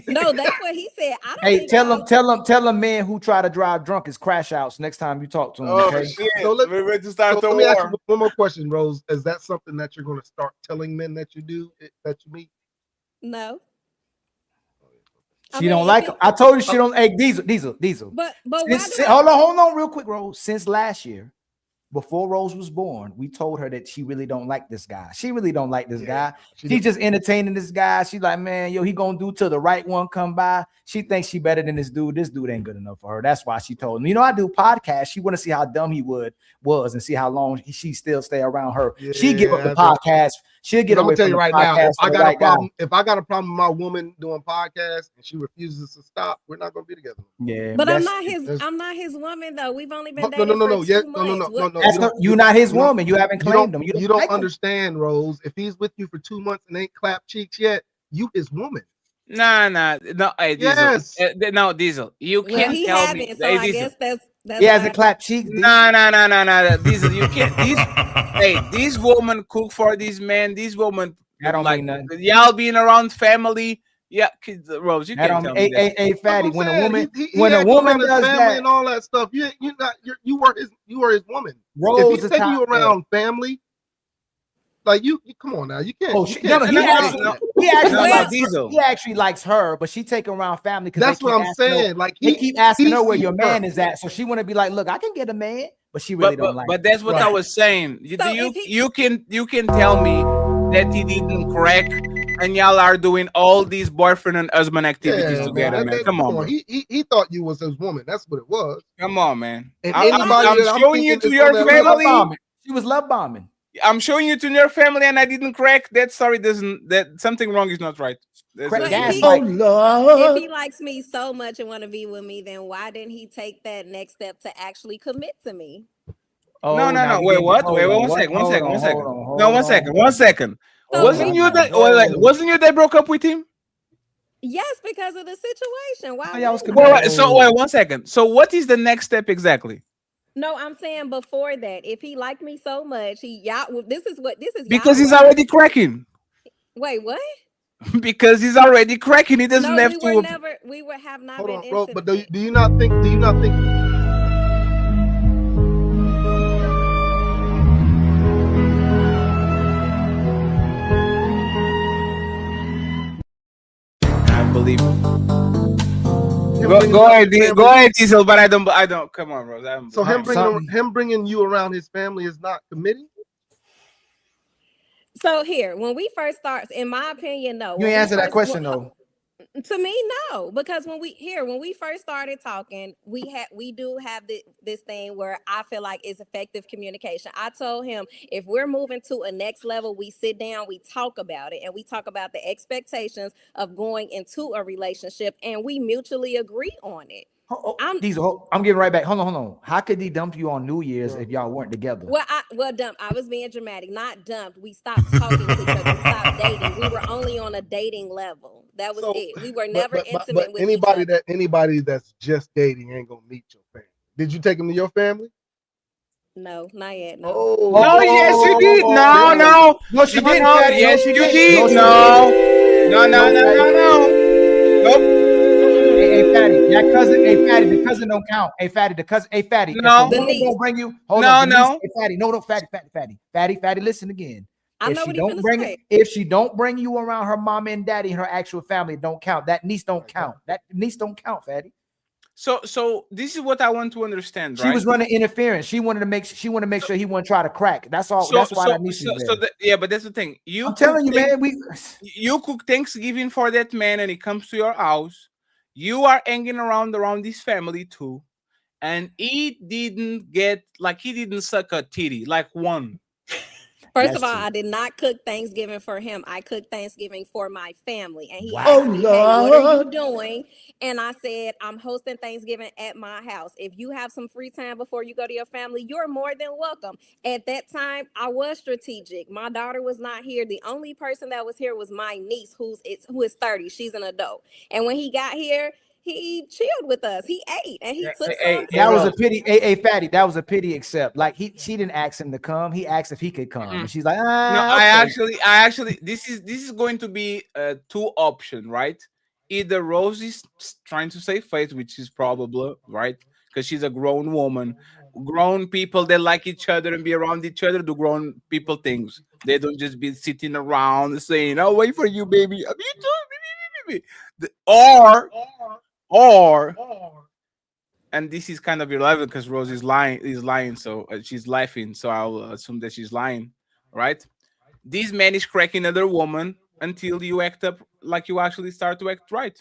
[SPEAKER 9] No, that's what he said. I don't
[SPEAKER 1] Hey,
[SPEAKER 9] think
[SPEAKER 1] tell them men who try to drive drunk is crash outs next time you talk to them.
[SPEAKER 17] Oh,
[SPEAKER 1] Okay?
[SPEAKER 17] shit. So let me ask you one more question, Rose. Is that something that you're going to start telling men that you do, that you meet?
[SPEAKER 9] No.
[SPEAKER 1] She don't like them. I told you she don't. Hey, Diesel.
[SPEAKER 9] But why
[SPEAKER 1] Since-
[SPEAKER 9] do I-
[SPEAKER 1] hold on, real quick, Rose. Since last year, before Rose was born, we told her that she really don't like this guy. She really don't like this guy. She's just entertaining this guy. She's like, man, yo, he gonna do till the right one come by. She thinks she better than this dude. This dude ain't good enough for her. That's why she told him. You know, I do podcasts. She want to see how dumb he was and see how long she still stay around her. She give up the podcast. She'll get
[SPEAKER 17] I'm
[SPEAKER 1] away
[SPEAKER 17] gonna tell
[SPEAKER 1] from
[SPEAKER 17] you
[SPEAKER 1] the
[SPEAKER 17] right now.
[SPEAKER 1] podcast.
[SPEAKER 17] If I got a problem with my woman doing podcasts and she refuses to stop, we're not gonna be together.
[SPEAKER 1] Yeah,
[SPEAKER 9] But I'm not his woman though. We've only been dating
[SPEAKER 17] No.
[SPEAKER 9] for 2 months.
[SPEAKER 1] You're not his woman. You haven't claimed him.
[SPEAKER 17] You don't understand, Rose. If he's with you for 2 months and ain't clapped cheeks yet, you his woman.
[SPEAKER 2] No. Hey, Diesel.
[SPEAKER 17] Yes.
[SPEAKER 2] No, Diesel. You
[SPEAKER 9] Well,
[SPEAKER 2] can't
[SPEAKER 9] he
[SPEAKER 2] tell
[SPEAKER 9] haven't,
[SPEAKER 2] me.
[SPEAKER 9] so
[SPEAKER 2] Hey,
[SPEAKER 9] I
[SPEAKER 2] Diesel.
[SPEAKER 9] guess that's
[SPEAKER 1] He has
[SPEAKER 9] why-
[SPEAKER 1] a clap cheek.
[SPEAKER 2] No. Diesel, you can't. This woman cook for these men. This woman,
[SPEAKER 1] That don't
[SPEAKER 2] like,
[SPEAKER 1] mean nothing.
[SPEAKER 2] y'all being around family. Yeah, kids, Rose, you
[SPEAKER 1] That
[SPEAKER 2] can't
[SPEAKER 1] don't
[SPEAKER 2] tell
[SPEAKER 1] mean-
[SPEAKER 2] me that.
[SPEAKER 1] Hey, Fatty,
[SPEAKER 17] That's
[SPEAKER 1] when
[SPEAKER 17] what
[SPEAKER 1] a
[SPEAKER 17] I'm
[SPEAKER 1] woman
[SPEAKER 17] saying. He
[SPEAKER 1] when a
[SPEAKER 17] had you
[SPEAKER 1] woman
[SPEAKER 17] around his
[SPEAKER 1] does
[SPEAKER 17] family
[SPEAKER 1] that,
[SPEAKER 17] and all that stuff, you were his woman.
[SPEAKER 1] Rose
[SPEAKER 17] If he's
[SPEAKER 1] is
[SPEAKER 17] taking
[SPEAKER 1] top
[SPEAKER 17] you around family, like you come on now, you can't.
[SPEAKER 1] Oh,
[SPEAKER 17] you
[SPEAKER 1] he
[SPEAKER 17] can't-
[SPEAKER 1] actually likes her, but she take around family because
[SPEAKER 17] That's what I'm saying. Like,
[SPEAKER 1] they keep asking her where
[SPEAKER 17] he's
[SPEAKER 1] your man
[SPEAKER 17] her.
[SPEAKER 1] is at, so she want to be like, look, I can get a man, but she really don't like.
[SPEAKER 2] But that's what I was saying. You can tell me that he didn't crack, and y'all are doing all these boyfriend and husband activities
[SPEAKER 17] Yeah,
[SPEAKER 2] together, man. Come on, bro.
[SPEAKER 17] He thought you was his woman. That's what it was.
[SPEAKER 2] Come on, man.
[SPEAKER 17] And
[SPEAKER 2] I'm
[SPEAKER 17] anybody that I'm
[SPEAKER 2] showing you
[SPEAKER 17] thinking
[SPEAKER 2] to
[SPEAKER 17] is
[SPEAKER 2] your
[SPEAKER 17] on that love
[SPEAKER 2] family.
[SPEAKER 17] bombing.
[SPEAKER 1] She was love bombing.
[SPEAKER 2] I'm showing you to your family, and I didn't crack. That story doesn't. That something wrong is not right.
[SPEAKER 9] If he likes me so much and want to be with me, then why didn't he take that next step to actually commit to me?
[SPEAKER 2] No. Wait, what? Wait, one second. No, one second.
[SPEAKER 9] So
[SPEAKER 2] Wasn't you that? Wasn't you that broke up with him?
[SPEAKER 9] Yes, because of the situation. Why?
[SPEAKER 2] Wait, 1 second. So what is the next step exactly?
[SPEAKER 9] No, I'm saying before that, if he liked me so much, this is
[SPEAKER 2] Because he's already cracking.
[SPEAKER 9] Wait, what?
[SPEAKER 2] Because he's already cracking. He doesn't have to.
[SPEAKER 9] We have not
[SPEAKER 17] Hold
[SPEAKER 9] been
[SPEAKER 17] on, bro.
[SPEAKER 9] intimate.
[SPEAKER 17] But do you not think?
[SPEAKER 2] I believe. Go ahead, Diesel. But I don't. Come on, bro.
[SPEAKER 17] So him bringing you around his family is not committing.
[SPEAKER 9] So here, when we first start, in my opinion, no.
[SPEAKER 1] You ain't answer that question though.
[SPEAKER 9] To me, no, because when we first started talking, we do have this thing where I feel like it's effective communication. I told him if we're moving to a next level, we sit down, we talk about it, and we talk about the expectations of going into a relationship, and we mutually agree on it.
[SPEAKER 1] Diesel, I'm getting right back. Hold on. How could he dump you on New Year's if y'all weren't together?
[SPEAKER 9] Dumped. I was being dramatic. Not dumped. We stopped talking to each other. We stopped dating. We were only on a dating level. That was it. We were never intimate with
[SPEAKER 17] anybody that's just dating ain't gonna meet your family. Did you take him to your family?
[SPEAKER 9] No, not yet. No.
[SPEAKER 2] No, yes, you did. No,
[SPEAKER 1] she didn't.
[SPEAKER 2] Yes, you did. No.
[SPEAKER 1] Hey, Fatty, that cousin. Hey, Fatty, the cousin don't count. Hey, Fatty, the cousin. Hey, Fatty.
[SPEAKER 2] No.
[SPEAKER 1] If a woman don't bring you. Hold
[SPEAKER 2] No,
[SPEAKER 1] on.
[SPEAKER 2] no.
[SPEAKER 1] Hey, Fatty. No, Fatty. Listen again.
[SPEAKER 9] I know what he finna say.
[SPEAKER 1] If she don't bring you around her mom and daddy and her actual family, don't count. That niece don't count. That niece don't count, Fatty.
[SPEAKER 2] So this is what I want to understand.
[SPEAKER 1] She was running interference. She wanted to make sure he wouldn't try to crack. That's all. That's why that niece is there.
[SPEAKER 2] But that's the thing.
[SPEAKER 1] I'm telling you, man.
[SPEAKER 2] You cook Thanksgiving for that man, and he comes to your house. You are hanging around this family too, and he didn't suck a titty like one.
[SPEAKER 9] First of all, I did not cook Thanksgiving for him. I cooked Thanksgiving for my family. And he
[SPEAKER 1] Wow.
[SPEAKER 9] asked me, hey, what are
[SPEAKER 1] Lord.
[SPEAKER 9] you doing? And I said, I'm hosting Thanksgiving at my house. If you have some free time before you go to your family, you're more than welcome. At that time, I was strategic. My daughter was not here. The only person that was here was my niece, who is 30. She's an adult. And when he got here, he chilled with us. He ate and he took some.
[SPEAKER 1] That was a pity. Hey, Fatty, that was a pity. Except like she didn't ask him to come. He asked if he could come. And she's like,
[SPEAKER 2] No,
[SPEAKER 1] okay.
[SPEAKER 2] I actually, this is going to be two options, right? Either Rose is trying to save face, which is probable, right? Because she's a grown woman. Grown people, they like each other and be around each other, do grown people things. They don't just be sitting around saying, "I'll wait for you, baby." Me too, baby. Or and this is kind of irrelevant because Rose is lying, so she's laughing, so I'll assume that she's lying, right? This man is cracking another woman until you act up like you actually start to act right.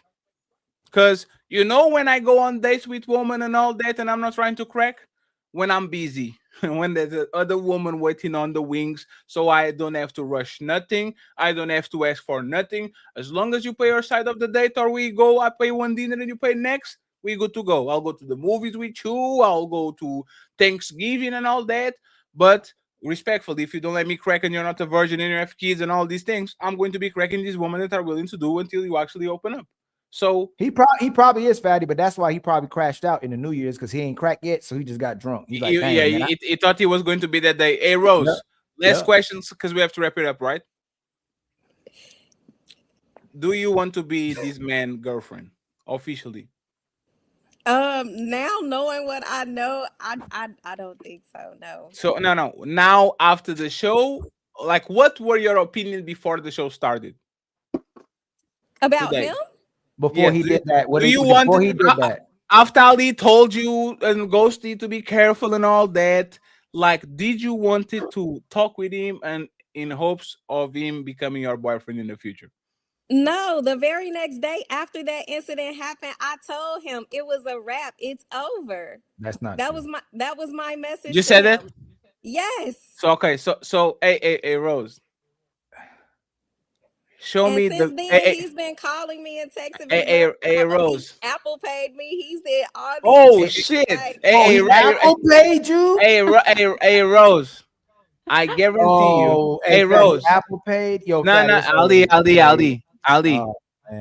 [SPEAKER 2] Because when I go on dates with women and all that, and I'm not trying to crack, when I'm busy, when there's a other woman waiting on the wings, so I don't have to rush nothing. I don't have to ask for nothing. As long as you pay your side of the date, or I pay one dinner and you pay next, we good to go. I'll go to the movies with you. I'll go to Thanksgiving and all that. But respectfully, if you don't let me crack and you're not a virgin and you have kids and all these things, I'm going to be cracking these women that are willing to do until you actually open up. So
[SPEAKER 1] he probably is fatty, but that's why he probably crashed out in the New Year's because he ain't cracked yet, so he just got drunk. He's like,
[SPEAKER 2] he thought he was going to be that day. Hey, Rose, last questions because we have to wrap it up, right? Do you want to be this man's girlfriend officially?
[SPEAKER 9] Now knowing what I know, I don't think so. No.
[SPEAKER 2] So no. Now after the show, like, what were your opinions before the show started?
[SPEAKER 9] About him?
[SPEAKER 1] Before he did that,
[SPEAKER 2] after Ali told you and Ghosty to be careful and all that, like, did you want it to talk with him and in hopes of him becoming your boyfriend in the future?
[SPEAKER 9] No, the very next day after that incident happened, I told him it was a wrap. It's over.
[SPEAKER 1] That's not.
[SPEAKER 9] That was my message.
[SPEAKER 2] You said that?
[SPEAKER 9] Yes.
[SPEAKER 2] So okay, so hey, Rose. Show me
[SPEAKER 9] since then, he's been calling me and texting me.
[SPEAKER 2] Hey, Rose.
[SPEAKER 9] Apple paid me. He said all these.
[SPEAKER 2] Oh shit! Hey,
[SPEAKER 1] Apple paid you.
[SPEAKER 2] Hey, Rose. I guarantee you. Hey, Rose.
[SPEAKER 1] Apple paid. Yo,
[SPEAKER 2] no, Ali.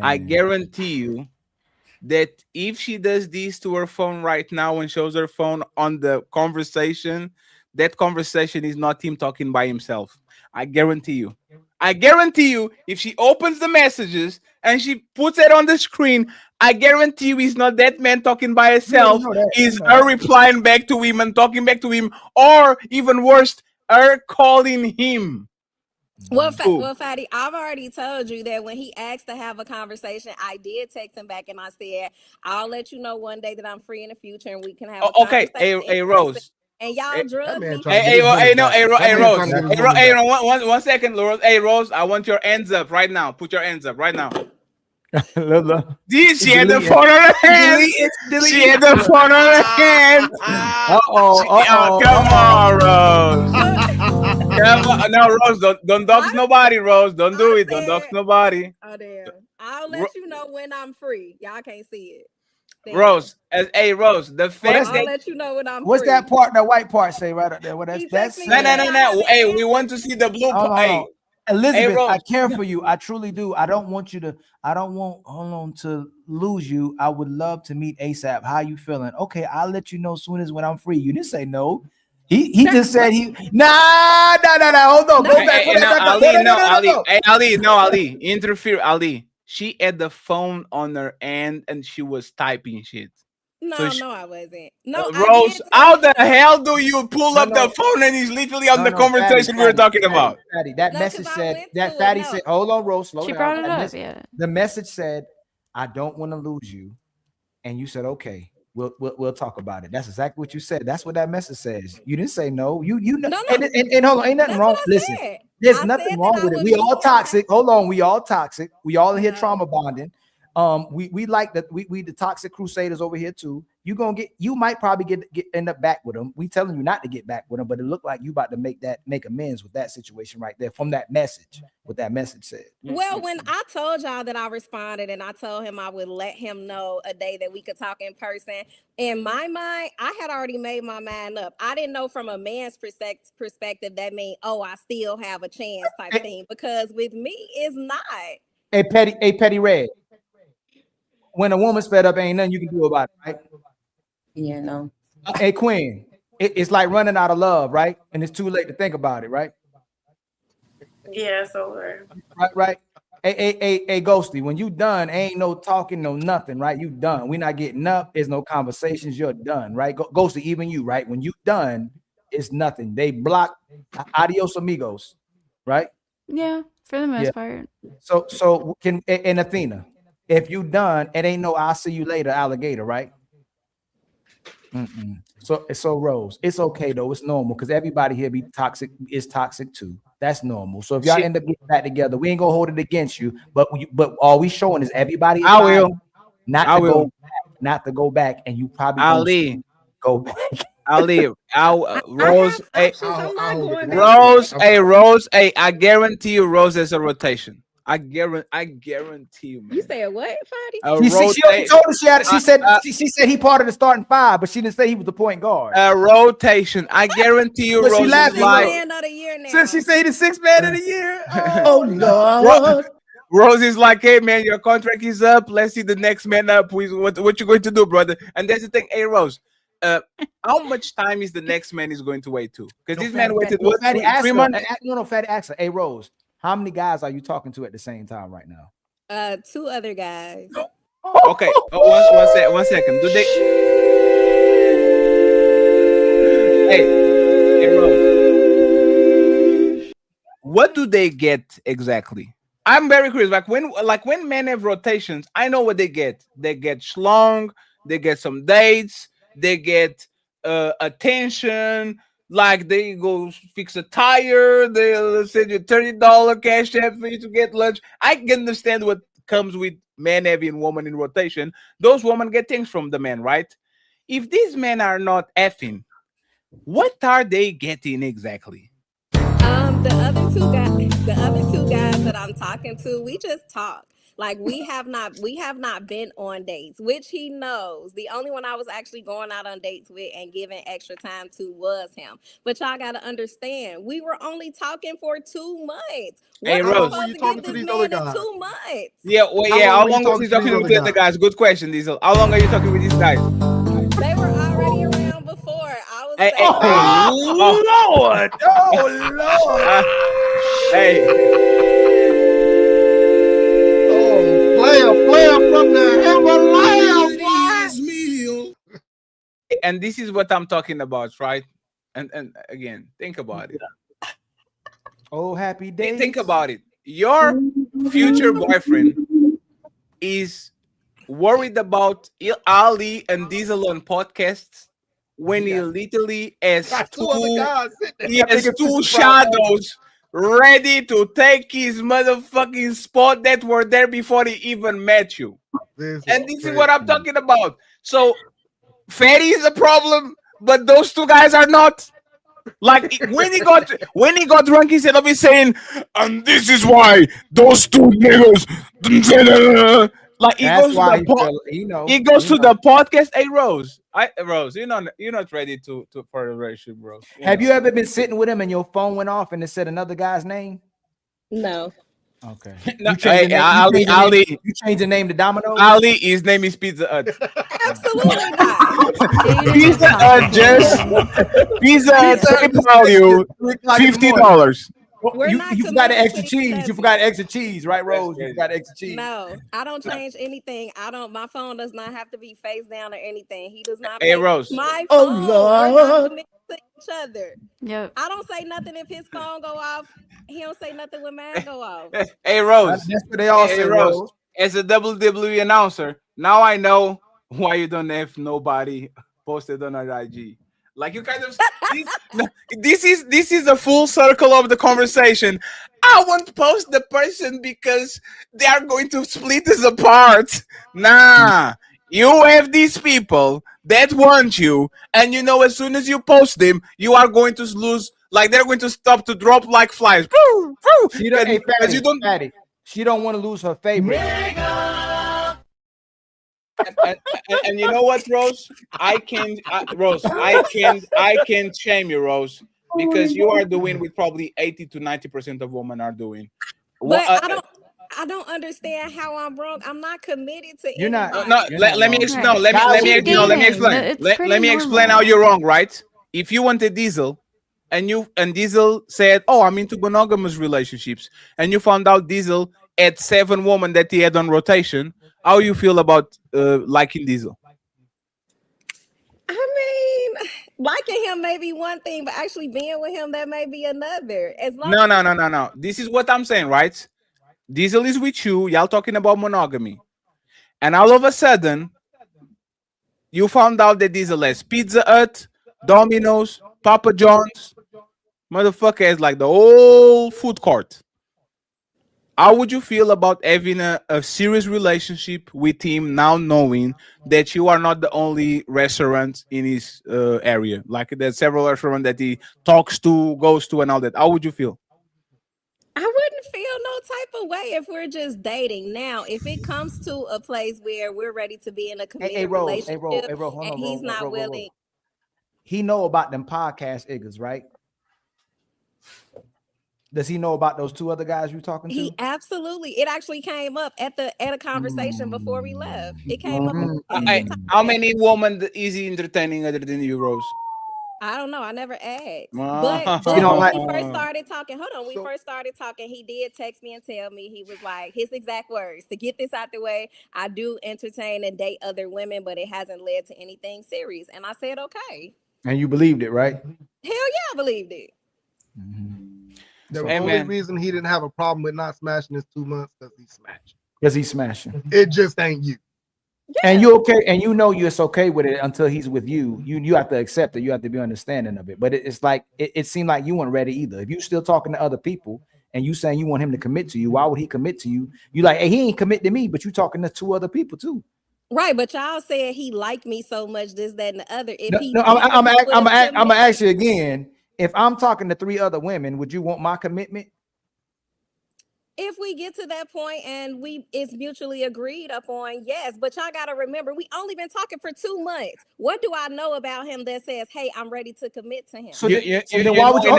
[SPEAKER 2] I guarantee you that if she does this to her phone right now and shows her phone on the conversation, that conversation is not him talking by himself. I guarantee you. If she opens the messages and she puts it on the screen, I guarantee you he's not that man talking by himself. He's her replying back to him and talking back to him, or even worse, her calling him.
[SPEAKER 9] Well, Fatty, I've already told you that when he asked to have a conversation, I did text him back and I said, I'll let you know one day that I'm free in the future and we can have a conversation.
[SPEAKER 2] Hey, Rose.
[SPEAKER 9] And y'all drugged me.
[SPEAKER 2] Hey, Rose. Hey, one second, Rose. Hey, Rose, I want your hands up right now. Put your hands up right now. She had the phone on her hand. She had the phone on her hand. Come on, Rose. Come on. No, Rose, don't dox nobody, Rose. Don't do it. Don't dox nobody.
[SPEAKER 9] Oh, damn. I'll let you know when I'm free. Y'all can't see it.
[SPEAKER 2] Rose, Rose, the fact
[SPEAKER 9] I'll let you know when I'm
[SPEAKER 1] what's
[SPEAKER 9] free.
[SPEAKER 1] that part, that white part say right up there? What that's
[SPEAKER 2] no. Hey, we want to see the blue part. Hey,
[SPEAKER 1] Elizabeth,
[SPEAKER 2] Rose.
[SPEAKER 1] I care for you. I truly do. I don't want to lose you. I would love to meet ASAP. How you feeling? Okay, I'll let you know soon as when I'm free. You didn't say no. He just said he nah. Hold on. Go back.
[SPEAKER 2] Ali, interfere, Ali. She had the phone on her hand and she was typing shit.
[SPEAKER 9] No, I wasn't. No,
[SPEAKER 2] Rose, how the hell do you pull up the phone and he's literally on the conversation we were talking about?
[SPEAKER 1] Fatty, that message said, Fatty said, hold on, Rose, slow down.
[SPEAKER 10] She brought it up, yeah.
[SPEAKER 1] The message said, I don't want to lose you. And you said, okay, we'll talk about it. That's exactly what you said. That's what that message says. You didn't say no. You know. And hold on, ain't nothing wrong. Listen, there's nothing wrong with it. We all toxic. Hold on, we all toxic. We all in here trauma bonding. We like that. We the toxic crusaders over here too. You might probably end up back with them. We telling you not to get back with them, but it looked like you about to make amends with that situation right there from that message. What that message said.
[SPEAKER 9] Well, when I told y'all that I responded and I told him I would let him know a day that we could talk in person, in my mind, I had already made my mind up. I didn't know from a man's perspective that mean, oh, I still have a chance type thing, because with me, it's not.
[SPEAKER 1] Hey, Petty Red. When a woman's fed up, ain't nothing you can do about it, right?
[SPEAKER 14] Yeah, no.
[SPEAKER 1] Hey, Queen, it's like running out of love, right? And it's too late to think about it, right?
[SPEAKER 15] Yeah, it's over.
[SPEAKER 1] Right. Hey, Ghosty, when you done, ain't no talking, no nothing, right? You done. We're not getting up. There's no conversations. You're done, right? Ghosty, even you, right? When you done, it's nothing. They block. Adios, amigos, right?
[SPEAKER 10] Yeah, for the most part.
[SPEAKER 1] So can and Athena. If you done, it ain't no I'll see you later alligator, right? So Rose, it's okay though. It's normal because everybody here be toxic is toxic too. That's normal. So if y'all end up getting back together, we ain't gonna hold it against you. But all we showing is everybody.
[SPEAKER 2] I will.
[SPEAKER 1] Not to go back, not to go back, and you probably
[SPEAKER 2] I'll
[SPEAKER 1] gonna
[SPEAKER 2] leave.
[SPEAKER 1] go back.
[SPEAKER 2] I'll leave. Rose. Hey,
[SPEAKER 9] going
[SPEAKER 2] Rose. Hey, Rose. Hey, I guarantee you, Rose is a rotation. I guarantee you, man.
[SPEAKER 9] You said what, Fadi?
[SPEAKER 1] She already told us she said he part of the starting five, but she didn't say he was the point guard.
[SPEAKER 2] A rotation. I guarantee you,
[SPEAKER 1] But
[SPEAKER 2] Rose
[SPEAKER 1] she
[SPEAKER 2] is
[SPEAKER 1] laughing.
[SPEAKER 2] like.
[SPEAKER 9] Man of the year now.
[SPEAKER 1] Since she said he the sixth man of the year.
[SPEAKER 6] Oh Lord.
[SPEAKER 2] Rose is like, hey man, your contract is up. Let's see the next man up. What you going to do, brother? And that's the thing. Hey Rose, how much time is the next man is going to wait to? Because this man waited what,
[SPEAKER 1] Fatty,
[SPEAKER 2] 3 months.
[SPEAKER 1] No, Fatty, ask her. Hey Rose, how many guys are you talking to at the same time right now?
[SPEAKER 9] 2 other guys.
[SPEAKER 2] Okay, one second. Do they? Hey, Rose. What do they get exactly? I'm very curious. Like when men have rotations, I know what they get. They get schlong, they get some dates, they get attention. Like they go fix a tire, they'll send you $30 cash app for you to get lunch. I can understand what comes with man having woman in rotation. Those women get things from the man, right? If these men are not effing, what are they getting exactly?
[SPEAKER 9] The other two guys that I'm talking to, we just talk. Like we have not been on dates, which he knows. The only one I was actually going out on dates with and giving extra time to was him. But y'all gotta understand, we were only talking for 2 months.
[SPEAKER 2] Hey,
[SPEAKER 9] What
[SPEAKER 2] Rose.
[SPEAKER 9] am I supposed to give this man in 2 months?
[SPEAKER 2] Yeah, how long was he talking with the other guys? Good question, Diesel. How long are you talking with these guys?
[SPEAKER 9] They were already around before. I was
[SPEAKER 2] Hey,
[SPEAKER 1] Lord. Oh Lord.
[SPEAKER 2] Hey.
[SPEAKER 17] Player from the Himalayas.
[SPEAKER 2] And this is what I'm talking about, right? And again, think about it.
[SPEAKER 1] Oh, happy day.
[SPEAKER 2] Think about it. Your future boyfriend is worried about Ali and Diesel on podcasts when he literally has two shadows ready to take his motherfucking spot that were there before he even met you. This is what I'm talking about. So Fatty is a problem, but those 2 guys are not. Like when he got drunk, he said, "I'll be saying, and this is why those 2 niggas." Like he goes to the podcast. Hey Rose, Rose, you're not ready to for a relationship, bro.
[SPEAKER 1] Have you ever been sitting with him and your phone went off and it said another guy's name?
[SPEAKER 9] No.
[SPEAKER 1] Okay.
[SPEAKER 2] No,
[SPEAKER 1] You changed the name to Domino?
[SPEAKER 2] Ali, his name is Pizza Hut.
[SPEAKER 9] Absolutely not.
[SPEAKER 2] Pizza Hut Pizza Hut value $50.
[SPEAKER 1] You forgot the extra cheese. You forgot extra cheese, right, Rose? You forgot extra cheese.
[SPEAKER 9] No, I don't change anything. My phone does not have to be face down or anything. He does not.
[SPEAKER 2] Hey, Rose.
[SPEAKER 9] My
[SPEAKER 6] Oh,
[SPEAKER 9] phone.
[SPEAKER 6] Lord.
[SPEAKER 9] We're not connected to each other.
[SPEAKER 10] Yep.
[SPEAKER 9] I don't say nothing if his phone go off. He don't say nothing when mine go off.
[SPEAKER 2] Hey Rose.
[SPEAKER 1] That's what they all
[SPEAKER 2] Hey,
[SPEAKER 1] say,
[SPEAKER 2] Rose.
[SPEAKER 1] Rose.
[SPEAKER 2] As a WWE announcer, now I know why you don't have nobody posted on our IG. Like you kind of this is a full circle of the conversation. I won't post the person because they are going to split us apart. Nah, you have these people that want you, and you know as soon as you post them, you are going to lose. Like they're going to stop to drop like flies.
[SPEAKER 1] She don't, she don't want to lose her favorite.
[SPEAKER 2] And you know what, Rose? I can't shame you, Rose, because you are doing what probably 80 to 90% of women are doing.
[SPEAKER 9] But I don't understand how I'm wrong. I'm not committed to.
[SPEAKER 1] You're not.
[SPEAKER 2] Let me explain. Let me explain how you're wrong, right? If you wanted Diesel, and Diesel said, "Oh, I'm into monogamous relationships," and you found out Diesel had 7 women that he had on rotation, how you feel about liking Diesel?
[SPEAKER 9] I mean, liking him may be one thing, but actually being with him, that may be another. As long
[SPEAKER 2] No. This is what I'm saying, right? Diesel is with you. Y'all talking about monogamy, and all of a sudden, you found out that Diesel has Pizza Hut, Domino's, Papa John's, motherfucker has like the whole food court. How would you feel about having a serious relationship with him now, knowing that you are not the only restaurant in his area? Like there's several restaurants that he talks to, goes to, and all that. How would you feel?
[SPEAKER 9] I wouldn't feel no type of way if we're just dating. Now, if it comes to a place where we're ready to be in a committed relationship
[SPEAKER 1] hold
[SPEAKER 9] and
[SPEAKER 1] on,
[SPEAKER 9] he's not
[SPEAKER 1] Ro.
[SPEAKER 9] willing,
[SPEAKER 1] He know about them podcast niggas, right? Does he know about those two other guys you talking to?
[SPEAKER 9] he absolutely. It actually came up at a conversation before we left. It came up.
[SPEAKER 2] How many women is he entertaining other than you, Rose?
[SPEAKER 9] I don't know. I never asked.
[SPEAKER 2] Ah.
[SPEAKER 9] But
[SPEAKER 2] You know,
[SPEAKER 9] when
[SPEAKER 2] like-
[SPEAKER 9] we first started talking, first started talking, he did text me and tell me, he was like, his exact words, to get this out the way, I do entertain and date other women, but it hasn't led to anything serious. And I said, okay.
[SPEAKER 1] And you believed it, right?
[SPEAKER 9] Hell yeah, I believed it.
[SPEAKER 17] The
[SPEAKER 1] Hey,
[SPEAKER 17] only
[SPEAKER 1] man.
[SPEAKER 17] reason he didn't have a problem with not smashing his 2 months because he smashed.
[SPEAKER 1] Because he's smashing.
[SPEAKER 17] It just ain't you.
[SPEAKER 1] And you okay, and you know you're okay with it until he's with you. You have to accept it. You have to be understanding of it. But it's like it seemed like you weren't ready either. If you still talking to other people and you saying you want him to commit to you, why would he commit to you? You like, hey, he ain't commit to me, but you talking to 2 other people too.
[SPEAKER 9] Right, but y'all said he liked me so much, this, that, and the other. If
[SPEAKER 1] No,
[SPEAKER 9] he
[SPEAKER 1] no, I'm
[SPEAKER 9] didn't, he would've
[SPEAKER 1] gonna
[SPEAKER 9] committed.
[SPEAKER 1] ask you again. If I'm talking to 3 other women, would you want my commitment?
[SPEAKER 9] If we get to that point and it's mutually agreed upon, yes. But y'all gotta remember, we only been talking for 2 months. What do I know about him that says, hey, I'm ready to commit to him?
[SPEAKER 1] So then why would you?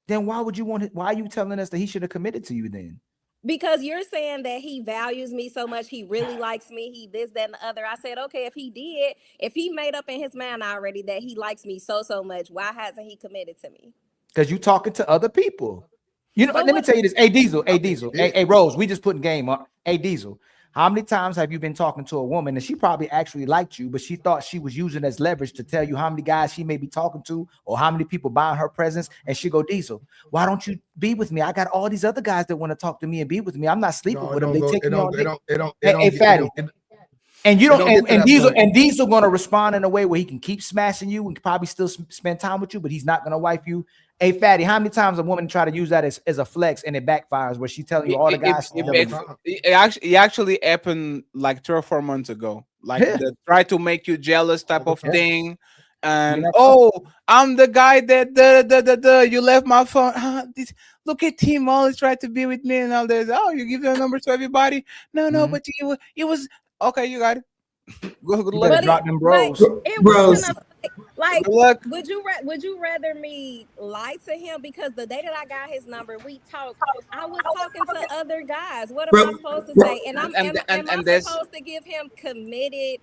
[SPEAKER 1] Then why would you want it? Why are you telling us that he should have committed to you then?
[SPEAKER 9] Because you're saying that he values me so much, he really likes me, he this, that, and the other. I said, okay, if he made up in his mind already that he likes me so much, why hasn't he committed to me?
[SPEAKER 1] Because you talking to other people. You know,
[SPEAKER 9] But
[SPEAKER 1] let me
[SPEAKER 9] what-
[SPEAKER 1] tell you this. Hey Diesel, hey Rose, we just putting game up. Hey Diesel, how many times have you been talking to a woman and she probably actually liked you, but she thought she was using as leverage to tell you how many guys she may be talking to or how many people buying her presents, and she go, Diesel, why don't you be with me? I got all these other guys that want to talk to me and be with me. I'm not sleeping with them. They take me all day. Hey, Fatty. And you don't, and Diesel gonna respond in a way where he can keep smashing you and probably still spend time with you, but he's not gonna wife you. Hey, Fatty, how many times a woman try to use that as a flex and it backfires where she telling you all the guys?
[SPEAKER 2] It actually happened like 3 or 4 months ago. Like the try to make you jealous type of thing. And I'm the guy that you left my phone. Look at him, always try to be with me and all this. Oh, you give your number to everybody? No, but it was okay. You got it. Good luck.
[SPEAKER 1] Drop them bros.
[SPEAKER 9] It wasn't like,
[SPEAKER 2] Good luck.
[SPEAKER 9] would you rather me lie to him? Because the day that I got his number, we talked. I was talking to other guys. What am I supposed to say? And am I supposed to give him committed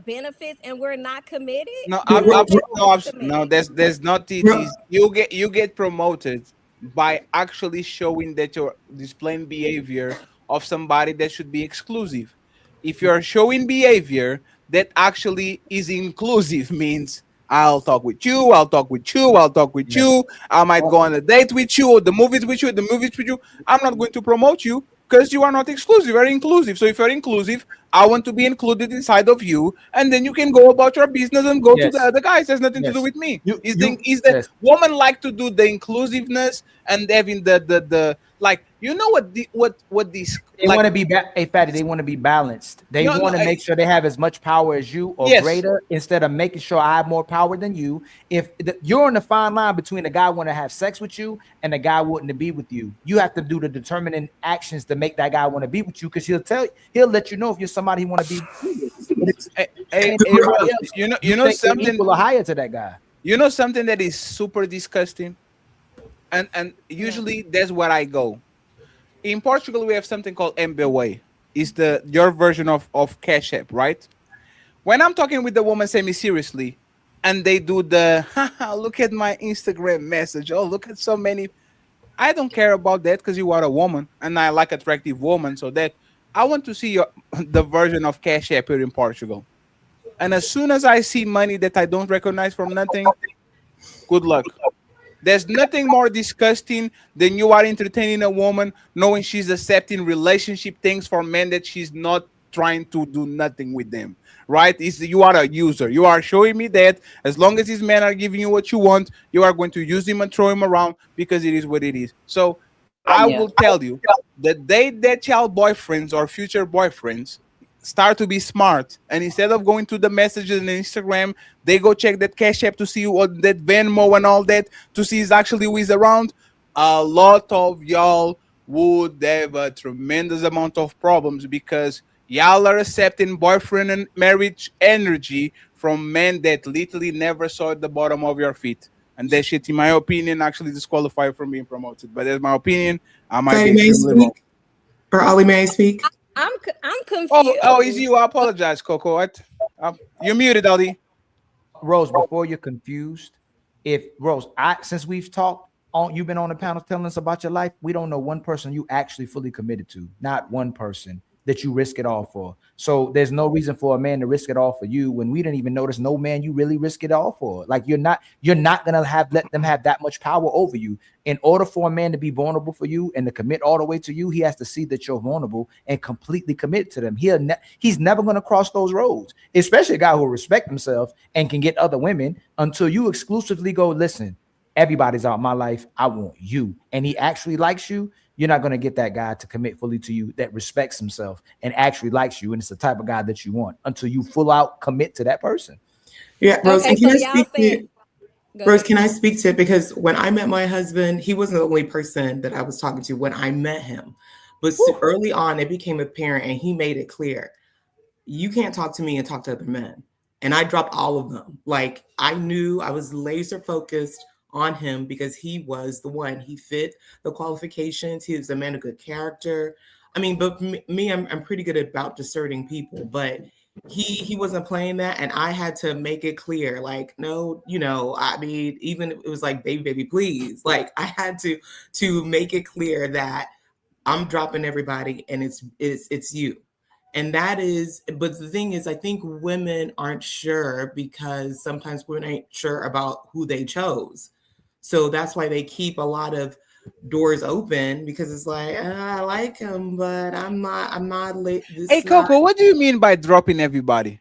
[SPEAKER 9] benefits, and we're not committed?
[SPEAKER 2] No, no. There's not it is you get promoted by actually showing that you're displaying behavior of somebody that should be exclusive. If you're showing behavior that actually is inclusive, means I'll talk with you, I'll talk with you, I'll talk with you, I might go on a date with you, or the movies with you, I'm not going to promote you because you are not exclusive, you're inclusive. So if you're inclusive, I want to be included inside of you, and then you can go about your business and go to the other guys. There's nothing to do with me. Women like to do the inclusiveness and having the like, you know what these
[SPEAKER 1] they want to be hey Fatty, they want to be balanced. They want to make sure they have as much power as you or greater, instead of making sure I have more power than you. If you're on the fine line between a guy want to have sex with you and a guy wanting to be with you, you have to do the determining actions to make that guy want to be with you, because he'll let you know if you're somebody he want to be with.
[SPEAKER 2] You know something
[SPEAKER 1] equal or higher to that guy.
[SPEAKER 2] You know something that is super disgusting, and usually that's where I go. In Portugal, we have something called MBWay. It's your version of Cash App, right? When I'm talking with the woman semi-seriously, and they do the look at my Instagram message. Oh, look at so many. I don't care about that because you are a woman, and I like attractive women. So that I want to see the version of Cash App here in Portugal. And as soon as I see money that I don't recognize from nothing, good luck. There's nothing more disgusting than you are entertaining a woman knowing she's accepting relationship things for men that she's not trying to do nothing with them, right? You are a user. You are showing me that as long as these men are giving you what you want, you are going to use him and throw him around because it is what it is. So I will tell you that that child boyfriends or future boyfriends start to be smart, and instead of going to the messages on Instagram, they go check that Cash App to see what that Venmo and all that to see is actually who is around. A lot of y'all would have a tremendous amount of problems because y'all are accepting boyfriend and marriage energy from men that literally never saw at the bottom of your feet. And that shit, in my opinion, actually disqualify from being promoted. But that's my opinion. I might
[SPEAKER 5] Fatty,
[SPEAKER 2] be
[SPEAKER 5] may I
[SPEAKER 2] extremely wrong.
[SPEAKER 5] speak? Or Ollie, may I speak?
[SPEAKER 9] I'm confused.
[SPEAKER 2] Oh, it's you. I apologize, Coco. You're muted, Ali.
[SPEAKER 1] Rose, before you're confused, if Rose, since we've talked you've been on the panel telling us about your life, we don't know one person you actually fully committed to, not one person that you risk it all for. So there's no reason for a man to risk it all for you when we didn't even notice no man you really risk it all for. Like you're not gonna let them have that much power over you. In order for a man to be vulnerable for you and to commit all the way to you, he has to see that you're vulnerable and completely commit to them. He's never gonna cross those roads, especially a guy who respects himself and can get other women until you exclusively go, listen, everybody's out my life. I want you. And he actually likes you. You're not going to get that guy to commit fully to you that respects himself and actually likes you. And it's the type of guy that you want until you full out commit to that person.
[SPEAKER 5] Yeah, Rose,
[SPEAKER 9] Okay,
[SPEAKER 5] can
[SPEAKER 9] so
[SPEAKER 5] I
[SPEAKER 9] y'all
[SPEAKER 5] speak to
[SPEAKER 9] said,
[SPEAKER 5] it? Rose, can I speak to it? Because when I met my husband, he wasn't the only person that I was talking to when I met him. But early on, it became apparent and he made it clear, you can't talk to me and talk to other men. And I dropped all of them. Like I knew I was laser focused on him because he was the one. He fit the qualifications. He was a man of good character. I mean, but me, I'm pretty good about discerning people, but he wasn't playing that, and I had to make it clear, like, no, I mean, even it was like, baby, please, like, I had to make it clear that I'm dropping everybody, and it's you. And that is, but the thing is, I think women aren't sure because sometimes women ain't sure about who they chose. So that's why they keep a lot of doors open because it's like, I like him, but I'm not late.
[SPEAKER 2] Hey, Coco, what do you mean by dropping everybody?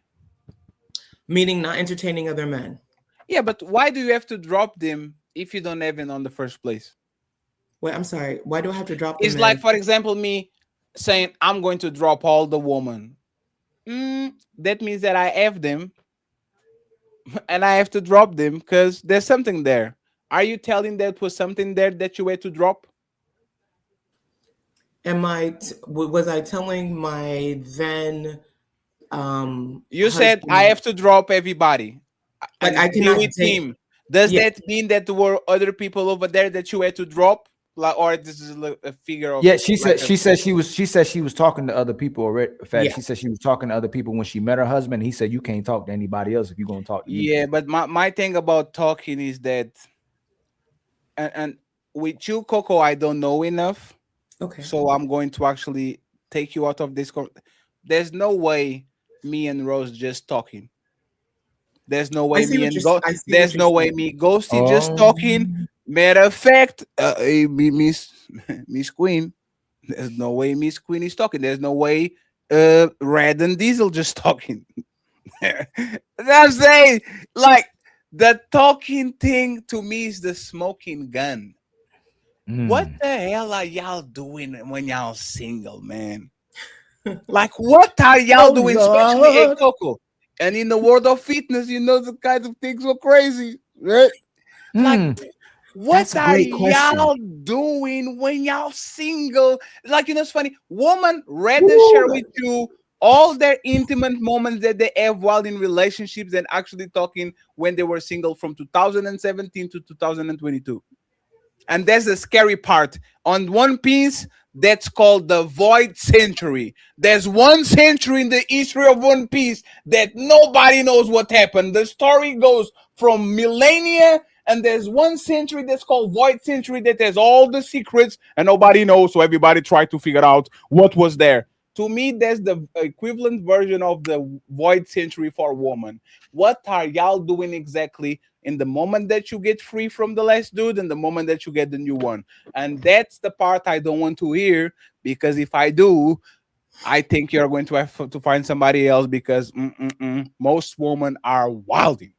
[SPEAKER 5] Meaning not entertaining other men.
[SPEAKER 2] Yeah, but why do you have to drop them if you don't have it on the first place?
[SPEAKER 5] Wait, I'm sorry. Why do I have to drop them?
[SPEAKER 2] It's like, for example, me saying, I'm going to drop all the women. That means that I have them and I have to drop them because there's something there. Are you telling that was something there that you had to drop?
[SPEAKER 5] Was I telling my then
[SPEAKER 2] you said I have to drop everybody.
[SPEAKER 5] Like I cannot
[SPEAKER 2] with him. Does that mean that there were other people over there that you had to drop? Like, or this is a figure of
[SPEAKER 1] she said she was talking to other people already. In fact, she said she was talking to other people when she met her husband. He said you can't talk to anybody else if you're gonna talk to me.
[SPEAKER 2] Yeah, but my thing about talking is that and with you, Coco, I don't know enough.
[SPEAKER 5] Okay.
[SPEAKER 2] So I'm going to actually take you out of this. There's no way me and Rose just talking. There's no way me and there's no way me Ghosty just talking. Matter of fact, Miss Queen, there's no way Miss Queen is talking. There's no way Red and Diesel just talking. I'm saying, like, the talking thing to me is the smoking gun. What the hell are y'all doing when y'all single, man? Like, what are y'all doing, especially in Coco? And in the world of fitness, the kinds of things go crazy, right? Like, what are y'all doing when y'all single? Like, it's funny. Women rather share with you all their intimate moments that they have while in relationships than actually talking when they were single from 2017 to 2022. And that's the scary part. On One Piece, that's called the Void Century. There's one century in the history of One Piece that nobody knows what happened. The story goes from millennia, and there's one century that's called Void Century that has all the secrets and nobody knows. So everybody tried to figure out what was there. To me, that's the equivalent version of the Void Century for women. What are y'all doing exactly in the moment that you get free from the last dude and the moment that you get the new one? And that's the part I don't want to hear, because if I do, I think you're going to have to find somebody else because most women are wilding.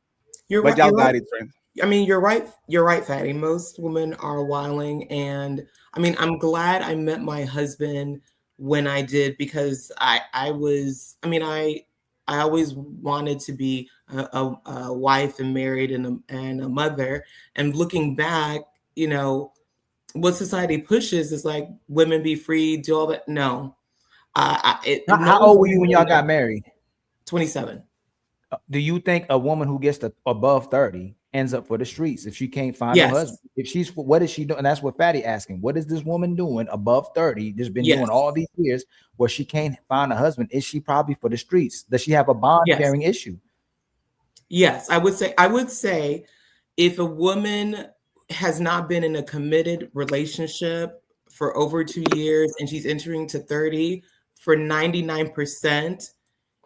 [SPEAKER 5] You're
[SPEAKER 2] But
[SPEAKER 5] right.
[SPEAKER 2] y'all
[SPEAKER 5] You're
[SPEAKER 2] got
[SPEAKER 5] right.
[SPEAKER 2] it, friend.
[SPEAKER 5] I mean, you're right. You're right, Fatty. Most women are wilding, and I mean, I'm glad I met my husband when I did because I was. I mean, I always wanted to be a wife and married and a mother. And looking back, you know, what society pushes is like women be free, do all that. No,
[SPEAKER 1] How old were you when y'all got married?
[SPEAKER 5] 27.
[SPEAKER 1] Do you think a woman who gets to above 30 ends up for the streets if she can't find
[SPEAKER 5] Yes.
[SPEAKER 1] a husband? If she's, what is she doing? And that's what Fatty asking. What is this woman doing above 30? Just been
[SPEAKER 5] Yes.
[SPEAKER 1] doing all these years where she can't find a husband. Is she probably for the streets? Does she have a bond
[SPEAKER 5] Yes.
[SPEAKER 1] carrying issue?
[SPEAKER 5] Yes, I would say if a woman has not been in a committed relationship for over 2 years and she's entering to 30, for 99%,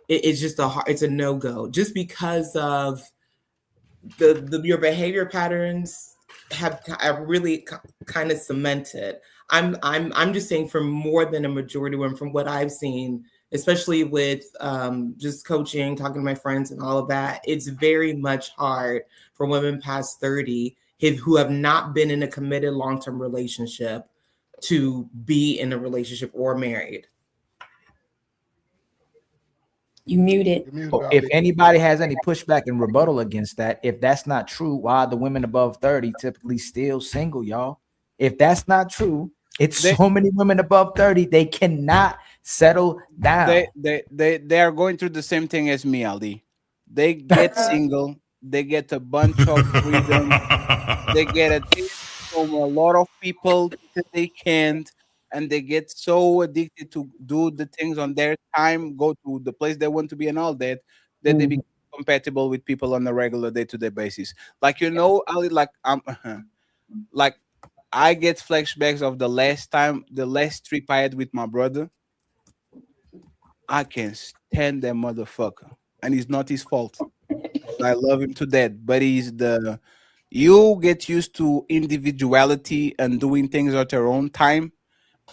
[SPEAKER 5] it's just it's a no-go just because of your behavior patterns have really kind of cemented. I'm just saying for more than a majority of women from what I've seen, especially with just coaching, talking to my friends and all of that, it's very much hard for women past 30 who have not been in a committed long-term relationship to be in a relationship or married.
[SPEAKER 6] You muted.
[SPEAKER 1] If anybody has any pushback and rebuttal against that, if that's not true, why are the women above 30 typically still single, y'all? If that's not true, it's so many women above 30, they cannot settle down.
[SPEAKER 2] They are going through the same thing as me, Ali. They get single, they get a bunch of freedom, they get a taste from a lot of people that they can't, and they get so addicted to do the things on their time, go to the place they want to be and all that, that they become compatible with people on a regular day-to-day basis. Like, you know, Ali, like like I get flashbacks of the last trip I had with my brother. I can't stand that motherfucker. And it's not his fault. I love him to death. But you get used to individuality and doing things at your own time.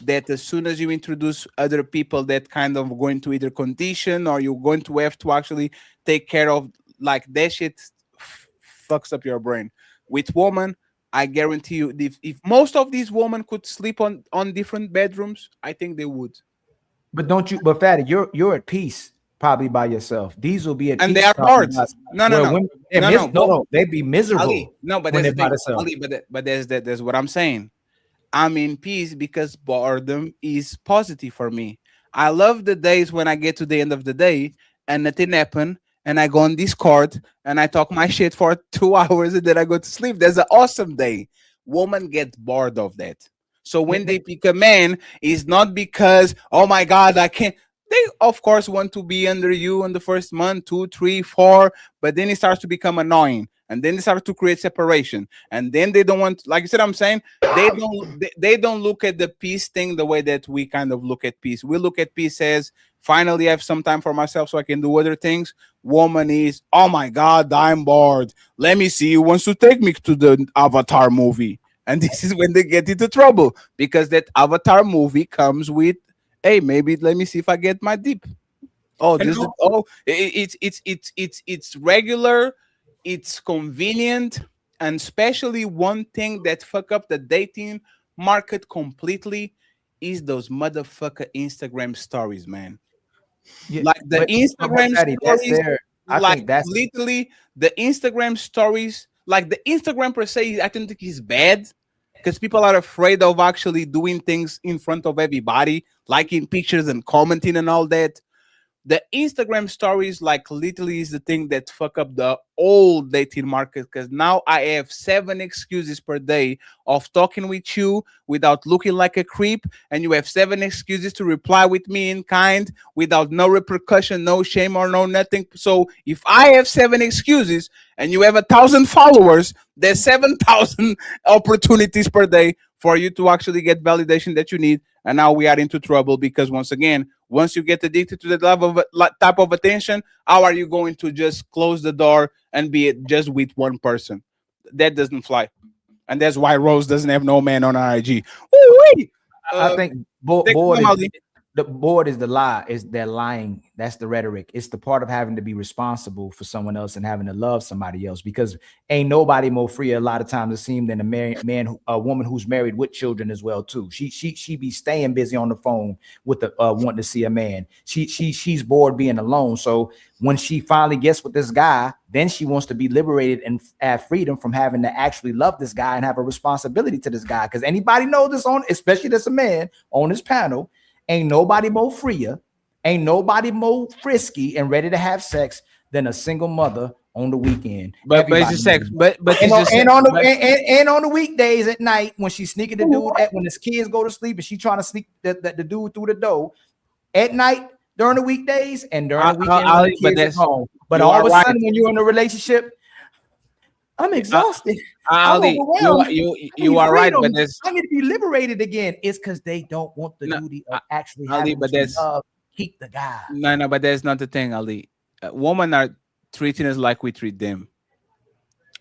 [SPEAKER 2] That as soon as you introduce other people that kind of going to either condition or you're going to have to actually take care of, like, that shit fucks up your brain. With women, I guarantee you, if most of these women could sleep on different bedrooms, I think they would.
[SPEAKER 1] But Fatty, you're at peace probably by yourself. These will be at
[SPEAKER 2] And
[SPEAKER 1] peace.
[SPEAKER 2] they are bored. No.
[SPEAKER 1] They'd be miserable.
[SPEAKER 2] Ali, no, but
[SPEAKER 1] when
[SPEAKER 2] that's the
[SPEAKER 1] they're by
[SPEAKER 2] thing.
[SPEAKER 1] themselves.
[SPEAKER 2] Ali, but there's what I'm saying. I'm in peace because boredom is positive for me. I love the days when I get to the end of the day and nothing happened, and I go on Discord and I talk my shit for 2 hours and then I go to sleep. That's an awesome day. Women get bored of that. So when they pick a man, it's not because, oh my God, I can't. They, of course, want to be under you in the first month, 2, 3, 4, but then it starts to become annoying. And then they start to create separation. And then they don't want, like you said, I'm saying, they don't look at the peace thing the way that we kind of look at peace. We look at peace as, finally, I have some time for myself so I can do other things. Woman is, oh my God, I'm bored. Let me see who wants to take me to the Avatar movie. And this is when they get into trouble because that Avatar movie comes with, hey, maybe let me see if I get my dip. Oh, it's regular, it's convenient, and especially one thing that fuck up the dating market completely is those motherfucker Instagram stories, man.
[SPEAKER 1] Yeah,
[SPEAKER 2] like the Instagram
[SPEAKER 1] Fatty, that's
[SPEAKER 2] stories,
[SPEAKER 1] their- I
[SPEAKER 2] like
[SPEAKER 1] think that's-
[SPEAKER 2] literally the Instagram stories, like the Instagram per se, I don't think is bad because people are afraid of actually doing things in front of everybody, liking pictures and commenting and all that. The Instagram stories, like, literally is the thing that fuck up the old dating market because now I have 7 excuses per day of talking with you without looking like a creep, and you have 7 excuses to reply with me in kind without no repercussion, no shame or no nothing. So if I have 7 excuses and you have 1,000 followers, there's 7,000 opportunities per day for you to actually get validation that you need. And now we are into trouble because, once again, once you get addicted to that level of type of attention, how are you going to just close the door and be just with one person? That doesn't fly. And that's why Rose doesn't have no man on her IG. Ooh-wee!
[SPEAKER 1] I think
[SPEAKER 2] take
[SPEAKER 1] bored
[SPEAKER 2] them, Ali.
[SPEAKER 1] the board is the lie. Is they're lying. That's the rhetoric. It's the part of having to be responsible for someone else and having to love somebody else, because ain't nobody more free a lot of times it seems than a woman who's married with children as well too. She be staying busy on the phone with the wanting to see a man. She's bored being alone. So when she finally gets with this guy, then she wants to be liberated and have freedom from having to actually love this guy and have a responsibility to this guy. Because anybody knows this especially that's a man on this panel, ain't nobody more freer, ain't nobody more frisky and ready to have sex than a single mother on the weekend.
[SPEAKER 2] But it's just sex. But
[SPEAKER 1] on the weekdays at night when she's sneaking the dude when his kids go to sleep and she trying to sneak the dude through the door at night during the weekdays and during the weekend when the kids at home. But all of a sudden when you're in a relationship, I'm exhausted.
[SPEAKER 2] Ali, you are right, but
[SPEAKER 1] I need to be liberated again. It's because they don't want the duty of actually having to love, keep the guy.
[SPEAKER 2] No, but that's not the thing, Ali. Women are treating us like we treat them.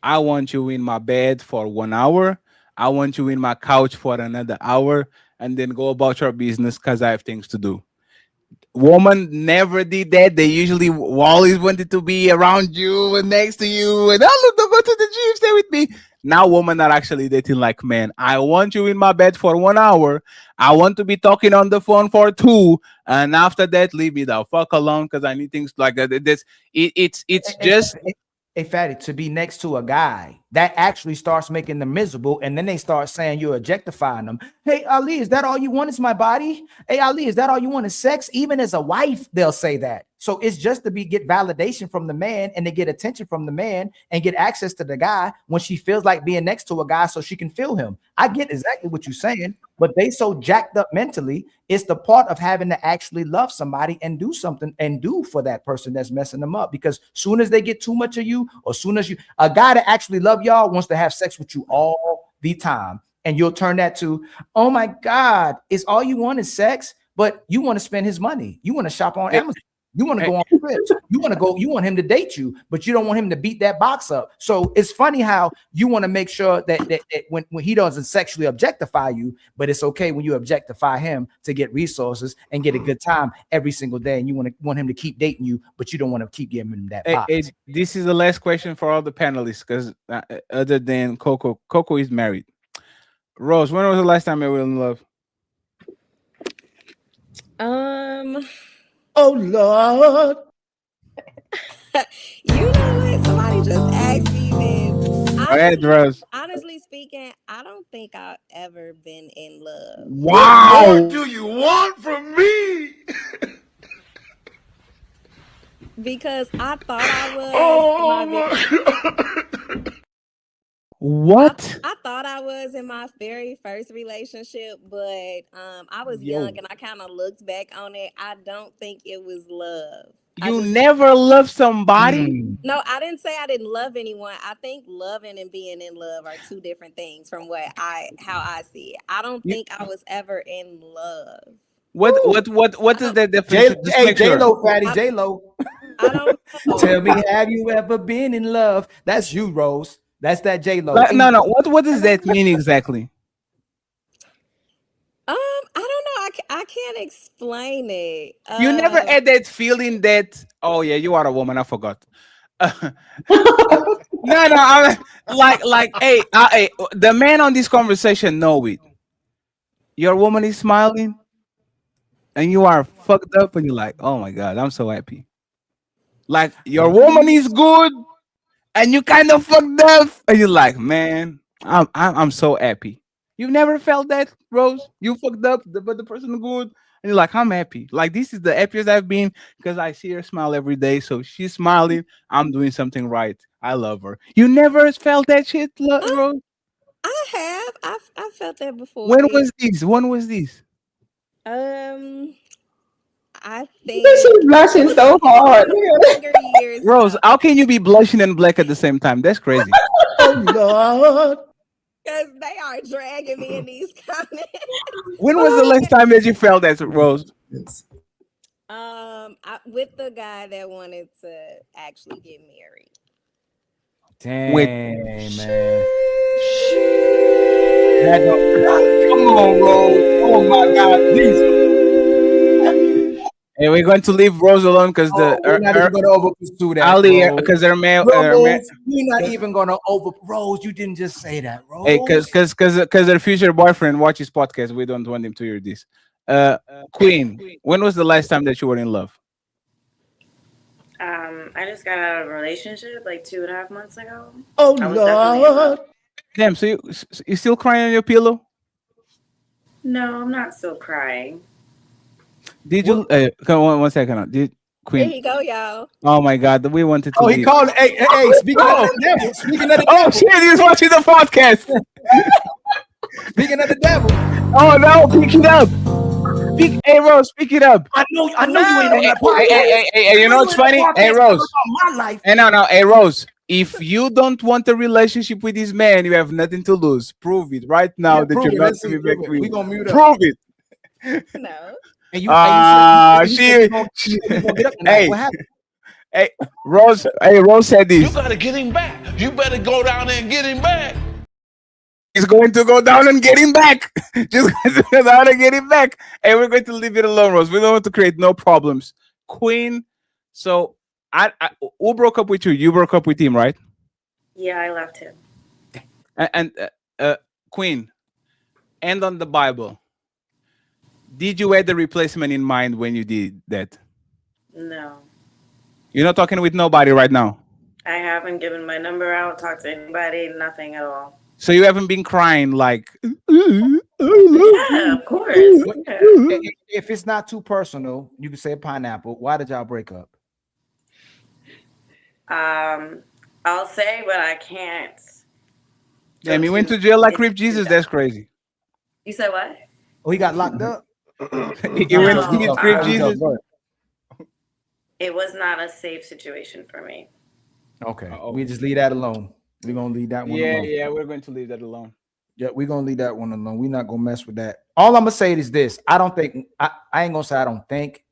[SPEAKER 2] I want you in my bed for 1 hour. I want you in my couch for another hour, and then go about your business because I have things to do. Woman never did that. They usually always wanted to be around you and next to you and look, go to the gym, stay with me. Now women are actually dating like men. I want you in my bed for 1 hour. I want to be talking on the phone for 2, and after that, leave me the fuck alone because I need things like that. It's just.
[SPEAKER 1] Hey, Fatty, to be next to a guy that actually starts making them miserable, and then they start saying you're objectifying them. Hey, Ali, is that all you want is my body? Hey, Ali, is that all you want is sex? Even as a wife, they'll say that. So it's just to get validation from the man and to get attention from the man and get access to the guy when she feels like being next to a guy so she can feel him. I get exactly what you're saying, but they so jacked up mentally. It's the part of having to actually love somebody and do something and do for that person that's messing them up. Because soon as they get too much of you, or soon as a guy that actually love y'all wants to have sex with you all the time. And you'll turn that to, oh my God, is all you want is sex, but you want to spend his money. You want to shop on Amazon. You want to go on trips. You want him to date you, but you don't want him to beat that box up. So it's funny how you want to make sure that when he doesn't sexually objectify you, but it's okay when you objectify him to get resources and get a good time every single day. And you want him to keep dating you, but you don't want to keep giving him that box.
[SPEAKER 2] This is the last question for all the panelists, because other than Coco is married. Rose, when was the last time you were in love?
[SPEAKER 5] Oh Lord.
[SPEAKER 9] You know what? Somebody just asked me this. Honestly speaking, I don't think I've ever been in love.
[SPEAKER 12] Wow. What more do you want from me?
[SPEAKER 9] Because I thought I was.
[SPEAKER 2] What?
[SPEAKER 9] I thought I was in my very first relationship, but I was young and I kind of looked back on it. I don't think it was love.
[SPEAKER 2] You never loved somebody?
[SPEAKER 9] No, I didn't say I didn't love anyone. I think loving and being in love are two different things from how I see it. I don't think I was ever in love.
[SPEAKER 2] What is that definition?
[SPEAKER 1] Hey, J-Lo, Fatty, J-Lo.
[SPEAKER 9] I don't know.
[SPEAKER 1] Tell me, have you ever been in love? That's you, Rose. That's that J-Lo.
[SPEAKER 2] No. What does that mean exactly?
[SPEAKER 9] I don't know. I can't explain it.
[SPEAKER 2] You never had that feeling that, oh yeah, you are a woman. I forgot. No. I'm like, hey, the man on this conversation know it. Your woman is smiling, and you are fucked up, and you're like, oh my God, I'm so happy. Like your woman is good. And you kind of fucked up, and you're like, man, I'm so happy. You've never felt that, Rose? You fucked up, but the person is good, and you're like, I'm happy. Like this is the happiest I've been because I see her smile every day. So she's smiling. I'm doing something right. I love her. You never felt that shit, Rose?
[SPEAKER 9] I have. I felt that before.
[SPEAKER 2] When was this?
[SPEAKER 9] I think
[SPEAKER 14] she's blushing so hard.
[SPEAKER 2] Rose, how can you be blushing and black at the same time? That's crazy.
[SPEAKER 5] Oh Lord.
[SPEAKER 9] Because they are dragging me in these comments.
[SPEAKER 2] When was the last time that you felt that, Rose?
[SPEAKER 9] With the guy that wanted to actually get married.
[SPEAKER 1] Damn, man.
[SPEAKER 12] Come on, Rose. Oh my God, please.
[SPEAKER 2] And we're going to leave Rose alone because
[SPEAKER 1] we're not even going to over pursue that.
[SPEAKER 2] Ali, because they're male.
[SPEAKER 1] Rose, we're not even going to over. Rose, you didn't just say that, Rose.
[SPEAKER 2] Hey, because their future boyfriend watches podcast. We don't want him to hear this. Queen, when was the last time that you were in love?
[SPEAKER 15] I just got out of a relationship like 2.5 months ago.
[SPEAKER 2] Oh
[SPEAKER 15] I was definitely in love.
[SPEAKER 2] Damn, so you still crying on your pillow?
[SPEAKER 15] No, I'm not still crying.
[SPEAKER 2] Did you? Come on, 1 second. Did Queen?
[SPEAKER 9] There you go, y'all.
[SPEAKER 2] Oh my God, we wanted to.
[SPEAKER 1] Oh, he
[SPEAKER 2] leave.
[SPEAKER 1] called. Hey, speaking of the devil. Speaking of the
[SPEAKER 2] Oh
[SPEAKER 1] devil.
[SPEAKER 2] shit, he's watching the podcast.
[SPEAKER 1] Speaking of the devil.
[SPEAKER 2] Oh no, pick it up. Hey Rose, pick it up.
[SPEAKER 1] I know you ain't on that podcast.
[SPEAKER 2] Hey, you know what's funny? Hey Rose.
[SPEAKER 1] My life.
[SPEAKER 2] Hey, no. Hey Rose. If you don't want a relationship with this man, you have nothing to lose. Prove it right now that you're about to be back with.
[SPEAKER 1] We gonna mute up.
[SPEAKER 2] Prove it.
[SPEAKER 9] No.
[SPEAKER 1] And you,
[SPEAKER 2] hey,
[SPEAKER 1] what happened?
[SPEAKER 2] Hey, Rose. Hey, Rose said this.
[SPEAKER 12] You gotta get him back. You better go down there and get him back.
[SPEAKER 2] He's going to go down and get him back. Just going to go down and get him back. And we're going to leave it alone, Rose. We don't want to create no problems. Queen. So, who broke up with you? You broke up with him, right?
[SPEAKER 15] Yeah, I left him.
[SPEAKER 2] And Queen. And on the Bible. Did you have the replacement in mind when you did that?
[SPEAKER 15] No.
[SPEAKER 2] You're not talking with nobody right now.
[SPEAKER 15] I haven't given my number out, talked to anybody, nothing at all.
[SPEAKER 2] So you haven't been crying like.
[SPEAKER 15] Yeah, of course. Yeah.
[SPEAKER 1] If it's not too personal, you can say a pineapple. Why did y'all break up?
[SPEAKER 15] I'll say, but I can't.
[SPEAKER 2] Damn, he went to jail like Crip Jesus. That's crazy.
[SPEAKER 15] You said what?
[SPEAKER 1] Oh, he got locked up.
[SPEAKER 2] He went to get Crip Jesus.
[SPEAKER 15] It was not a safe situation for me.
[SPEAKER 1] Okay, we just leave that alone. We're gonna leave that one alone.
[SPEAKER 2] Yeah, we're going to leave that alone.
[SPEAKER 1] Yeah, we're gonna leave that one alone. We're not gonna mess with that. All I'm gonna say is this: I don't think I ain't gonna say I don't think.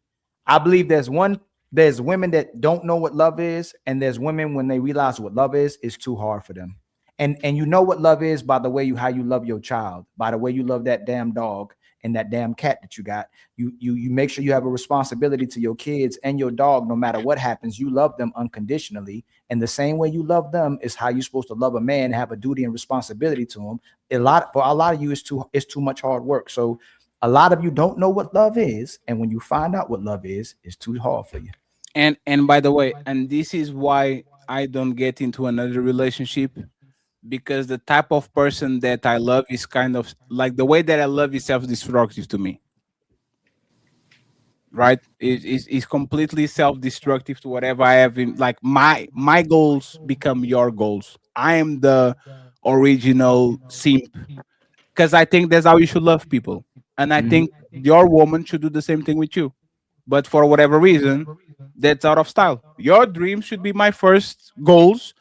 [SPEAKER 1] I believe there's women that don't know what love is, and there's women when they realize what love is, it's too hard for them. And you know what love is by the way how you love your child, by the way you love that damn dog and that damn cat that you got. You make sure you have a responsibility to your kids and your dog. No matter what happens, you love them unconditionally. And the same way you love them is how you're supposed to love a man and have a duty and responsibility to him. For a lot of you, it's too much hard work. So a lot of you don't know what love is, and when you find out what love is, it's too hard for you.
[SPEAKER 2] And by the way, and this is why I don't get into another relationship, because the type of person that I love is kind of like the way that I love is self-destructive to me. Right? It's completely self-destructive to whatever I have in, like my goals become your goals. I am the original simp because I think that's how you should love people. And I think your woman should do the same thing with you. But for whatever reason, that's out of style. Your dreams should be my first goals.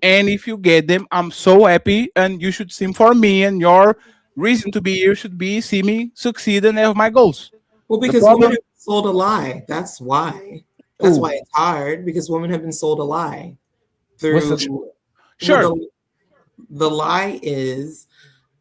[SPEAKER 2] And if you get them, I'm so happy. And you should sing for me. And your reason to be here should be see me succeed and have my goals.
[SPEAKER 5] Well, because women have been sold a lie. That's why. That's why it's hard, because women have been sold a lie.
[SPEAKER 2] Sure.
[SPEAKER 5] The lie is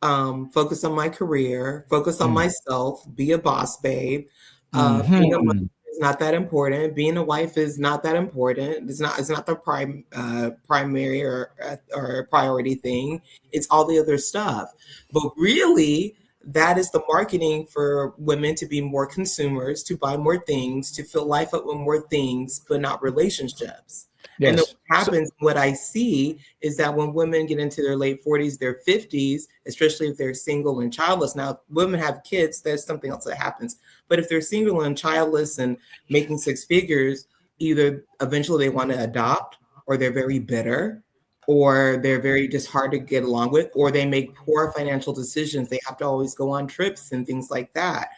[SPEAKER 5] focus on my career, focus on myself, be a boss babe. Being a mother is not that important. Being a wife is not that important. It's not the primary or priority thing. It's all the other stuff. But really, that is the marketing for women to be more consumers, to buy more things, to fill life up with more things, but not relationships. Yes. And what happens, what I see is that when women get into their late 40s, their 50s, especially if they're single and childless. Now, if women have kids, there's something else that happens. But if they're single and childless and making six figures, either eventually they want to adopt, or they're very bitter, or they're very just hard to get along with, or they make poor financial decisions. They have to always go on trips and things like that.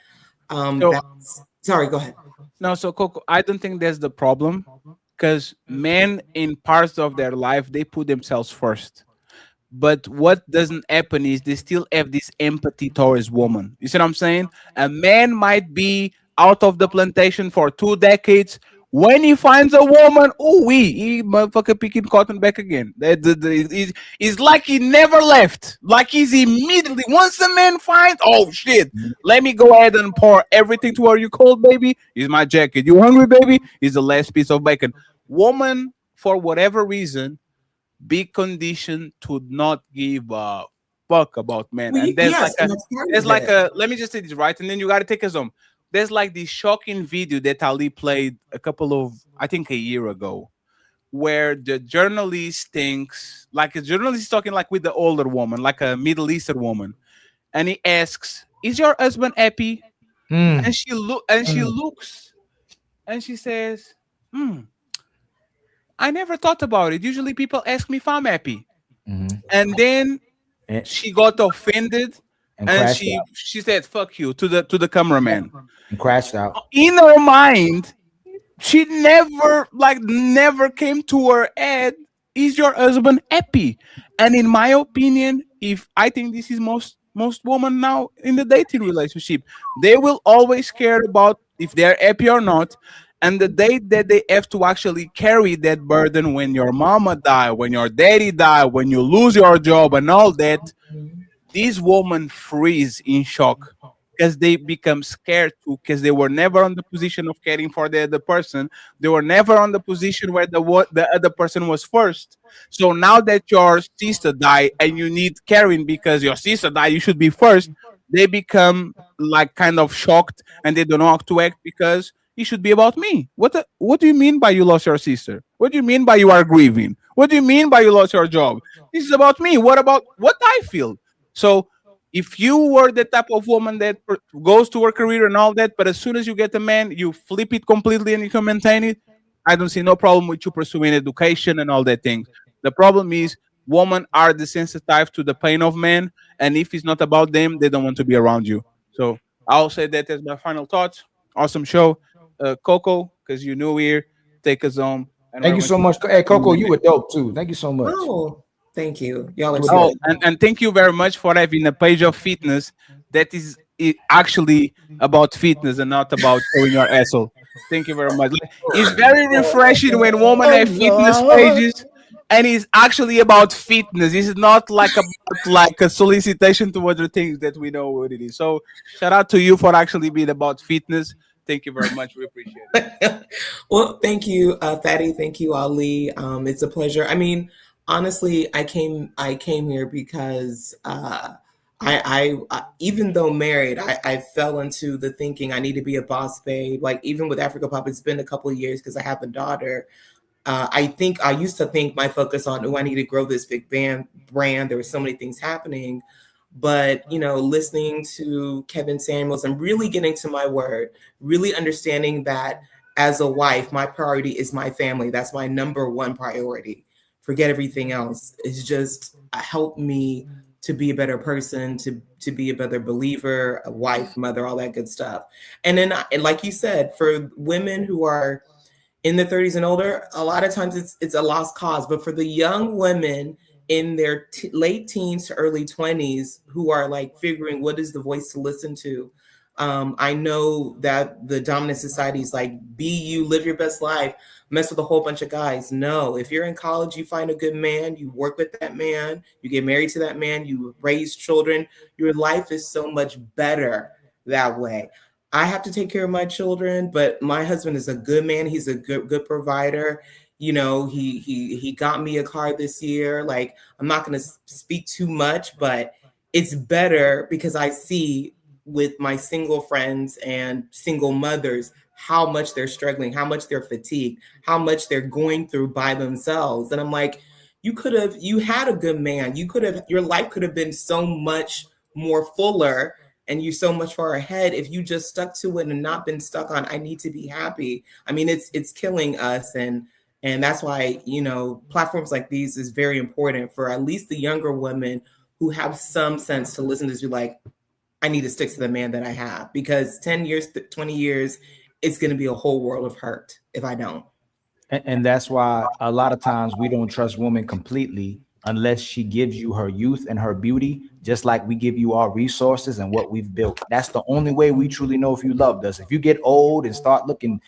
[SPEAKER 5] Sorry, go ahead.
[SPEAKER 2] No, so Coco, I don't think that's the problem, because men in parts of their life, they put themselves first. But what doesn't happen is they still have this empathy towards women. You see what I'm saying? A man might be out of the plantation for 2 decades, When he finds a woman, he motherfucker picking cotton back again. It's like he never left. Like he's immediately, once the man finds, oh shit, let me go ahead and pour everything to her. You cold, baby? Here's my jacket. You hungry, baby? Here's the last piece of bacon. Woman, for whatever reason, be conditioned to not give a fuck about men. And there's let me just say this, right? And then you got to take us home. There's like this shocking video that Ali played I think a year ago, where the journalist thinks, like a journalist is talking like with the older woman, like a Middle Eastern woman, and he asks, "Is your husband happy?" And she looks, and she says, "I never thought about it. Usually people ask me if I'm happy." And then she got offended. And she said, "Fuck you" to the cameraman,
[SPEAKER 1] and crashed out.
[SPEAKER 2] In her mind, she never came to her head, "Is your husband happy?" And in my opinion, I think this is most women now in the dating relationship, they will always care about if they're happy or not. And the day that they have to actually carry that burden, when your mama die, when your daddy die, when you lose your job and all that, these women freeze in shock because they become scared too, because they were never on the position of caring for the other person. They were never on the position where the other person was first. So now that your sister died and you need caring because your sister died, you should be first. They become like kind of shocked and they don't know how to act because it should be about me. What do you mean by you lost your sister? What do you mean by you are grieving? What do you mean by you lost your job? This is about me. What about what I feel? So if you were the type of woman that goes to her career and all that, but as soon as you get a man, you flip it completely and you can maintain it, I don't see no problem with you pursuing education and all that things. The problem is women are desensitized to the pain of men, and if it's not about them, they don't want to be around you. So I'll say that as my final thoughts. Awesome show. Coco, because you new here, take us home.
[SPEAKER 1] Thank you so much. Hey, Coco, you were dope too. Thank you so much.
[SPEAKER 5] Oh, thank you. Y'all are
[SPEAKER 2] and thank you very much for having a page of fitness that is actually about fitness and not about showing your asshole. Thank you very much. It's very refreshing when women have fitness pages and it's actually about fitness. It's not like a solicitation to other things that we know what it is. So shout out to you for actually being about fitness. Thank you very much. We appreciate it.
[SPEAKER 5] Well, thank you, Fatty. Thank you, Ali. It's a pleasure. I mean, honestly, I came here because I even though married, I fell into the thinking I need to be a boss babe. Like even with Africa Pop, it's been a couple of years because I have a daughter. I used to think my focus on, I need to grow this big brand. There were so many things happening. But, listening to Kevin Samuels and really getting to my word, really understanding that as a wife, my priority is my family. That's my number one priority. Forget everything else. It's just helped me to be a better person, to be a better believer, a wife, mother, all that good stuff. And then, like you said, for women who are in their 30s and older, a lot of times it's a lost cause. But for the young women in their late teens to early 20s who are like figuring what is the voice to listen to. I know that the dominant society is like, be you, live your best life, mess with a whole bunch of guys. No, if you're in college, you find a good man, you work with that man, you get married to that man, you raise children. Your life is so much better that way. I have to take care of my children, but my husband is a good man. He's a good provider. He got me a car this year. Like, I'm not going to speak too much, but it's better because I see with my single friends and single mothers how much they're struggling, how much they're fatigued, how much they're going through by themselves. And I'm like, you had a good man. Your life could have been so much more fuller and you're so much far ahead if you just stuck to it and not been stuck on, I need to be happy. I mean, it's killing us. And that's why, platforms like these is very important for at least the younger women who have some sense to listen to this, be like, I need to stick to the man that I have, because 10 years, 20 years, it's going to be a whole world of hurt if I don't.
[SPEAKER 1] And that's why a lot of times we don't trust women completely unless she gives you her youth and her beauty, just like we give you our resources and what we've built. That's the only way we truly know if you loved us. If you get old and start looking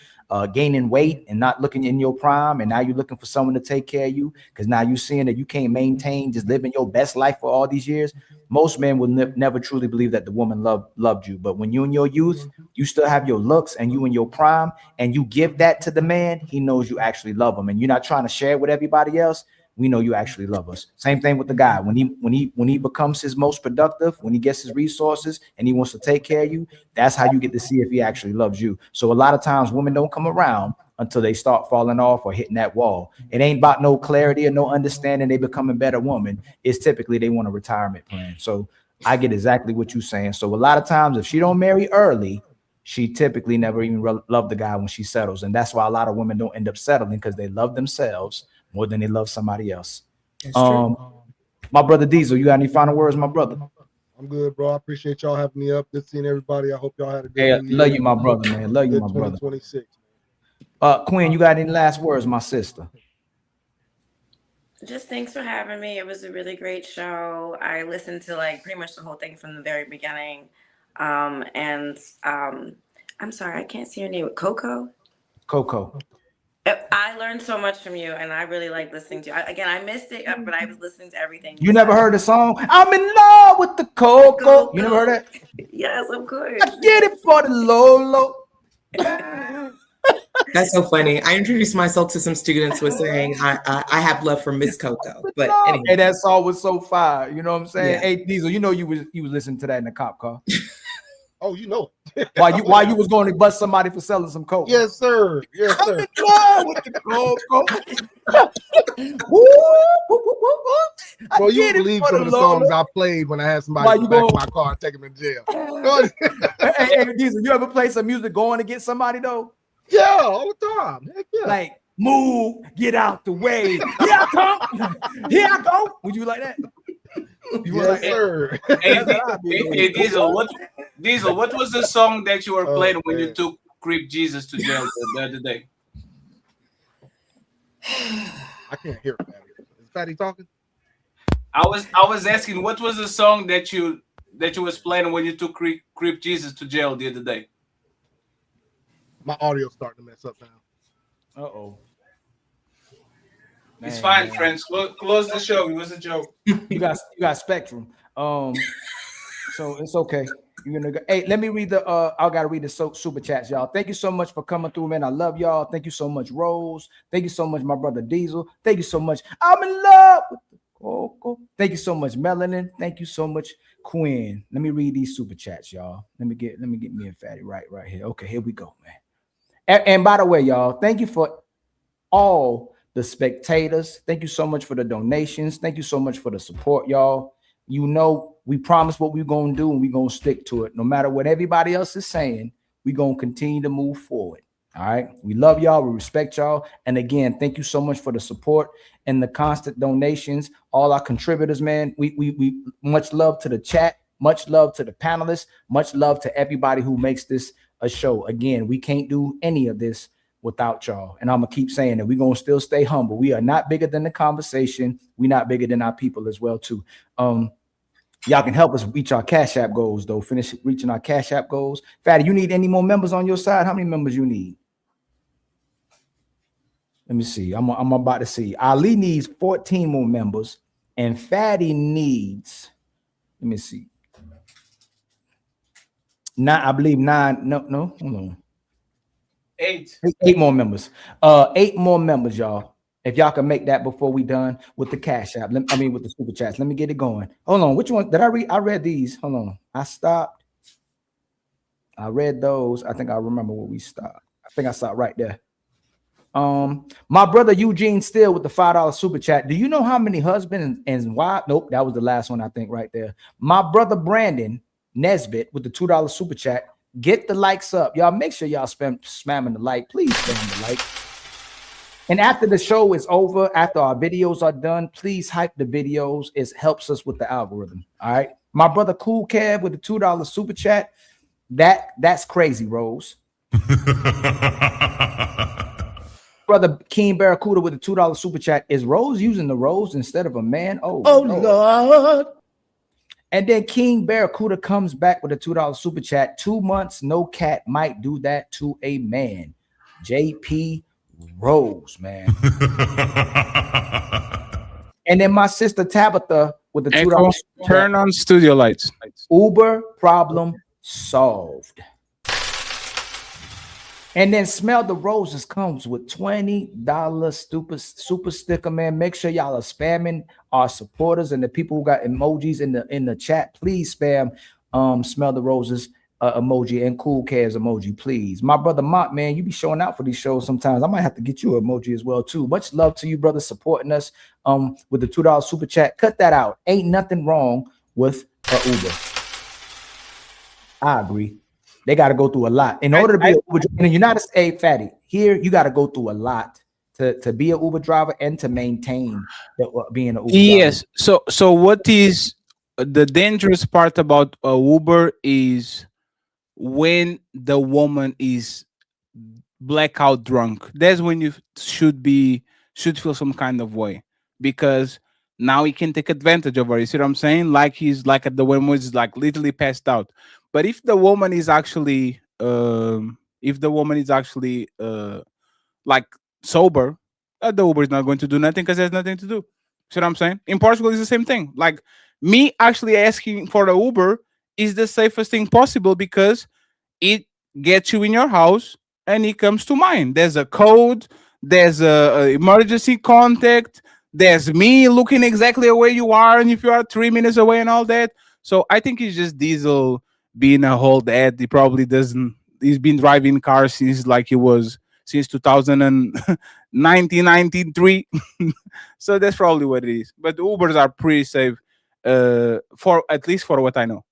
[SPEAKER 1] gaining weight and not looking in your prime, and now you're looking for someone to take care of you because now you're seeing that you can't maintain just living your best life for all these years. Most men will never truly believe that the woman loved you. But when you in your youth, you still have your looks and you in your prime, and you give that to the man, he knows you actually love him, and you're not trying to share it with everybody else. We know you actually love us. Same thing with the guy. When he becomes his most productive, when he gets his resources and he wants to take care of you, that's how you get to see if he actually loves you. So a lot of times women don't come around until they start falling off or hitting that wall. It ain't about no clarity or no understanding they become a better woman. It's typically they want a retirement plan. So I get exactly what you're saying. So a lot of times if she don't marry early, she typically never even love the guy when she settles. And that's why a lot of women don't end up settling, because they love themselves more than they love somebody else. My brother Diesel, you got any final words, my brother?
[SPEAKER 17] I'm good, bro. I appreciate y'all having me up. Good seeing everybody. I hope y'all had a good
[SPEAKER 1] Yeah, love you, my brother, man. Love you, my brother.
[SPEAKER 17] 2026.
[SPEAKER 1] Quinn, you got any last words, my sister?
[SPEAKER 15] Just thanks for having me. It was a really great show. I listened to like pretty much the whole thing from the very beginning. I'm sorry, I can't see your name. Coco?
[SPEAKER 1] Coco.
[SPEAKER 15] I learned so much from you, and I really like listening to you. I missed it, but I was listening to everything.
[SPEAKER 1] You never heard the song? I'm in love with the Coco. You never heard that?
[SPEAKER 15] Yes, of course.
[SPEAKER 1] I get it for the Lolo.
[SPEAKER 5] That's so funny. I introduced myself to some students with saying I have love for Miss Coco. But anyway.
[SPEAKER 1] Hey, that song was so fire. You know what I'm saying?
[SPEAKER 5] Yeah.
[SPEAKER 1] Hey, Diesel, you know you was listening to that in the cop car.
[SPEAKER 17] Oh, you know.
[SPEAKER 1] While you was going to bust somebody for selling some coke.
[SPEAKER 17] Yes, sir. Yes, sir.
[SPEAKER 1] With the Coco.
[SPEAKER 17] Bro, you won't believe some of the songs I played when I had somebody in the back of my car and take them in jail.
[SPEAKER 1] Hey, Diesel, you ever play some music going to get somebody though?
[SPEAKER 17] Yeah, all the time. Heck yeah.
[SPEAKER 1] Like, move, get out the way. Here I come. Here I go. Would you like that?
[SPEAKER 17] Yes, sir.
[SPEAKER 2] Hey, Diesel, what was the song that you were playing when you took Creep Jesus to jail the other day?
[SPEAKER 17] I can't hear it. Is Fatty talking?
[SPEAKER 2] I was asking, what was the song that you was playing when you took Creep Jesus to jail the other day?
[SPEAKER 17] My audio's starting to mess up now.
[SPEAKER 1] Uh-oh.
[SPEAKER 2] It's fine, friends. Close the show. It was a joke.
[SPEAKER 1] You got Spectrum. So it's okay. You're gonna go. Hey, let me read the I gotta read the super chats, y'all. Thank you so much for coming through, man. I love y'all. Thank you so much, Rose. Thank you so much, my brother Diesel. Thank you so much. I'm in love with the Coco. Thank you so much, Melanin. Thank you so much, Quinn. Let me read these super chats, y'all. Let me get me and Fatty right here. Okay, here we go, man. And by the way, y'all, thank you for all the spectators. Thank you so much for the donations. Thank you so much for the support, y'all. You know, we promise what we're going to do, and we're going to stick to it. No matter what everybody else is saying, we're going to continue to move forward. All right. We love y'all. We respect y'all. And again, thank you so much for the support and the constant donations. All our contributors, man. We much love to the chat. Much love to the panelists. Much love to everybody who makes this a show. Again, we can't do any of this without y'all. And I'm gonna keep saying that we're gonna still stay humble. We are not bigger than the conversation. We're not bigger than our people as well, too. Y'all can help us reach our Cash App goals, though. Finish reaching our Cash App goals. Fatty, you need any more members on your side? How many members you need? Let me see. I'm about to see. Ali needs 14 more members, and Fatty needs, let me see. I believe 9. No, hold on.
[SPEAKER 2] 8
[SPEAKER 1] more members. 8 more members, y'all. If y'all can make that before we done with the Cash App. With the super chats. Let me get it going. Hold on. Which one did I read? I read these. Hold on. I stopped. I read those. I think I remember where we stopped. I think I stopped right there. My brother Eugene Steele with the $5 super chat. Do you know how many husbands and wives? Nope, that was the last one, I think, right there. My brother Brandon Nesbitt with the $2 super chat. Get the likes up. Y'all make sure y'all spamming the like. Please spam the like. And after the show is over, after our videos are done, please hype the videos. It helps us with the algorithm. All right. My brother Cool Cab with the $2 super chat. That's crazy, Rose. Brother King Barracuda with the $2 super chat. Is Rose using the rose instead of a man? Oh Lord. And then King Barracuda comes back with a $2 super chat. 2 months, no cat might do that to a man. JP Rose, man. And then my sister Tabitha with the $2.
[SPEAKER 2] Echo, turn on studio lights.
[SPEAKER 1] Uber problem solved. And then Smell the Roses comes with $20 super sticker, man. Make sure y'all are spamming our supporters and the people who got emojis in the chat. Please spam Smell the Roses emoji and Cool Cares emoji, please. My brother Mont, man, you be showing out for these shows sometimes. I might have to get you an emoji as well too. Much love to you, brother, supporting us with the $2 super chat. Cut that out. Ain't nothing wrong with Uber. I agree. They got to go through a lot in order to be an Uber driver. In the United States, Fatty, here you got to go through a lot to be an Uber driver and to maintain being an Uber driver.
[SPEAKER 2] Yes. So what is the dangerous part about Uber is when the woman is blackout drunk. That's when you should feel some kind of way, because now he can take advantage of her. You see what I'm saying? Like he's like at the woman is like literally passed out. But if the woman is actually like sober, the Uber is not going to do nothing because there's nothing to do. See what I'm saying? In Portugal, it's the same thing. Like me actually asking for the Uber is the safest thing possible because it gets you in your house and it comes to mine. There's a code, there's a emergency contact, there's me looking exactly where you are and if you are 3 minutes away and all that. So I think it's just Diesel being a whole dad. He probably doesn't. He's been driving cars since 1993. So that's probably what it is. But Ubers are pretty safe, for at least for what I know.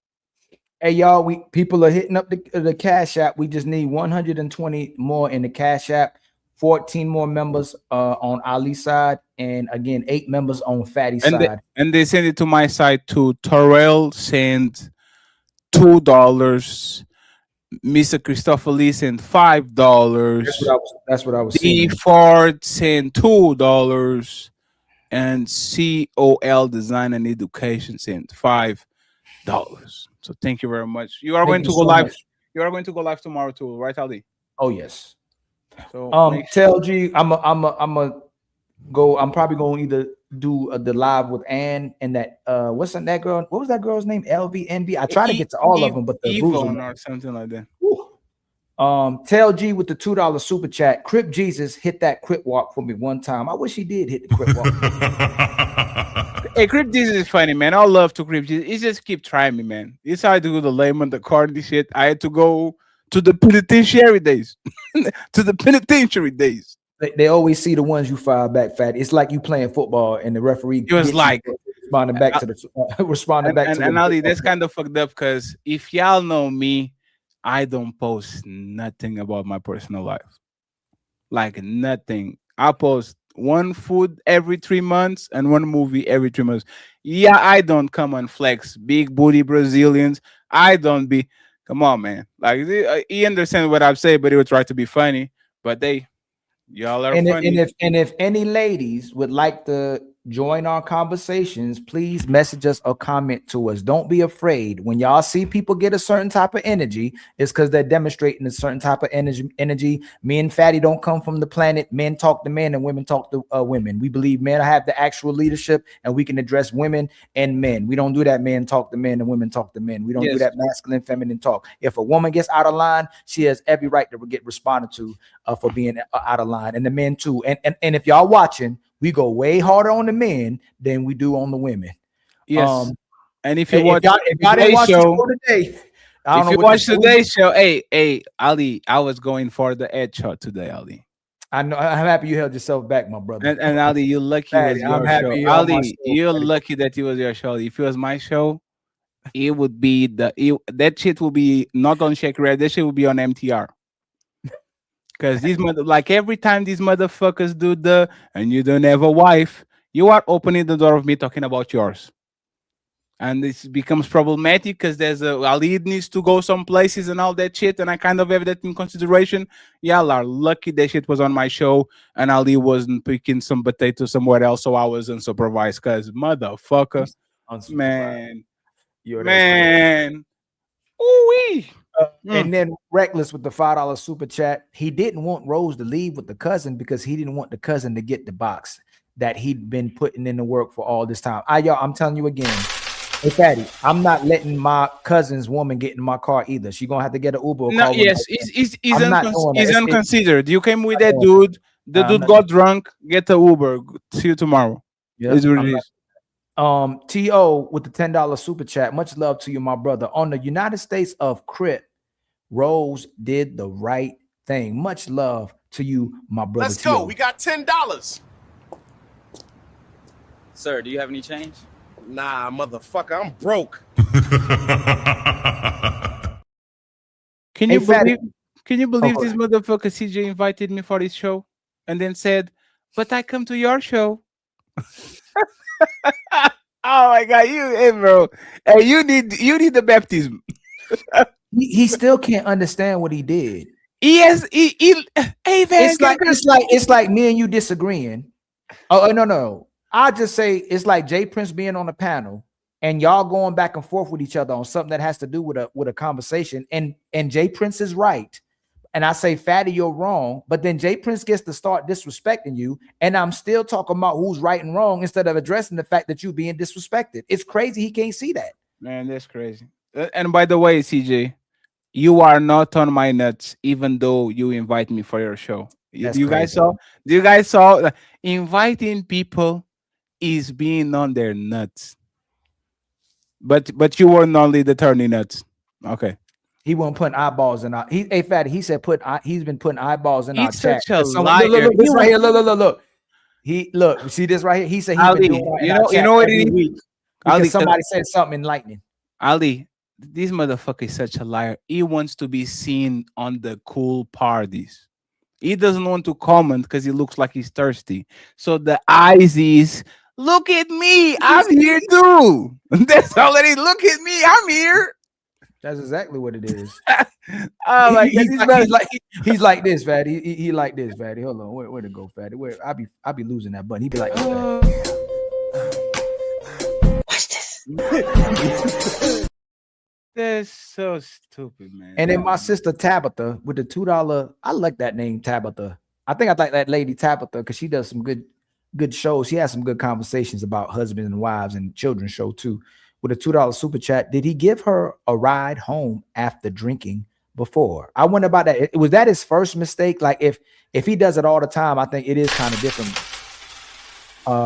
[SPEAKER 1] Hey y'all, people are hitting up the Cash App. We just need 120 more in the Cash App, 14 more members on Ali's side, and again 8 members on Fatty's side.
[SPEAKER 2] And they send it to my side too. Terrell sent $2. Mr. Christopher Lee sent $5.
[SPEAKER 1] That's what I was saying.
[SPEAKER 2] D Ford sent $2, and COL Design and Education sent $5. So thank you very much. You are going to go live.
[SPEAKER 1] Much.
[SPEAKER 2] You are going to go live tomorrow too, right, Ali?
[SPEAKER 1] Oh yes.
[SPEAKER 2] So
[SPEAKER 1] tell G, I'm probably going to either do the live with Ann and that what's that girl? What was that girl's name? LVNB. I try to get to all of them, but the
[SPEAKER 2] Yvonne or something like that.
[SPEAKER 1] Tell G with the $2 super chat. Crip Jesus hit that Crip walk for me one time. I wish he did hit the Crip walk.
[SPEAKER 2] Hey, Crip Jesus is funny, man. I love to Crip Jesus. He just keep trying me, man. It's how I do the layman, the Cardi shit. I had to go to the penitentiary days. To the penitentiary days.
[SPEAKER 1] They always see the ones you fire back, Fat. It's like you playing football and the referee
[SPEAKER 2] was like
[SPEAKER 1] responding back to the
[SPEAKER 2] and Ali, that's kind of fucked up because if y'all know me, I don't post nothing about my personal life. Like nothing. I post one food every 3 months and one movie every 3 months. Yeah, I don't come and flex big booty Brazilians. I don't be. Come on, man. Like he understands what I'm saying, but he would try to be funny. But y'all are funny.
[SPEAKER 1] And if any ladies would like to join our conversations, please message us or comment to us. Don't be afraid. When y'all see people get a certain type of energy, it's because they're demonstrating a certain type of energy. Me and Fatty don't come from the planet. Men talk to men and women talk to women. We believe men have the actual leadership and we can address women and men. We don't do that men talk to men and women talk to men. We don't do that masculine, feminine talk. If a woman gets out of line, she has every right to get responded to for being out of line, and the men too. And if y'all watching, we go way harder on the men than we do on the women.
[SPEAKER 2] Yes. And if you watch
[SPEAKER 1] today's show today,
[SPEAKER 2] if you watch today's show, hey, Ali, I was going for the edge shot today, Ali.
[SPEAKER 1] I know. I'm happy you held yourself back, my brother.
[SPEAKER 2] And Ali, you're lucky it was your show. Ali, you're lucky that it was your show. If it was my show, it would be that shit will be not on Shake Red. That shit will be on MTR. Because every time these motherfuckers do and you don't have a wife, you are opening the door of me talking about yours. And this becomes problematic because Ali needs to go some places and all that shit, and I kind of have that in consideration. Y'all are lucky that shit was on my show and Ali wasn't picking some potato somewhere else, so I was unsupervised. Because motherfucker, man, ooh-wee.
[SPEAKER 1] And then Reckless with the $5 super chat. He didn't want Rose to leave with the cousin because he didn't want the cousin to get the box that he'd been putting in the work for all this time. Y'all, I'm telling you again, hey Fatty, I'm not letting my cousin's woman get in my car either. She gonna have to get an Uber. Or
[SPEAKER 2] No,
[SPEAKER 1] call
[SPEAKER 2] yes,
[SPEAKER 1] he's
[SPEAKER 2] he's unconsidered. You came with that dude. The dude got drunk. Get the Uber. See you tomorrow.
[SPEAKER 1] Yeah,
[SPEAKER 2] It's what it is.
[SPEAKER 1] T.O. with the $10 super chat. Much love to you, my brother. On the United States of Crip, Rose did the right thing. Much love to you, my brother.
[SPEAKER 18] Let's go. We got $10.
[SPEAKER 19] Sir, do you have any change?
[SPEAKER 18] Nah, motherfucker, I'm broke.
[SPEAKER 2] Can you believe? Can you believe this motherfucker CJ invited me for his show and then said, "But I come to your show." Oh my God, hey bro, hey, you need the baptism.
[SPEAKER 1] he still can't understand what he did.
[SPEAKER 2] Hey man,
[SPEAKER 1] it's like me and you disagreeing. No. I just say it's like Jay Prince being on the panel and y'all going back and forth with each other on something that has to do with a conversation. And Jay Prince is right. And I say, Fatty, you're wrong. But then Jay Prince gets to start disrespecting you. And I'm still talking about who's right and wrong instead of addressing the fact that you're being disrespected. It's crazy. He can't see that.
[SPEAKER 2] Man, that's crazy. And by the way, CJ, you are not on my nuts, even though you invite me for your show. You guys saw inviting people is being on their nuts. But you weren't only the turning nuts. Okay.
[SPEAKER 1] He wasn't putting eyeballs in our. Fatty. He said he's been putting eyeballs in our chat.
[SPEAKER 2] Such a liar.
[SPEAKER 1] Look, this right here. Look. You see this right here. He said he's been doing
[SPEAKER 2] you know what it is.
[SPEAKER 1] Because somebody said something enlightening.
[SPEAKER 2] Ali, this motherfucker is such a liar. He wants to be seen on the cool parties. He doesn't want to comment because he looks like he's thirsty. So the eyes is, look at me, I'm here too. That's all it is. Look at me, I'm here.
[SPEAKER 1] That's exactly what it is.
[SPEAKER 2] He's
[SPEAKER 1] like this, Fatty. He like this, Fatty. Hold on, where to go, Fatty? Where I be losing that button. He be like,
[SPEAKER 15] watch this.
[SPEAKER 2] That's so stupid, man.
[SPEAKER 1] And then my sister Tabitha with the $2. I like that name, Tabitha. I think I like that lady Tabitha because she does some good shows. She has some good conversations about husbands and wives and children's show too. With a $2 super chat, did he give her a ride home after drinking before? I wonder about that. Was that his first mistake? Like if he does it all the time, I think it is kind of different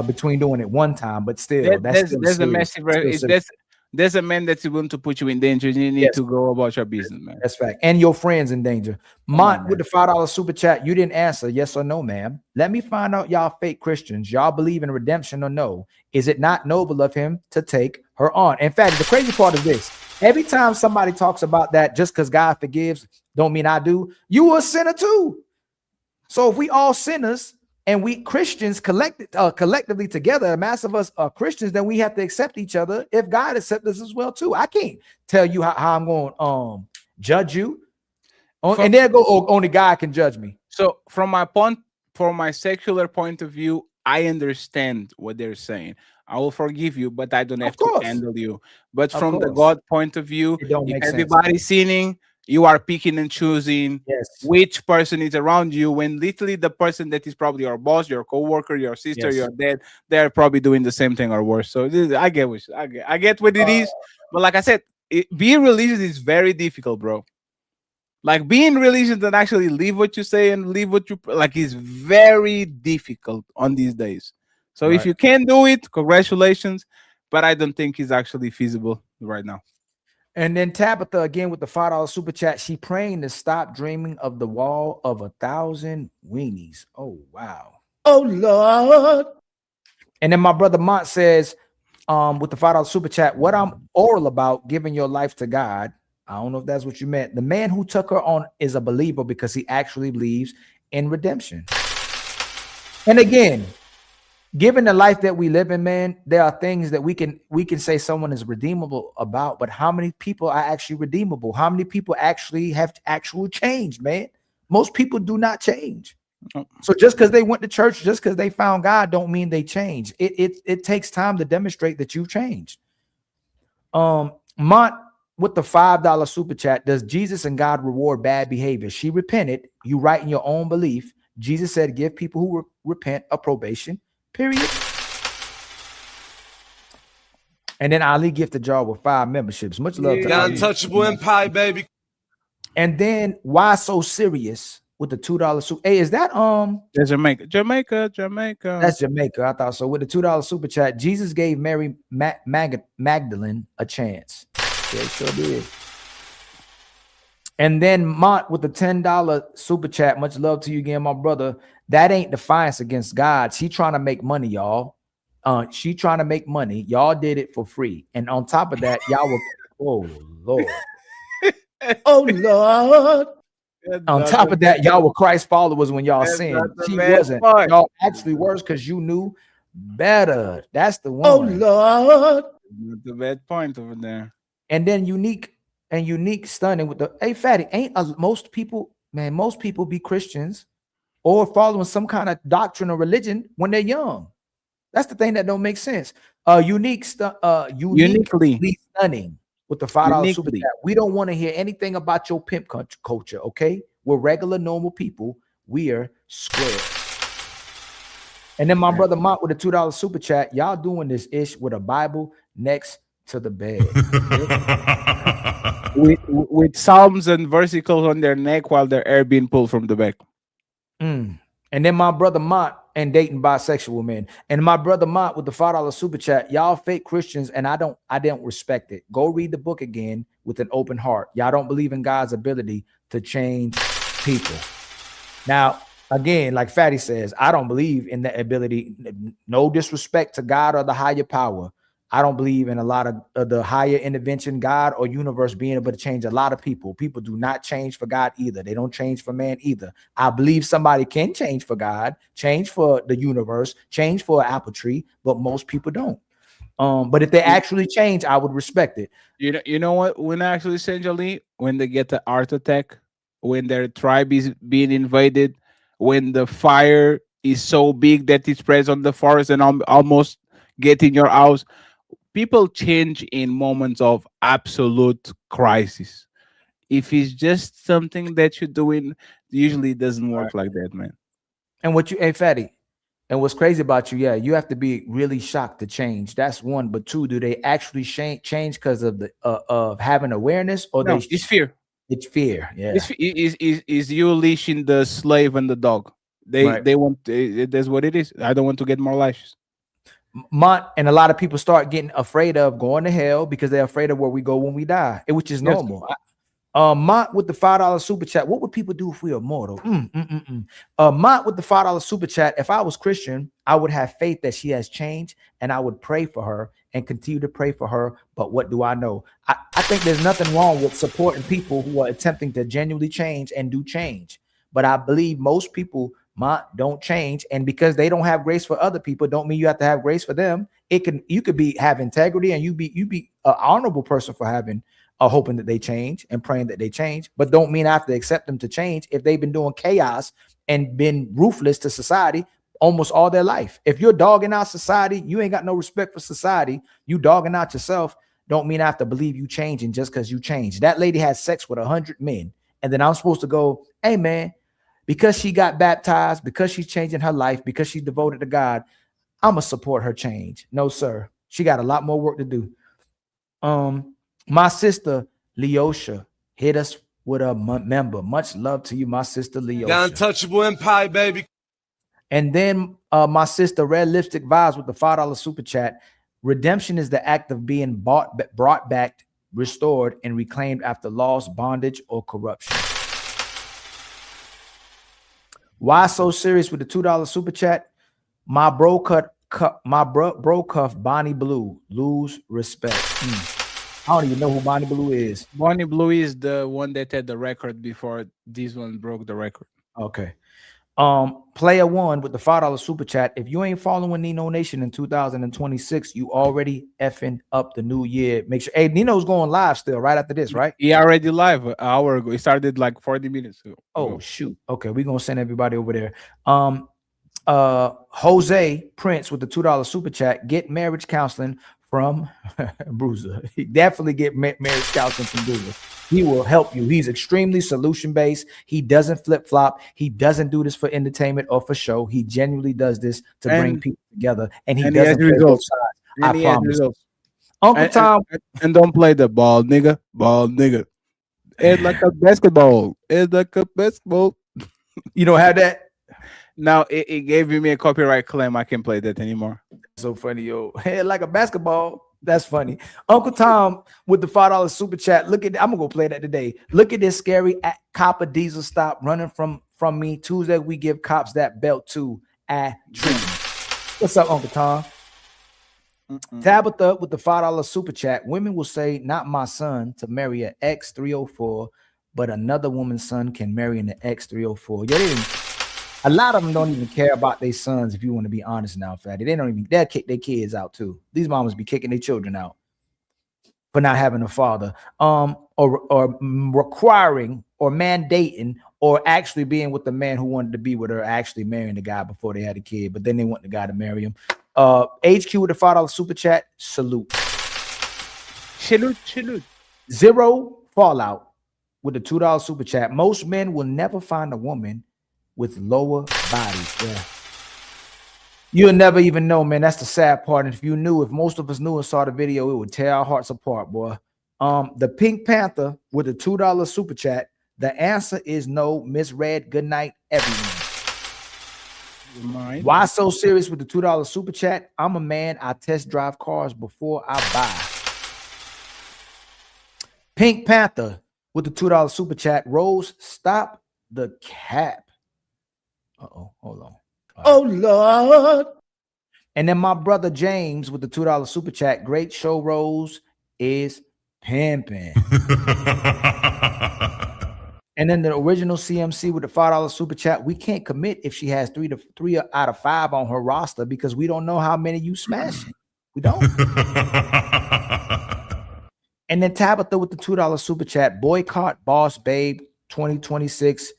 [SPEAKER 1] between doing it one time, but still,
[SPEAKER 2] there's a massive. There's a man that's willing to put you in danger. You need to go about your business, man.
[SPEAKER 1] That's fact. And your friends in danger. Mont with the $5 super chat, you didn't answer yes or no, ma'am. Let me find out, y'all fake Christians. Y'all believe in redemption or no? Is it not noble of him to take her on? In fact, the crazy part of this, every time somebody talks about that, just because God forgives, don't mean I do. You were a sinner too. So if we all sinners, and we Christians collectively together, a mass of us are Christians, then we have to accept each other if God accepts us as well too. I can't tell you how I'm going to judge you. And then only God can judge me.
[SPEAKER 2] So from my secular point of view, I understand what they're saying. I will forgive you, but I don't have to handle you. But from the God point of view, if everybody's sinning, you are picking and choosing which person is around you, when literally the person that is probably your boss, your coworker, your sister, your dad, they're probably doing the same thing or worse. So I get what it is. But like I said, being religious is very difficult, bro. Like being religious and actually live what you say and live what you like is very difficult on these days. So if you can do it, congratulations. But I don't think it's actually feasible right now.
[SPEAKER 1] And then Tabitha again with the $5 super chat. She praying to stop dreaming of the wall of 1,000 weenies. Oh wow.
[SPEAKER 18] Oh Lord.
[SPEAKER 1] And then my brother Mont says, with the $5 super chat, what I'm oral about giving your life to God. I don't know if that's what you meant. The man who took her on is a believer because he actually believes in redemption. And again, given the life that we live in, man, there are things that we can say someone is redeemable about, but how many people are actually redeemable? How many people actually have actual change, man? Most people do not change. So just because they went to church, just because they found God, don't mean they change. It takes time to demonstrate that you've changed. Mont with the $5 super chat, does Jesus and God reward bad behavior? She repented. You right in your own belief. Jesus said, give people who repent a probation, period. And then Ali gifted jar with 5 memberships. Much love to Ali.
[SPEAKER 18] Untouchable Empire, baby.
[SPEAKER 1] And then why so serious with the $2 super? Hey, is that
[SPEAKER 2] That's Jamaica.
[SPEAKER 1] That's Jamaica. I thought so. With the $2 super chat, Jesus gave Mary Magdalene a chance. Yeah, he sure did. And then Mont with the $10 super chat. Much love to you again, my brother. That ain't defiance against God. She trying to make money, y'all. She trying to make money. Y'all did it for free. And on top of that, y'all were, oh Lord.
[SPEAKER 18] Oh Lord.
[SPEAKER 1] On top of that, y'all were Christ followers when y'all sinned. She wasn't. Y'all actually worse because you knew better. That's the one.
[SPEAKER 18] Oh Lord.
[SPEAKER 2] The bad point over there.
[SPEAKER 1] And then unique stunning with the hey fatty. Ain't most people be Christians or following some kind of doctrine or religion when they're young. That's the thing that don't make sense. Uniquely stunning with the $5 super chat. We don't want to hear anything about your pimp culture, okay? We're regular, normal people. We are square. And then my brother Mont with the $2 super chat. Y'all doing this ish with a Bible next to the bed.
[SPEAKER 2] with psalms and versicles on their neck while their hair being pulled from the back.
[SPEAKER 1] And then my brother Mont and dating bisexual men. And my brother Mont with the $5 super chat. Y'all fake Christians, and I don't respect it. Go read the book again with an open heart. Y'all don't believe in God's ability to change people. Now, again, like Fatty says, I don't believe in the ability. No disrespect to God or the higher power. I don't believe in a lot of the higher intervention, God or universe being able to change a lot of people. People do not change for God either. They don't change for man either. I believe somebody can change for God, change for the universe, change for an apple tree, but most people don't. But if they actually change, I would respect it.
[SPEAKER 2] You know what? When actually essentially, when they get the heart attack, when their tribe is being invaded, when the fire is so big that it spreads on the forest and almost get in your house. People change in moments of absolute crisis. If it's just something that you're doing, usually it doesn't work like that, man.
[SPEAKER 1] And Fatty, and what's crazy about you, you have to be really shocked to change. That's one. But two, do they actually change because of the of having awareness, or
[SPEAKER 2] no, it's fear?
[SPEAKER 1] It's fear. Yeah,
[SPEAKER 2] is you leashing the slave and the dog? They want. That's what it is. I don't want to get more lashes.
[SPEAKER 1] Mont and a lot of people start getting afraid of going to hell because they're afraid of where we go when we die, which is normal. Mont with the $5 super chat. What would people do if we are mortal? Mont with the $5 super chat. If I was Christian, I would have faith that she has changed, and I would pray for her and continue to pray for her. But what do I know? I think there's nothing wrong with supporting people who are attempting to genuinely change and do change. But I believe most people don't change, and because they don't have grace for other people, don't mean you have to have grace for them. You could have integrity, and you be an honorable person for having hoping that they change and praying that they change, but don't mean I have to accept them to change if they've been doing chaos and been ruthless to society almost all their life. If you're dogging out society, you ain't got no respect for society. You dogging out yourself. Don't mean I have to believe you changing just because you change. That lady had sex with 100 men, and then I'm supposed to go, hey man, because she got baptized, because she's changing her life, because she's devoted to God, I'm going to support her change. No, sir. She got a lot more work to do. My sister, Leosha, hit us with a member. Much love to you, my sister, Leosha.
[SPEAKER 18] The Untouchable Empire, baby.
[SPEAKER 1] And then my sister, Red Lipstick Vibes with the $5 super chat. Redemption is the act of being brought back, restored, and reclaimed after loss, bondage, or corruption. Why so serious with the $2 super chat? My bro cuff Bonnie Blue. Lose respect. I don't even know who Bonnie Blue is.
[SPEAKER 2] Bonnie Blue is the one that had the record before this one broke the record.
[SPEAKER 1] Okay. Player one with the $5 super chat. If you ain't following Nino Nation in 2026, you already effing up the new year. Make sure. Hey, Nino's going live still right after this, right?
[SPEAKER 2] He already live an hour ago. He started like 40 minutes ago.
[SPEAKER 1] Oh shoot. Okay, we're gonna send everybody over there. Jose Prince with the $2 super chat. Get marriage counseling from Bruiser. He definitely get married scouting from Bruiser. He will help you. He's extremely solution based. He doesn't flip flop. He doesn't do this for entertainment or for show. He genuinely does this to bring people together, and he
[SPEAKER 2] has
[SPEAKER 1] doesn't play both
[SPEAKER 2] results.
[SPEAKER 1] sides.
[SPEAKER 2] And
[SPEAKER 1] I
[SPEAKER 2] he has
[SPEAKER 1] promise.
[SPEAKER 2] results.
[SPEAKER 1] Uncle Tom,
[SPEAKER 2] and don't play the ball, nigga. Ball, nigga. It's like a basketball. It's like a basketball.
[SPEAKER 1] You don't have that?
[SPEAKER 2] Now it gave me a copyright claim. I can't play that anymore.
[SPEAKER 1] So funny, yo. Like a basketball. That's funny. Uncle Tom with the $5 super chat. Look at I'm gonna go play that today. Look at this scary copper diesel stop running from me. Tuesday we give cops that belt too. Treatment. What's up, Uncle Tom? Tabitha with the $5 super chat. Women will say, not my son to marry an X304, but another woman's son can marry an X304. Yeah, a lot of them don't even care about their sons, if you want to be honest now, Fatty. They'll kick their kids out too. These mamas be kicking their children out for not having a father. Or requiring or mandating or actually being with the man who wanted to be with her, actually marrying the guy before they had a kid, but then they want the guy to marry him. HQ with the $5 super chat. Salute. Zero Fallout with the $2 super chat. Most men will never find a woman with lower bodies. Yeah. You'll never even know, man. That's the sad part. And if most of us knew and saw the video, it would tear our hearts apart, boy. The Pink Panther with the $2 super chat. The answer is no. Misread. Good night, everyone. Why so serious with the $2 super chat? I'm a man. I test drive cars before I buy. Pink Panther with the $2 super chat. Rose, stop the cap. Hold on.
[SPEAKER 18] Oh Lord.
[SPEAKER 1] And then my brother James with the $2 super chat. Great show, Rose is pimping. And then the original CMC with the $5 super chat. We can't commit if she has 3 out of 5 on her roster because we don't know how many you smashing. We don't. And then Tabitha with the $2 super chat. Boycott Boss Babe 2026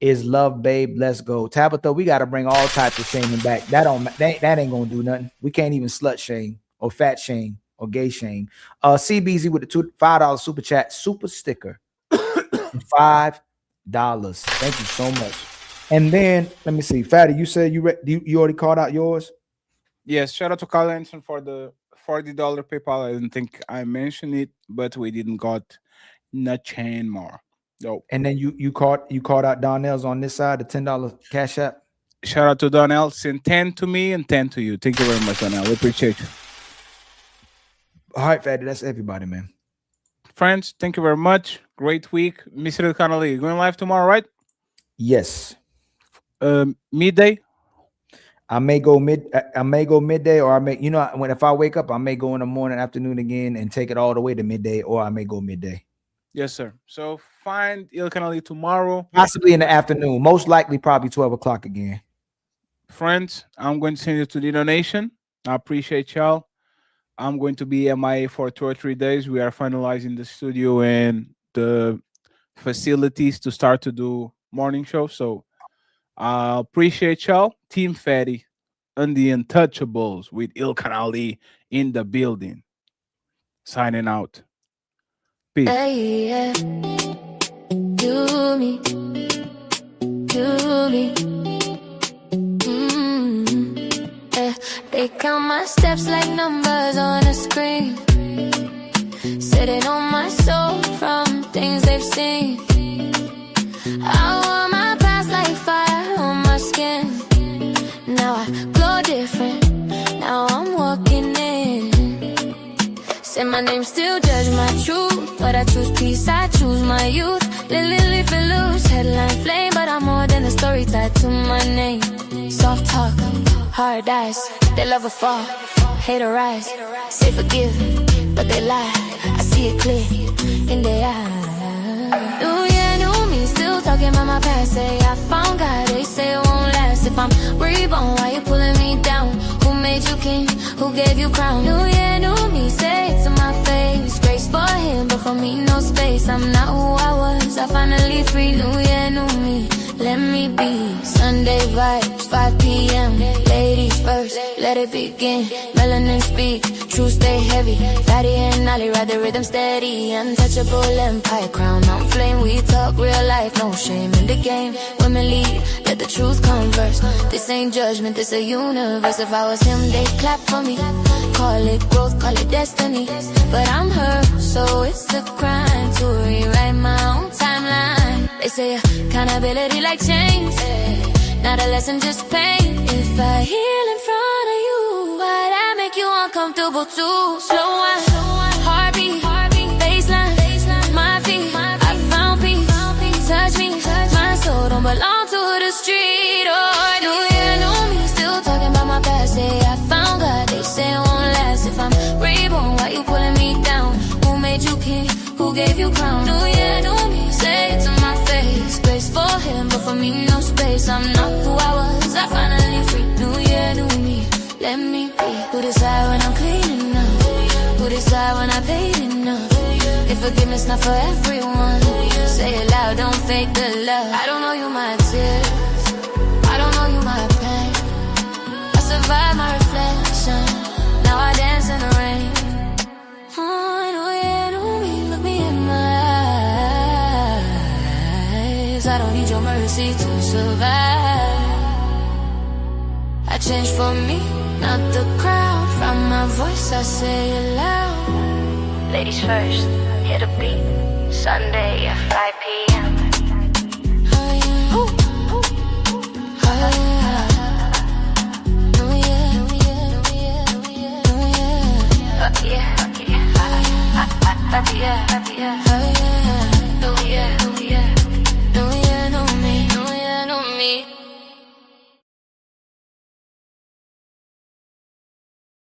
[SPEAKER 1] is love, babe. Let's go. Tabitha, we got to bring all types of shaming back. That ain't gonna do nothing. We can't even slut shame or fat shame or gay shame. CBZ with the $5 super chat. Super sticker. $5. Thank you so much. And then let me see, Fatty. You said you already called out yours.
[SPEAKER 2] Yes, shout out to Carl Anderson for the $40 PayPal. I didn't think I mentioned it, but we didn't got nothing more. No.
[SPEAKER 1] And then you called out Donnell's on this side, the $10 Cash App.
[SPEAKER 2] Shout out to Donnell. Send 10 to me and 10 to you. Thank you very much, Donnell. We appreciate you.
[SPEAKER 1] All right, Fatty. That's everybody, man.
[SPEAKER 2] Friends, thank you very much. Great week. Mr. Connolly, going live tomorrow, right?
[SPEAKER 1] Yes.
[SPEAKER 2] Midday.
[SPEAKER 1] I may go midday, or if I wake up, I may go in the morning, afternoon again, and take it all the way to midday, or I may go midday.
[SPEAKER 2] Yes, sir. So find Il Connolly tomorrow.
[SPEAKER 1] Possibly in the afternoon. Most likely, probably 12 o'clock again.
[SPEAKER 2] Friends, I'm going to send you to the donation. I appreciate y'all. I'm going to be MIA for 2 or 3 days. We are finalizing the studio and the facilities to start to do morning show. So I appreciate y'all. Team Fatty and the Untouchables with Il Connolly in the building. Signing out. Peace.
[SPEAKER 19] Hey, yeah. Do me. They count my steps like numbers on a screen, sitting on my soul from things they've seen. I wore my past like fire on my skin. Now I glow different. Now I'm walking in. Say my name, still judge my truth, but I choose peace, I choose my youth. Lily for loose, headline flame, but I'm more than a story tied to my name. Soft talk, hard eyes, they love a fall, hate a rise. Say forgive, but they lie. I see it clear in their eyes. New year, new me, still talking about my past. Say I found God, they say it won't last. If I'm reborn, why you pulling me down? Who made you king? Who gave you crown? New year, new me, say it to my face. Grace for him, but for me, no space. I'm not who I was, I finally free. New year, new me, let me be. Sunday vibes, 5 p.m. Ladies first, layers, let it begin. Melanin speak, true stay heavy. Fatty and Ollie ride the rhythm steady. Untouchable empire crown on flame. We talk real life, no shame in the game. Women lead, let the truth come first. This ain't judgment, this a universe. If I was him, they'd clap for me. Call it growth, call it destiny. But I'm her, so it's a crime to rewrite my own timeline. They say accountability like chains, not a lesson, just pain. If I heal in front of you, why'd I make you uncomfortable too? Slow wine, heartbeat, baseline, my feet. I found peace, touch me, my soul don't belong to the street. Oh, new year, new me, still talking about my past. Say I found God, they say it won't last. If I'm reborn, why you pulling me down? Who made you king? Who gave you crown? New year, new me, say it to my face. Grace for him, but for me no space. I'm not who I was, I finally free. New year, new me, let me be. Who decide when I'm clean enough? Who decide when I paid enough? If forgiveness not for everyone, say it loud, don't fake the love. I don't know you my tears, I don't know you my pain. I survived my reflection, now I dance in the rain. I don't need your mercy to survive. I change for me, not the crowd. From my voice I say it loud. Ladies first, hit a beat. Sunday at 5 p.m. Oh yeah. Ooh. Oh yeah. Oh yeah. Oh yeah. Oh yeah. Oh yeah. Oh yeah.